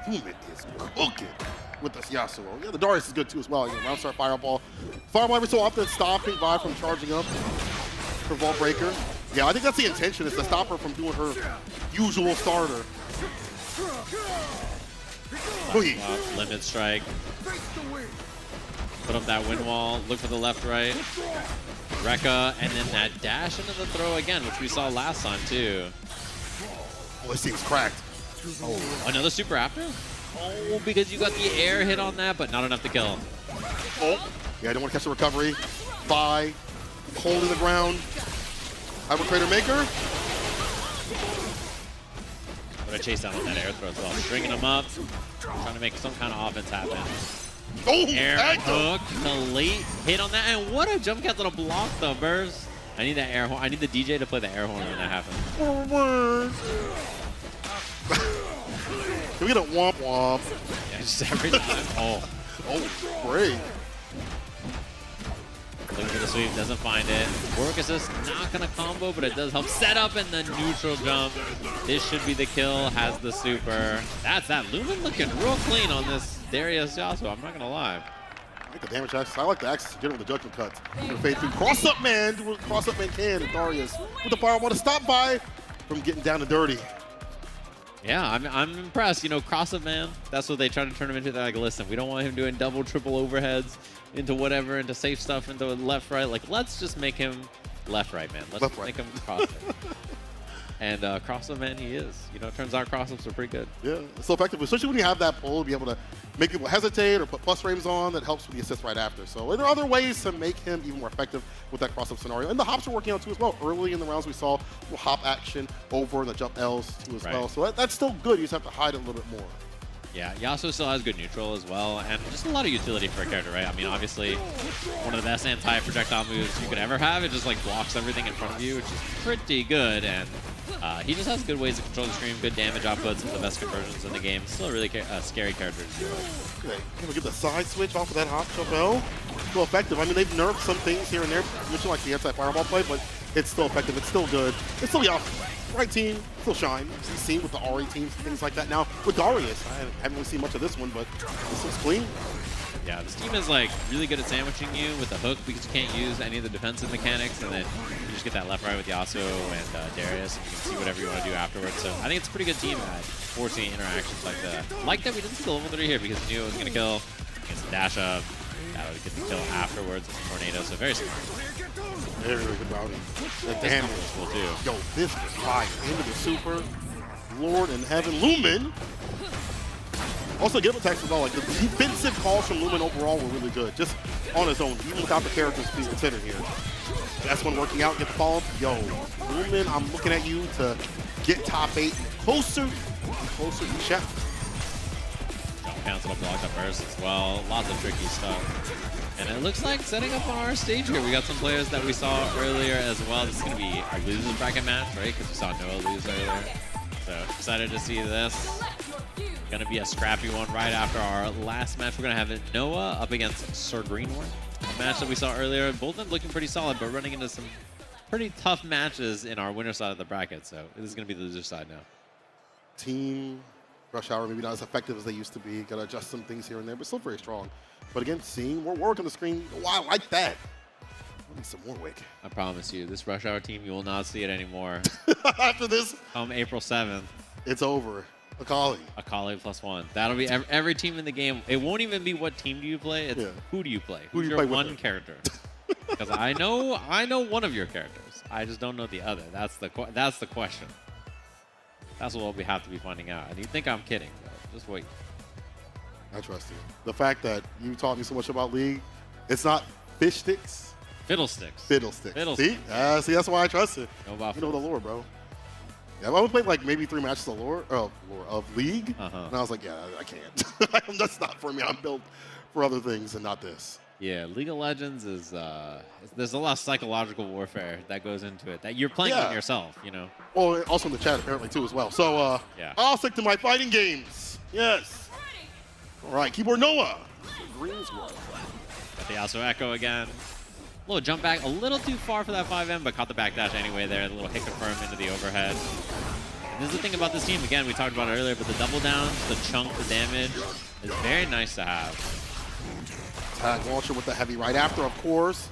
Lumen is cooking with this Yasuo. Yeah, the Darius is good too as well. Round start fireball. Fireball every so often stopping Vi from charging up for Vault Breaker. Yeah, I think that's the intention, is to stop her from doing her usual starter. Limit strike. Put up that wind wall, look for the left, right. Rekka, and then that dash into the throw again, which we saw last time too. Oh, this thing's cracked. Oh, another super after? Oh, because you got the air hit on that, but not enough to kill. Oh, yeah, I don't want to catch the recovery. Vi, holding the ground. Hyper Crater Maker. I'm gonna chase down on that air throw as well. Stringing them up, trying to make some kind of offense happen. Oh, air hook, the late hit on that, and what a jump cat little block though, Burrs. I need that air horn. I need the DJ to play the air horn when that happens. Can we get a womp womp? Yeah, just every time. Oh, great. Looking for the sweep, doesn't find it. Work assist, not gonna combo, but it does help set up in the neutral jump. This should be the kill, has the super. That's that. Lumen looking real clean on this Darius Yasuo, I'm not gonna lie. I like the damage access. I like the access in general with the judgment cuts. Fade through. Cross up man, do what cross up man can. And Darius with the fireball to stop Vi from getting down and dirty. Yeah, I'm impressed. Cross-up man, that's what they try to turn him into. They're like, listen, we don't want him doing double, triple overheads into whatever, into safe stuff, into left, right. Like, let's just make him left, right, man. Let's make him cross it. And cross-up man he is. You know, it turns out cross-ups are pretty good. Yeah, it's so effective, especially when you have that pull to be able to make people hesitate or put plus frames on. That helps with the assist right after. So there are other ways to make him even more effective with that cross-up scenario. And the hops are working out too as well. Early in the rounds, we saw little hop action over the jump Ls too as well. So that's still good. You just have to hide it a little bit more. Yeah, Yasuo still has good neutral as well, and just a lot of utility for a character, right? I mean, obviously, one of the best anti-projectile moves you could ever have. It just like blocks everything in front of you, which is pretty good, and he just has good ways to control the stream, good damage outputs, some of the best conversions in the game. Still a really scary character to do. Okay, can we get the side switch off of that hop jump L? Still effective. I mean, they've nerfed some things here and there, mentioned like the anti-fireball play, but it's still effective. It's still good. It's still Yasuo. Right team, still shine. We've seen with the RE teams, things like that. Now, with Darius, I haven't really seen much of this one, but this looks clean. Yeah, this team is like really good at sandwiching you with the hook because you can't use any of the defensive mechanics, and then you just get that left right with Yasuo and Darius, and you can see whatever you want to do afterwards. So I think it's a pretty good team at forcing interactions like that. Like that we didn't see the level 3 here because we knew it was going to kill against the dash up. That would get the kill afterwards. Tornado, so very smart. Very good routing. The This damage. combo is cool too. Yo, this is fire. Into the super. Lord in heaven. Lumen. Also, give attacks as well. Like the defensive calls from Lumen overall were really good. Just on his own, even without the characters being considered here. That's one working out. Get the follow. Yo, Lumen, I'm looking at you to get top 8 closer to Chef. Cancel a block up burst as well. Lots of tricky stuff. And it looks like setting up on our stage here. We got some players that we saw earlier as well. This is going to be our losers bracket match, right? Because we saw Noah lose earlier. So excited to see this. Going to be a scrappy one right after our last match. We're going to have Noah up against Sir Greenwood. A match that we saw earlier. Both of them looking pretty solid, but running into some pretty tough matches in our winner side of the bracket. So this is going to be the loser side now. Team Rush Hour maybe not as effective as they used to be. Got to adjust some things here and there, but still very strong. But again, seeing more work on the screen. Wow, I like that. I need some more Wick. I promise you, this Rush Hour team, you will not see it anymore. After this, Come April 7th. it's over. Akali. Akali +1. That'll be every team in the game. It won't even be what team do you play. It's who do you play. Who do Who's you your play with one character? Because I know one of your characters. I just don't know the other. That's the question. That's what we have to be finding out. And you think I'm kidding, but just wait. I trust you. The fact that you taught me so much about League, it's not fish sticks. Fiddlesticks. Fiddlesticks. Fiddlesticks. See, that's why I trust it. No buff. You know the lore, bro. Yeah, I've only played like maybe 3 matches of of League, and I was like, yeah, I can't. That's not for me. I'm built for other things and not this. Yeah, League of Legends is there's a lot of psychological warfare that goes into it. That you're playing on yourself, you know. Well, also in the chat apparently too as well. So yeah. I'll stick to my fighting games. Yes. All right, keyboard Noah. Greenswell. Got the Yasuo Echo again. A little jump back, a little too far for that 5M, but caught the backdash anyway there. A little hit confirm into the overhead. And this is the thing about this team. Again, we talked about it earlier, but the double downs, the chunk, the damage is very nice to have. Tag launcher with the heavy right after, of course.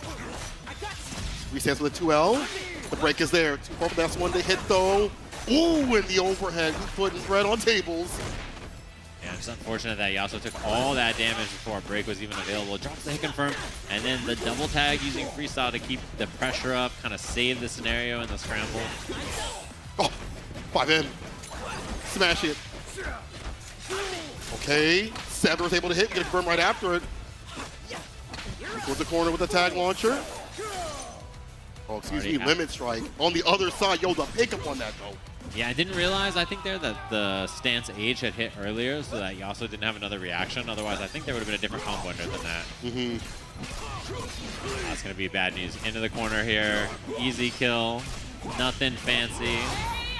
Resets with a 2L. The break is there. 2-4, that's one to hit though. Ooh, and the overhead. He's putting bread on tables. Yeah, it's unfortunate that Yasuo took all that damage before a break was even available. Drops the hit confirm, and then the double tag using freestyle to keep the pressure up, kind of save the scenario in the scramble. Oh, 5M. Smash it. Okay, Sever was able to hit, get a confirm right after it. Towards the corner with the tag launcher. Oh, excuse me, limit strike. On the other side, yo, the pickup on that though. Yeah, I didn't realize, I think there, that the stance age had hit earlier, so that Yasuo didn't have another reaction. Otherwise, I think there would have been a different combo under than that. That's going to be bad news. Into the corner here. Easy kill. Nothing fancy.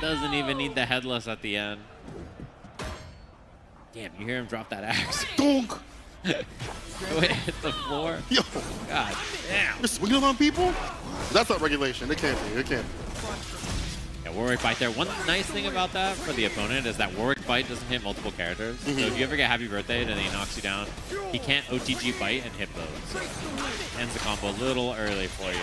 Doesn't even need the headless at the end. Damn, you hear him drop that axe. Donk! It hit the floor. Yo! God damn. You're swinging on people? That's not regulation. It can't be. It can't be. Yeah, Warwick Bite there. One nice thing about that for the opponent is that Warwick Bite doesn't hit multiple characters. So if you ever get Happy Birthday and he knocks you down, he can't OTG Bite and hit those. Ends the combo a little early for you.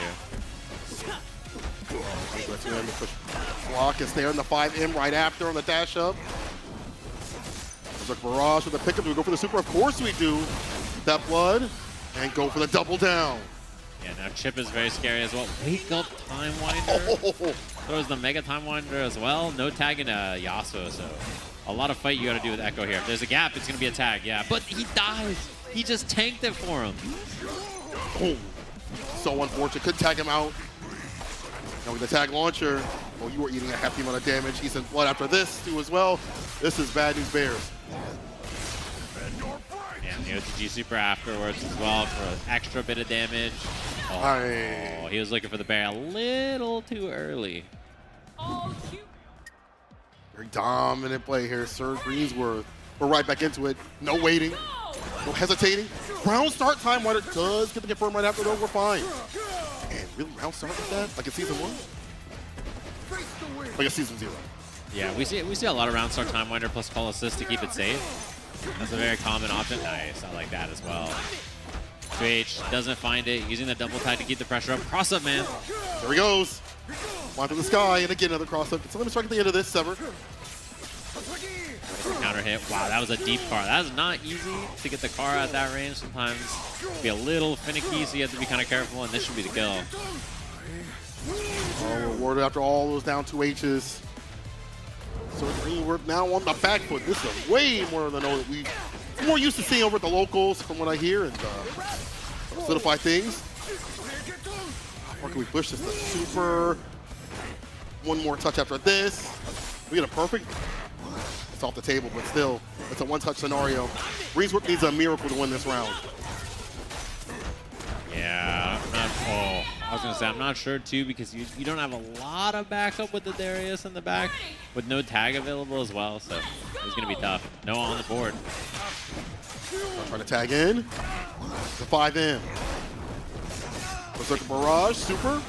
Block is there in the 5M right after on the dash up. Looks like Barrage with the pickup. Do we go for the super? Of course we do. That blood and go for the double down. Yeah, now Chip is very scary as well. Wake up Time Winder. Throws the Mega Time Winder as well. No tagging Yasuo, so a lot of fight you got to do with Echo here. If there's a gap, it's going to be a tag, yeah. But he dies. He just tanked it for him. Oh, so unfortunate. Couldn't tag him out. Now with the tag launcher, well, you were eating a hefty amount of damage. He's in blood after this, too, as well. This is bad news bears. And the OTG super afterwards as well for an extra bit of damage. Oh, he was looking for the bear a little too early. Very dominant play here, Sir Greensworth. We're right back into it. No waiting, no hesitating. Round start time, while it does get the confirm right after, though, we're fine. And really, round start with that? Like in season 1? Like in season 0. Yeah, we see a lot of round start time winder plus call assist to keep it safe. That's a very common option. Nice, I like that as well. 2H doesn't find it, using the double tag to keep the pressure up. Cross up, man. There he goes. Flying through the sky, and again, another cross up. So let me strike at the end of this, Sever. Counter hit. Wow, that was a deep car. That is not easy to get the car at that range. Sometimes be a little finicky, so you have to be kind of careful, and this should be the kill. Oh, rewarded after all those down 2 H's. So we're now on the back foot. This is way more than what we're more used to seeing over at the locals, from what I hear, and solidify things. Or can we push this to super? One more touch after this. We get a perfect. It's off the table, but still, it's a one-touch scenario. Greensworth needs a miracle to win this round. Yeah, I was going to say, I'm not sure, too, because you don't have a lot of backup with the Darius in the back, with no tag available as well, so it's going to be tough. No on the board. Trying to tag in. The 5M. Berserker Barrage, super.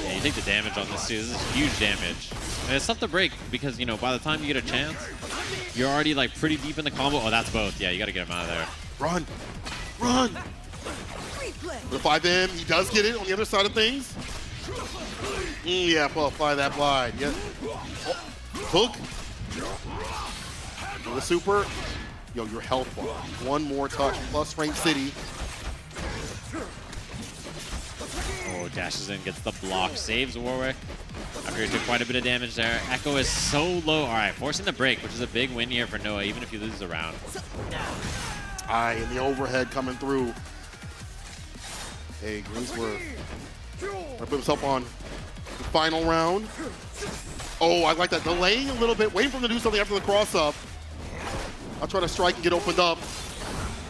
Yeah, you take the damage on this, too. This is huge damage. And it's tough to break because, you know, by the time you get a chance, you're already, like, pretty deep in the combo. Oh, that's both. Yeah, you got to get him out of there. Run. Run. The 5M, he does get it on the other side of things. Yeah, well, apply that glide. Yeah. Oh. Hook. The super. Yo, your health bar. One more touch, plus Rain City. Oh, dashes in, gets the block, saves Warwick. After he took quite a bit of damage there. Echo is so low. All right, forcing the break, which is a big win here for Noah, even if he loses a round. And the overhead coming through. Hey, Greensworth. Put himself on the final round. Oh, I like that. Delaying a little bit, waiting for him to do something after the cross-up. I'll try to strike and get opened up.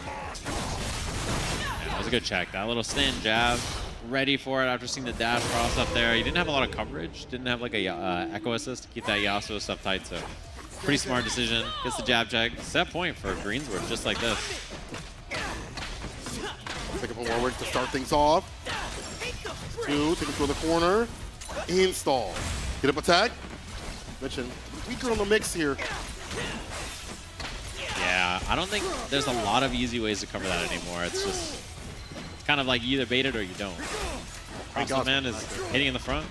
Yeah, that was a good check. That little stand jab, ready for it after seeing the dash cross up there. He didn't have a lot of coverage. Didn't have like a echo assist to keep that Yasuo stuff tight, so pretty smart decision. Gets the jab check. Set point for Greensworth, just like this. Pick up a Warwick to start things off. 2, take him through the corner. Install. Get up attack. Mention weaker on the mix here. Yeah, I don't think there's a lot of easy ways to cover that anymore. It's just, it's kind of like you either bait it or you don't. Cross man is hitting in the front.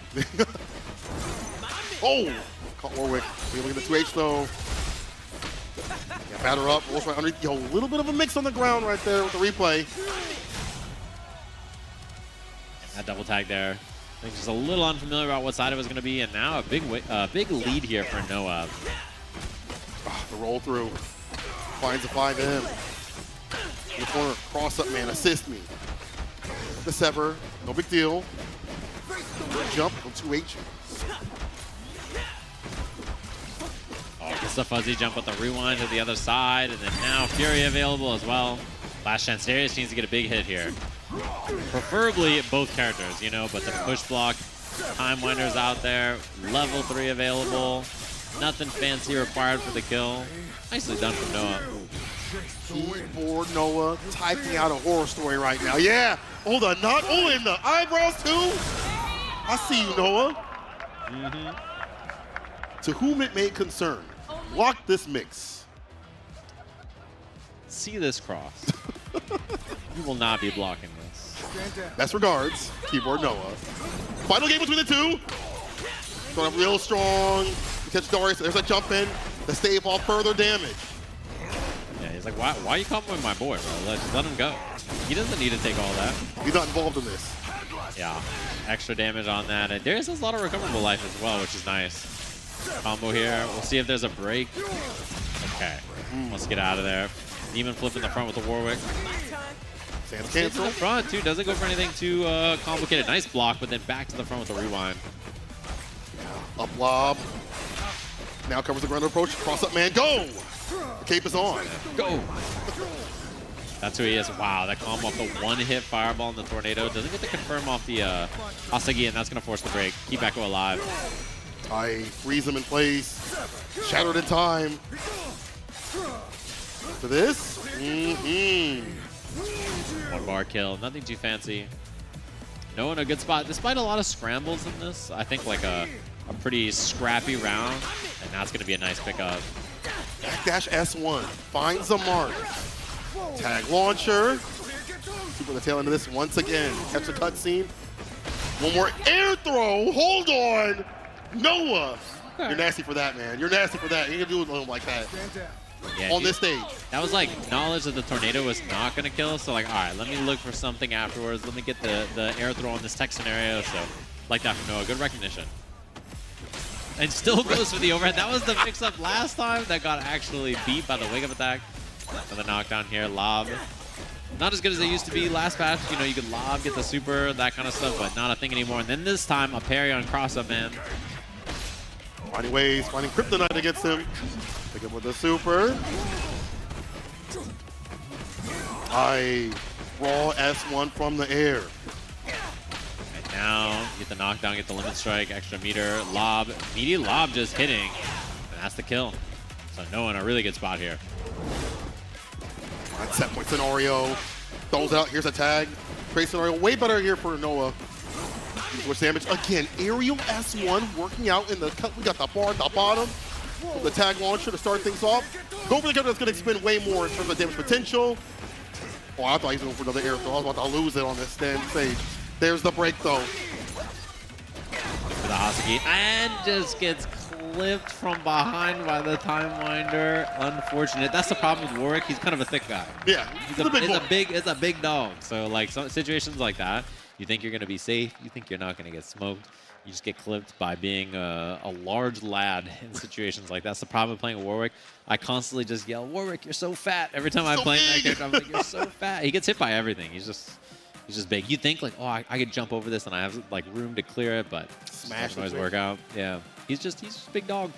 Oh! Caught Warwick. Look at the 2H though. Yeah, batter up. Rolls right under. Yo, a little bit of a mix on the ground right there with the replay. That double tag there. I think just a little unfamiliar about what side it was going to be, and now a big lead here for Noah. The roll through. Finds a 5M. In the corner, cross up, man, assist me. The sever, no big deal. Good jump from 2H. Oh, gets the fuzzy jump with the rewind to the other side, and then now Fury available as well. Last chance, Darius needs to get a big hit here. Preferably both characters, you know, but the push block, time winders out there, level 3 available. Nothing fancy required for the kill. Nicely done from Noah. Keyboard Noah typing out a horror story right now. Yeah, hold on, not in the eyebrows too. I see you, Noah. To whom it may concern, block this mix. See this cross. You will not be blocking this. Best regards, Keyboard Noah. Final game between the two. Going up real strong. Catch Darius. There's a jump in to stave off further damage. Yeah, he's like, why are you coming with my boy, bro? Just let him go. He doesn't need to take all that. He's not involved in this. Yeah, extra damage on that. And there's a lot of recoverable life as well, which is nice. Combo here. We'll see if there's a break. Okay, let's get out of there. Demon flip in the front with the Warwick. Sand Gets in cancel. the front, too. Doesn't go for anything too complicated. Nice block, but then back to the front with the rewind. Up lob. Now covers the ground approach. Cross up man. Go! The cape is on. Go! That's who he is. Wow, that combo off the one-hit fireball in the tornado. Doesn't get to confirm off the Asagi, and that's going to force the break. Keep Echo alive. I freeze him in place. Shattered in time. For this. One bar kill. Nothing too fancy. No in a good spot. Despite a lot of scrambles in this, I think like a pretty scrappy round, and that's going to be a nice pickup. Backdash S1. Finds the mark. Tag launcher. Super the tail end of this once again. Catch the cutscene. One more air throw. Hold on. Noah. You're nasty for that, man. You're nasty for that. You can do it like that. Yeah, On this stage. That was like knowledge that the tornado was not going to kill. So like, all right, let me look for something afterwards. Let me get the air throw on this tech scenario. So like that from Noah. Good recognition. And still goes for the overhead. That was the mix-up last time that got actually beat by the wake-up attack. For the knockdown here, lob. Not as good as they used to be last patch. You know, you could lob, get the super, that kind of stuff, but not a thing anymore. And then this time, a parry on cross-up, man. Finding ways, finding kryptonite against him. Pick him with the super. I raw S1 from the air. And now, get the knockdown, get the limit strike, extra meter, lob. Immediate lob just hitting. And that's the kill. So Noah in a really good spot here. Set point scenario. Throws out. Here's a tag. Trade scenario. Way better here for Noah. Which damage. Again, aerial S1 working out in the cut. We got the bar at the bottom. The tag launcher to start things off. Go for the gun that's going to expend way more in terms of damage potential. Oh, I thought he was going for another air throw. I was about to lose it on this stage. There's the break, though. For the Hasagi. And just gets clipped from behind by the Time Winder. Unfortunate. That's the problem with Warwick. He's kind of a thick guy. Yeah, he's a big dog. So like some situations like that, you think you're going to be safe. You think you're not going to get smoked. You just get clipped by being a large lad in situations like that. That's the problem with playing Warwick. I constantly just yell, "Warwick, you're so fat!" Every time I'm playing that character, I'm like, "You're so fat." He gets hit by everything. He's just big. You think like, "Oh, I could jump over this and I have like room to clear it," but doesn't always work out. Yeah, he's just a big dog.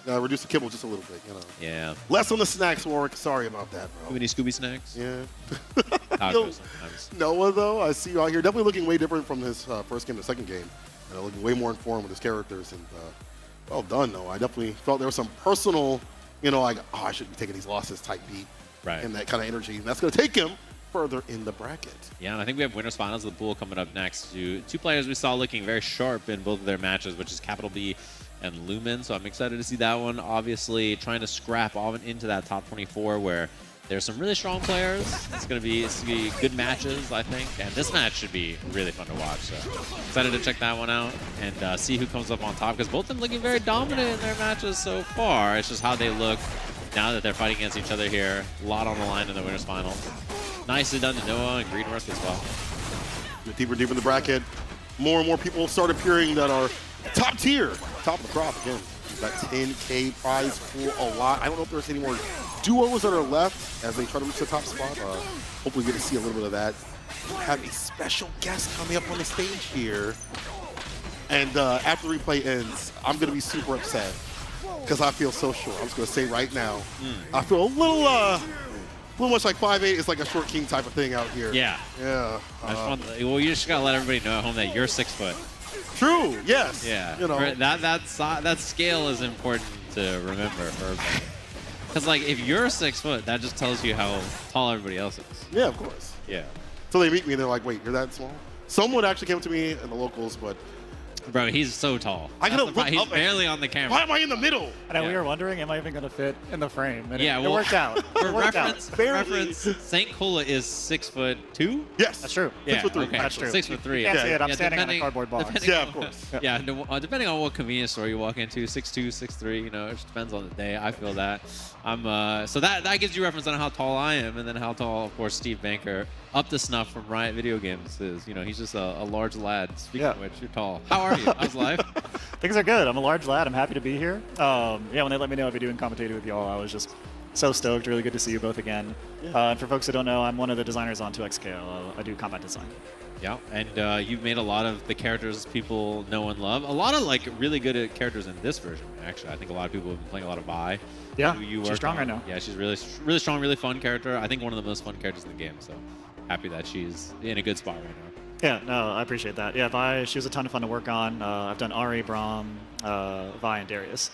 Reduce the kibble just a little bit, you know. Yeah. Less on the snacks, Warwick. Sorry about that, bro. Too many Scooby snacks. Yeah. Yo, Noah, though, I see you out here definitely looking way different from his first game to second game. Looking way more informed with his characters. And well done, Noah. I definitely felt there was some personal, you know, like, oh, I shouldn't be taking these losses type beat. Right. And that kind of energy. And that's going to take him further in the bracket. Yeah, and I think we have winners finals of the pool coming up next. Two players we saw looking very sharp in both of their matches, which is Capital B and Lumen. So I'm excited to see that one. Obviously, trying to scrap on into that top 24 where there's some really strong players. It's gonna be good matches, I think. And this match should be really fun to watch. So excited to check that one out and see who comes up on top, because both of them looking very dominant in their matches so far. It's just how they look now that they're fighting against each other here. A lot on the line in the winners final. Nicely done to Noah and Greenworth as well. Deeper in the bracket. More and more people start appearing that are top tier. Top of the crop again. That 10K prize pool a lot. I don't know if there's any more duos that are left as they try to reach the top spot. Hopefully we get to see a little bit of that. We have a special guest coming up on the stage here. And after the replay ends, I'm going to be super upset because I feel so short. I'm just going to say right now, I feel a little much like 5'8" is like a short king type of thing out here. Yeah. Yeah. Well, you just got to let everybody know at home that you're 6 foot. True. Yes. Yeah. You know. That scale is important to remember. Because like if you're 6 foot, that just tells you how tall everybody else is. Yeah, of course. Yeah. So they meet me and they're like, wait, you're that small? Someone actually came to me in the locals, but bro, he's so tall. I gotta look He's up barely on the camera. why am I in the middle? And we were wondering, am I even going to fit in the frame? And Yeah, it well, worked out. For reference, Barely. St. Cola is 6'2". Yes. That's true. Yeah, 6'3". okay. That's true. 6'3". You can't see it. I'm Yeah, standing on a depending- cardboard box. depending Yeah, on- of course. Yeah, depending on what convenience store you walk into, 6'2", 6'3", you know, it just depends on the day. I feel that. So that gives you reference on how tall I am, and then how tall, of course, Steve Banker up to snuff from Riot Video Games. Is he's just a large lad. Speaking Yeah. of which, you're tall. How are you? How's life? Things are good. I'm a large lad. I'm happy to be here. Yeah, when they let me know I'd be doing commentating with y'all, I was just so stoked. Really good to see you both again. And for folks who don't know, I'm one of the designers on 2XKO. I do combat design. Yeah, and you've made a lot of the characters people know and love. A lot of really good characters in this version. Actually, I think a lot of people have been playing a lot of Vi. Yeah, who you she's work strong on. right now. Yeah, she's really strong, really fun character. I think one of the most fun characters in the game. So happy that she's in a good spot right now. Yeah, no, I appreciate that. Yeah, Vi, she was a ton of fun to work on. I've done Ari, Braum, Vi, and Darius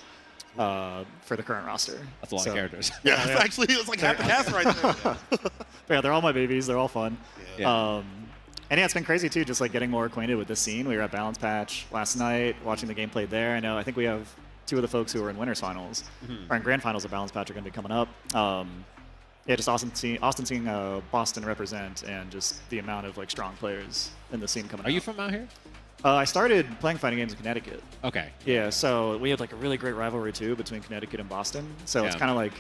for the current roster. That's a lot of characters. Yeah, actually, it's like half the cast right there. But yeah, they're all my babies. They're all fun. Yeah. And yeah, it's been crazy too, just like getting more acquainted with the scene. We were at Balance Patch last night, watching the gameplay there. I think we have two of the folks who were in winners finals, or in grand finals of Balance Patch are going to be coming up. Yeah, just awesome seeing Boston represent, and just the amount of strong players in the scene coming out. Are you from out here? I started playing fighting games in Connecticut. Okay. Yeah, so we had a really great rivalry too between Connecticut and Boston. So it's Yeah. kind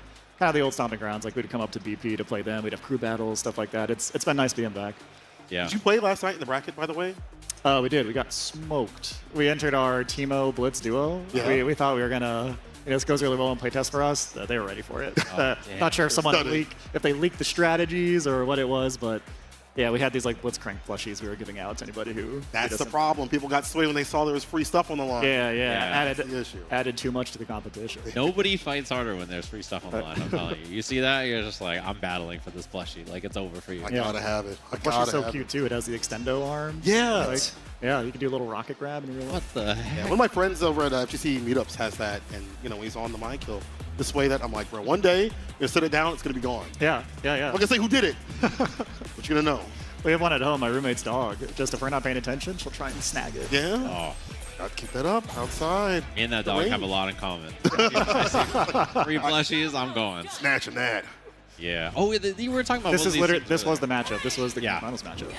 of the old stomping grounds. We'd come up to BP to play them. We'd have crew battles, stuff like that. It's been nice being back. Yeah. Did you play last night in the bracket, by the way? We did. We got smoked. We entered our Teemo Blitz duo. Yeah. We thought we were gonna. This goes really well in playtest for us. They were ready for it. Not sure if if they leaked the strategies or what it was, but yeah, we had these Blitzcrank plushies we were giving out to anybody who. That's the problem. People got swayed when they saw there was free stuff on the line. Yeah. That's the issue. Added too much to the competition. Nobody fights harder when there's free stuff on the line. I'm telling you. You see that? You're just like, I'm battling for this plushie. It's over for you. I gotta have it. I Plushie's gotta so have cute it. too. It has the extendo arm. Yeah. Yeah, you can do a little rocket grab in real life. What the heck? Yeah, one of my friends over at FGC Meetups has that, and when he's on the mic, he'll display that. I'm like, bro, one day you'll sit it down, it's gonna be gone. Yeah. I'm gonna say who did it, but you're gonna know. We have one at home, my roommate's dog. Just if we're not paying attention, she'll try and snag it. Yeah. Oh, Gotta keep that up outside. me and that dog have a lot in common. Free plushies, I'm going. Snatching that. Yeah. Oh, you were talking about This one of is these literally teams this was earlier. the matchup. This was the Yeah. finals matchup.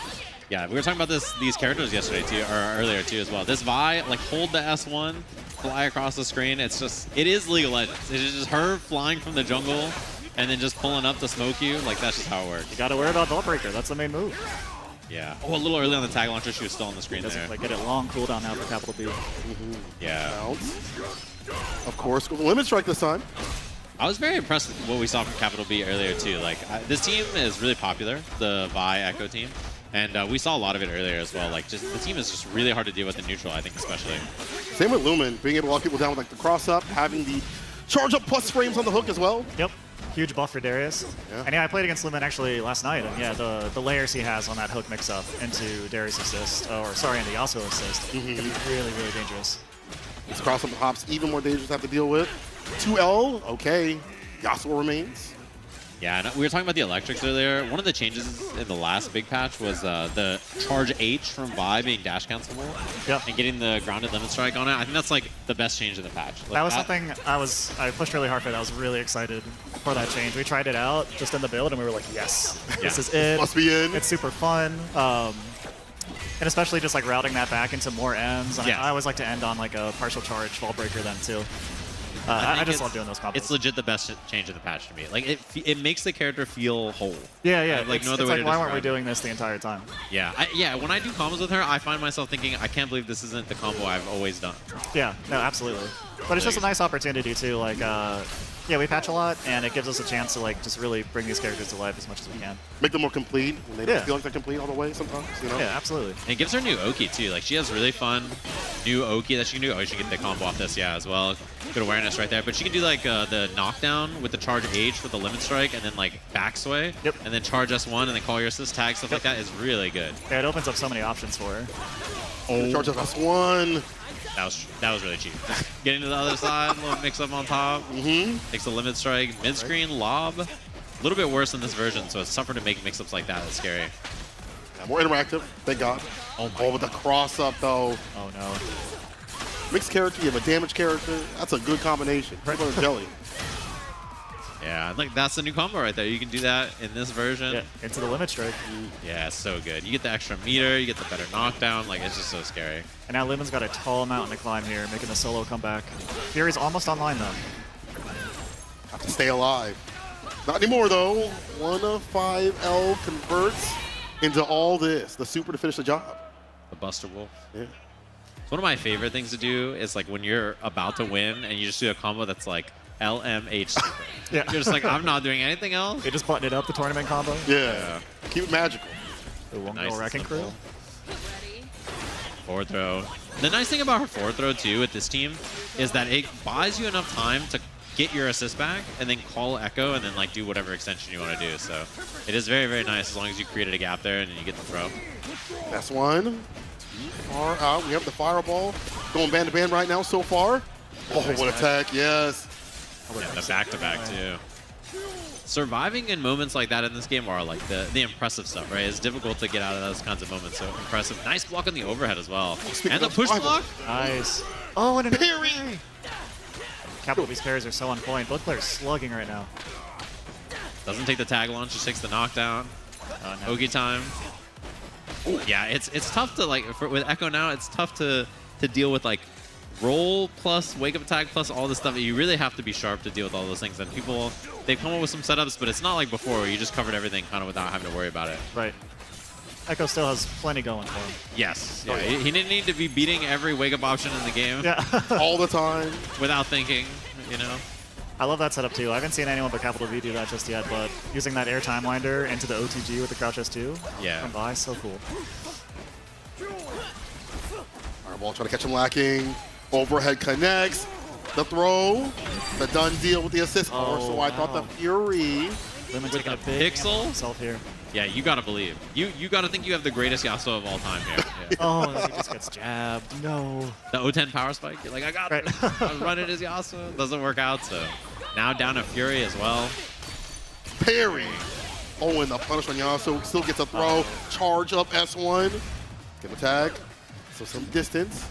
Yeah, we were talking about these characters yesterday too, or earlier too as well. This Vi, hold the S1, fly across the screen. It is League of Legends. It is just her flying from the jungle and then just pulling up to smoke you. That's just how it works. You got to worry about Vault Breaker. That's the main move. Yeah. Oh, a little early on the tag launcher, she was still on the screen Doesn't there. get it long cooldown now for capital B. Yeah. Bounce. Of course, with limit strike this time. I was very impressed with what we saw from Capital B earlier too. This team is really popular, the Vi Echo team, and we saw a lot of it earlier as well. Just the team is just really hard to deal with in neutral, I think especially. Same with Lumen, being able to lock people down with the cross up, having the charge up plus frames on the hook as well. Yep. Huge buff for Darius. Yeah. And yeah, I played against Lumen actually last night, and yeah, the layers he has on that hook mix-up into Darius assist, into Yasuo assist, can be really, really dangerous. These cross up hops even more dangerous to have to deal with. 2L, okay. Yasuo remains. Yeah, and we were talking about the electrics earlier. One of the changes in the last big patch was the charge H from Vi being dash cancelable. Yep. And getting the grounded limit strike on it. I think that's the best change in the patch. That was something I pushed really hard for. That I was really excited for that change. We tried it out just in the build, and we were like, yes, this is it. Must be in. It's super fun. And especially just routing that back into more ends. And Yeah. I always like to end on a partial charge Vault Breaker then too. I just love doing those combos. It's legit the best change in the patch to me. It makes the character feel whole. Yeah. Like no it's other way to why weren't we describe it. doing this the entire time? Yeah. When I do combos with her, I find myself thinking, I can't believe this isn't the combo I've always done. Yeah, no, absolutely. But it's just a nice opportunity too. Yeah, we patch a lot, and it gives us a chance to just really bring these characters to life as much as we can. Make them more complete when they don't Yeah. feel like they're complete all the way sometimes, Yeah, absolutely. And it gives her new Oki too. She has really fun new Oki that she can do. Oh, she can get the combo off this, as well. Good awareness right there. But she can do the knockdown with the charge H with the limit strike, and then back sway. Yep. And then charge S1, and then call your assist tag, stuff like that is really good. Yeah, it opens up so many options for her. Charge up S1. That was really cheap. Getting to the other side, a little mix up on top. Takes the limit strike, mid screen lob. A little bit worse in this version, so it's tougher to make mix ups like that. It's scary. Yeah, more interactive, thank God. Oh with the cross up though. Oh no. Mixed character, you have a damaged character. That's a good combination. People are jelly. Yeah, that's the new combo right there. You can do that in this version. Yeah, into the limit strike. Yeah, it's so good. You get the extra meter, you get the better knockdown. It's just so scary. And now Lumen's got a tall mountain to climb here, making the solo comeback. Fury's almost online though. Have to stay alive. Not anymore though. 1 of 5L converts. into all this. The super to finish the job. The Buster Wolf. Yeah. One of my favorite things to do is like when you're about to win and you just do a combo that's like LMH super. Yeah. You're just like, I'm not doing anything else. They just button it up, the tournament combo. Yeah. Keep it magical. The one Nice go and Wrecking Crew. simple. Forward throw. The nice thing about her forward throw too with this team is that it buys you enough time to get your assist back and then call Echo and then like do whatever extension you want to do. So it is very, very nice as long as you created a gap there and then you get the throw. That's one. Far out. We have the fireball going band to band right now so far. Oh, what attack. Yes. Yeah, the back-to-back too. Surviving in moments like that in this game are like the impressive stuff, right? It's difficult to get out of those kinds of moments. So impressive. Nice block on the overhead as well. And the push block. Nice. Oh, and an Parry. Capital B's parries are so on point. Both players slugging right now. Doesn't take the tag launch, just takes the knockdown. No. Ogi time. Yeah, it's tough to like with Echo now. It's tough to deal with like roll plus wake up attack plus all this stuff. You really have to be sharp to deal with all those things. And people, they've come up with some setups, but it's not like before where you just covered everything kind of without having to worry about it. Right. Echo still has plenty going for him. Yes. Yeah, he didn't need to be beating every wake up option in the game. Yeah. All the time. Without thinking, you know. I love that setup too. I haven't seen anyone but Capital V do that just yet, but using that air time winder into the OTG with the crouch S2 Yeah. from by, so cool. Fireball trying to catch him lacking. Overhead connects. The throw. The done deal with the assist. So I thought the Fury. Lemon taking a the big pixel? hit on himself here. Yeah, you gotta believe. You gotta think you have the greatest Yasuo of all time here. Yeah. Oh, he just gets jabbed. No. The O10 power spike, you're like, I got it. I was running his Yasuo. Doesn't work out, so now down to Fury as well. Parry. Oh, and the punish on Yasuo. Still gets a throw. Charge up S1. Get a tag. So some distance.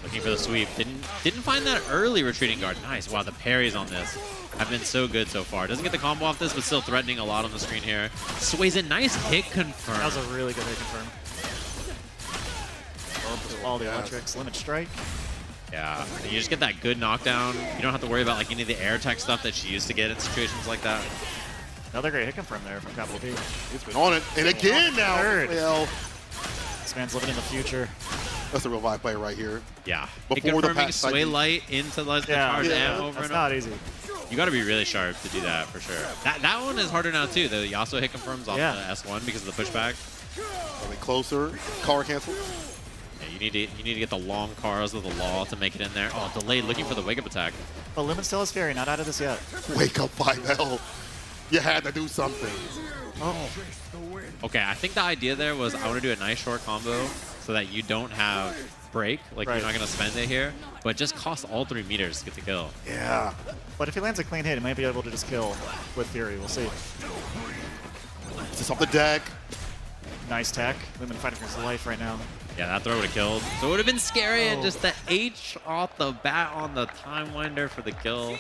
Looking for the sweep. Didn't find that early retreating guard. Nice. Wow, the parries on this have been so good so far. Doesn't get the combo off this, but still threatening a lot on the screen here. Sways a nice hit confirm. That was a really good hit confirm. All the electrics, limit strike. Yeah, and you just get that good knockdown. You don't have to worry about like any of the air tech stuff that she used to get in situations like that. Another great hit confirm there from Capital V. He's been on it. And again now. Third. Well, This man's living in the future. that's a real vibe play right here. Yeah. Before Hit the confirming PAX sway cycle. light into like, the Yeah, charge yeah, amp over That's and not over. easy. You got to be really sharp to do that for sure. That one is harder now too. The Yasuo hit confirms off Yeah. the S1 because of the pushback. Coming closer. Car cancel. Yeah, you need to get the long cars of the law to make it in there. Oh, delayed, looking for the wake up attack. But Lemon still has Fury, not out of this yet. Wake up 5L. You had to do something. Oh. Okay, I think the idea there was I want to do a nice short combo so that you don't have break, like Right. you're not going to spend it here, but just cost all 3 meters to get the kill. Yeah. But if he lands a clean hit, he might be able to just kill with Fury. We'll see. Is this off the deck? Nice tech. Lemon fighting for his life right now. Yeah, that throw would have killed. So it would have been scary, and just the H off the bat on the time winder for the kill.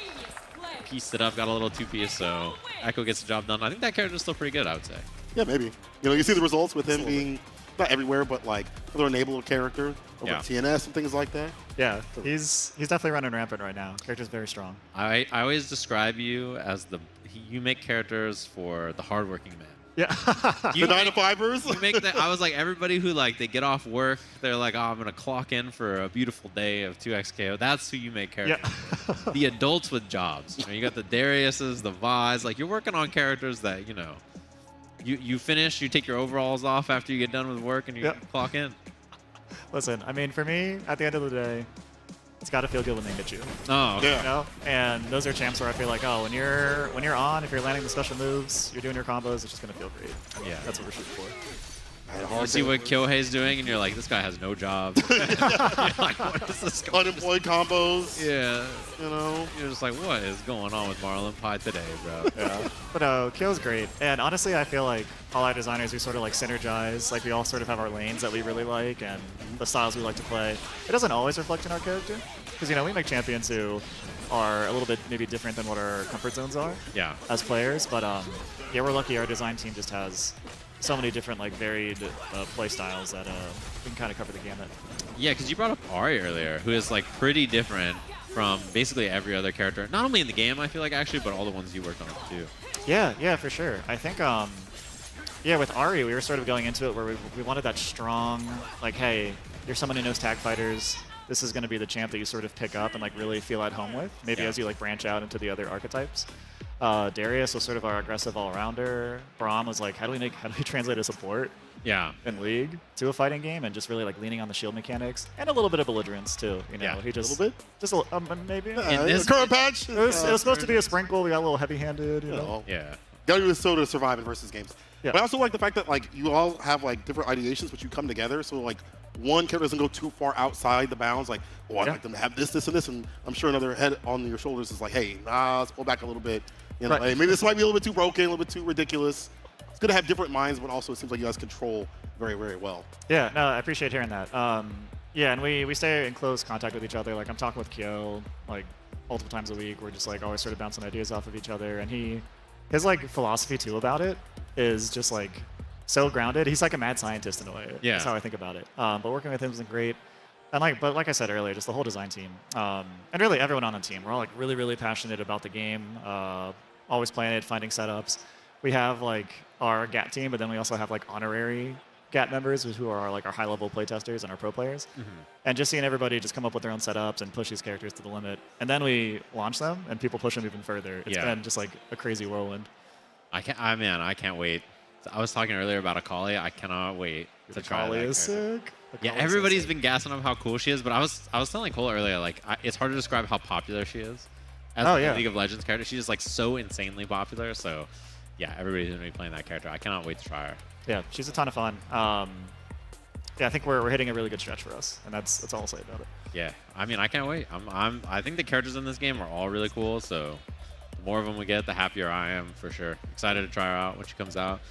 Pieced it up, got a little 2-piece, so Echo gets the job done. I think that character's still pretty good, I would say. Yeah, maybe. You know, you see the results with him being not everywhere, but like other enabler character over Yeah. at TNS and things like that. Yeah, he's definitely running rampant right now. Character's very strong. I always describe you as you make characters for the hardworking man. Yeah. You The 9 to make- 5ers. You make that. I was like everybody who like they get off work. They're like, oh, I'm gonna clock in for a beautiful day of 2xKO. That's who you make characters. Yeah. The adults with jobs. You know, you got the Dariuses, the Vise. Like you're working on characters that you finish. You take your overalls off after you get done with work, and you Yep. clock in. Listen, I mean, for me, at the end of the day, it's got to feel good when they hit you. Oh, okay. Yeah. You know? And those are champs where I feel like, oh, when you're on, if you're landing the special moves, you're doing your combos, it's just gonna feel great. Yeah. That's what we're shooting for. You see what Kyohei's doing, and you're like, this guy has no job. You're like, what is this going? Unemployed combos. Yeah. You know. You're just like, what is going on with Marlon Pie today, bro? Yeah. But no, Kyo's great. And honestly, I feel like all our designers, we sort of like synergize. Like we all sort of have our lanes that we really like and the styles we like to play. It doesn't always reflect in our character. Because, we make champions who are a little bit maybe different than what our comfort zones are Yeah. as players. But yeah, we're lucky our design team just has so many different like varied play styles that we can kind of cover the gamut. Yeah, because you brought up Ari earlier, who is like pretty different from basically every other character. Not only in the game, I feel like actually, but all the ones you worked on too. Yeah, for sure. I think yeah, with Ari, we were sort of going into it where we wanted that strong, like, hey, you're someone who knows tag fighters. This is going to be the champ that you sort of pick up and like really feel at home with. Maybe as you like branch out into the other archetypes. Darius was sort of our aggressive all-rounder. Braum was like, how do we translate a support in League to a fighting game, and just really like leaning on the shield mechanics and a little bit of belligerence too. You know, he just a little bit, just maybe. In this current patch, it was supposed to be a sprinkle. We got a little heavy-handed. You know. Yeah. Gotta do this so to survive in versus games. Yeah. But I also like the fact that like you all have like different ideations, but you come together. So like one character doesn't go too far outside the bounds. Like, oh, I'd like them to have this, this, and this, and I'm sure another head on your shoulders is like, hey, nah, let's pull back a little bit. You know, hey, maybe this might be a little bit too broken, a little bit too ridiculous. It's good to have different minds, but also it seems like you guys control very, very well. Yeah, no, I appreciate hearing that. Yeah, and we stay in close contact with each other. Like, I'm talking with Kyo, like, multiple times a week. We're just, like, always sort of bouncing ideas off of each other. And his, like, philosophy, too, about it is just, like, so grounded. He's like a mad scientist in a way. Yeah. That's how I think about it. But working with him has been great. And like I said earlier, just the whole design team, and really everyone on the team, we're all like really, really passionate about the game. Always playing it, finding setups. We have like our GAT team, but then we also have like honorary GAT members who are like our high-level playtesters and our pro players. And just seeing everybody just come up with their own setups and push these characters to the limit, and then we launch them and people push them even further. It's been just like a crazy whirlwind. I can't wait. I was talking earlier about Akali. I cannot wait to try that. Akali is sick. Yeah, Akali's everybody's so been gassing up how cool she is, but I was telling Cole earlier, like, it's hard to describe how popular she is as a League of Legends character. She's just like so insanely popular. So, yeah, everybody's gonna be playing that character. I cannot wait to try her. Yeah, she's a ton of fun. Yeah, I think we're hitting a really good stretch for us, and that's all I'll say about it. Yeah, I mean, I can't wait. I think the characters in this game are all really cool. So, the more of them we get, the happier I am for sure. Excited to try her out when she comes out.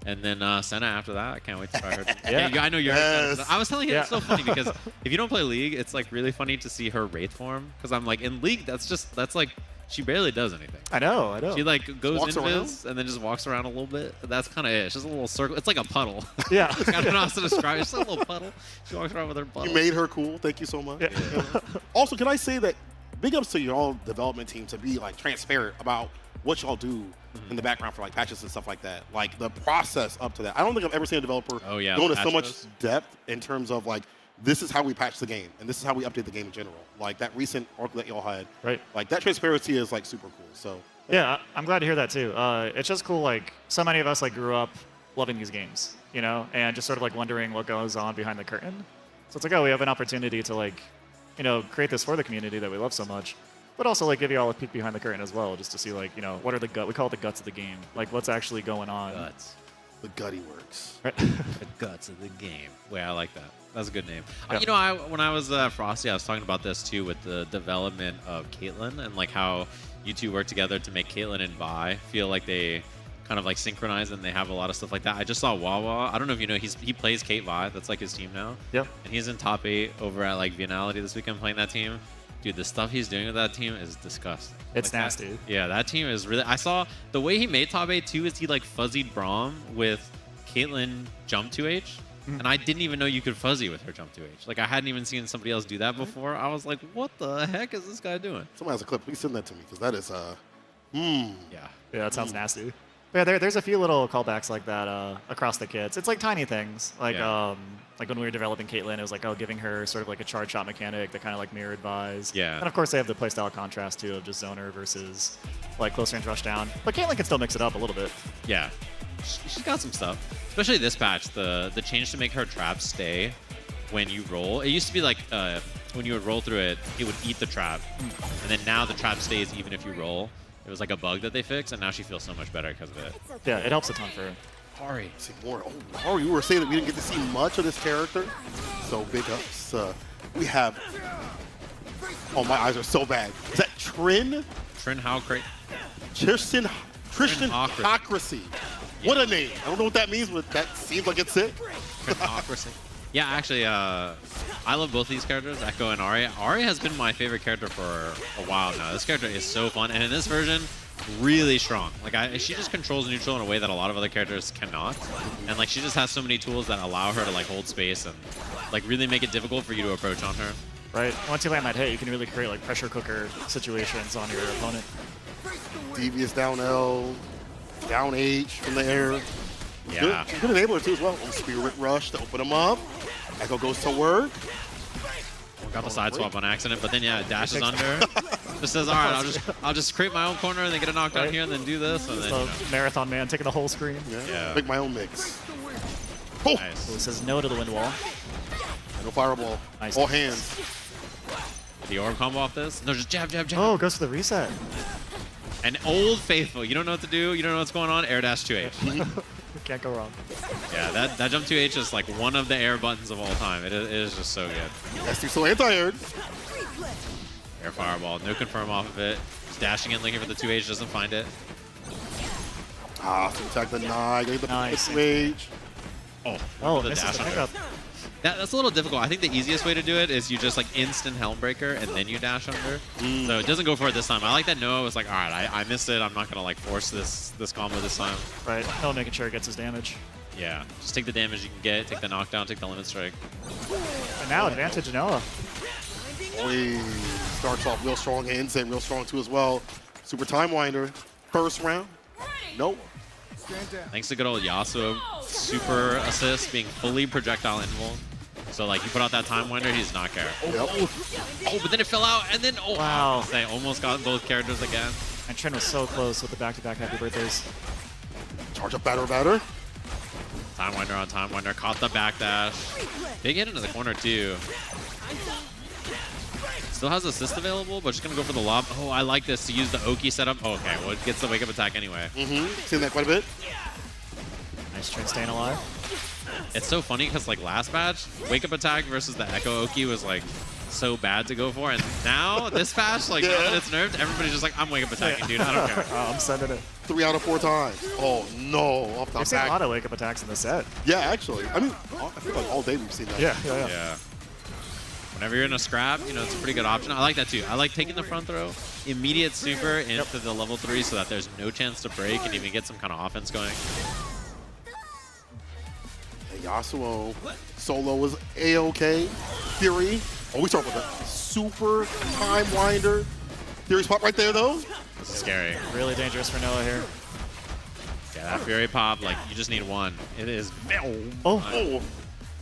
And then Senna after that, I can't wait to try her. I know you're. I was telling you it's so funny because if you don't play League, it's like really funny to see her Wraith form. Because I'm like in League, that's like she barely does anything. I know. She like goes invis and then just walks around a little bit. That's kind of it. It's just a little circle. It's like a puddle. Yeah. I don't know how to describe it. It's like a little puddle. She walks around with her puddle. You made her cool. Thank you so much. Yeah. Also, can I say that big ups to your all development team to be like transparent about what y'all do in the background for like patches and stuff like that. Like the process up to that. I don't think I've ever seen a developer go into so much depth in terms of like, this is how we patch the game and this is how we update the game in general. Like that recent arc that y'all had. Right. Like that transparency is like super cool. So yeah, I'm glad to hear that too. It's just cool. Like so many of us like grew up loving these games, you know, and just sort of like wondering what goes on behind the curtain. So it's like, oh, we have an opportunity to like, you know, create this for the community that we love so much. But also like give you all a peek behind the curtain as well, just to see like, you know, what are we call it the guts of the game. Like what's actually going on. Guts. The gutty works. Right. The guts of the game. Wait, I like that. That's a good name. Yeah. You know, when I was Frosty, I was talking about this too with the development of Caitlyn and like how you two work together to make Caitlyn and Vi feel like they kind of like synchronize and they have a lot of stuff like that. I just saw Wawa. I don't know if you know, he plays Kate Vi. That's like his team now. Yep. And he's in top 8 over at like Vianality this weekend playing that team. Dude, the stuff he's doing with that team is disgusting. It's like nasty. That team is really... I saw the way he made top 8 too is he like fuzzied Braum with Caitlyn jump 2H. And I didn't even know you could fuzzy with her jump 2H. Like I hadn't even seen somebody else do that before. I was like, what the heck is this guy doing? Someone has a clip. Please send that to me because that is Yeah, that sounds nasty. But yeah, there's a few little callbacks like that across the kits. It's like tiny things. Like like when we were developing Caitlyn, it was like, oh, giving her sort of like a charge shot mechanic that kind of like mirrored Vi's. Yeah. And of course they have the playstyle contrast too of just zoner versus like close range rush down. But Caitlyn can still mix it up a little bit. Yeah. She's got some stuff. Especially this patch, the change to make her traps stay when you roll. It used to be like when you would roll through it, it would eat the trap. And then now the trap stays even if you roll. It was like a bug that they fixed, and now she feels so much better because of it. Yeah, it helps a ton for her. Ari. See more. Oh, Ari, you were saying that we didn't get to see much of this character. So big ups. We have... Oh, my eyes are so bad. Is that Trin? Trin Howcrate. Tristan Hocracy. What a name. I don't know what that means, but that seems like it's sick. Trin Hocracy. Yeah, actually, I love both these characters, Echo and Ari. Ari has been my favorite character for a while now. This character is so fun, and in this version, really strong. Like, she just controls neutral in a way that a lot of other characters cannot. And, like, she just has so many tools that allow her to, like, hold space and, like, really make it difficult for you to approach on her. Right. Once you land that hit, you can really create, like, pressure cooker situations on your opponent. Devious down L, down H from the air. Yeah. Good enabler too as well. Spirit Rush to open him up. Echo goes to work. Got the side swap on accident, but then yeah, dashes under. Just says, all right, I'll just create my own corner and then get a knockdown here and then do this. And then, you know. Marathon man taking the whole screen. Yeah. Make my own mix. Oh! Nice. Who says no to the wind wall. No fireball. Nice. All hands. The orb combo off this? No, just jab, jab, jab. Oh, goes for the reset. And Old Faithful. You don't know what to do. You don't know what's going on. Air dash 2H. Can't go wrong. Yeah, that jump 2H is like one of the air buttons of all time. It is just so good. SD still anti-aired. Air fireball. No confirm off of it. Just dashing in, looking for the 2H. Doesn't find it. So attack the Nige. Get the Nice. rage. Oh, the misses dash the under. pickup. That's a little difficult. I think the easiest way to do it is you just like instant Helmbreaker and then you dash under. So it doesn't go for it this time. I like that Noah was like, all right, I missed it. I'm not gonna like force this combo this time. Right. No, making sure it gets his damage. Yeah, just take the damage you can get, take the knockdown, take the limit strike. And now advantage Noah. He starts off real strong hands and real strong too as well. Super Time Winder. First round. Nope. Thanks to good old Yasuo, super assist being fully projectile invuln. So like you put out that time winder, he does not care. Oh, but then it fell out, and then Wow. They almost got both characters again. And Trin was so close with the back-to-back happy birthdays. Charge up batter. Time winder on time winder, caught the backdash. Big hit into the corner too. Still has assist available, but just gonna go for the lob. Oh, I like this to use the Oki setup. Oh, okay, well it gets the wake up attack anyway. Seen that quite a bit. Nice Trin staying alive. It's so funny because like last match, wake up attack versus the Echo Oki was like so bad to go for, and now this patch, like now that it's nerfed, everybody's just like, I'm wake up attacking, dude. I don't care. I'm sending it. 3 out of 4 times. Oh no! Off the We've seen a back. lot of wake-up attacks in the set. Yeah, actually. I mean, I feel like all day we've seen that. Yeah. Whenever you're in a scrap, you know, it's a pretty good option. I like that too. I like taking the front throw, immediate super into the level 3 so that there's no chance to break and even get some kind of offense going. Yasuo solo was A-OK. Fury. Oh, we start with a super time winder. Fury spot right there, though. This is scary. Really dangerous for Noah here. Yeah, that Fury pop, like, you just need one. It is... Oh,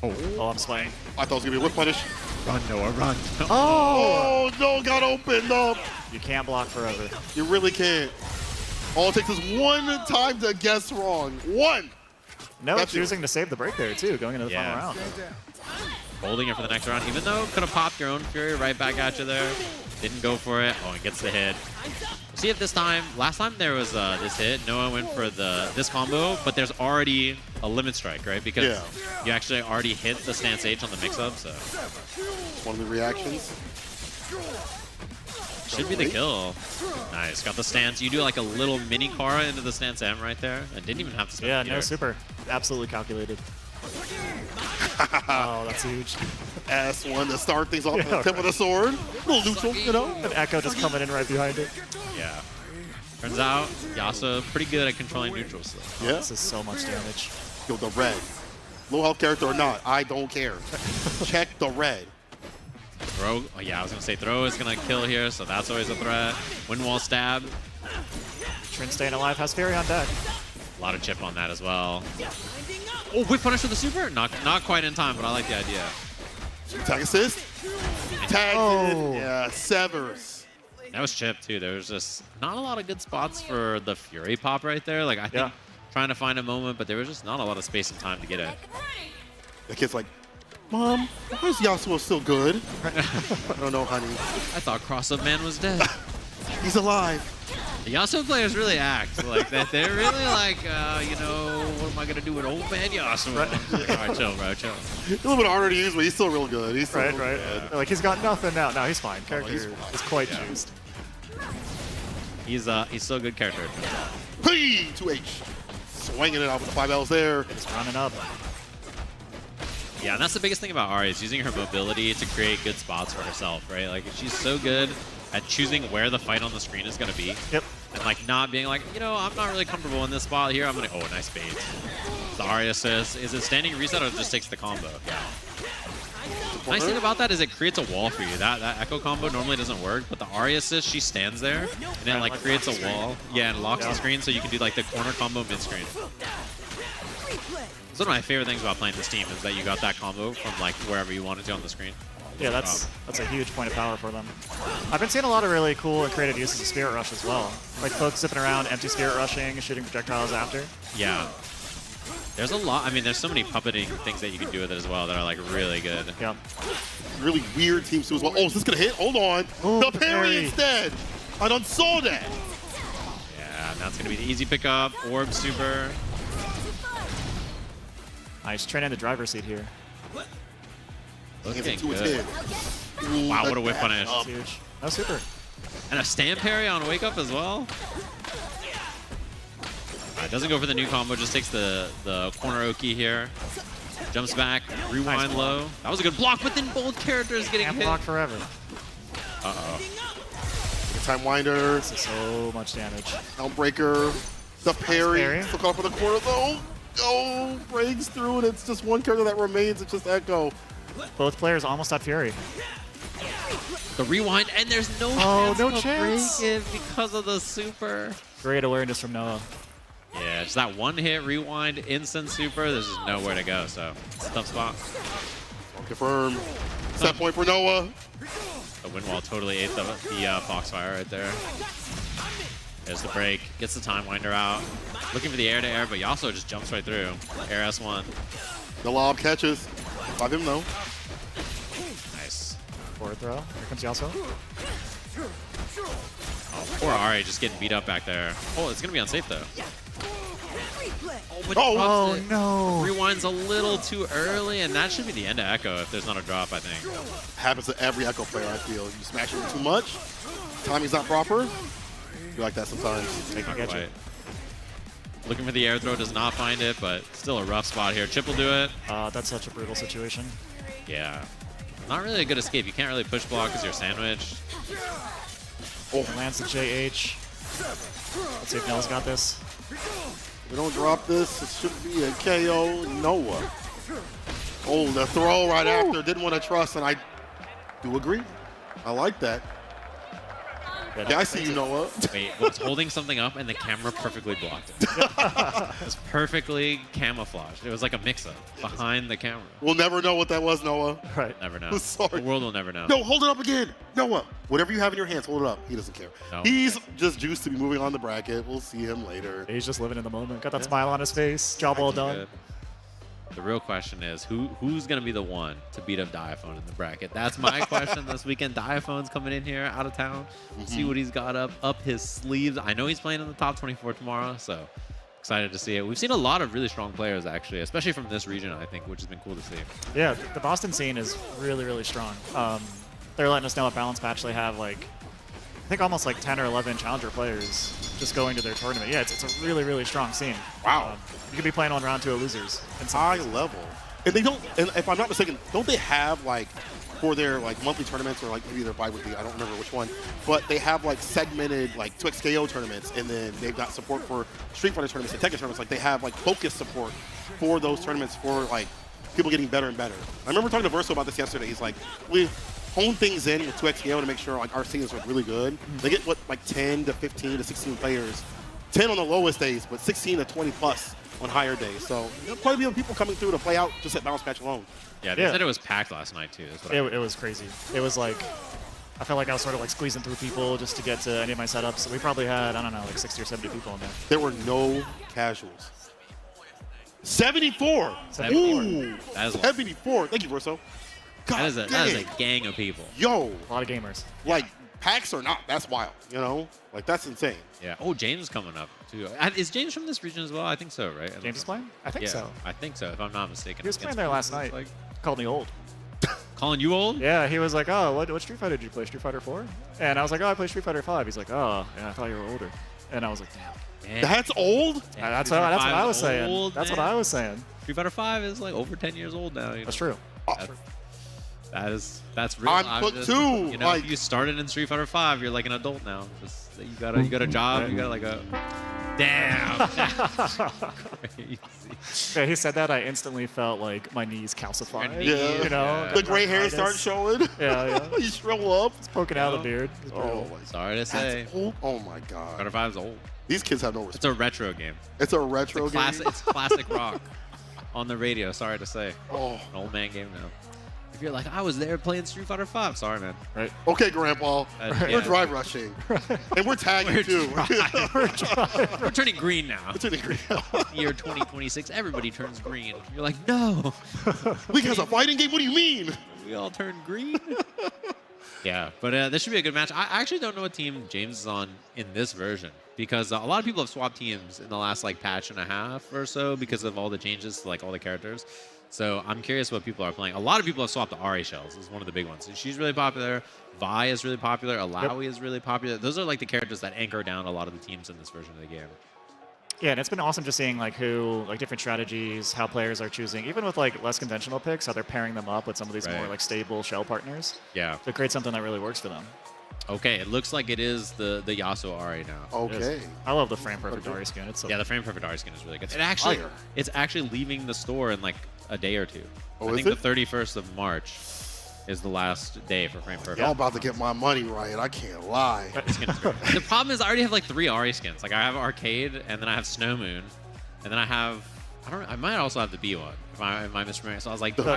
I'm slaying. I thought it was going to be a whip punish. Run, Noah, run. Oh, no, got opened up. You can't block forever. You really can't. All it takes is one time to guess wrong. One. Noah That's choosing to save the break there, too, going into the final round. Holding it for the next round, even though could have popped your own Fury right back at you there. Didn't go for it. Oh, it gets the hit. See if this time, last time there was this hit, Noah went for this combo, but there's already a limit strike, right? Because you actually already hit the stance H on the mix-up, so. One of the reactions. Should be the kill. Nice, got the stance. You do like a little mini Kara into the stance M right there, and didn't even have to spend Yeah, the no meter. super. Absolutely calculated. Oh, that's huge. S1 to start things off with the tip of the sword. A little neutral, you know? An Echo just coming in right behind it. Yeah. Turns out, Yasuo pretty good at controlling neutrals though. Yeah. This is so much damage. Yo, the red. Low health character or not, I don't care. Check the red. Throw, oh yeah, I was gonna say throw is gonna kill here, so that's always a threat. Wind wall stab. Trin staying alive has Fury on deck. A lot of chip on that as well. Oh, whip punish with the super? Not quite in time, but I like the idea. Tag assist. Tag. Oh. Yeah, severs. That was chip too. There was just not a lot of good spots for the Fury pop right there. Like I think trying to find a moment, but there was just not a lot of space and time to get it. The kid's like, Mom, why is Yasuo still good? I don't know, honey. I thought Cross-Up Man was dead. He's alive. The Yasuo players really act like that. They're really like, you know, what am I gonna do with old man Yasuo? All right, chill, bro, chill. A little bit harder to use, but he's still real good. He's still Right. real good. They're like, he's got nothing now. No, he's fine. Character he's is quite juiced. He's still a good character. Hey, 2H. Swinging it out with the 5 Ls there. It's running up. Yeah, and that's the biggest thing about Ahri is using her mobility to create good spots for herself, right? Like she's so good at choosing where the fight on the screen is gonna be. Yep. And like not being like, you know, I'm not really comfortable in this spot here. I'm gonna, oh, nice bait. The Ahri assist. Is it standing reset or it just takes the combo? Yeah. Nice thing about that is it creates a wall for you. That Echo combo normally doesn't work, but the Ahri assist, she stands there and it like creates a wall. Yeah, and locks the screen so you can do like the corner combo mid-screen. It's one of my favorite things about playing this team is that you got that combo from like wherever you wanted to on the screen. Yeah, that's a huge point of power for them. I've been seeing a lot of really cool and creative uses of Spirit Rush as well. Like folks zipping around, empty Spirit Rushing, shooting projectiles after. Yeah. There's a lot. I mean, there's so many puppeting things that you can do with it as well that are like really good. Yeah. Really weird teams too as well. Oh, is this gonna hit? Hold on. Ooh, the parry instead. I done saw that. Yeah, now it's gonna be the easy pickup. Orb super. Nice, training in the driver's seat here. Looking to its good. head. Ooh, Wow, what a that whip punish. That's huge. No super. And a stand parry on wake up as well. Doesn't go for the new combo, just takes the corner Oki here. Jumps back, rewind Nice low. That was a good block, but then both characters getting Can't hit. block forever. Uh-oh. Time winder. This is so much damage. Outbreaker. The parry. parry. Still caught for the corner though. Oh, breaks through and it's just one character that remains. It's just Echo. Both players almost at Fury. The rewind, and there's no Oh, chance no to chance. break it because of the super. Great awareness from Noah. Yeah, just that one hit, rewind, instant super. There's just nowhere to go, so it's a tough spot. Confirmed. Set point for Noah. The wind wall totally ate the Foxfire right there. There's the break, gets the time winder out. Looking for the air to air, but he also just jumps right through. Air S1. The lob catches. By him though. Nice. Forward throw. Here comes Yasuo. Oh, poor Ari just getting beat up back there. Oh, it's gonna be unsafe though. Oh, but Oh, it. no. Rewinds a little too early, and that should be the end of Echo if there's not a drop, I think. Happens to every Echo player, I feel. You smash him too much. Timing's not proper. You like that sometimes. They can Not get you. quite. Looking for the air throw, does not find it, but still a rough spot here. Chip will do it. That's such a brutal situation. Yeah. Not really a good escape. You can't really push block because you're sandwiched. Oh, lands the JH. Let's see if Nell's got this. If we don't drop this, it should be a KO. Noah. Oh, the throw right after. Didn't want to trust, and I do agree. I like that. Yeah, I see you, Noah. Wait, was holding something up and the camera perfectly blocked it. It was perfectly camouflaged. It was like a mix-up behind the camera. We'll never know what that was, Noah. Right. Never know. I'm sorry. The world will never know. No, hold it up again. Noah, whatever you have in your hands, hold it up. He doesn't care. No. He's just juiced to be moving on the bracket. We'll see him later. He's just living in the moment. Got that smile on his face. Job well done. Good. The real question is, who's going to be the one to beat up Diaphone in the bracket? That's my question this weekend. Diaphone's coming in here, out of town. See what he's got up his sleeves. I know he's playing in the top 24 tomorrow, so excited to see it. We've seen a lot of really strong players, actually, especially from this region, I think, which has been cool to see. Yeah, the Boston scene is really, really strong. They're letting us know at Balance Patch they have, like, I think almost like 10 or 11 challenger players just going to their tournament. Yeah, it's a really, really strong scene. Wow. You could be playing on round 2 of losers. High level. And they don't, and if I'm not mistaken, don't they have like for their like monthly tournaments or like maybe their bi-weekly, I don't remember which one, but they have like segmented like 2XKO tournaments, and then they've got support for Street Fighter tournaments and Tekken tournaments. Like they have like focus support for those tournaments for like people getting better and better. I remember talking to Verso about this yesterday. He's like, we hone things in with 2XKO to make sure like our scene is like really good. They get what like 10 to 15 to 16 players, 10 on the lowest days, but 16 to 20 plus on higher days. So quite a few people coming through to play out just at Balance Patch alone. Yeah, they said it was packed last night, too. That's what It was crazy. It was like, I felt like I was sort of like squeezing through people just to get to any of my setups. So we probably had, I don't know, like 60 or 70 people in there. There were no casuals. 74. 74. Ooh, That is 74. Thank you, Verso. God that is a dang. gang of people. Yo, A lot of gamers. like PAX or not, that's wild. You know, like that's insane. Yeah. Oh, James is coming up, too. Is James from this region as well? I think so, right? I don't James is know. playing? I think Yeah, so. I think so, if I'm not mistaken. He was playing Against there last Bruce, night. it's Called me old. calling you old? Yeah, he was like, oh, what Street Fighter did you play? Street Fighter 4? And I was like, oh, I played Street Fighter 5. He's like, oh, yeah, I thought you were older. And I was like, damn. Man, That's old. That's Street what Fighter I 5 was is saying. old, That's man. what I was saying. Street Fighter 5 is like over 10 years old now. You know? That's true. That's real. I'm put just, too, You know, like- if you started in Street Fighter 5, you're like an adult now. Just you got a job. You got like a. Damn. Crazy. Yeah, he said that. I instantly felt like my knees calcified. Your Yeah. knees, You know, yeah. The gray hair arthritis. starts showing. Yeah, yeah. You shrivel up. It's poking out of the beard. It's Oh brutal. my. Sorry to say. That's old. Oh my God. Fighter 5 is old. These kids have no It's respect. a retro game. It's a retro game. It's classic rock. on the radio. Sorry to say. Oh. An old man game now. If you're like, I was there playing Street Fighter 5. Sorry, man. Right. Okay, Grandpa. Yeah. We're drive rushing. And we're tagging, too. We're turning green now. We're turning green. Year 2026, everybody turns green. You're like, no. League has a fighting game? What do you mean? We all turn green. Yeah, but this should be a good match. I actually don't know what team James is on in this version because a lot of people have swapped teams in the last like patch and a half or so because of all the changes to like all the characters. So I'm curious what people are playing. A lot of people have swapped to Ari Shells. Is one of the big ones. And she's really popular. Vi is really popular. Alawi is really popular. Those are like the characters that anchor down a lot of the teams in this version of the game. Yeah, and it's been awesome just seeing like different strategies, how players are choosing, even with like less conventional picks, how they're pairing them up with some of these more like stable shell partners. Yeah. To create something that really works for them. Okay, it looks like it is the Yasuo Ari now. Okay. I love the frame perfect Ari skin. It's so the frame perfect Ari skin is really good. It's actually leaving the store in like a day or two. I think the 31st of March is the last day for frame perfect. Y'all about to get my money right. I can't lie. The problem is I already have like 3 Ari skins. Like I have Arcade, and then I have Snow Moon, and then I have I might also have the B one. Am I misremembering? So I was like, the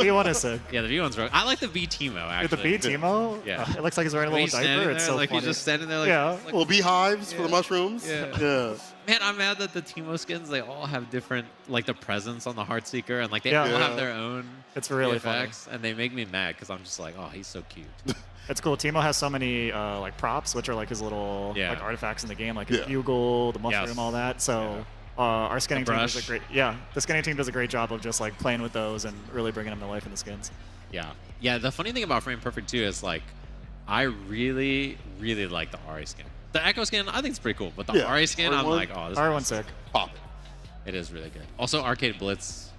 B one is sick. Yeah, the B one's wrong. I like the B Teemo actually. The B Teemo? Yeah. It looks like he's wearing a little diaper. It's so like funny. he's just standing there like little beehives for the mushrooms. Yeah. Man, I'm mad that the Teemo skins, they all have different, like the presence on the Heartseeker, and like they all have their own effects, and they make me mad because I'm just like, oh, he's so cute. It's cool. Teemo has so many like props, which are like his little like artifacts in the game, like his bugle, the mushroom, all that. So our skinning team does a great the skinning team does a great job of just like playing with those and really bringing them to life in the skins. Yeah. The funny thing about Frame Perfect too is like, I really, really like the Ari skin. The Echo skin, I think it's pretty cool, but the Ari skin, I'm like, oh, this R1's sick. Pop. It is really good. Also, Arcade Blitz.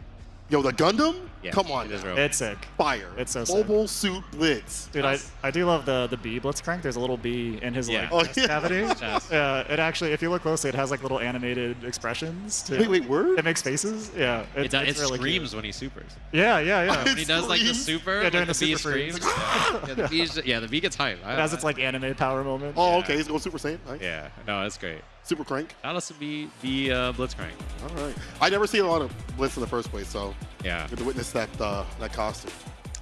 Yo, the Gundam? Yeah, Come on. It's sick. Fire. It's so sick. Mobile Suit Blitz. Dude, I do love the bee Blitzcrank. There's a little bee in his like chest cavity. Yeah, it actually, if you look closely, it has like little animated expressions too. Wait, word? It makes faces. Yeah. It really screams cute. when he supers. Yeah. When he does like the super, yeah, during like, the bee super freeze. the bee gets hyped. It has its like anime power moment. Oh, okay. He's going Super Saiyan. Nice. Yeah. No, it's great. Super Crank. Shout out to Bee Blitzcrank. All right. I never seen a lot of Blitz in the first place, so yeah, good to witness that costume.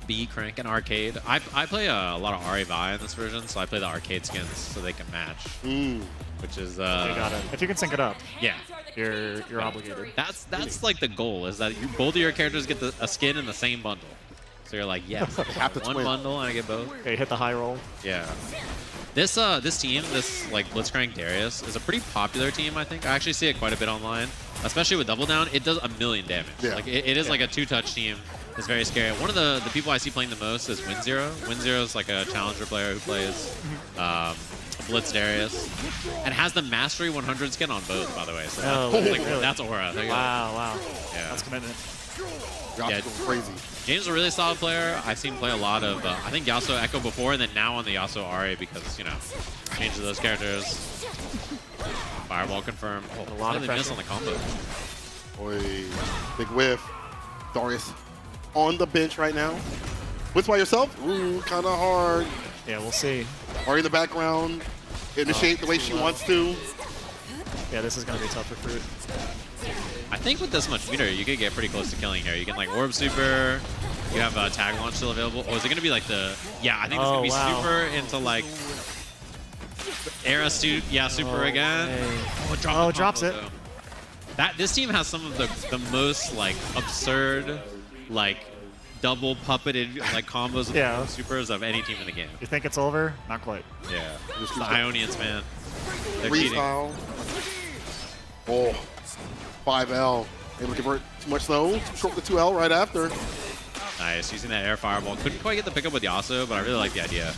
Bee Crank and Arcade. I play a lot of Ari Vi in this version, so I play the Arcade skins so they can match. Which is you got it. If you can sync it up, yeah, you're obligated. That's like the goal is that both of your characters get a skin in the same bundle. So you're like, yes, one bundle and I get both. Okay, hit the high roll. Yeah. This team, like Blitzcrank Darius, is a pretty popular team, I think. I actually see it quite a bit online, especially with Double Down. It does 1,000,000 damage. Yeah. Like it is like a 2-touch team. It's very scary. One of the people I see playing the most is WinZero. WinZero is like a challenger player who plays Blitz Darius and has the Mastery 100 skin on both, by the way. So that's Aura. Wow. Yeah. That's commitment. Crazy. James is a really solid player. I've seen him play a lot of, I think Yasuo Echo before, and then now on the Yasuo Ari because, change of those characters. Fireball confirmed. Oh, a lot of miss on the combo. Boy, big whiff. Darius on the bench right now. Blitz by yourself? Ooh, kind of hard. Yeah, we'll see. Ari in the background, in the shape the way she wants to. Yeah, this is going to be tough for Fruit. I think with this much meter, you could get pretty close to killing here. You can like Orb Super. You have Tag Launch still available. Oh, is it going to be like the... Yeah, I think it's going to be super into like... Era Suit. Yeah, super again. Oh, it drops it. This team has some of the most like absurd like double puppeted like combos of supers of any team in the game. You think it's over? Not quite. Yeah. The Ionians, man. They're Freestyle. Oh. 5L. Able to convert too much though. Short the 2L right after. Nice. Using that air fireball. Couldn't quite get the pickup with Yasuo, but I really like the idea.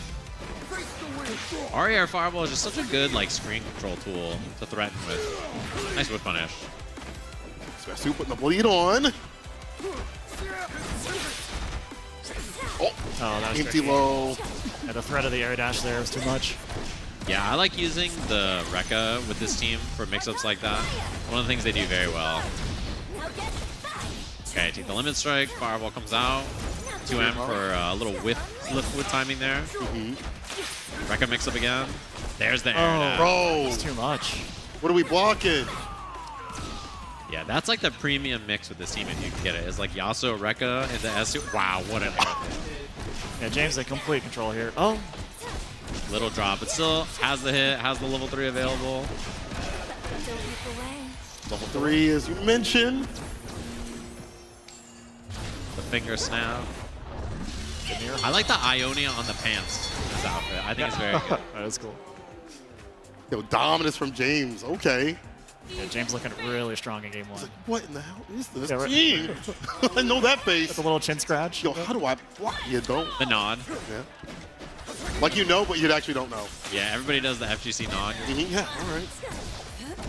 Ari air fireball is just such a good like screen control tool to threaten with. Nice whip punish. Smasu putting the bleed on. Oh, that was empty low. Yeah, the threat of the air dash there was too much. Yeah, I like using the Rekka with this team for mix-ups like that. One of the things they do very well. Okay, take the Limit Strike. Fireball comes out. 2M for a little lift with timing there. Rekka mix-up again. There's the air dash. Bro. It's too much. What are we blocking? Yeah, that's like the premium mix with this team if you can get it. It's like Yasuo, Rekka, and the S2. Wow, what an air. Yeah, James in complete control here. Oh, Little drop, but still has the hit, has the level 3 available. Don't look away. Level 3, as you mentioned. The finger snap. I like the Ionia on the pants in this outfit. I think it's very good. that is cool. Yo, dominance from James. Okay. Yeah, James looking really strong in game 1. What in the hell is this Yeah, right. team? I know that face. With a little chin scratch. Yo, how do I block? You don't. The nod. Yeah. Like you know, but you actually don't know. Yeah, everybody does the FGC nod. Yeah, all right.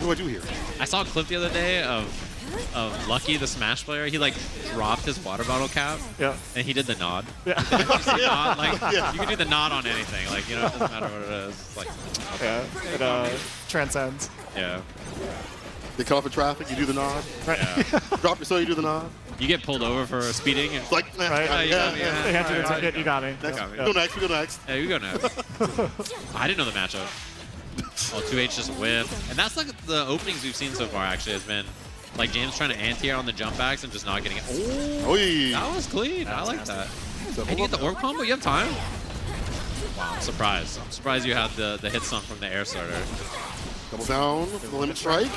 What do I do here? I saw a clip the other day of Lucky, the Smash player. He like dropped his water bottle cap. Yeah. And he did the nod. Yeah. The FGC nod. Like Yeah. you can do the nod on anything. Like it doesn't matter what it is. It's like Yeah. It transcends. yeah. They cut off in traffic, you do the nod. Right. Yeah. Drop your soul, you do the nod. You get pulled over for speeding and It's like, nah, Right. Yeah, you got me, They hand you the Right. ticket, you got me. Next, Yeah. we go next, we go next. yeah, you go next. I didn't know the matchup. Oh, 2H just whiff. And that's like the openings we've seen so far actually has been like James trying to anti-air on the jump backs and just not getting it. Oh, Oy. that was clean. I like that. And you get the orb combo? You have time? Wow, I'm surprised. I'm surprised you had the hit stun from the air starter. Double down, the limit strike.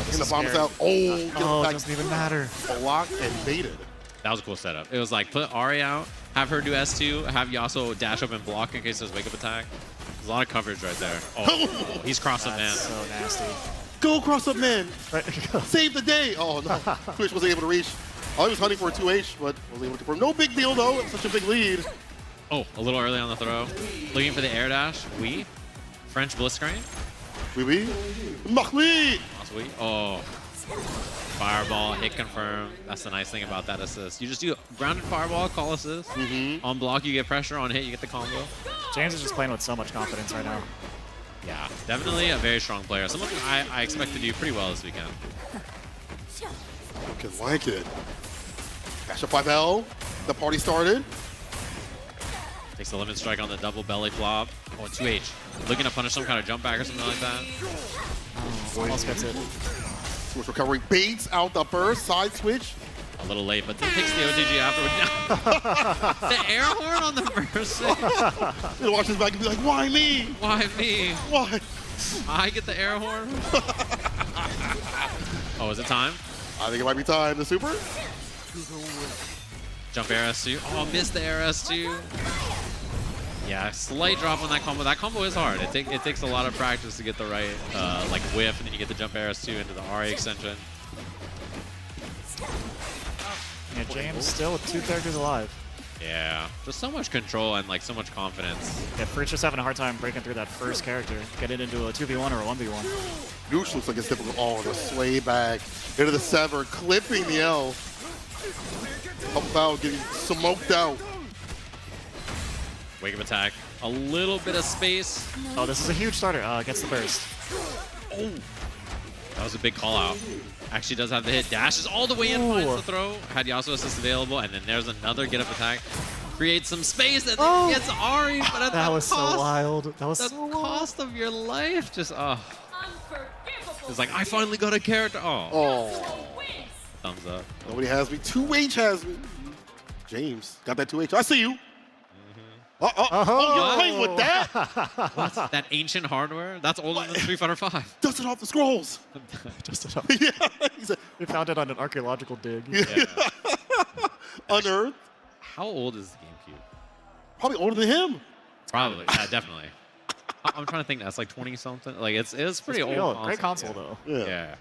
This And the is bomb is scary. out. Oh, get Oh, it back. doesn't even matter. Blocked and baited. That was a cool setup. It was like put Ari out, have her do S2, have Yasuo dash up and block in case there's wake up attack. There's a lot of coverage right there. Oh, he's crossed up, man. That's so nasty. Go cross up, man. Right. Save the day. Oh, no. Twitch wasn't able to reach. Oh, he was hunting for a 2H, but wasn't able to confirm. No big deal, though. It's such a big lead. Oh, a little early on the throw. Looking for the air dash. We. French Blitzcrank. Oui. Mahli. Sweet. Oh. Fireball, hit confirm. That's the nice thing about that assist. You just do grounded fireball, call assist. On block, you get pressure. On hit, you get the combo. James is just playing with so much confidence right now. Yeah, definitely a very strong player. Someone I expect to do pretty well this weekend. Can like it. Dash up 5L. The party started. Takes the limit strike on the double belly flop. Oh, 2H. Looking to punish some kind of jump back or something like that. Almost gets it. Switch recovery. Baits out the burst. Side switch. A little late, but then takes the OTG afterward. The air horn on the first. You'll watch this back and be like, why me? Why me? Why? I get the air horn? Oh, is it time? I think it might be time. The super? Jump air S2. Oh, missed the air S2. Yeah, slight drop on that combo. That combo is hard. It takes a lot of practice to get the right like whiff, and then you get the jump air S2 into the RA extension. Yeah, James still with 2 characters alive. Yeah, just so much control and like so much confidence. Yeah, Freak's just having a hard time breaking through that first character. Get it into a 2v1 or a 1v1. Noosh looks like it's difficult. Oh, the sway back into the sever, clipping the L. Up out, getting smoked out. Wake up attack. A little bit of space. Oh, this is a huge starter. Gets the burst. Oh, that was a big call out. Actually does have the hit. Dashes all the way in, finds the throw. Had Yasuo assist available, and then there's another get up attack. Creates some space, and then gets Ari, but at That the was so cost, wild. That was the so wild. cost of your life. Just, it's like, I finally got a character. Oh, Oh, thumbs up. nobody has me. 2H has me. James got that 2H. I see you. Oh, you're playing with that? What's that ancient hardware? That's older than Street Fighter 5. Dust it off the scrolls. Just enough. Yeah. He said, We found it on an archaeological dig. Yeah. unearthed. How old is the GameCube? Probably older than him. Probably. Yeah, definitely. I'm trying to think. That's like 20 something. Like it's pretty old. Great console though. Yeah.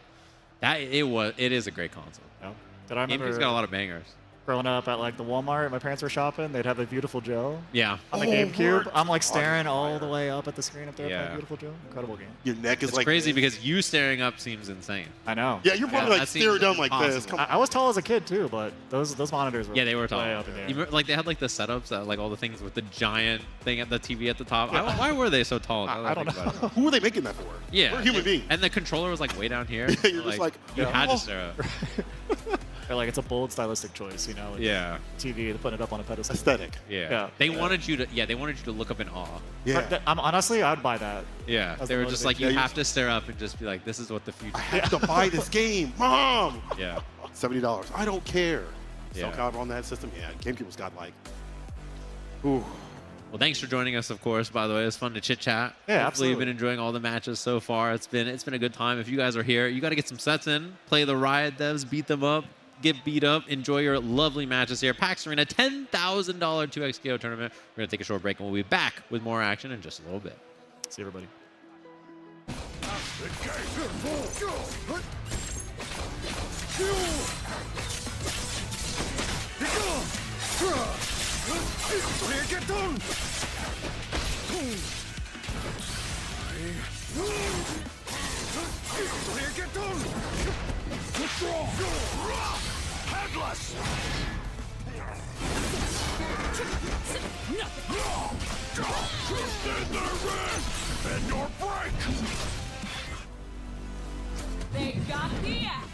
It is a great console. Yeah. Did I remember GameCube's got a lot of bangers. growing up at like the Walmart, my parents were shopping, they'd have the Beautiful Joe Yeah. on the GameCube. I'm like staring all the way up at the screen up there Yeah. playing Beautiful Joe. Incredible game. Your neck is It's like crazy because you staring up seems insane. I know. Yeah, you're probably Yeah, like that seems staring down like this. impossible. Come on. I was tall as a kid too, but those monitors were Yeah, they were tall. way up in the air. You remember, like they had like the setups that like all the things with the giant thing at the TV at the top. Why were they so tall? Now that I don't think about it. Who are they making that for? Yeah. We're human beings. And the controller was like way down here. You're just like, you had oh. to stare up. Or like it's a bold stylistic choice, you know? Yeah. TV, they're putting it up on a pedestal. Aesthetic. Yeah. They wanted you to. Yeah, they wanted you to look up in awe. Yeah. Honestly, I would buy that. Yeah. As They the were just like, you motivation. have to stare up and just be like, this is what the future. I have to buy this game, Mom. Yeah. $70. I don't care. Yeah. Soul Calibur on that system. Yeah. GameCube was godlike. Ooh. Well, thanks for joining us, of course, by the way. It's fun to chit-chat. Yeah, Hopefully you've absolutely. been enjoying all the matches so far. It's been a good time. If you guys are here, you got to get some sets in, play the Riot devs, beat them up, get beat up, enjoy your lovely matches here. PAX Arena, $10,000 2XKO tournament. We're going to take a short break, and we'll be back with more action in just a little bit. See everybody. They got the axe.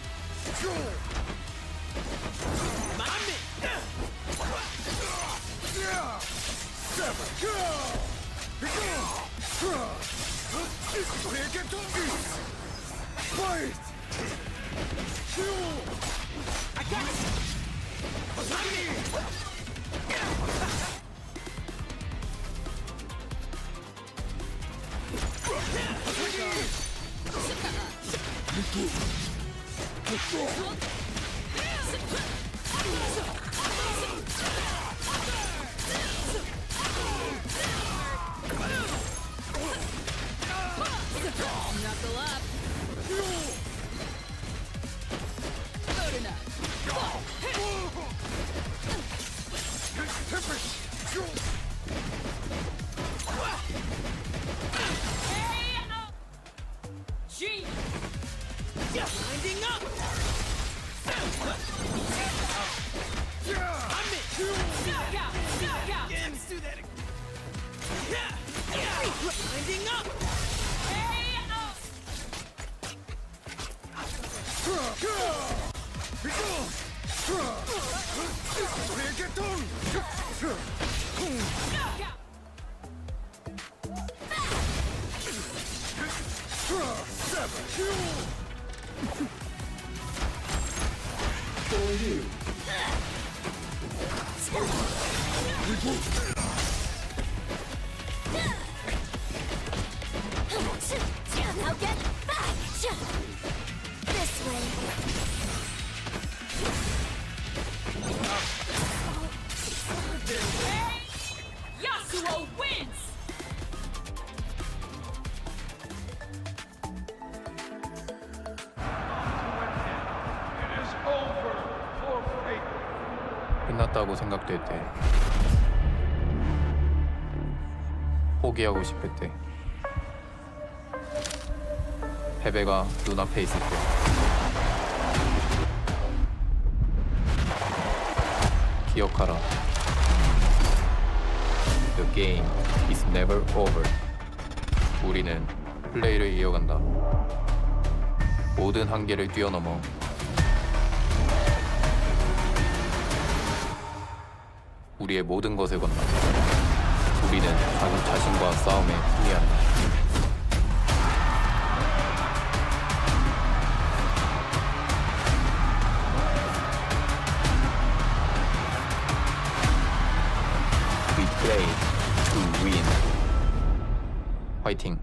Knuckle up. Load enough. Gee. Winding up. I'm it. Knockout. Knockout. Yeah, let's do that again. Winding up. Now get back! This way. Yasuo wins! 끝났다고 생각될 때, 포기하고 싶을 때, 패배가 눈앞에 있을 때, 기억하라. The game is never over. 우리는 플레이를 이어간다. 모든 한계를 뛰어넘어 우리의 모든 것을 건너 우리는 자기 자신과 싸움에 승리한다. We play to win. 화이팅.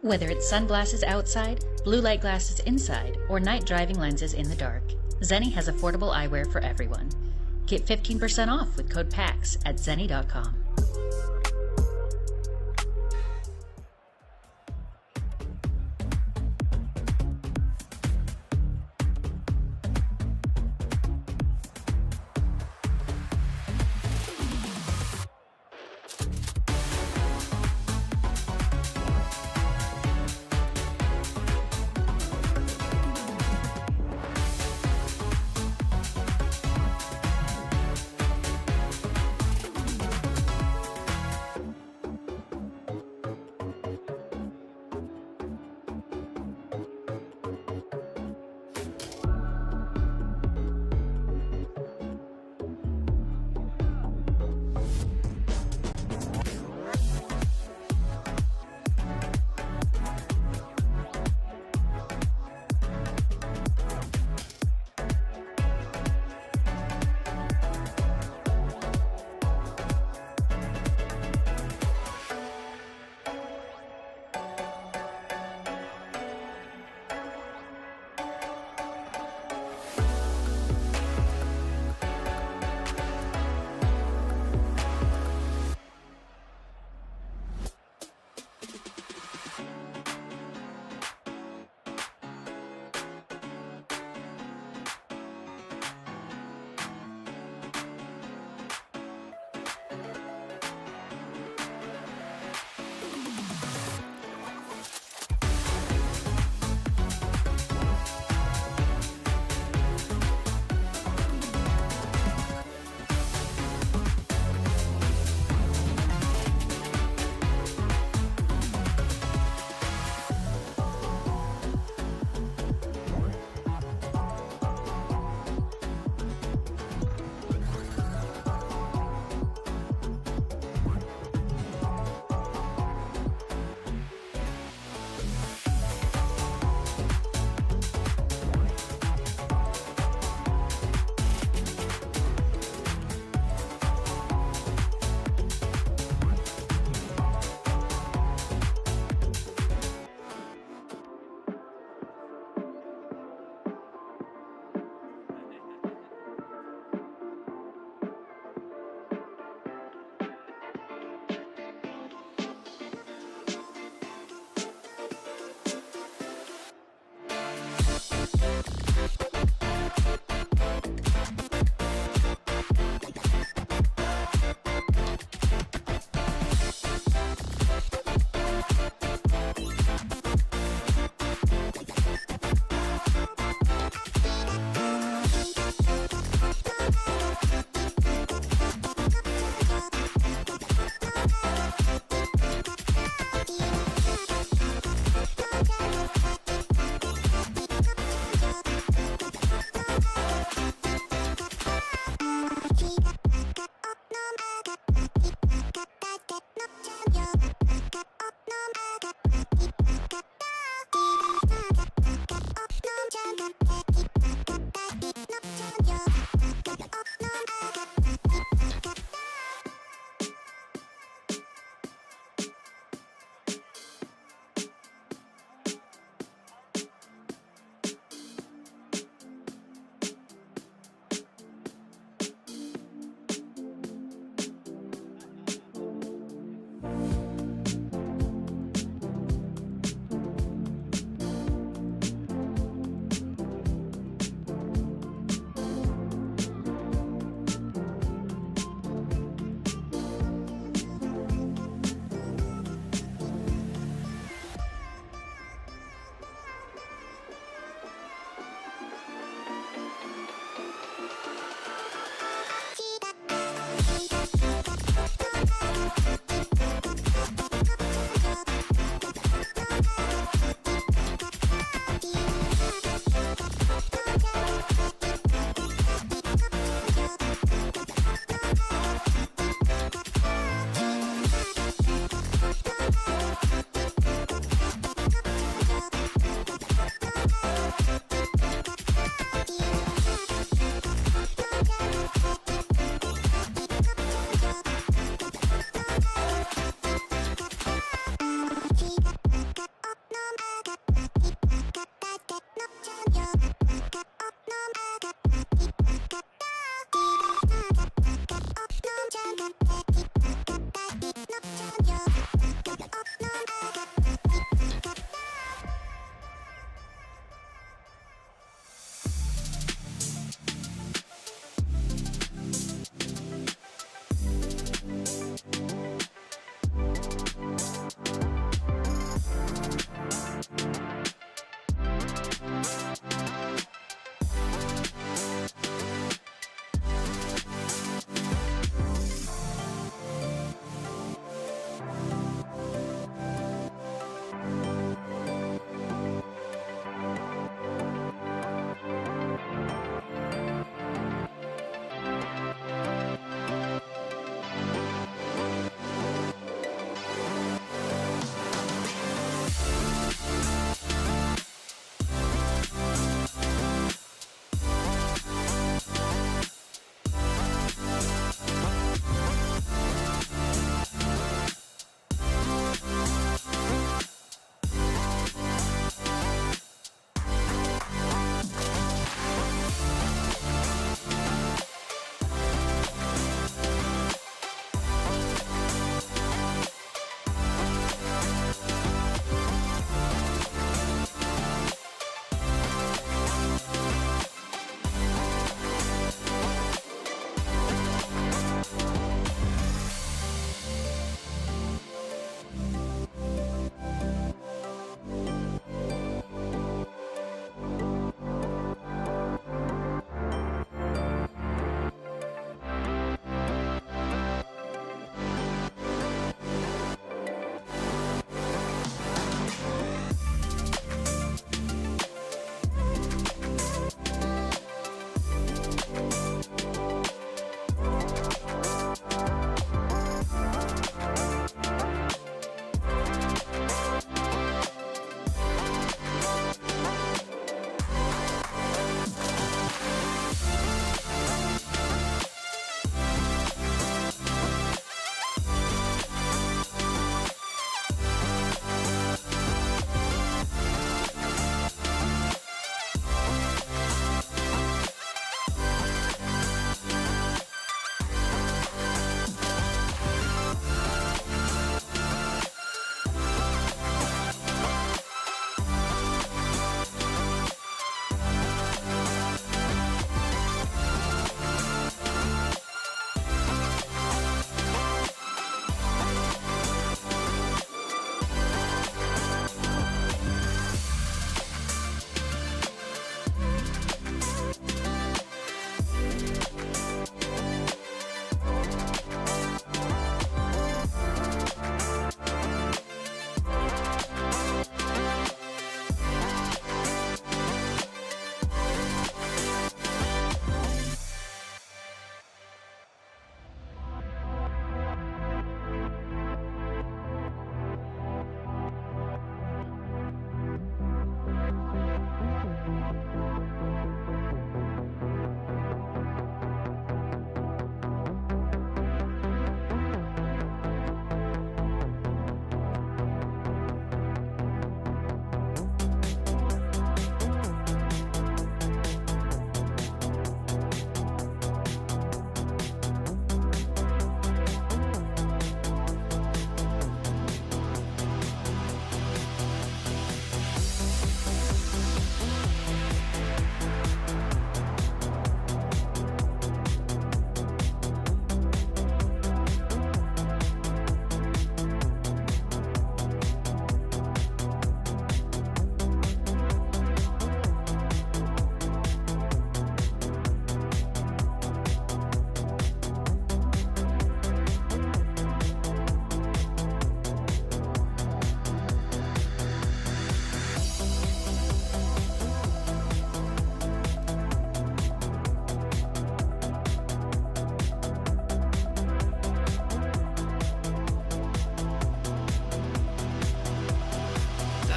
Whether it's sunglasses outside, blue light glasses inside, or night driving lenses in the dark, Zenni has affordable eyewear for everyone. Get 15% off with code PAX at zenni.com.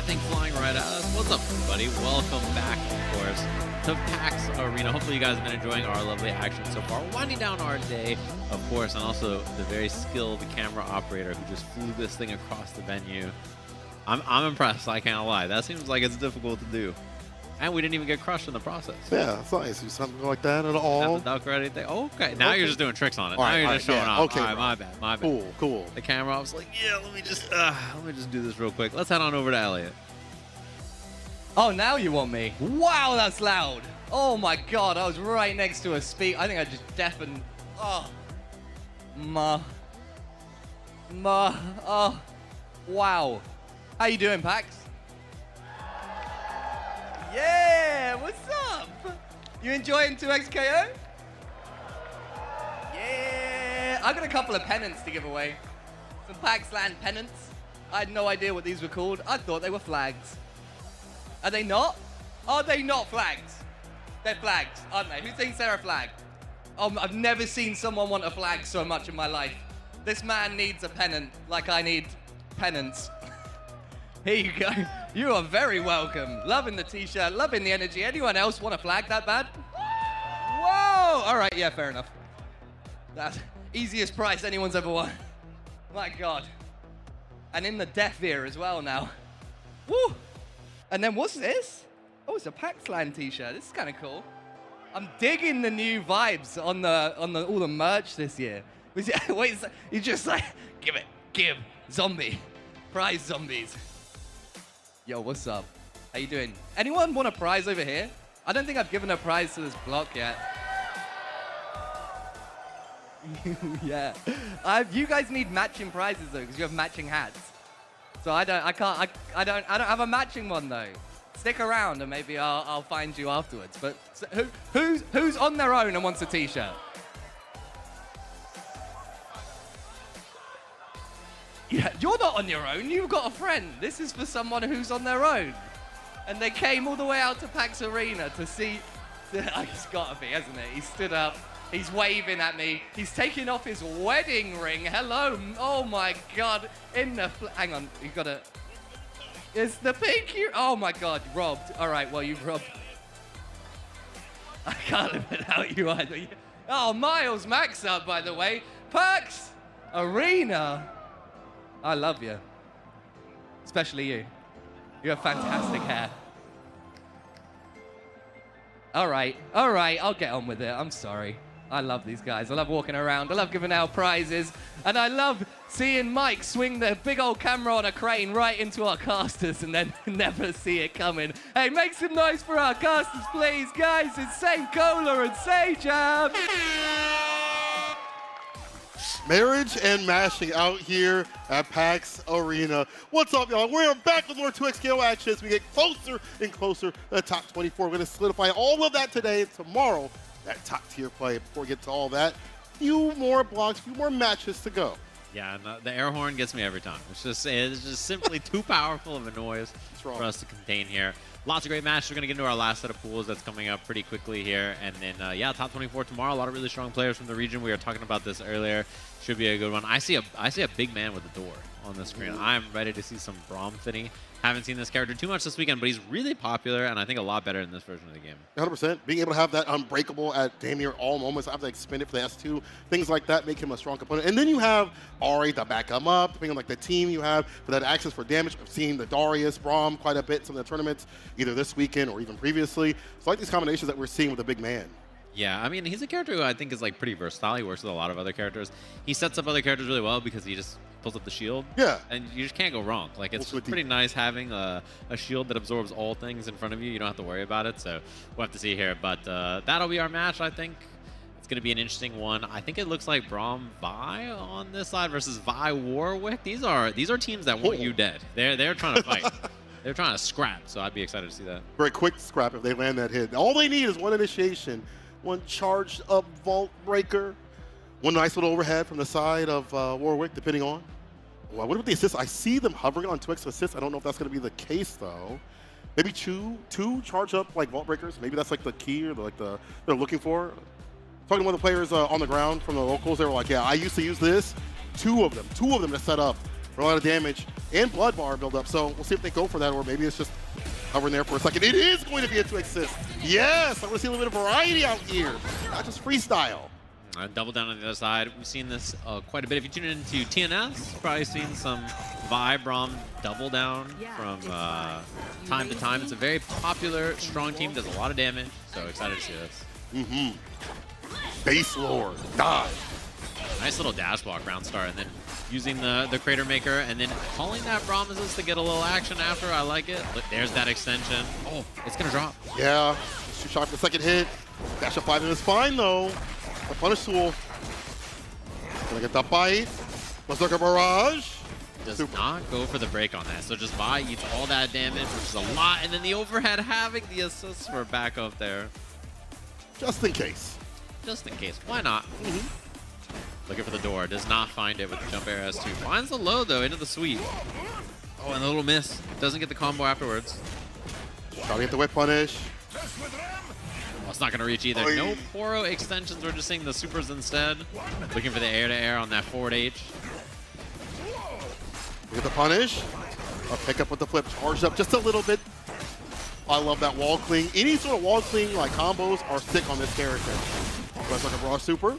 thing flying right at us. What's up, everybody? Welcome back, of course, to PAX Arena. Hopefully you guys have been enjoying our lovely action so far. Winding down our day, of course, and also the very skilled camera operator who just flew this thing across the venue. I'm impressed, I can't lie. That seems like it's difficult to do. And we didn't even get crushed in the process. Yeah, it's nice. Do something like that at all. Not the duck or anything. Okay, now you're just doing tricks on it. All Now right, you're just showing yeah, off. okay, All right, bro. my bad. Cool. The camera off was like, yeah, let me just do this real quick. Let's head on over to Elliot. Oh, now you want me? Wow, that's loud. Oh my God, I was right next to a speaker. I think I just deafened. Oh, oh, wow. How you doing, PAX? Yeah, what's up? You enjoying 2XKO? Yeah, I got a couple of pennants to give away. Some PAX Land pennants. I had no idea what these were called. I thought they were flags. Are they not? Are they not flags? They're flags, aren't they? Who thinks they're a flag? I've never seen someone want a flag so much in my life. This man needs a pennant like I need pennants. Here you go. You are very welcome. Loving the t-shirt, loving the energy. Anyone else want a flag that bad? Whoa! All right, yeah, fair enough. That's easiest prize anyone's ever won. My God. And in the deaf ear as well now. Woo! And then what's this? Oh, it's a PAX Land t-shirt. This is kind of cool. I'm digging the new vibes on all the merch this year. Wait, you just like, give, zombie, prize zombies. Yo, what's up? How you doing? Anyone want a prize over here? I don't think I've given a prize to this block yet. Yeah. You guys need matching prizes though, because you have matching hats. So I don't have a matching one though. Stick around and maybe I'll find you afterwards. But who's on their own and wants a t-shirt? Yeah, you're not on your own. You've got a friend. This is for someone who's on their own. And they came all the way out to PAX Arena to see... It's got to be, hasn't it? He stood up. He's waving at me. He's taking off his wedding ring. Hello. Oh, my God. Hang on. You've got to... It's the pinky... Oh, my God. Robbed. All right, well, you've robbed... I can't live without you either. Oh, Miles Max up, by the way. PAX Arena. I love you. Especially you. You have fantastic hair. All right, I'll get on with it. I'm sorry. I love these guys. I love walking around. I love giving out prizes. And I love seeing Mike swing the big old camera on a crane right into our casters and then never see it coming. Hey, make some noise for our casters, please. Guys, it's Saint Cola and Sajab. Marriage and mashing out here at PAX Arena. What's up, y'all? We're back with more 2XKO action as we get closer and closer to the top 24. We're going to solidify all of that today and tomorrow, that top tier play. Before we get to all that, few more blocks, few more matches to go. Yeah, and the air horn gets me every time. It's just simply too powerful of a noise for us to contain here. Lots of great matches. We're going to get into our last set of pools that's coming up pretty quickly here. And then, yeah, top 24 tomorrow. A lot of really strong players from the region. We were talking about this earlier. Should be a good one. I see a big man with a door on the screen. I'm ready to see some Braum Finney. Haven't seen this character too much this weekend, but he's really popular and I think a lot better in this version of the game. 100%. Being able to have that unbreakable at damn near all moments, I have to expend it for the S2, things like that make him a strong component. And then you have Ari to back him up, depending on like the team you have for that access for damage. I've seen the Darius, Braum quite a bit in some of the tournaments, either this weekend or even previously. So I like these combinations that we're seeing with the big man. Yeah, I mean, he's a character who I think is like pretty versatile. He works with a lot of other characters. He sets up other characters really well because he just pulls up the shield. Yeah. And you just can't go wrong. Like, it's pretty nice having a shield that absorbs all things in front of you. You don't have to worry about it. So we'll have to see here. But that'll be our match, I think. It's going to be an interesting one. I think it looks like Braum Vi on this side versus Vi Warwick. These are teams that want you dead. They're trying to fight. They're trying to scrap. So I'd be excited to see that. Very quick scrap if they land that hit. All they need is one initiation. One charged up Vault Breaker. One nice little overhead from the side of Warwick, depending on. Well, what about the assists? I see them hovering on Twix assists. I don't know if that's going to be the case, though. Maybe two charge up like Vault Breakers. Maybe that's like the key or they're looking for. Talking to one of the players on the ground from the locals, they were like, yeah, I used to use this. Two of them to set up for a lot of damage and blood bar buildup. So we'll see if they go for that, or maybe it's just hovering there for a second. It is going to be a 2x assist. Yes, I want to see a little bit of variety out here, not just freestyle. Double down on the other side. We've seen this quite a bit. If you tune into TNS, probably seen some Vi Braum double down from time to time. It's a very popular, strong team, does a lot of damage, so excited to see this. Base lore, die. Nice little dash block round start, and then using the Crater Maker, and then calling that Braum assist to get a little action after. I like it. Look, there's that extension. Oh, it's going to drop. Yeah, too sharp for the second hit. Dash up 5 is fine, though. The punish tool. Gonna get that bite. Berserker Barrage. Does not go for the break on that. So just Vi eats all that damage, which is a lot, and then the overhead having the assists for backup there. Just in case. Just in case. Why not? Looking for the door. Does not find it with the jump air S2. Finds the low, though, into the sweep. Oh, and a little miss. Doesn't get the combo afterwards. Trying to get the whip punish. Well, it's not going to reach either. No Poro extensions. We're just seeing the supers instead. Looking for the air-to-air on that forward H. Get the punish. A pick up with the flip. Charged up just a little bit. I love that wall cling. Any sort of wall cling like combos are sick on this character. That's like a raw super.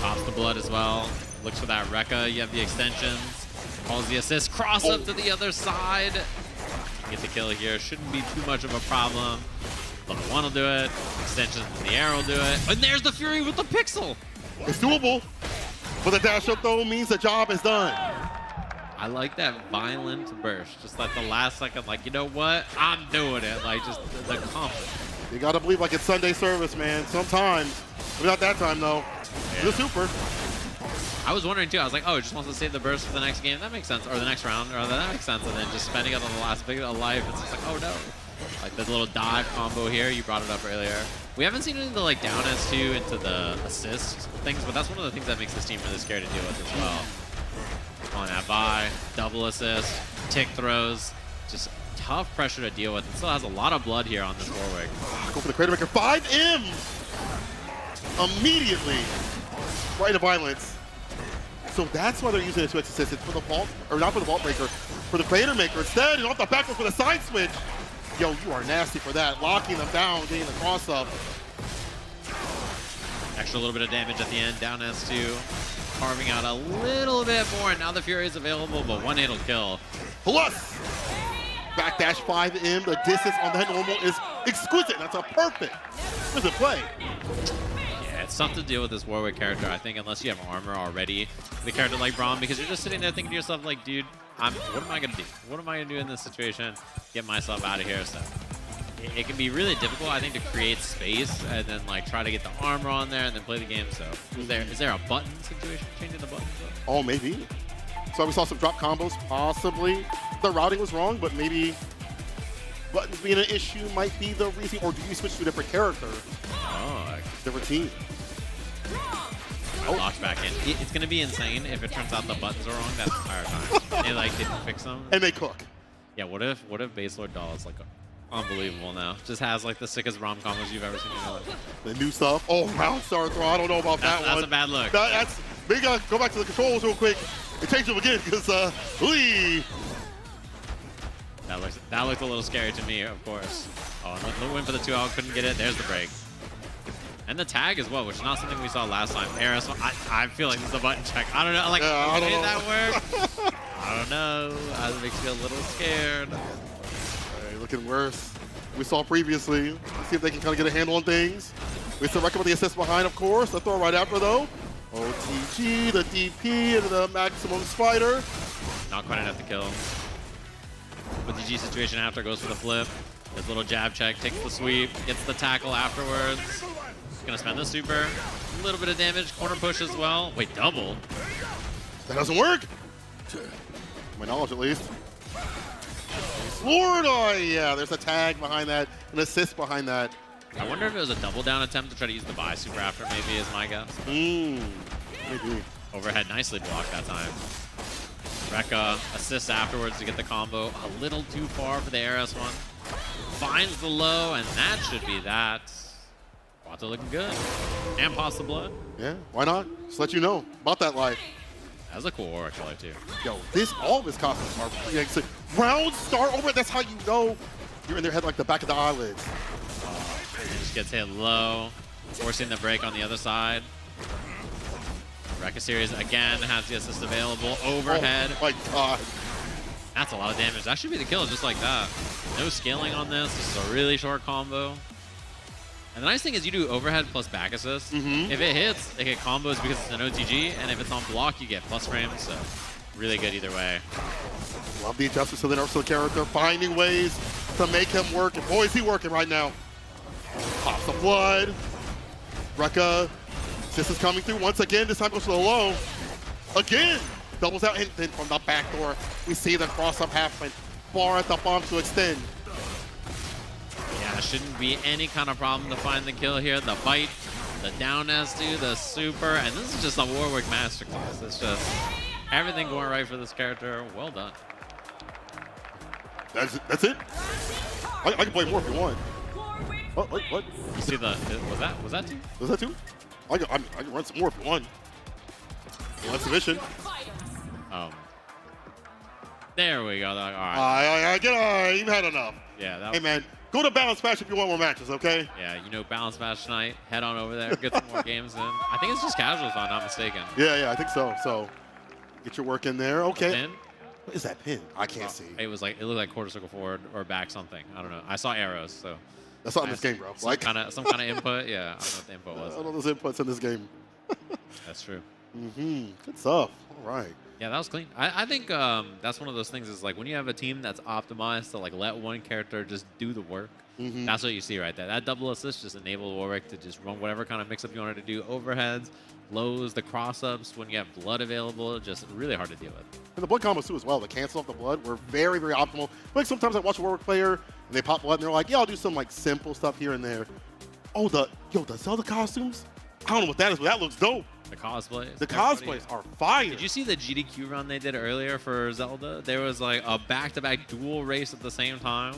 Pops the blood as well. Looks for that Rekka. You have the extensions. Calls the assist. Cross up to the other side. Get the kill here. Shouldn't be too much of a problem. Level 1 will do it. Extensions in the air will do it. And there's the Fury with the pixel. It's doable. But the dash up though means the job is done. I like that violent burst. Just like the last second, like, you know what? I'm doing it. Like, just the confidence. You gotta believe like it's Sunday service, man. Sometimes. But not that time though. Yeah. The super. I was wondering too. I was like, oh, it just wants to save the burst for the next game. That makes sense. Or the next round. Or that makes sense. And then just spending it on the last big of life. It's just like, oh no. Like the little dive combo here. You brought it up earlier. We haven't seen any of the like down S2 into the assist things, but that's one of the things that makes this team really scary to deal with as well. On that Vi, double assist, tick throws, just tough pressure to deal with. It still has a lot of blood here on this Warwick. Go for the Crater Maker. 5M! Immediately. Right to violence. So that's why they're using it to assist. It's for the vault, or not for the Vault Breaker, for the Crater Maker. Instead, off the back for the side switch. Yo, you are nasty for that. Locking them down, getting the cross up. Extra little bit of damage at the end, down S2. Carving out a little bit more, and now the Fury is available, but one hit will kill. Plus, backdash 5M, the distance on that normal is exquisite. That's a perfect play. Yeah, it's tough to deal with this Warwick character, I think, unless you have armor already. The character like Braum, because you're just sitting there thinking to yourself, like, dude, what am I going to do? What am I going to do in this situation? Get myself out of here. So it can be really difficult, I think, to create space and then like try to get the armor on there and then play the game. So is there a button situation, changing the buttons? Oh, maybe. So we saw some drop combos, possibly. The routing was wrong, but maybe buttons being an issue might be the reason. Or do you switch to a different character? Oh, different team. Locked back in. It's going to be insane if it turns out the buttons are wrong that entire time. They like didn't fix them. And they cook. Yeah, what if Base Lord Doll is like unbelievable now? Just has like the sickest ROM combos you've ever seen in your life. The new stuff. Oh, round star throw. I don't know about that one. That's a bad look. That's we gotta go back to the controls real quick and change them again because Lee. That looked a little scary to me, of course. Oh, and the win for the 2-out, couldn't get it. There's the break. And the tag as well, which is not something we saw last time. Aris, I feel like this is a button check. I don't know, like, I don't know. that work? I don't know. That makes me a little scared. Hey, looking worse. We saw previously. Let's see if they can kind of get a handle on things. We still recommend the assist behind, of course. The throw right after, though. OTG, the DP, and the maximum spider. Not quite enough to kill. But the G situation after goes for the flip. His little jab check, takes the sweep, gets the tackle afterwards. Gonna spend the super. A little bit of damage, corner push as well. Wait, double? That doesn't work. To my knowledge, at least. Lord, oh yeah, there's a tag behind that, an assist behind that. I wonder if it was a double down attempt to try to use the buy super after, maybe, is my guess. Maybe. Overhead nicely blocked that time. Rekka assists afterwards to get the combo. A little too far for the Ares one. Finds the low, and that should be that. Wato looking good. And pops the blood. Yeah, why not? Just let you know about that life. That's a cool aura killer too. Yo, all of his costumes are pretty excellent. Round start over. That's how you know you're in their head like the back of the eyelids. He just gets hit low, forcing the break on the other side. Rekka series again has the assist available. Overhead. Oh my god. That's a lot of damage. That should be the kill just like that. No scaling on this. This is a really short combo. And the nice thing is you do overhead plus back assist. If it hits, it get combos because it's an OTG, and if it's on block, you get plus frames. So really good either way. Love the adjustments to the Nerfs character, finding ways to make him work. And boy, is he working right now. Pops the blood. Rekka, this is coming through once again. This time goes to the low. Again, doubles out, and then from the back door, we see the cross-up happen. Bar at the bomb to extend. Yeah, shouldn't be any kind of problem to find the kill here. The bite, the down S2, the super, and this is just a Warwick masterclass. It's just everything going right for this character. Well done. That's it. I can play more if you want. What? You see the, was that two? Was that two? I can run some more if you want. One submission. There we go. All right. You've had enough. Yeah. Hey man, go to Balance Match if you want more matches, okay? Yeah, you know, Balance Match tonight. Head on over there, get some more games in. I think it's just casual, if I'm not mistaken. Yeah, I think so. So, get your work in there. Okay. Pin? What is that pin? I can't see. It looked like quarter circle forward or back something. I don't know. I saw arrows, so. That's not in this game, bro. Some kind of input. Yeah, I don't know what the input was. I don't know those inputs in this game. That's true. Good stuff. All right. Yeah, that was clean. I think that's one of those things is like when you have a team that's optimized to like let one character just do the work. That's what you see right there. That double assist just enabled Warwick to just run whatever kind of mix-up you wanted to do. Overheads, lows, the cross-ups. When you have blood available, just really hard to deal with. And the blood combos too as well. The cancel off the blood were very, very optimal. Like sometimes I watch a Warwick player and they pop blood and they're like, yeah, I'll do some like simple stuff here and there. Oh, the Zelda costumes? I don't know what that is, but that looks dope. The cosplays. The cosplays are fire. Did you see the GDQ run they did earlier for Zelda? There was like a back-to-back dual race at the same time.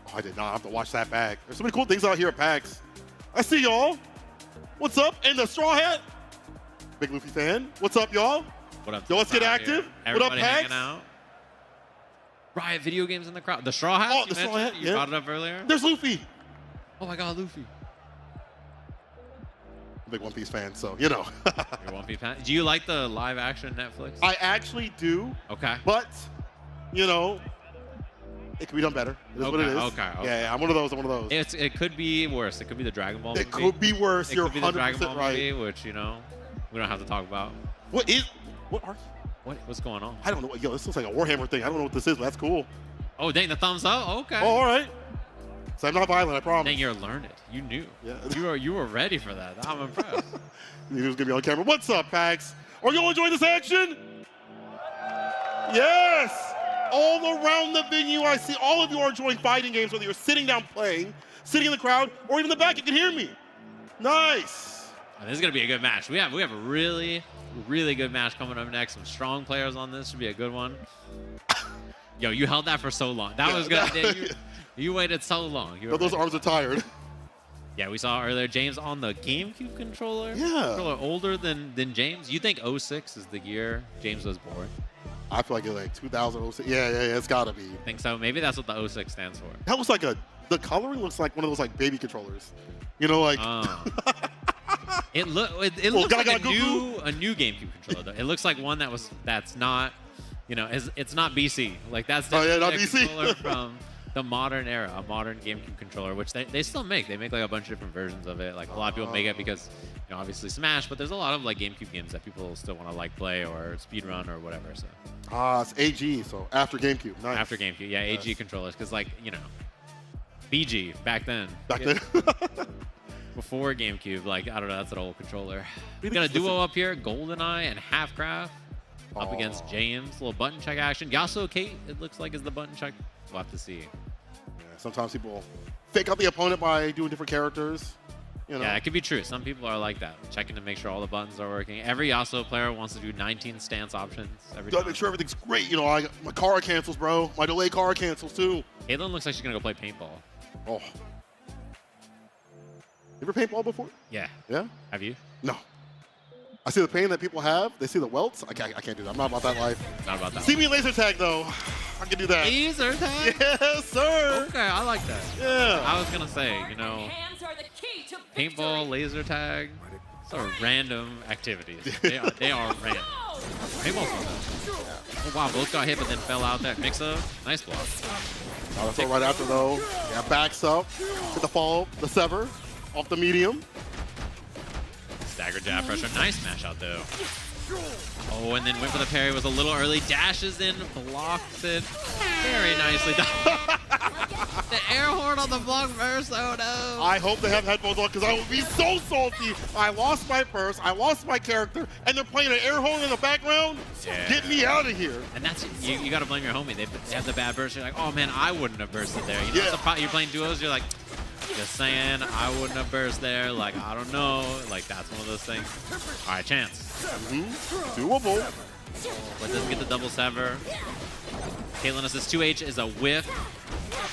Oh, I did not have to watch that back. There's so many cool things out here at PAX. I see y'all. What's up? And the straw hat. Big Luffy fan. What's up, y'all? What up? Yo, let's get active. What up, Everybody PAX? hanging out. Riot Video Games in the crowd. The straw hat. Oh, the straw hat. You brought it up earlier. There's Luffy. Oh my God, Luffy. Big One Piece fan, so you know. You're One Piece fan. Do you like the live action Netflix? I actually do. Okay. But, you know, it could be done better. It is what it is. Okay. Yeah, I'm one of those. It could be worse. It could be the Dragon Ball movie. It could be worse. You're could be the Dragon 100% Ball right. movie, which, you know, we don't have to talk about. What are What's going on? I don't know. Yo, this looks like a Warhammer thing. I don't know what this is, but that's cool. Oh, dang, the thumbs up? Okay. Oh, all right. So I'm not violent, I promise. Dang, you're learned. You knew. Yeah. You were ready for that. I'm impressed. He was going to be on camera. What's up, PAX? Are you all enjoying this action? Yes! All around the venue, I see all of you are enjoying fighting games, whether you're sitting down playing, sitting in the crowd, or even in the back. You can hear me. Nice. This is going to be a good match. We have a really, really good match coming up next. Some strong players on this. Should be a good one. Yo, you held that for so long. That was good. You waited so long. Those arms are tired. Yeah, we saw earlier James on the GameCube controller. Yeah. Controller older than James. You think 06 is the year James was born? I feel like it's like 2006. Yeah, it's got to be. I think so. Maybe that's what the 06 stands for. That looks like the coloring looks like one of those like baby controllers. You know, like. It looks like a new GameCube controller though. It looks like one that's not, you know, it's not BC. Like that's not a BC. controller from the modern era, a modern GameCube controller, which they still make. They make like a bunch of different versions of it. Like a lot of people make it because, you know, obviously Smash, but there's a lot of like GameCube games that people still want to like play or speedrun or whatever. So. It's AG, so after GameCube. Nice. After GameCube, yeah, AG controllers, because like, you know, BG back then. Before GameCube, like, I don't know, that's an old controller. We got a duo up here, GoldenEye and Halfcraft up against James. A little button check action. Yasuo Kate, it looks like, is the button check. We'll have to see. Yeah, sometimes people fake out the opponent by doing different characters. You know. Yeah, it could be true. Some people are like that, checking to make sure all the buttons are working. Every Yasuo player wants to do 19 stance options every time. Gotta make sure everything's great. You know, my car cancels, bro. My delay car cancels, too. Caitlyn looks like she's going to go play paintball. Oh. You ever paintball before? Yeah. Yeah? Have you? No. I see the pain that people have. They see the welts. I can't do that. I'm not about that life. Not about that. See me laser tag, though. I can do that. Laser tag? Yes, sir. Okay, I like that. Yeah. I was going to say, you know, paintball, laser tag, sort of random activities. They are random. Paintball's fun. Oh, wow, both got hit but then fell out there. Mix-up. Nice block. I'll throw right after, though. Yeah, backs up. Hit the fall, the sever, off the medium. Stagger jab pressure. Nice smash out, though. Oh, and then went for the parry. Was a little early. Dashes in, blocks it very nicely. The air horn on the block first. Oh, no. I hope they have headphones on because I would be so salty. I lost my purse. I lost my character. And they're playing an air horn in the background. Yeah. Get me out of here. And that's you got to blame your homie. They have the bad burst. You're like, oh, man, I wouldn't have bursted there. You know, Yeah. you're playing duos. You're like, just saying, I wouldn't have burst there. Like, I don't know. Like, that's one of those things. All right, chance. Doable. But doesn't get the double sever. Caitlyn assists 2H is a whiff.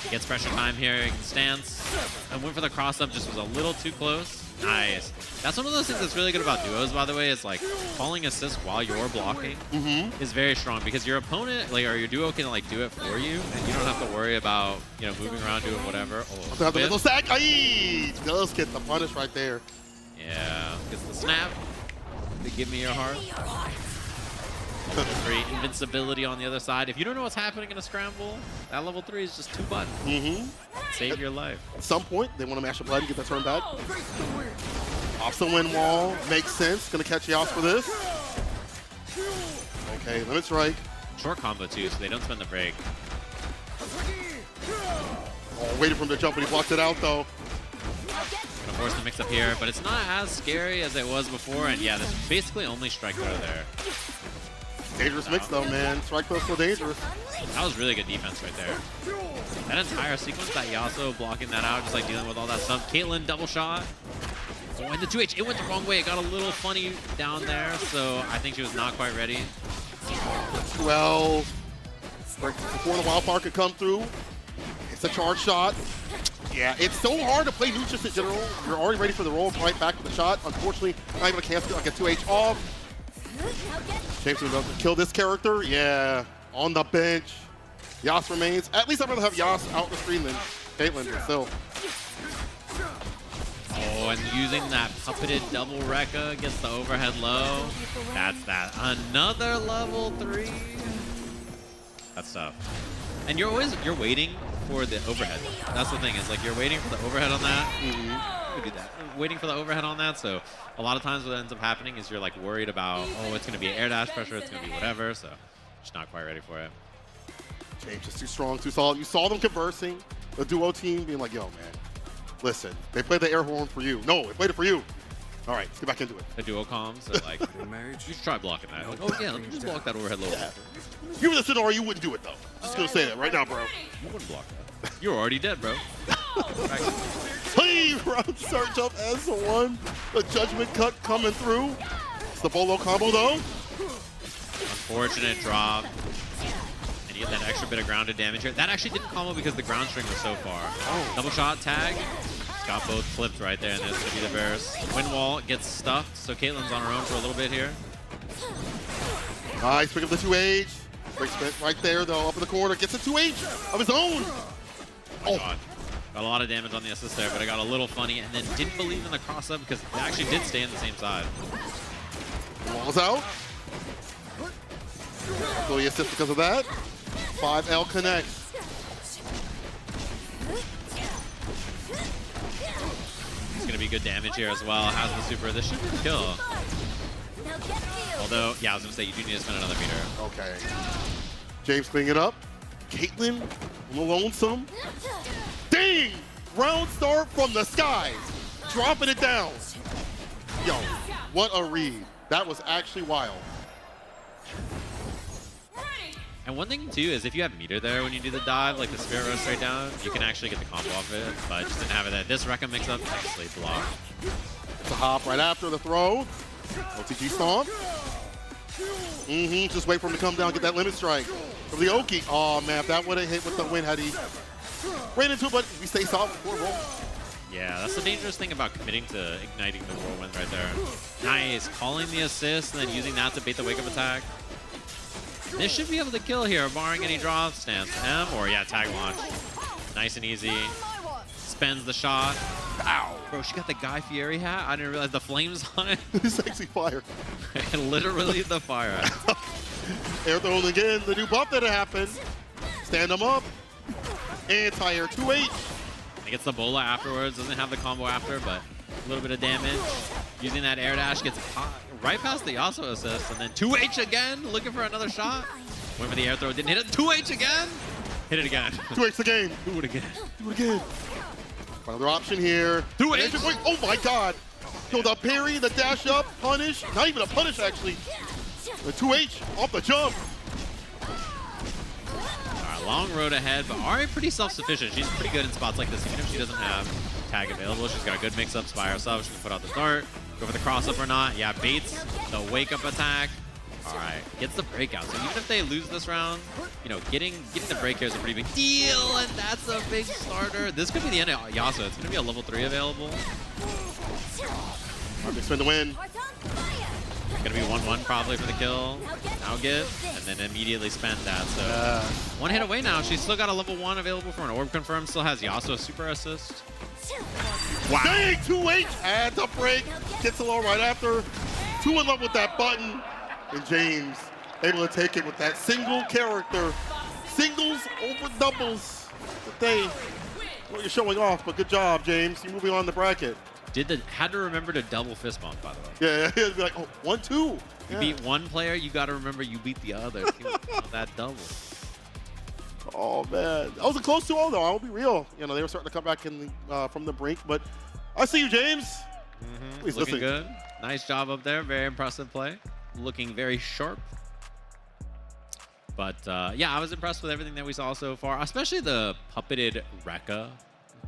He gets pressure time here. He can stance. And went for the cross-up, just was a little too close. Nice. That's one of those things that's really good about duos, by the way, is like falling assist while you're blocking is very strong because your opponent, like, or your duo can like do it for you, and you don't have to worry about, you know, moving around, doing whatever. The little sack. Aye! Does get the punish right there. Yeah, gets the snap. They give me your heart. Level 3 invincibility on the other side. If you don't know what's happening in a scramble, that level 3 is just 2 buttons. Save your life. At some point, they want to mash the blood and get that turn back. Off the wind wall. Makes sense. Gonna catch Yas for this. Okay, limit strike. Short combo too, so they don't spend the break. Oh, waited for him to jump, but he blocked it out though. Gonna force the mix up here, but it's not as scary as it was before. And yeah, there's basically only strike throw there. Dangerous mix though, man. Strike throw so dangerous. That was really good defense right there. That entire sequence, that Yasuo blocking that out, just like dealing with all that stuff. Caitlyn double shot. Oh, and the 2H, it went the wrong way. It got a little funny down there, so I think she was not quite ready. 12. Before the wildfire could come through. It's a charge shot. Yeah, it's so hard to play Lucius in general. You're already ready for the roll, right back with the shot. Unfortunately, not able to cancel it like a 2H off. James will kill this character. Yeah, on the bench. Yas remains. At least I'd rather have Yas out the screen than Caitlyn, but still. Oh, and using that puppeted double Rekka gets the overhead low. That's that. Another level 3. That's tough. And you're waiting for the overhead. That's the thing, is like you're waiting for the overhead on that. We do that. Waiting for the overhead on that, so a lot of times what ends up happening is you're like worried about, oh, it's gonna be air dash pressure, it's gonna be whatever, so just not quite ready for it. James is too strong, too solid. You saw them conversing, the duo team being like, yo, man, listen, they played the air horn for you. No, they played it for you. All right, let's get back into it. The duo comms are like, you should try blocking that. Like, oh yeah, let me just block that overhead low. Yeah. If you were the scenario, you wouldn't do it though. Just gonna say that right now, bro. You wouldn't block that. You're already dead, bro. Hey, round search up S1. The judgment cut coming through. It's the bolo combo though. Unfortunate drop. And you get that extra bit of grounded damage here. That actually didn't combo because the ground string was so far. Oh. Double shot, tag. Got both flipped right there, and there's going to be the burst. Wind wall gets stuffed, so Caitlyn's on her own for a little bit here. Nice, pick up the 2H. Break spin right there, though, up in the corner. Gets a 2H of his own. Oh, God. Got a lot of damage on the assist there, but it got a little funny, and then didn't believe in the cross-up because it actually did stay on the same side. Wall's out. So he assists because of that. 5L connects. It's going to be good damage here as well. Has the super. This should be the kill. Although, yeah, I was going to say, you do need to spend another meter. Okay. James cleaning it up. Caitlyn on the lonesome. Dang! Round start from the skies. Dropping it down. Yo, what a read. That was actually wild. And one thing, too, is if you have meter there when you do the dive, like the spirit row straight down, you can actually get the combo off it, but just didn't have it there. This Rekka mix-up, nicely blocked. It's a hop right after the throw. OTG stomp. Just wait for him to come down, get that limit strike. From the Oki. Oh, man, if that would have hit with the win had he ran into it, but we stay solid before roll. Yeah, that's the dangerous thing about committing to igniting the whirlwind right there. Nice, calling the assist and then using that to bait the wake-up attack. This should be able to kill here, barring any draw stance. M or yeah, tag launch. Nice and easy. Spends the shot. Ow! Bro, she got the Guy Fieri hat. I didn't realize the flames on it. It's actually fire. Literally the fire hat. Air thrown again, the new buff that happened. Stand them up. Anti-air 2H. He gets the bola afterwards, doesn't have the combo after, but a little bit of damage. Using that air dash, gets hot right past the Yasuo assist, and then 2H again, looking for another shot. Went for the air throw, didn't hit it. 2H again! Hit it again. 2H the game. Do it again. Do it again. Another option here. 2H! Oh my god! Yo, the parry, the dash up, punish. Not even a punish, actually. The 2H off the jump. Long road ahead, but Ari pretty self-sufficient. She's pretty good in spots like this, even if she doesn't have tag available. She's got good mix-ups by herself. She can put out the dart, go for the cross-up or not. Yeah, baits the wake-up attack. All right, gets the breakout. So even if they lose this round, you know, getting the break here is a pretty big deal, and that's a big starter. This could be the end of Yasuo. It's going to be a level 3 available. Hard to spin the win. It's going to be 1-1 probably for the kill. Now get, and then immediately spend that. So one hit away now. She's still got a level 1 available for an orb confirm. Still has Yasuo super assist. Wow. Dang, 2H adds a break. Gets along right after. 2 in love with that button. And James able to take it with that single character. Singles over doubles. Today, well, you're showing off, but good job, James. You're moving on the bracket. Had to remember to double fist bump, by the way. Yeah, it'd be like, oh, 1-2. You Yeah. beat one player, you got to remember you beat the other. That double. Oh man, that was a close 2-0 though. I will be real. You know, they were starting to come back in the, from the brink, but I see you, James. Please Looking listen. good. Nice job up there. Very impressive play. Looking very sharp. But yeah, I was impressed with everything that we saw so far, especially the puppeted Rekka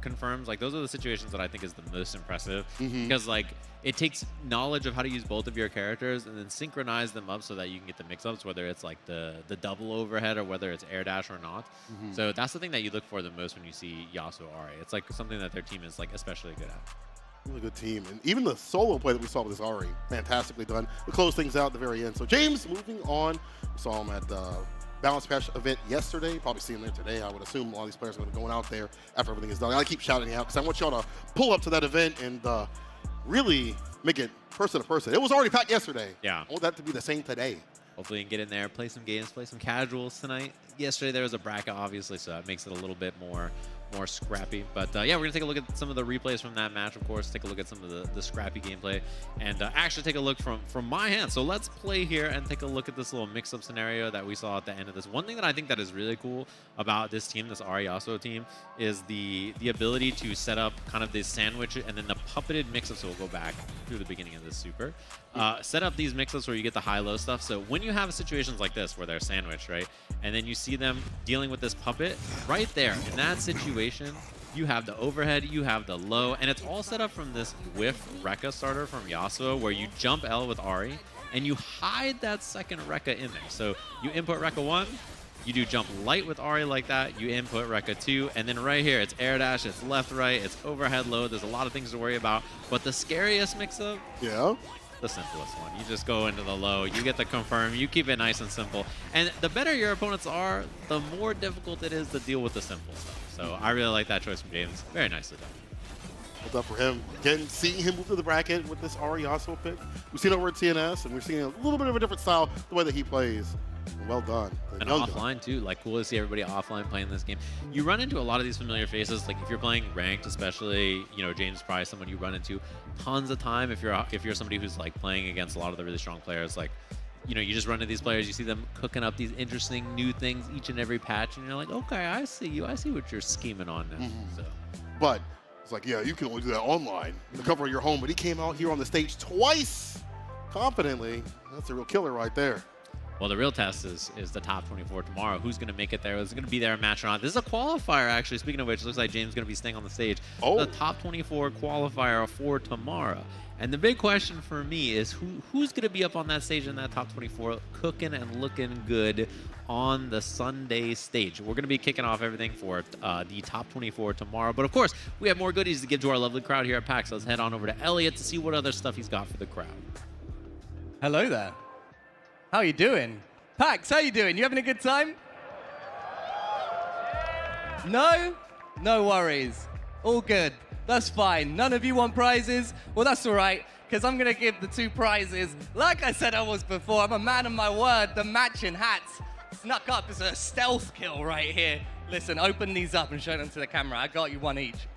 confirms. Like, those are the situations that I think is the most impressive, because like it takes knowledge of how to use both of your characters and then synchronize them up so that you can get the mix-ups, whether it's like the double overhead or whether it's air dash or not. So that's the thing that you look for the most when you see Yasuo Ari. It's like something that their team is like especially good at. Really good team. And even the solo play that we saw with this Ari, fantastically done. We close things out at the very end. So James, moving on. We saw him at the Balance Patch event yesterday. Probably see him there today. I would assume all these players are going to be going out there after everything is done. I keep shouting out because I want y'all to pull up to that event and really make it person to person. It was already packed yesterday. Yeah. I want that to be the same today. Hopefully you can get in there, play some games, play some casuals tonight. Yesterday there was a bracket, obviously, so that makes it a little bit more scrappy. But yeah, we're going to take a look at some of the replays from that match, of course, take a look at some of the scrappy gameplay, and actually take a look from my hand. So let's play here and take a look at this little mix-up scenario that we saw at the end of this. One thing that I think that is really cool about this team, this Ari Yasuo team, is the ability to set up kind of this sandwich and then the puppeted mix-ups. So we'll go back through the beginning of this super. Set up these mix-ups where you get the high-low stuff. So when you have situations like this where they're sandwiched, right, and then you see them dealing with this puppet, right there in that situation, you have the overhead, you have the low, and it's all set up from this whiff Rekka starter from Yasuo where you jump L with Ari, and you hide that second Rekka in there. So you input Rekka 1, you do jump light with Ari like that, you input Rekka 2, and then right here, it's air dash, it's left, right, it's overhead low. There's a lot of things to worry about, but the scariest mix-up, the simplest one. You just go into the low, you get the confirm, you keep it nice and simple. And the better your opponents are, the more difficult it is to deal with the simple stuff. So I really like that choice from James. Very nicely done. Well done for him. Again, seeing him move to the bracket with this Ari Yasuo pick. We've seen it over at TNS, and we're seeing a little bit of a different style, the way that he plays. Well done. And offline too, like cool to see everybody offline playing this game. You run into a lot of these familiar faces, like if you're playing ranked, especially, you know, James is probably someone you run into tons of time. If you're somebody who's like playing against a lot of the really strong players, like, you know, you just run into these players, you see them cooking up these interesting new things each and every patch, and you're like, okay, I see you. I see what you're scheming on now. So. But it's like, yeah, you can only do that online in the cover of your home. But he came out here on the stage twice confidently. That's a real killer right there. Well, the real test is the top 24 tomorrow. Who's going to make it there? Is it going to be there a match or not? This is a qualifier, actually. Speaking of which, it looks like James is going to be staying on the stage. Oh. The top 24 qualifier for tomorrow. And the big question for me is who's going to be up on that stage in that top 24 cooking and looking good on the Sunday stage. We're going to be kicking off everything for the top 24 tomorrow. But of course, we have more goodies to give to our lovely crowd here at PAX. Let's head on over to Elliot to see what other stuff he's got for the crowd. Hello there. How you doing? PAX, how you doing? You having a good time? No? No worries. All good. That's fine. None of you want prizes? Well, that's all right, because I'm going to give the 2 prizes. Like I said I was before, I'm a man of my word. The matching hats snuck up as a stealth kill right here. Listen, open these up and show them to the camera. I got you 1 each.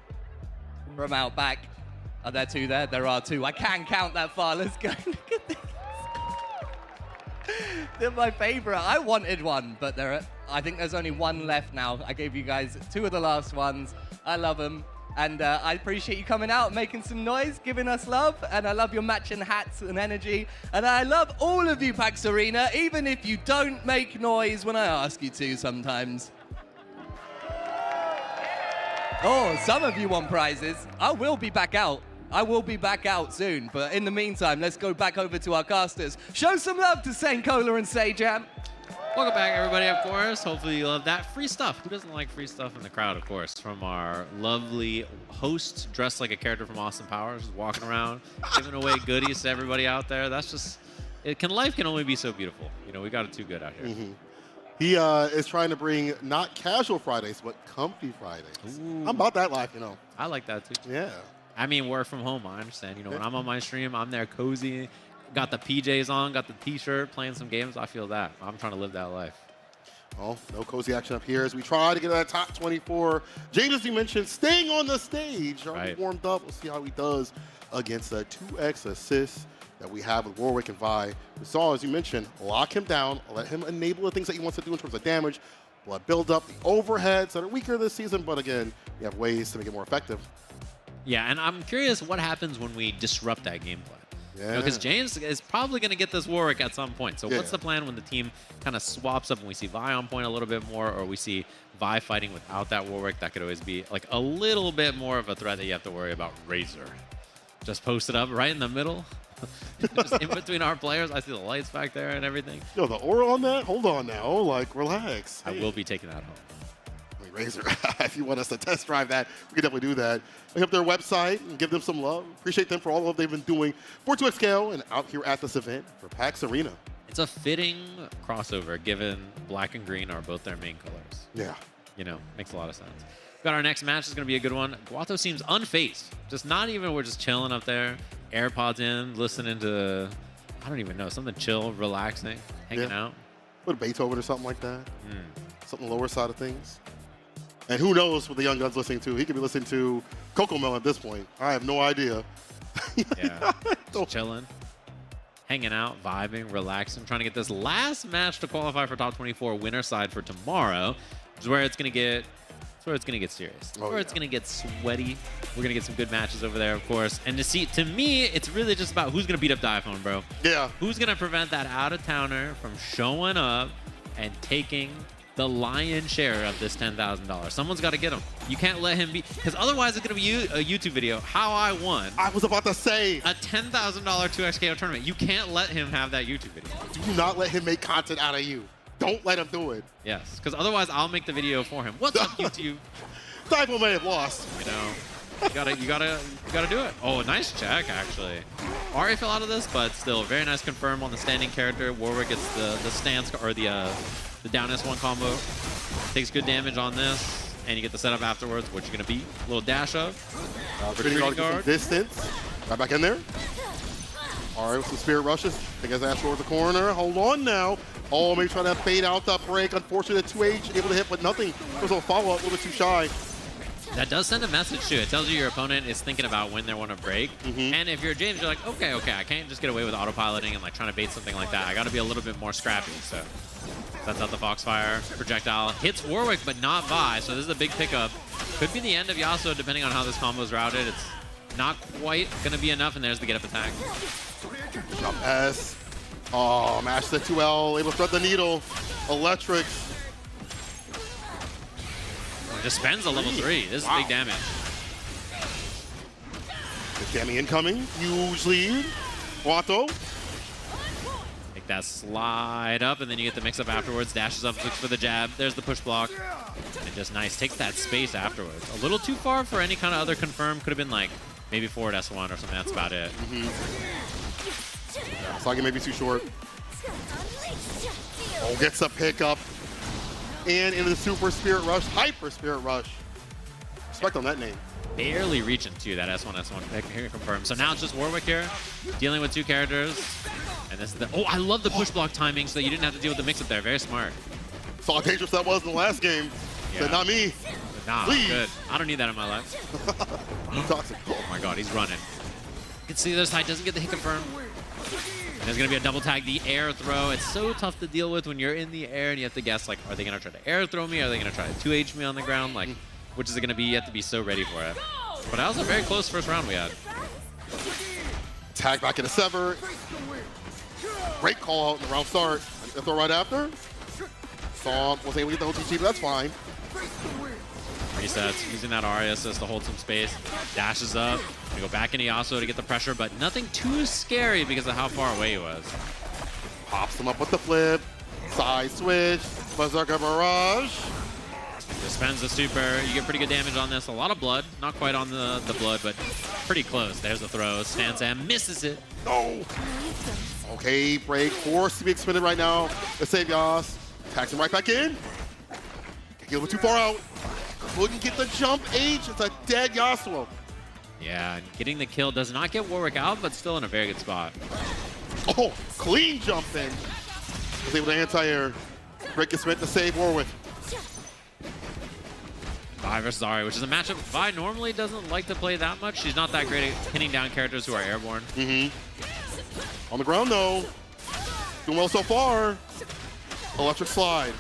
From out back. Are there 2 there? There are 2. I can't count that far. Let's go. Look at this. They're my favorite. I wanted one, but I think there's only 1 left now. I gave you guys 2 of the last ones. I love them. And I appreciate you coming out, making some noise, giving us love. And I love your matching hats and energy. And I love all of you, PAX Arena, even if you don't make noise when I ask you to sometimes. Oh, some of you want prizes. I will be back out. I will be back out soon. But in the meantime, let's go back over to our casters. Show some love to Saint Cola and Sajam. Welcome back, everybody, of course. Hopefully you love that. Free stuff. Who doesn't like free stuff in the crowd, of course? From our lovely host, dressed like a character from Austin Powers, just walking around, giving away goodies to everybody out there. That's just, life can only be so beautiful. You know, we got it too good out here. Mm-hmm. He is trying to bring not casual Fridays, but comfy Fridays. Ooh. I'm about that life, you know. I like that, too. Yeah. I mean, work from home, I understand. You know, when I'm on my stream, I'm there cozy, got the PJs on, got the T-shirt, playing some games. I feel that. I'm trying to live that life. Well, no cozy action up here as we try to get to that top 24. James, as you mentioned, staying on the stage. Already warmed up. We'll see how he does against the 2x assist that we have with Warwick and Vi. We saw, as you mentioned, lock him down, let him enable the things that he wants to do in terms of damage, blood build-up, the overheads that are weaker this season, but again, we have ways to make it more effective. Yeah, and I'm curious what happens when we disrupt that gameplay. Yeah. Because James is probably going to get this Warwick at some point. So what's the plan when the team kind of swaps up and we see Vi on point a little bit more, or we see Vi fighting without that Warwick? That could always be like a little bit more of a threat that you have to worry about. Razor just posted up right in the middle. Just in between our players. I see the lights back there and everything. Yo, the aura on that? Hold on now. Like, relax. I will be taking that home. Razor, if you want us to test drive that, we can definitely do that. Look up their website and give them some love. Appreciate them for all of they've been doing for 2XKO and out here at this event for PAX Arena. It's a fitting crossover given black and green are both their main colors. Yeah. You know, makes a lot of sense. Got our next match. Is going to be a good one. Guato seems unfazed. Just not even, we're just chilling up there. AirPods in, listening to, I don't even know, something chill, relaxing, hanging out. Put a Beethoven or something like that. Something lower side of things. And who knows what the young gun's listening to? He could be listening to Cocomelon at this point. I have no idea. Yeah, just chilling, hanging out, vibing, relaxing, trying to get this last match to qualify for top 24 winner side for tomorrow, which is where it's gonna get, serious. Where it's gonna get sweaty. We're gonna get some good matches over there, of course. And to me, it's really just about who's gonna beat up Diphone, bro. Yeah. Who's gonna prevent that out-of-towner from showing up and taking the lion's share of this $10,000. Someone's got to get him. You can't let him be, because otherwise it's going to be a YouTube video. How I won. I was about to say. A $10,000 2XKO tournament. You can't let him have that YouTube video. Do not let him make content out of you. Don't let him do it. Yes, because otherwise I'll make the video for him. What's up, YouTube? Diphone may have lost. You know, you gotta do it. Oh, nice check actually. Ari fell out of this, but still very nice confirm on the standing character. Warwick gets the stance or the down S1 combo. Takes good damage on this, and you get the setup afterwards, which you're gonna beat. A little dash up. Retreating guard. Distance. Right back in there. All right, with some spirit rushes. Take his ass towards the corner. Hold on now. Oh, maybe trying to fade out the break. Unfortunate 2H able to hit, but nothing. There's a follow-up, a little bit too shy. That does send a message too. It tells you your opponent is thinking about when they want to break. And if you're James, you're like, okay, I can't just get away with autopiloting and like trying to bait something like that. I got to be a little bit more scrappy. So that's out the Foxfire. Projectile hits Warwick, but not Vi. So this is a big pickup. Could be the end of Yasuo depending on how this combo is routed. It's not quite going to be enough, and there's the get up attack. Jump S. Oh, mash the 2L, able to thread the needle. Electrics. Just spends a level 3. This is big damage. Gammy incoming. Huge lead. Watto. Take that slide up, and then you get the mix-up afterwards. Dashes up, looks for the jab. There's the push block. And just nice. Takes that space afterwards. A little too far for any kind of other confirm. Could have been like maybe forward S1 or something. That's about it. Sagi may be too short. Oh, gets a pickup. And into the Super Spirit Rush, Hyper Spirit Rush. Respect on that name. Barely reaching to that S1 pick here confirmed. So now it's just Warwick here, dealing with 2 characters. And this is the, oh, I love the push block timing so that you didn't have to deal with the mix-up there. Very smart. Saw how dangerous that was in the last game. Yeah. Said, not me. Nah, Please. good. I don't need that in my life. Toxic. Oh my god, he's running. You can see the other side doesn't get the hit confirmed. And there's going to be a double tag, the air throw. It's so tough to deal with when you're in the air and you have to guess, like, are they going to try to air throw me? Are they going to try to 2H me on the ground? Like, which is it going to be? You have to be so ready for it. But that was a very close first round we had. Tag back into Sever. Great call out in the round start. The throw right after. Saw was able to get the OTG, but that's fine. Resets, using that Aria assist to hold some space. Dashes up. Gonna go back into Yasuo to get the pressure, but nothing too scary because of how far away he was. Pops him up with the flip. Side switch. Berserker Barrage. Just spends the super. You get pretty good damage on this. A lot of blood. Not quite on the blood, but pretty close. There's the throw. Stands and misses it. No. Okay, break. Forced to be expended right now. Let's save Yas. Tags him right back in. Get a little too far out. Couldn't get the jump H. It's a dead Yasuo. Yeah, and getting the kill does not get Warwick out, but still in a very good spot. Oh, clean jump in. Was able to anti-air. Break is meant to save Warwick. Vi versus Ari, which is a matchup Vi normally doesn't like to play that much. She's not that great at pinning down characters who are airborne. On the ground, though. Doing well so far. Electric slide.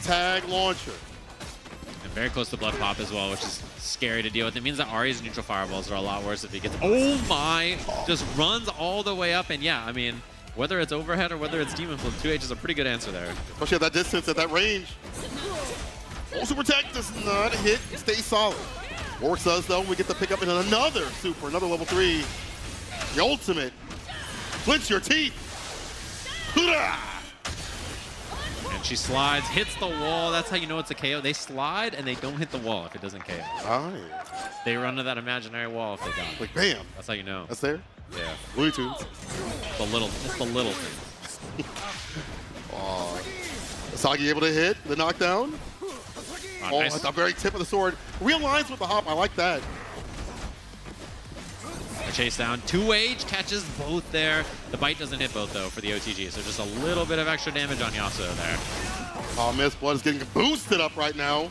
Tag launcher. And very close to blood pop as well, which is scary to deal with. It means that Ari's neutral fireballs are a lot worse if he gets... Oh my! Just runs all the way up. And yeah, I mean, whether it's overhead or whether it's demon flip, 2H is a pretty good answer there. Especially at that distance, at that range. Oh, super tech does not hit. Stay solid. Warwick does, though. We get the pick up in another super, another level 3. The ultimate. Clench your teeth. Hoorah! And she slides, hits the wall. That's how you know it's a KO. They slide and they don't hit the wall if it doesn't KO. Aye. They run to that imaginary wall if they die. Like, bam. That's how you know. That's there? Yeah. Looney Tunes. It's the little things. Oh. Sagi able to hit the knockdown. Oh, Nice. at the very tip of the sword. Realigns with the hop. I like that. A chase down. 2H catches both there. The bite doesn't hit both, though, for the OTG. So just a little bit of extra damage on Yasuo there. Oh, Miss Blood is getting boosted up right now.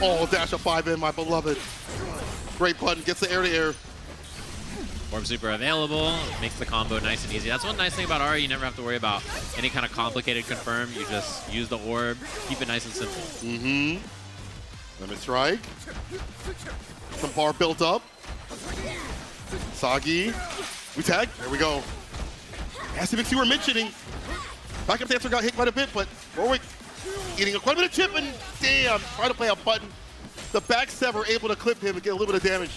Oh, dash up 5 in, my beloved. Great button. Gets the air-to-air. Orb super available. Makes the combo nice and easy. That's one nice thing about Ari. You never have to worry about any kind of complicated confirm. You just use the orb. Keep it nice and simple. Limit strike. Some bar built up. Sagi. We tag. There we go. As you were mentioning, backup dancer got hit quite a bit, but Warwick getting quite a bit of chip and damn, trying to play a button. The back sever able to clip him and get a little bit of damage.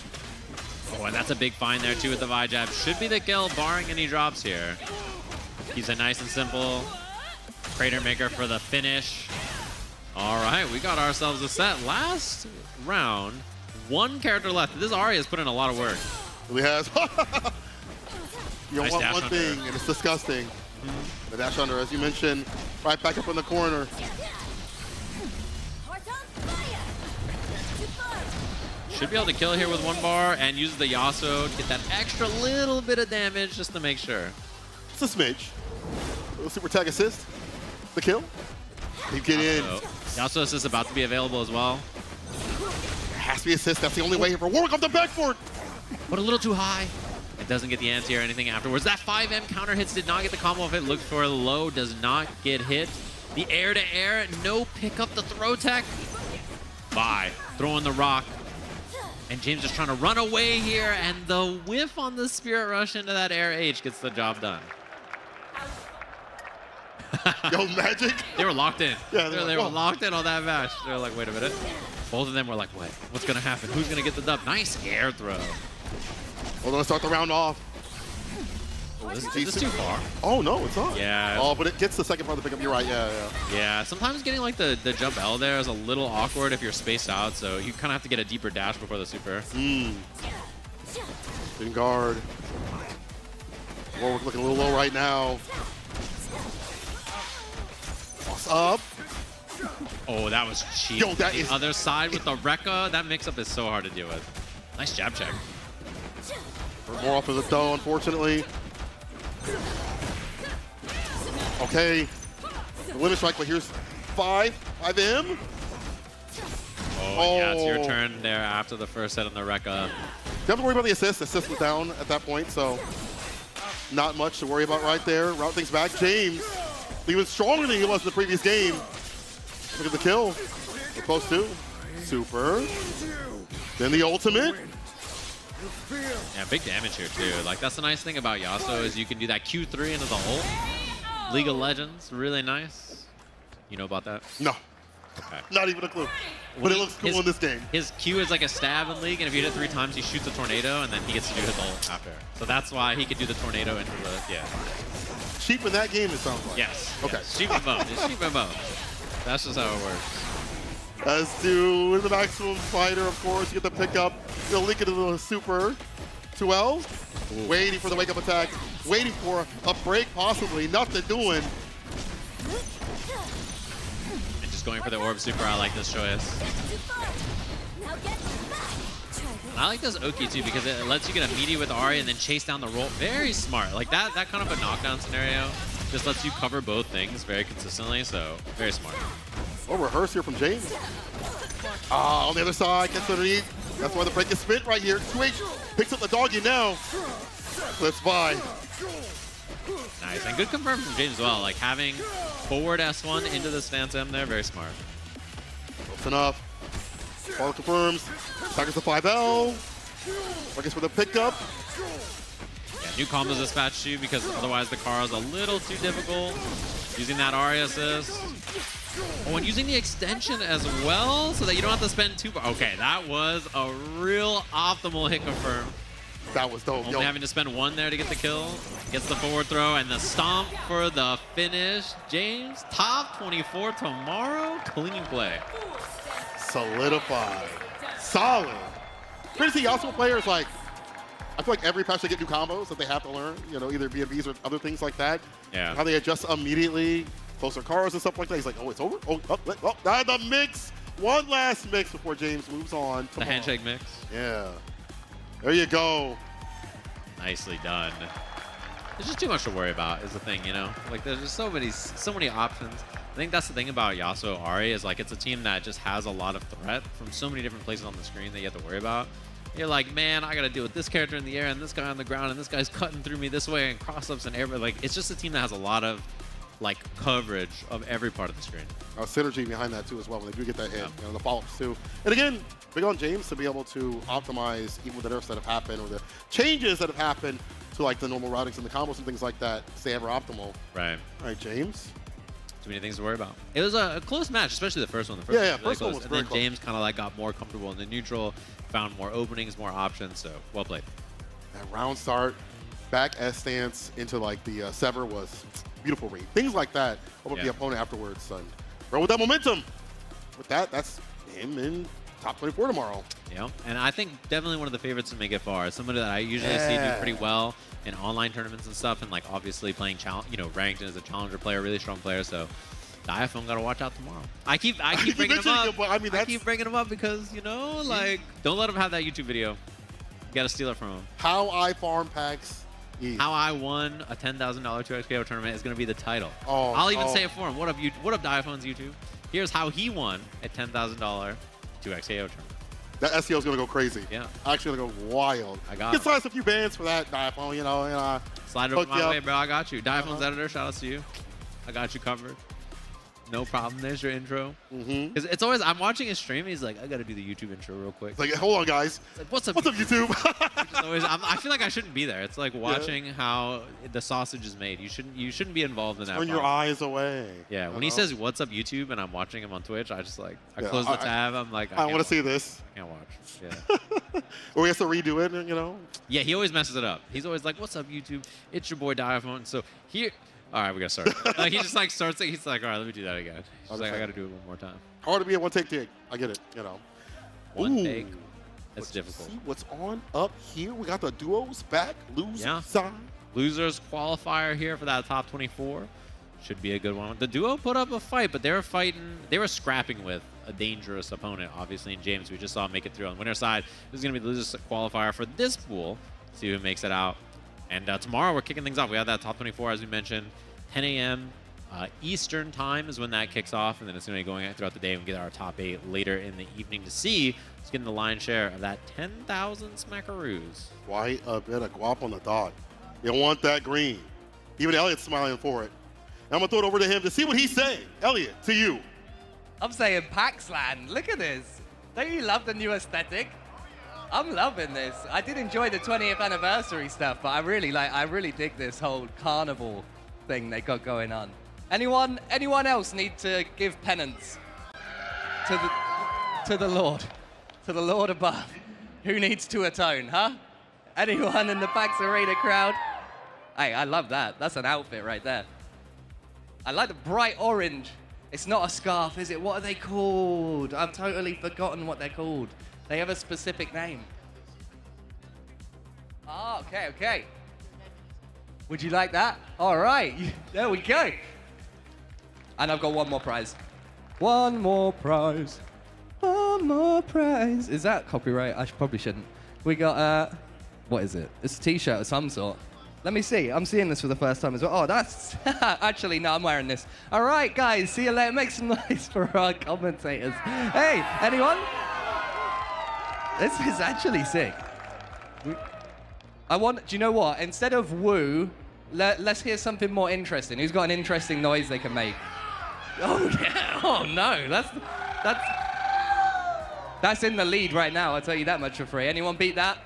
Oh, and that's a big find there, too, with the Vi jab. Should be the kill, barring any drops here. Keeps it nice and simple. Crater Maker for the finish. All right, we got ourselves a set. Last round, one character left. This Ari has put in a lot of work. Really has. You Nice want dash one under. thing, and it's disgusting. The dash under, as you mentioned, right back up in the corner. Should be able to kill here with one bar and use the Yasuo to get that extra little bit of damage just to make sure. It's a smidge. Little super tag assist. The kill. You get in. Yasuo assist about to be available as well. There has to be assist. That's the only way here for Warwick off the backboard. But a little too high. It doesn't get the anti or anything afterwards. That 5M counter hits did not get the combo of it. Looked for a low, does not get hit. The air to air, no pick up the throw tech. Vi throwing the rock. And James just trying to run away here, and the whiff on the Spirit Rush into that air H gets the job done. Yo, Magic. They were locked in. Yeah, they were locked in on that match. They were like, wait a minute. Both of them were like, wait, what's going to happen? Who's going to get the dub? Nice air throw. Well, let's start the round off. Is this too far? Oh, no, it's not. Yeah. Oh, but it gets the second part of the pickup. You're right. Yeah, yeah. Yeah, sometimes getting like the jump L there is a little awkward if you're spaced out, so you kind of have to get a deeper dash before the super. In guard. Warwick looking a little low right now. What's up? Oh, that was cheap. Yo, that the is... other side with the Rekka, that mix-up is so hard to deal with. Nice jab check. More off of the dough, unfortunately. Okay. The limit strike, but here's 5M. Oh, yeah, it's your turn there after the first set on the Rekka. You have to worry about the assist. Assist was down at that point, so not much to worry about right there. Route things back. James, even stronger than he was in the previous game. Look at the kill. We're close to. Super. Then the ultimate. Yeah, big damage here, too. Like, that's the nice thing about Yasuo is you can do that Q3 into the ult. League of Legends, really nice. You know about that? No. Okay. Not even a clue. But it looks cool in this game. His Q is like a stab in League, and if you hit it 3 times, he shoots a tornado, and then he gets to do his ult after. So that's why he could do the tornado into the, yeah. Cheap in that game, it sounds like. Yes. Okay. Yes. Cheap in both. It's cheap in both. That's just how it works. As to the maximum fighter, of course, you get the pickup. You'll link it to the super. 2L. Waiting for the wake-up attack. Waiting for a break, possibly. Nothing doing. And just going for the orb super, I like this choice. I like this Oki too because it lets you get a meaty with Ahri and then chase down the roll. Very smart. Like that kind of a knockdown scenario just lets you cover both things very consistently, so very smart. Oh, rehearse here from James. On the other side, gets underneath. That's why the break is spent right here. 2H picks up the doggy now. Let's buy. Nice, and good confirm from James as well. Like having forward S1 into the stance M there, very smart. Close enough. Follow confirms. Targets the 5L. Targets for the pickup. Yeah, new combos dispatch too because otherwise the car is a little too difficult. Using that Ahri assist. Oh, and using the extension as well so that you don't have to spend too far. Okay, that was a real optimal hit confirm. That was dope. Only having to spend 1 there to get the kill. Gets the forward throw and the stomp for the finish. James, top 24 tomorrow. Clean play. Solidified. Solid. Great to see also players like, I feel like every patch they get new combos that they have to learn, you know, either BMBs or other things like that. Yeah. How they adjust immediately, closer cars and stuff like that. He's like, oh, it's over? Oh, the mix. One last mix before James moves on. The handshake mix. Yeah. There you go. Nicely done. There's just too much to worry about is the thing, you know? Like, there's just so many options. I think that's the thing about Yasuo Ahri is, like, it's a team that just has a lot of threat from so many different places on the screen that you have to worry about. You're like, man, I got to deal with this character in the air and this guy on the ground and this guy's cutting through me this way and cross-ups and everything. Like, it's just a team that has a lot of, like, coverage of every part of the screen. Synergy behind that, too, as well, when they do get that hit. You know, the follow-ups, too. And again, big on James to be able to optimize even with the nerfs that have happened or the changes that have happened to, like, the normal routings and the combos and things like that, stay ever optimal. Right. All right, James. Too many things to worry about. It was a close match, especially the first one. The first one was very close. And then close. James kind of like got more comfortable in the neutral, found more openings, more options. So well played. That round start, back S stance into like the sever was beautiful read. Things like that over the opponent afterwards. And run with that momentum. With that, that's him in top 24 tomorrow. Yeah, and I think definitely one of the favorites to make it far. Somebody that I usually see do pretty well in online tournaments and stuff, and like obviously playing ranked as a challenger player, really strong player. So the iPhone got to watch out tomorrow. I keep bringing him up. I keep bringing him up because like don't let him have that YouTube video. You got to steal it from him. How I farm PAX East. How I won a $10,000 2XKO tournament is going to be the title. Oh, I'll even say it for him. What up, Diaphone's YouTube? Here's how he won a $10,000 2XKO tournament. That SEO is going to go crazy. Yeah. Actually going to go wild. I got Get size a few bands for that, Diaphone, Slide it over my way, bro. I got you. Diaphone's editor, shout out to you. I got you covered. no problem. There's your intro. Mm-hmm. Because it's always, I'm watching his stream. He's like, I got to do the YouTube intro real quick. It's like, hold on, guys. It's like, what's up, What's up, YouTube? I feel like I shouldn't be there. It's like watching how the sausage is made. You shouldn't be involved in that. Turn your eyes away. Yeah, when he says, what's up, YouTube, and I'm watching him on Twitch, I just like, I Yeah, close the tab. I'm like, I want to see this. I can't watch. Yeah. Or we have to redo it, you know? Yeah, he always messes it up. He's always like, what's up, YouTube? It's your boy Diaphone. So here, all right, we got to start. Like, he just like starts it. He's like, all right, let me do that again. He's like, I got to do it one more time. Hard to be a one-take dig. I get it, you know. One Ooh. take. That's Let's difficult. See what's on up here. We got the duos back. Loser Yeah. side. Losers qualifier here for that top 24. Should be a good one. The duo put up a fight, but they were fighting, they were scrapping with a dangerous opponent, obviously, in James. We just saw him make it through on the winner's side. This is going to be the losers qualifier for this pool. See who makes it out. And tomorrow we're kicking things off. We have that top 24, as we mentioned. 10 a.m. Eastern time is when that kicks off, and then it's going to be going throughout the day, and we get our top 8 later in the evening to see who's getting the lion's share of that 10,000 smackaroos. Quite a bit of guap on the dot. You want that green. Even Elliot's smiling for it. I'm going to throw it over to him to see what he's saying. Elliot, to you. I'm saying PAX Land. Look at this. Don't you love the new aesthetic? I'm loving this. I did enjoy the 20th anniversary stuff, but I really dig this whole carnival thing they got going on. Anyone else need to give penance to the Lord above? Who needs to atone, huh? Anyone in the PAX Arena crowd? Hey, I love that. That's an outfit right there. I like the bright orange. It's not a scarf, is it? What are they called? I've totally forgotten what they're called. They have a specific name. Ah, okay. Would you like that? All right, there we go. And I've got one more prize. One more prize. One more prize. Is that copyright? I probably shouldn't. We got, what is it? It's a t-shirt of some sort. Let me see. I'm seeing this for the first time as well. Oh, that's... Actually, no, I'm wearing this. All right, guys. See you later. Make some noise for our commentators. Hey, anyone? This is actually sick. Do you know what? Instead of woo, let's hear something more interesting. Who's got an interesting noise they can make? Oh, yeah. Oh, no. That's in the lead right now. I'll tell you that much for free. Anyone beat that?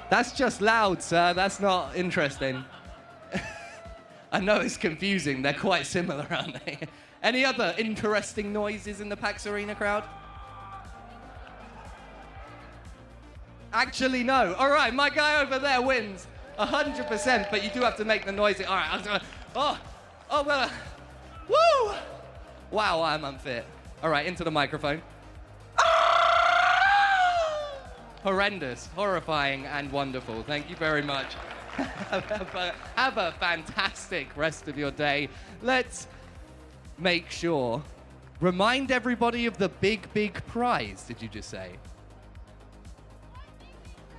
That's just loud, sir. That's not interesting. I know it's confusing. They're quite similar, aren't they? Any other interesting noises in the PAX Arena crowd? Actually, no. All right, my guy over there wins 100%, but you do have to make the noise. All right. Well. Woo! Wow, I'm unfit. All right, into the microphone. Horrendous, horrifying, and wonderful. Thank you very much. Have a fantastic rest of your day. Let's make sure. Remind everybody of the big prize, did you just say?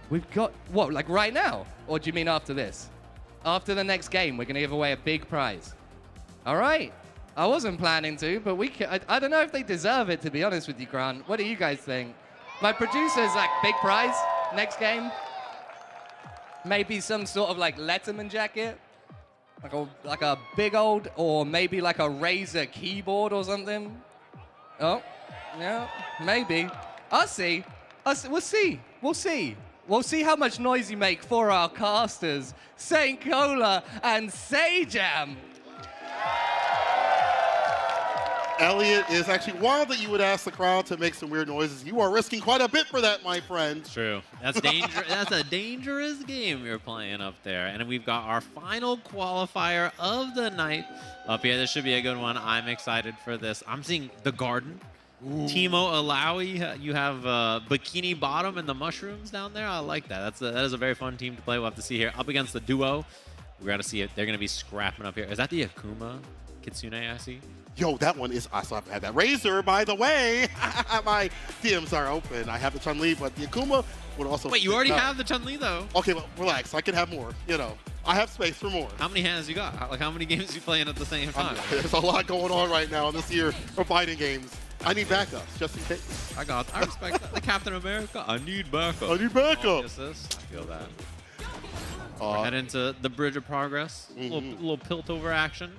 We've got, what, like right now? Or do you mean after this? After the next game, we're going to give away a big prize. All right. I wasn't planning to, but I don't know if they deserve it, to be honest with you, Grant. What do you guys think? My producer's like, big prize, next game. Maybe some sort of like Letterman jacket. Like a big old, or maybe like a Razer keyboard or something. Oh, yeah, maybe. I'll see. We'll see. We'll see how much noise you make for our casters, Saint Cola and Sajam. Elliot, is actually wild that you would ask the crowd to make some weird noises. You are risking quite a bit for that, my friend. True. That's dangerous. That's a dangerous game you're playing up there. And we've got our final qualifier of the night up here. This should be a good one. I'm excited for this. I'm seeing The Garden. Ooh. Timo Alawi, you have Bikini Bottom and the Mushrooms down there. I like that. That is a very fun team to play. We'll have to see here. Up against the duo. We're going to see it. They're going to be scrapping up here. Is that the Akuma Kitsune I see? Yo, that one is, I still have to have that. Razer, by the way, my DMs are open. I have the Chun-Li, but the Akuma would also... Wait, you already have the Chun-Li, though? Okay, well, relax. I can have more, you know. I have space for more. How many hands you got? Like, how many games you playing at the same time? There's a lot going on right now this year for fighting games. I need backups, just in case. I respect that. The Captain America, I need backup. I need backup. I feel that. We're heading into the Bridge of Progress. Little pilt-over action.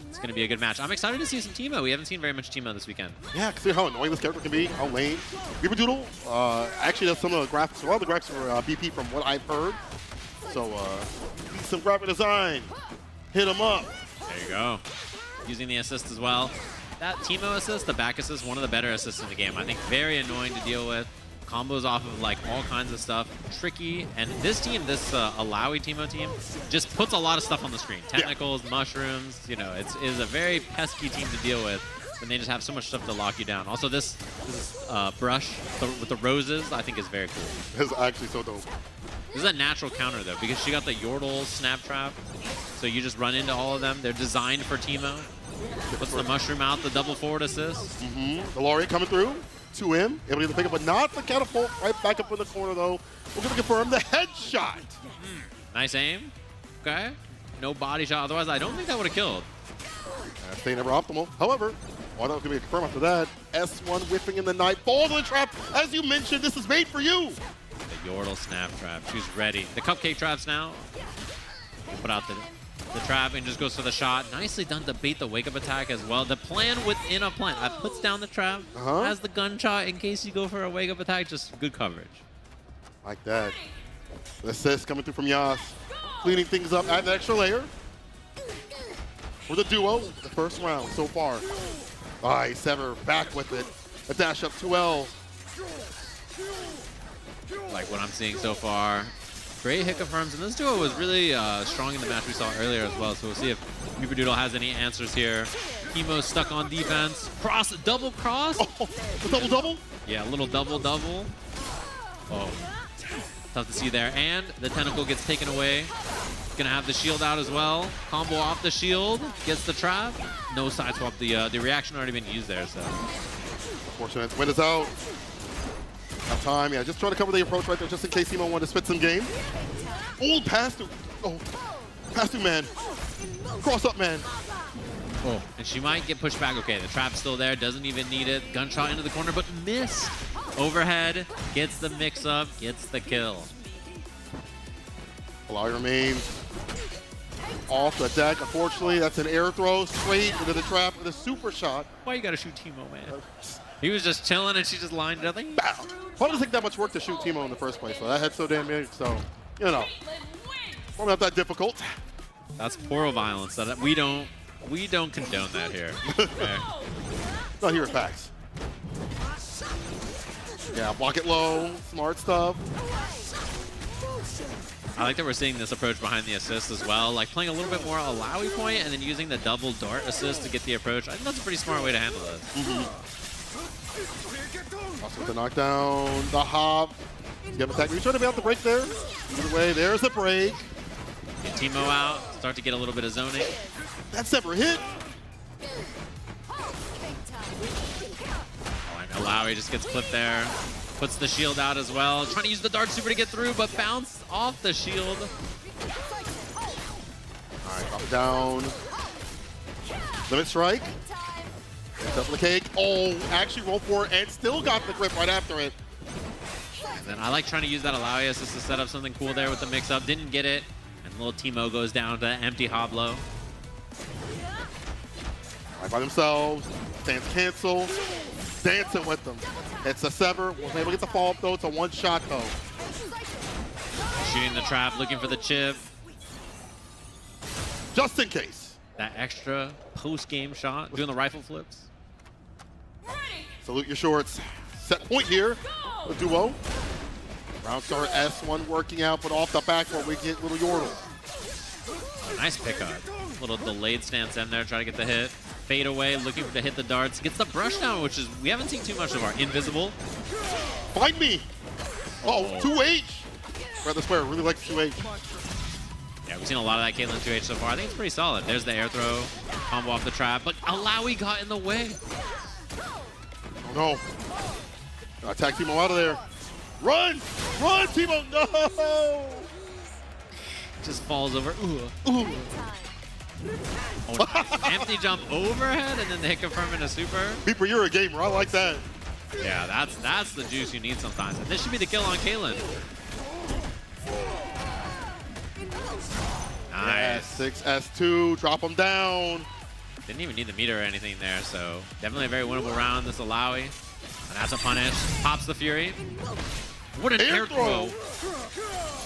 It's going to be a good match. I'm excited to see some Teemo. We haven't seen very much Teemo this weekend. Yeah, see how annoying this character can be, how lame. Beaverdoodle actually does some of the graphics, a lot of the graphics for BP from what I've heard. So, some graphic design. Hit him up. There you go. Using the assist as well. That Teemo assist, the back assist, one of the better assists in the game. I think very annoying to deal with. Combos off of like all kinds of stuff. Tricky. And this team, this Alawi Teemo team, just puts a lot of stuff on the screen. Technicals, mushrooms, you know, it is a very pesky team to deal with. And they just have so much stuff to lock you down. Also, this brush with the roses, I think is very cool. It's actually so dope. This is a natural counter, though, because she got the Yordle Snap Trap. So you just run into all of them. They're designed for Teemo. Puts the mushroom out, the double forward assist. The Laureate coming through to him. Able to pick up, but not the catapult. Right back up in the corner, though. We're going to confirm the headshot. Nice aim. Okay. No body shot. Otherwise, I don't think that would have killed. Stay never optimal. However, that was going to be a confirm after that. S1 whiffing in the night. Falls in the trap. As you mentioned, this is made for you. The Yordle Snap Trap. She's ready. The Cupcake Traps now. Put out the trap and just goes for the shot. Nicely done to bait the wake-up attack as well. The plan within a plan. Puts down the trap, has the gunshot in case you go for a wake-up attack. Just good coverage. Like that. The assist coming through from Yas. Cleaning things up, add an extra layer. For the duo, the first round so far. Sever back with it. A dash up 2L. Like what I'm seeing so far. Great hit confirms, and this duo was really strong in the match we saw earlier as well. So we'll see if Beaverdoodle has any answers here. Teemo stuck on defense. Cross, double cross. The double-double? Yeah, a little double-double. Oh, tough to see there. And the tentacle gets taken away. Gonna have the shield out as well. Combo off the shield, gets the trap. No side swap. The reaction already been used there. So Fortunate. Wind is out. Got time. Yeah, just trying to cover the approach right there, just in case Teemo wanted to spit some game. Old pass through. Oh, pass through man. Cross up man. Oh, and she might get pushed back. Okay, the trap's still there. Doesn't even need it. Gunshot into the corner, but missed. Overhead, gets the mix-up, gets the kill. Alawi remains off the deck. Unfortunately, that's an air throw straight into the trap with a super shot. Why you gotta shoot Teemo, man? He was just chilling and she just lined it up. Bow. Why does it take that much work to shoot Teemo in the first place? So that head's so damn big, so, you know, probably not that difficult. That's poro violence. That we don't condone that here. Okay. Not here at PAX. Yeah, block it low, smart stuff. I like that we're seeing this approach behind the assist as well, like playing a little bit more Alawi point and then using the double dart assist to get the approach. I think that's a pretty smart way to handle this. Also with the knockdown, the hop. Get attack. We're trying to be able to break there. Either way, there's the break. Get Teemo out, start to get a little bit of zoning. That's never hit. Alawi just gets clipped there. Puts the shield out as well. Trying to use the dart super to get through, but bounce off the shield. All right, drop it down. Limit strike. Double the cake. Oh, actually rolled for it and still got the grip right after it. And I like trying to use that Alawi assist to set up something cool there with the mix-up. Didn't get it. And little Teemo goes down to empty Hoblo. Right by themselves. Stands cancel. Dancing with them. It's a sever. Wasn't able to get the follow-up though. It's a one-shot though. Shooting the trap, looking for the chip. Just in case. That extra post-game shot, doing the rifle flips. Salute your shorts. Set point here. A duo. Round start S1 working out, but off the backboard we get little Yordle. Nice pickup. Little delayed stance in there, try to get the hit. Fade away, looking to hit the darts. Gets the brush down, which is, we haven't seen too much of our invisible. Find me. Oh, 2H. Rather swear, really like 2H. Yeah, we've seen a lot of that Caitlyn 2H so far. I think it's pretty solid. There's the air throw, combo off the trap, but Alawi got in the way. Oh no. Attack Teemo out of there. Run! Run, Teemo! No! Just falls over. Ooh. Oh, empty jump overhead and then the hit confirm in a super. Beeper, you're a gamer. I like that. Yeah, that's the juice you need sometimes. And this should be the kill on Caitlyn. Nice. 6S2, drop him down. Didn't even need the meter or anything there, so definitely a very winnable round, this Alawi. And that's a punish. Pops the Fury. What an air throw.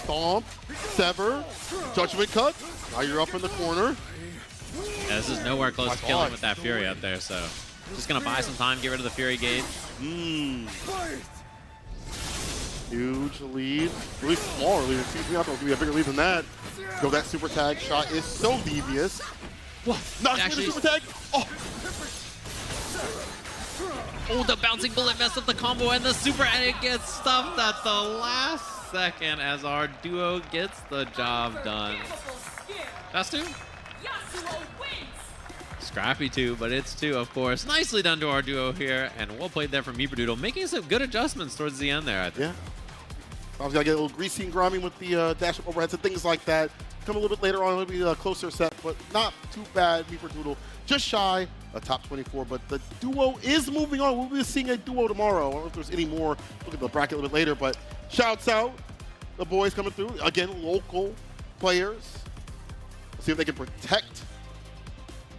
Stomp, sever, judgment cut. Now you're up in the corner. Yeah, this is nowhere close to killing with that Fury up there, so just gonna buy some time, get rid of the Fury gauge. Huge lead. Really small lead. Excuse me, I thought it was going to be a bigger lead than that. Yo, that super tag shot is so devious. What? Not actually, super tag. Oh. Oh, the bouncing bullet messed up the combo, and the super, and it gets stuffed at the last second as our duo gets the job done. That's two? Scrappy two, but it's two, of course. Nicely done to our duo here, and well played there from Meeperdoodle, making some good adjustments towards the end there, I think. Yeah. Obviously, I get a little greasy and grimy with the dash up overheads and things like that. Come a little bit later on, it'll be a closer set, but not too bad. Meeperdoodle just shy of top 24, but the duo is moving on. We'll be seeing a duo tomorrow. I don't know if there's any more. Look at the bracket a little bit later, but shouts out the boys coming through. Again, local players. Let's see if they can protect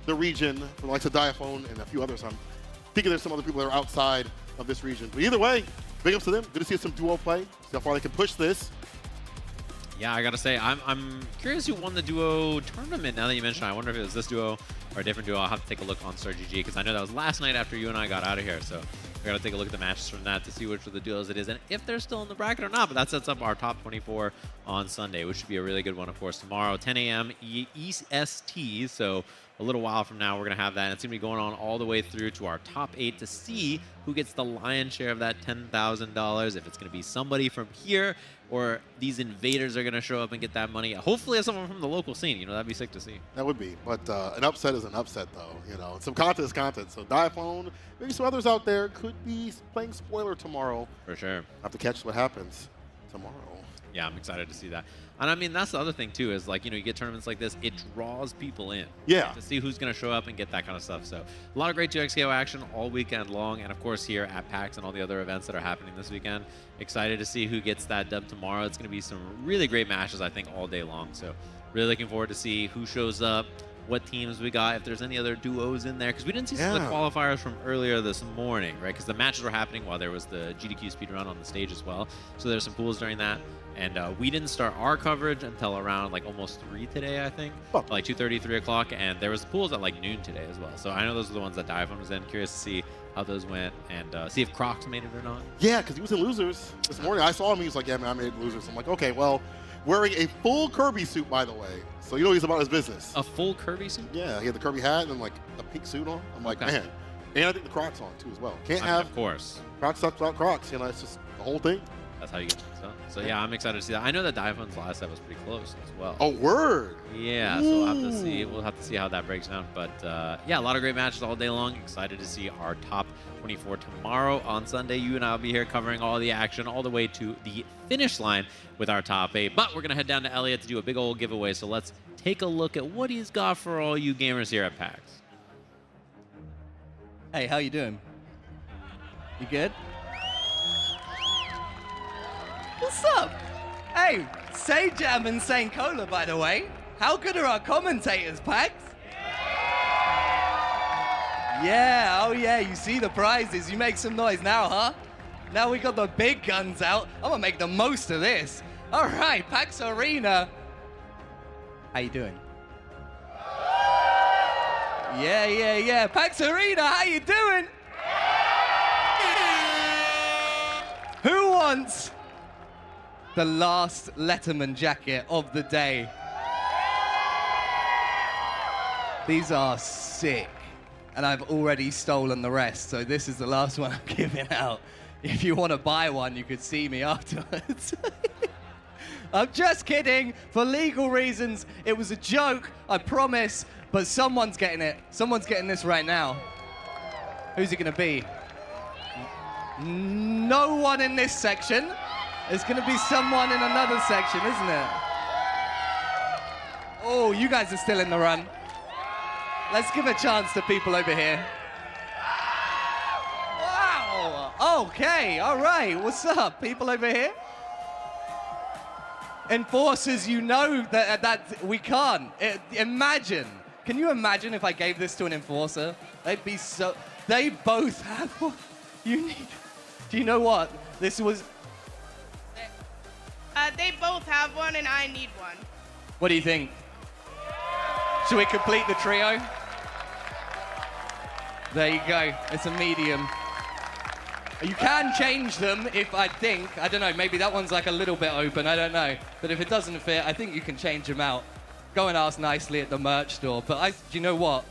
the region from the likes of Diaphone and a few others. I'm thinking there's some other people that are outside of this region. But either way, big ups to them. Good to see some duo play. See how far they can push this. Yeah, I gotta say, I'm curious who won the duo tournament. Now that you mentioned it, I wonder if it was this duo or a different duo. I'll have to take a look on StarGG because I know that was last night after you and I got out of here. So we gotta take a look at the matches from that to see which of the duos it is and if they're still in the bracket or not. But that sets up our top 24 on Sunday, which should be a really good one, of course, tomorrow, 10 a.m. EST. So a little while from now, we're going to have that. And it's going to be going on all the way through to our top 8 to see who gets the lion's share of that $10,000. If it's going to be somebody from here or these invaders are going to show up and get that money. Hopefully it's someone from the local scene. You know, that'd be sick to see. That would be. But an upset is an upset, though. You know, some content is content. So Diaphone, maybe some others out there could be playing spoiler tomorrow. For sure. Have to catch what happens tomorrow. Yeah, I'm excited to see that. And I mean, that's the other thing, too, is like, you know, you get tournaments like this, it draws people in. Yeah. To see who's going to show up and get that kind of stuff. So a lot of great 2XKO action all weekend long. And, of course, here at PAX and all the other events that are happening this weekend. Excited to see who gets that dub tomorrow. It's going to be some really great matches, I think, all day long. So really looking forward to see who shows up, what teams we got, if there's any other duos in there. Because we didn't see some of the qualifiers from earlier this morning, right? Because the matches were happening while there was the GDQ speedrun on the stage as well. So there's some pools during that. And we didn't start our coverage until around like almost 3 today, I think. Like 2:30, 3 o'clock. And there was pools at like noon today as well. So I know those are the ones that Diaphone was in. Curious to see how those went and see if Crocs made it or not. Yeah, because he was in Losers this morning. I saw him. He was like, yeah, man, I made Losers. I'm like, okay, well, wearing a full Kirby suit, by the way. So you know he's about his business. A full Kirby suit? Yeah, he had the Kirby hat and then like a pink suit on. I'm like, man. And I think the Crocs on too as well. Can't have of course. Crocs sucks without Crocs. You know, it's just the whole thing. That's how you get it done. So yeah, I'm excited to see that. I know that Diaphone's last set was pretty close as well. Oh, word. Yeah, so we'll have to see. We'll have to see how that breaks down. But yeah, a lot of great matches all day long. Excited to see our top 24 tomorrow on Sunday. You and I will be here covering all the action all the way to the finish line with our top 8. But we're gonna head down to Elliot to do a big old giveaway. So let's take a look at what he's got for all you gamers here at PAX. Hey, how you doing? You good? What's up? Hey, Say Jam and Saint Cola, by the way. How good are our commentators, PAX? Yeah, oh yeah, you see the prizes. You make some noise now, huh? Now we got the big guns out. I'm gonna make the most of this. All right, PAX Arena. How you doing? Yeah. PAX Arena, how you doing? Who wants the last Letterman jacket of the day? These are sick. And I've already stolen the rest, so this is the last one I'm giving out. If you want to buy one, you could see me afterwards. I'm just kidding. For legal reasons, it was a joke, I promise. But someone's getting it. Someone's getting this right now. Who's it going to be? No one in this section. It's going to be someone in another section, isn't it? Oh, you guys are still in the run. Let's give a chance to people over here. Wow. Okay, all right. What's up, people over here? Enforcers, you know that we can't. Imagine. Can you imagine if I gave this to an enforcer? They'd be so... They both have one. You need... Do you know what? This was... They both have one, and I need one. What do you think? Should we complete the trio? There you go. It's a medium. You can change them if I think. I don't know, maybe that one's like a little bit open. I don't know. But if it doesn't fit, I think you can change them out. Go and ask nicely at the merch store. But do you know what?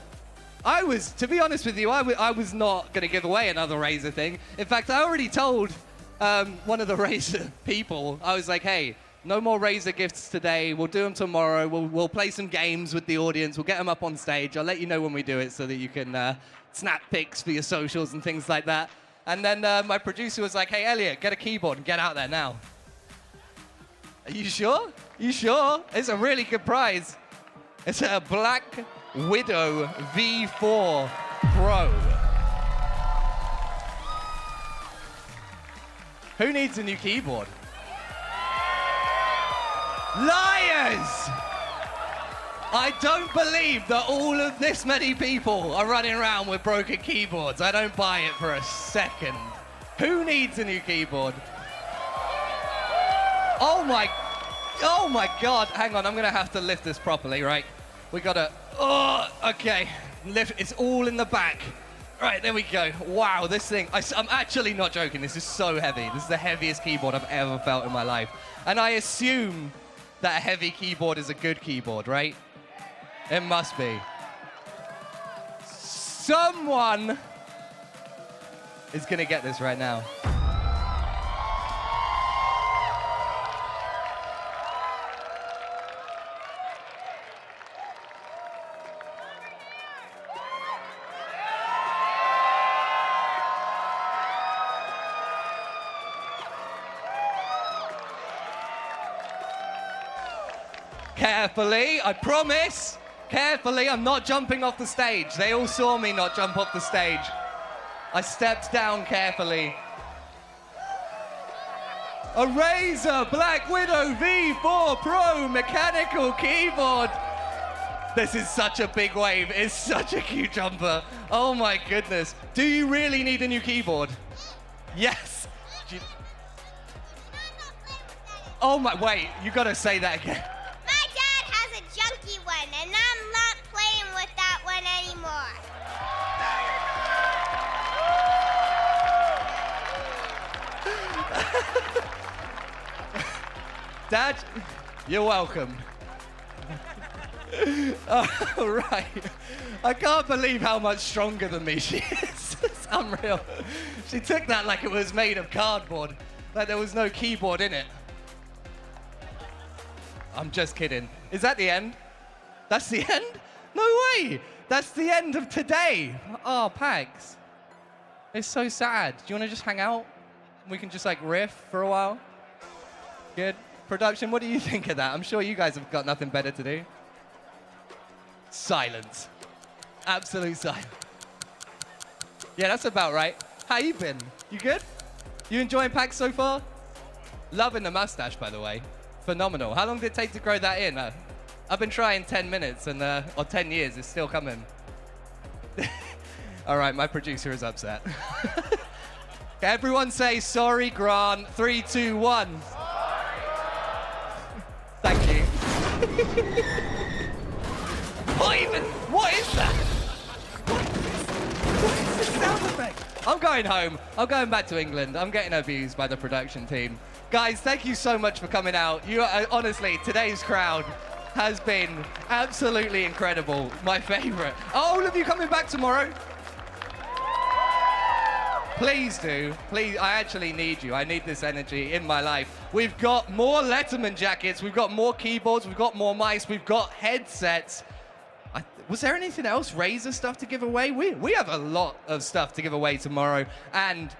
To be honest with you, I was not going to give away another Razer thing. In fact, I already told one of the Razer people, I was like, hey, no more Razer gifts today. We'll do them tomorrow. We'll play some games with the audience. We'll get them up on stage. I'll let you know when we do it so that you can snap pics for your socials and things like that. And then my producer was like, hey, Elliot, get a keyboard and get out there now. Are you sure? You sure? It's a really good prize. It's a Black Widow V4 Pro. Who needs a new keyboard? Liars! I don't believe that all of this many people are running around with broken keyboards. I don't buy it for a second. Who needs a new keyboard? Oh my God. Hang on, I'm gonna have to lift this properly, right? We gotta, okay. Lift, it's all in the back. Right, there we go. Wow, this thing, I'm actually not joking. This is so heavy. This is the heaviest keyboard I've ever felt in my life. And I assume that a heavy keyboard is a good keyboard, right? It must be. Someone is gonna get this right now. Carefully, I promise. Carefully, I'm not jumping off the stage. They all saw me not jump off the stage. I stepped down carefully. A Razer Black Widow V4 Pro mechanical keyboard. This is such a big wave. It's such a cute jumper. Oh my goodness. Do you really need a new keyboard? Yes. Oh my, wait, you gotta say that again. And I'm not playing with that one anymore. Dad, you're welcome. All right. I can't believe how much stronger than me she is. It's unreal. She took that like it was made of cardboard, like there was no keyboard in it. I'm just kidding. Is that the end? That's the end? No way! That's the end of today. Oh, PAX. It's so sad. Do you want to just hang out? We can just like riff for a while? Good. Production, what do you think of that? I'm sure you guys have got nothing better to do. Silence. Absolute silence. Yeah, that's about right. How you been? You good? You enjoying PAX so far? Loving the mustache, by the way. Phenomenal. How long did it take to grow that in? I've been trying 10 minutes and, or 10 years, it's still coming. All right, my producer is upset. Everyone say sorry, Grant. 3, 2, 1. Thank you. What is that? What is this sound effect? I'm going home. I'm going back to England. I'm getting abused by the production team. Guys, thank you so much for coming out. You are, honestly, today's crowd has been absolutely incredible. My favorite. All of you coming back tomorrow? Please do. Please, I actually need you. I need this energy in my life. We've got more Letterman jackets. We've got more keyboards. We've got more mice. We've got headsets. Was there anything else? Razer stuff to give away? We have a lot of stuff to give away tomorrow. And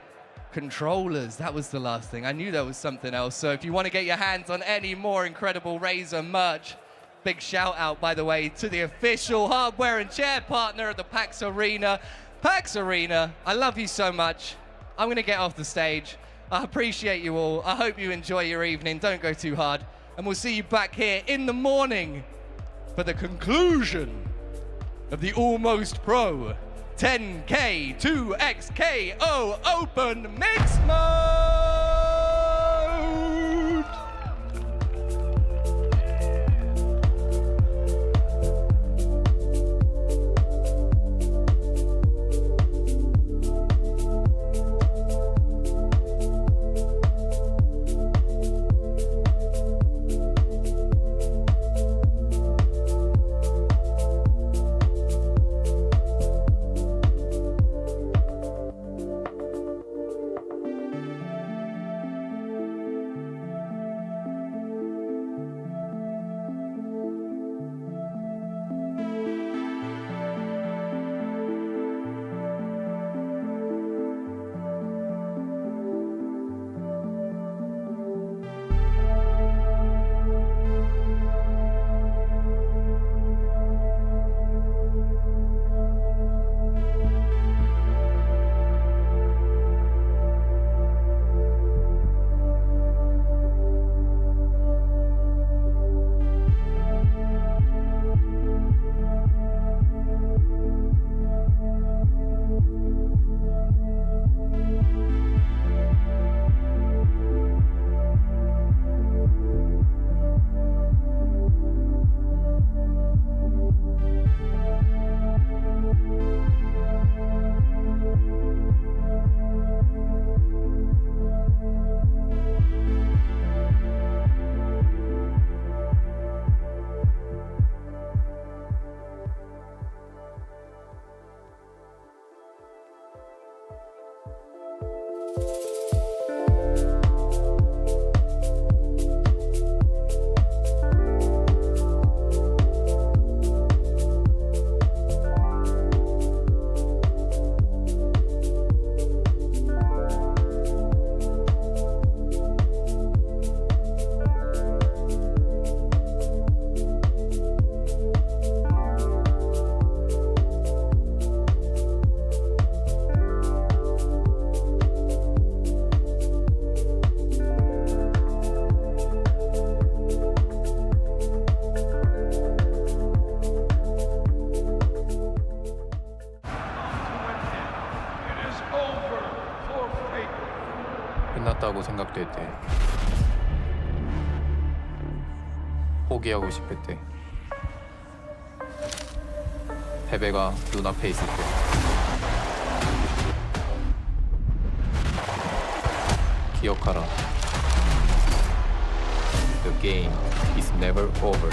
controllers. That was the last thing. I knew there was something else. So if you want to get your hands on any more incredible Razer merch, big shout out, by the way, to the official hardware and chair partner of the PAX Arena. PAX Arena, I love you so much. I'm going to get off the stage. I appreciate you all. I hope you enjoy your evening. Don't go too hard. And we'll see you back here in the morning for the conclusion of the Almost Pro 10K 2XKO Open Mixed Mode! 끝났다고 생각될 때, 포기하고 싶을 때, 패배가 눈앞에 있을 때, 기억하라. The game is never over.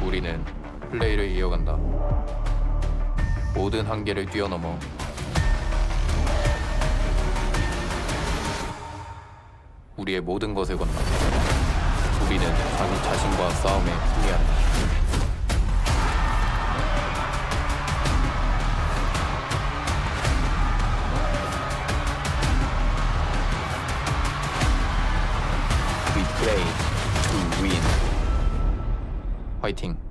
우리는 플레이를 이어간다. 모든 한계를 뛰어넘어 우리의 모든 것을 건너 우리는 자기 자신과 싸움에 승리한다. We play to win. 화이팅.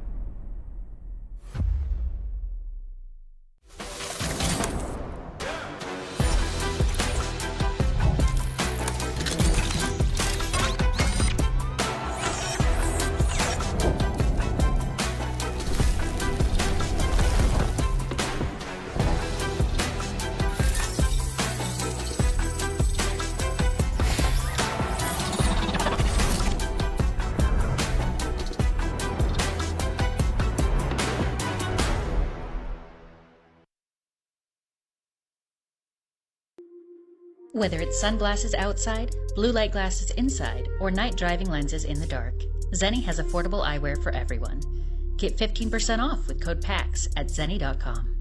Whether it's sunglasses outside, blue light glasses inside, or night driving lenses in the dark, Zenni has affordable eyewear for everyone. Get 15% off with code PAX at zenni.com.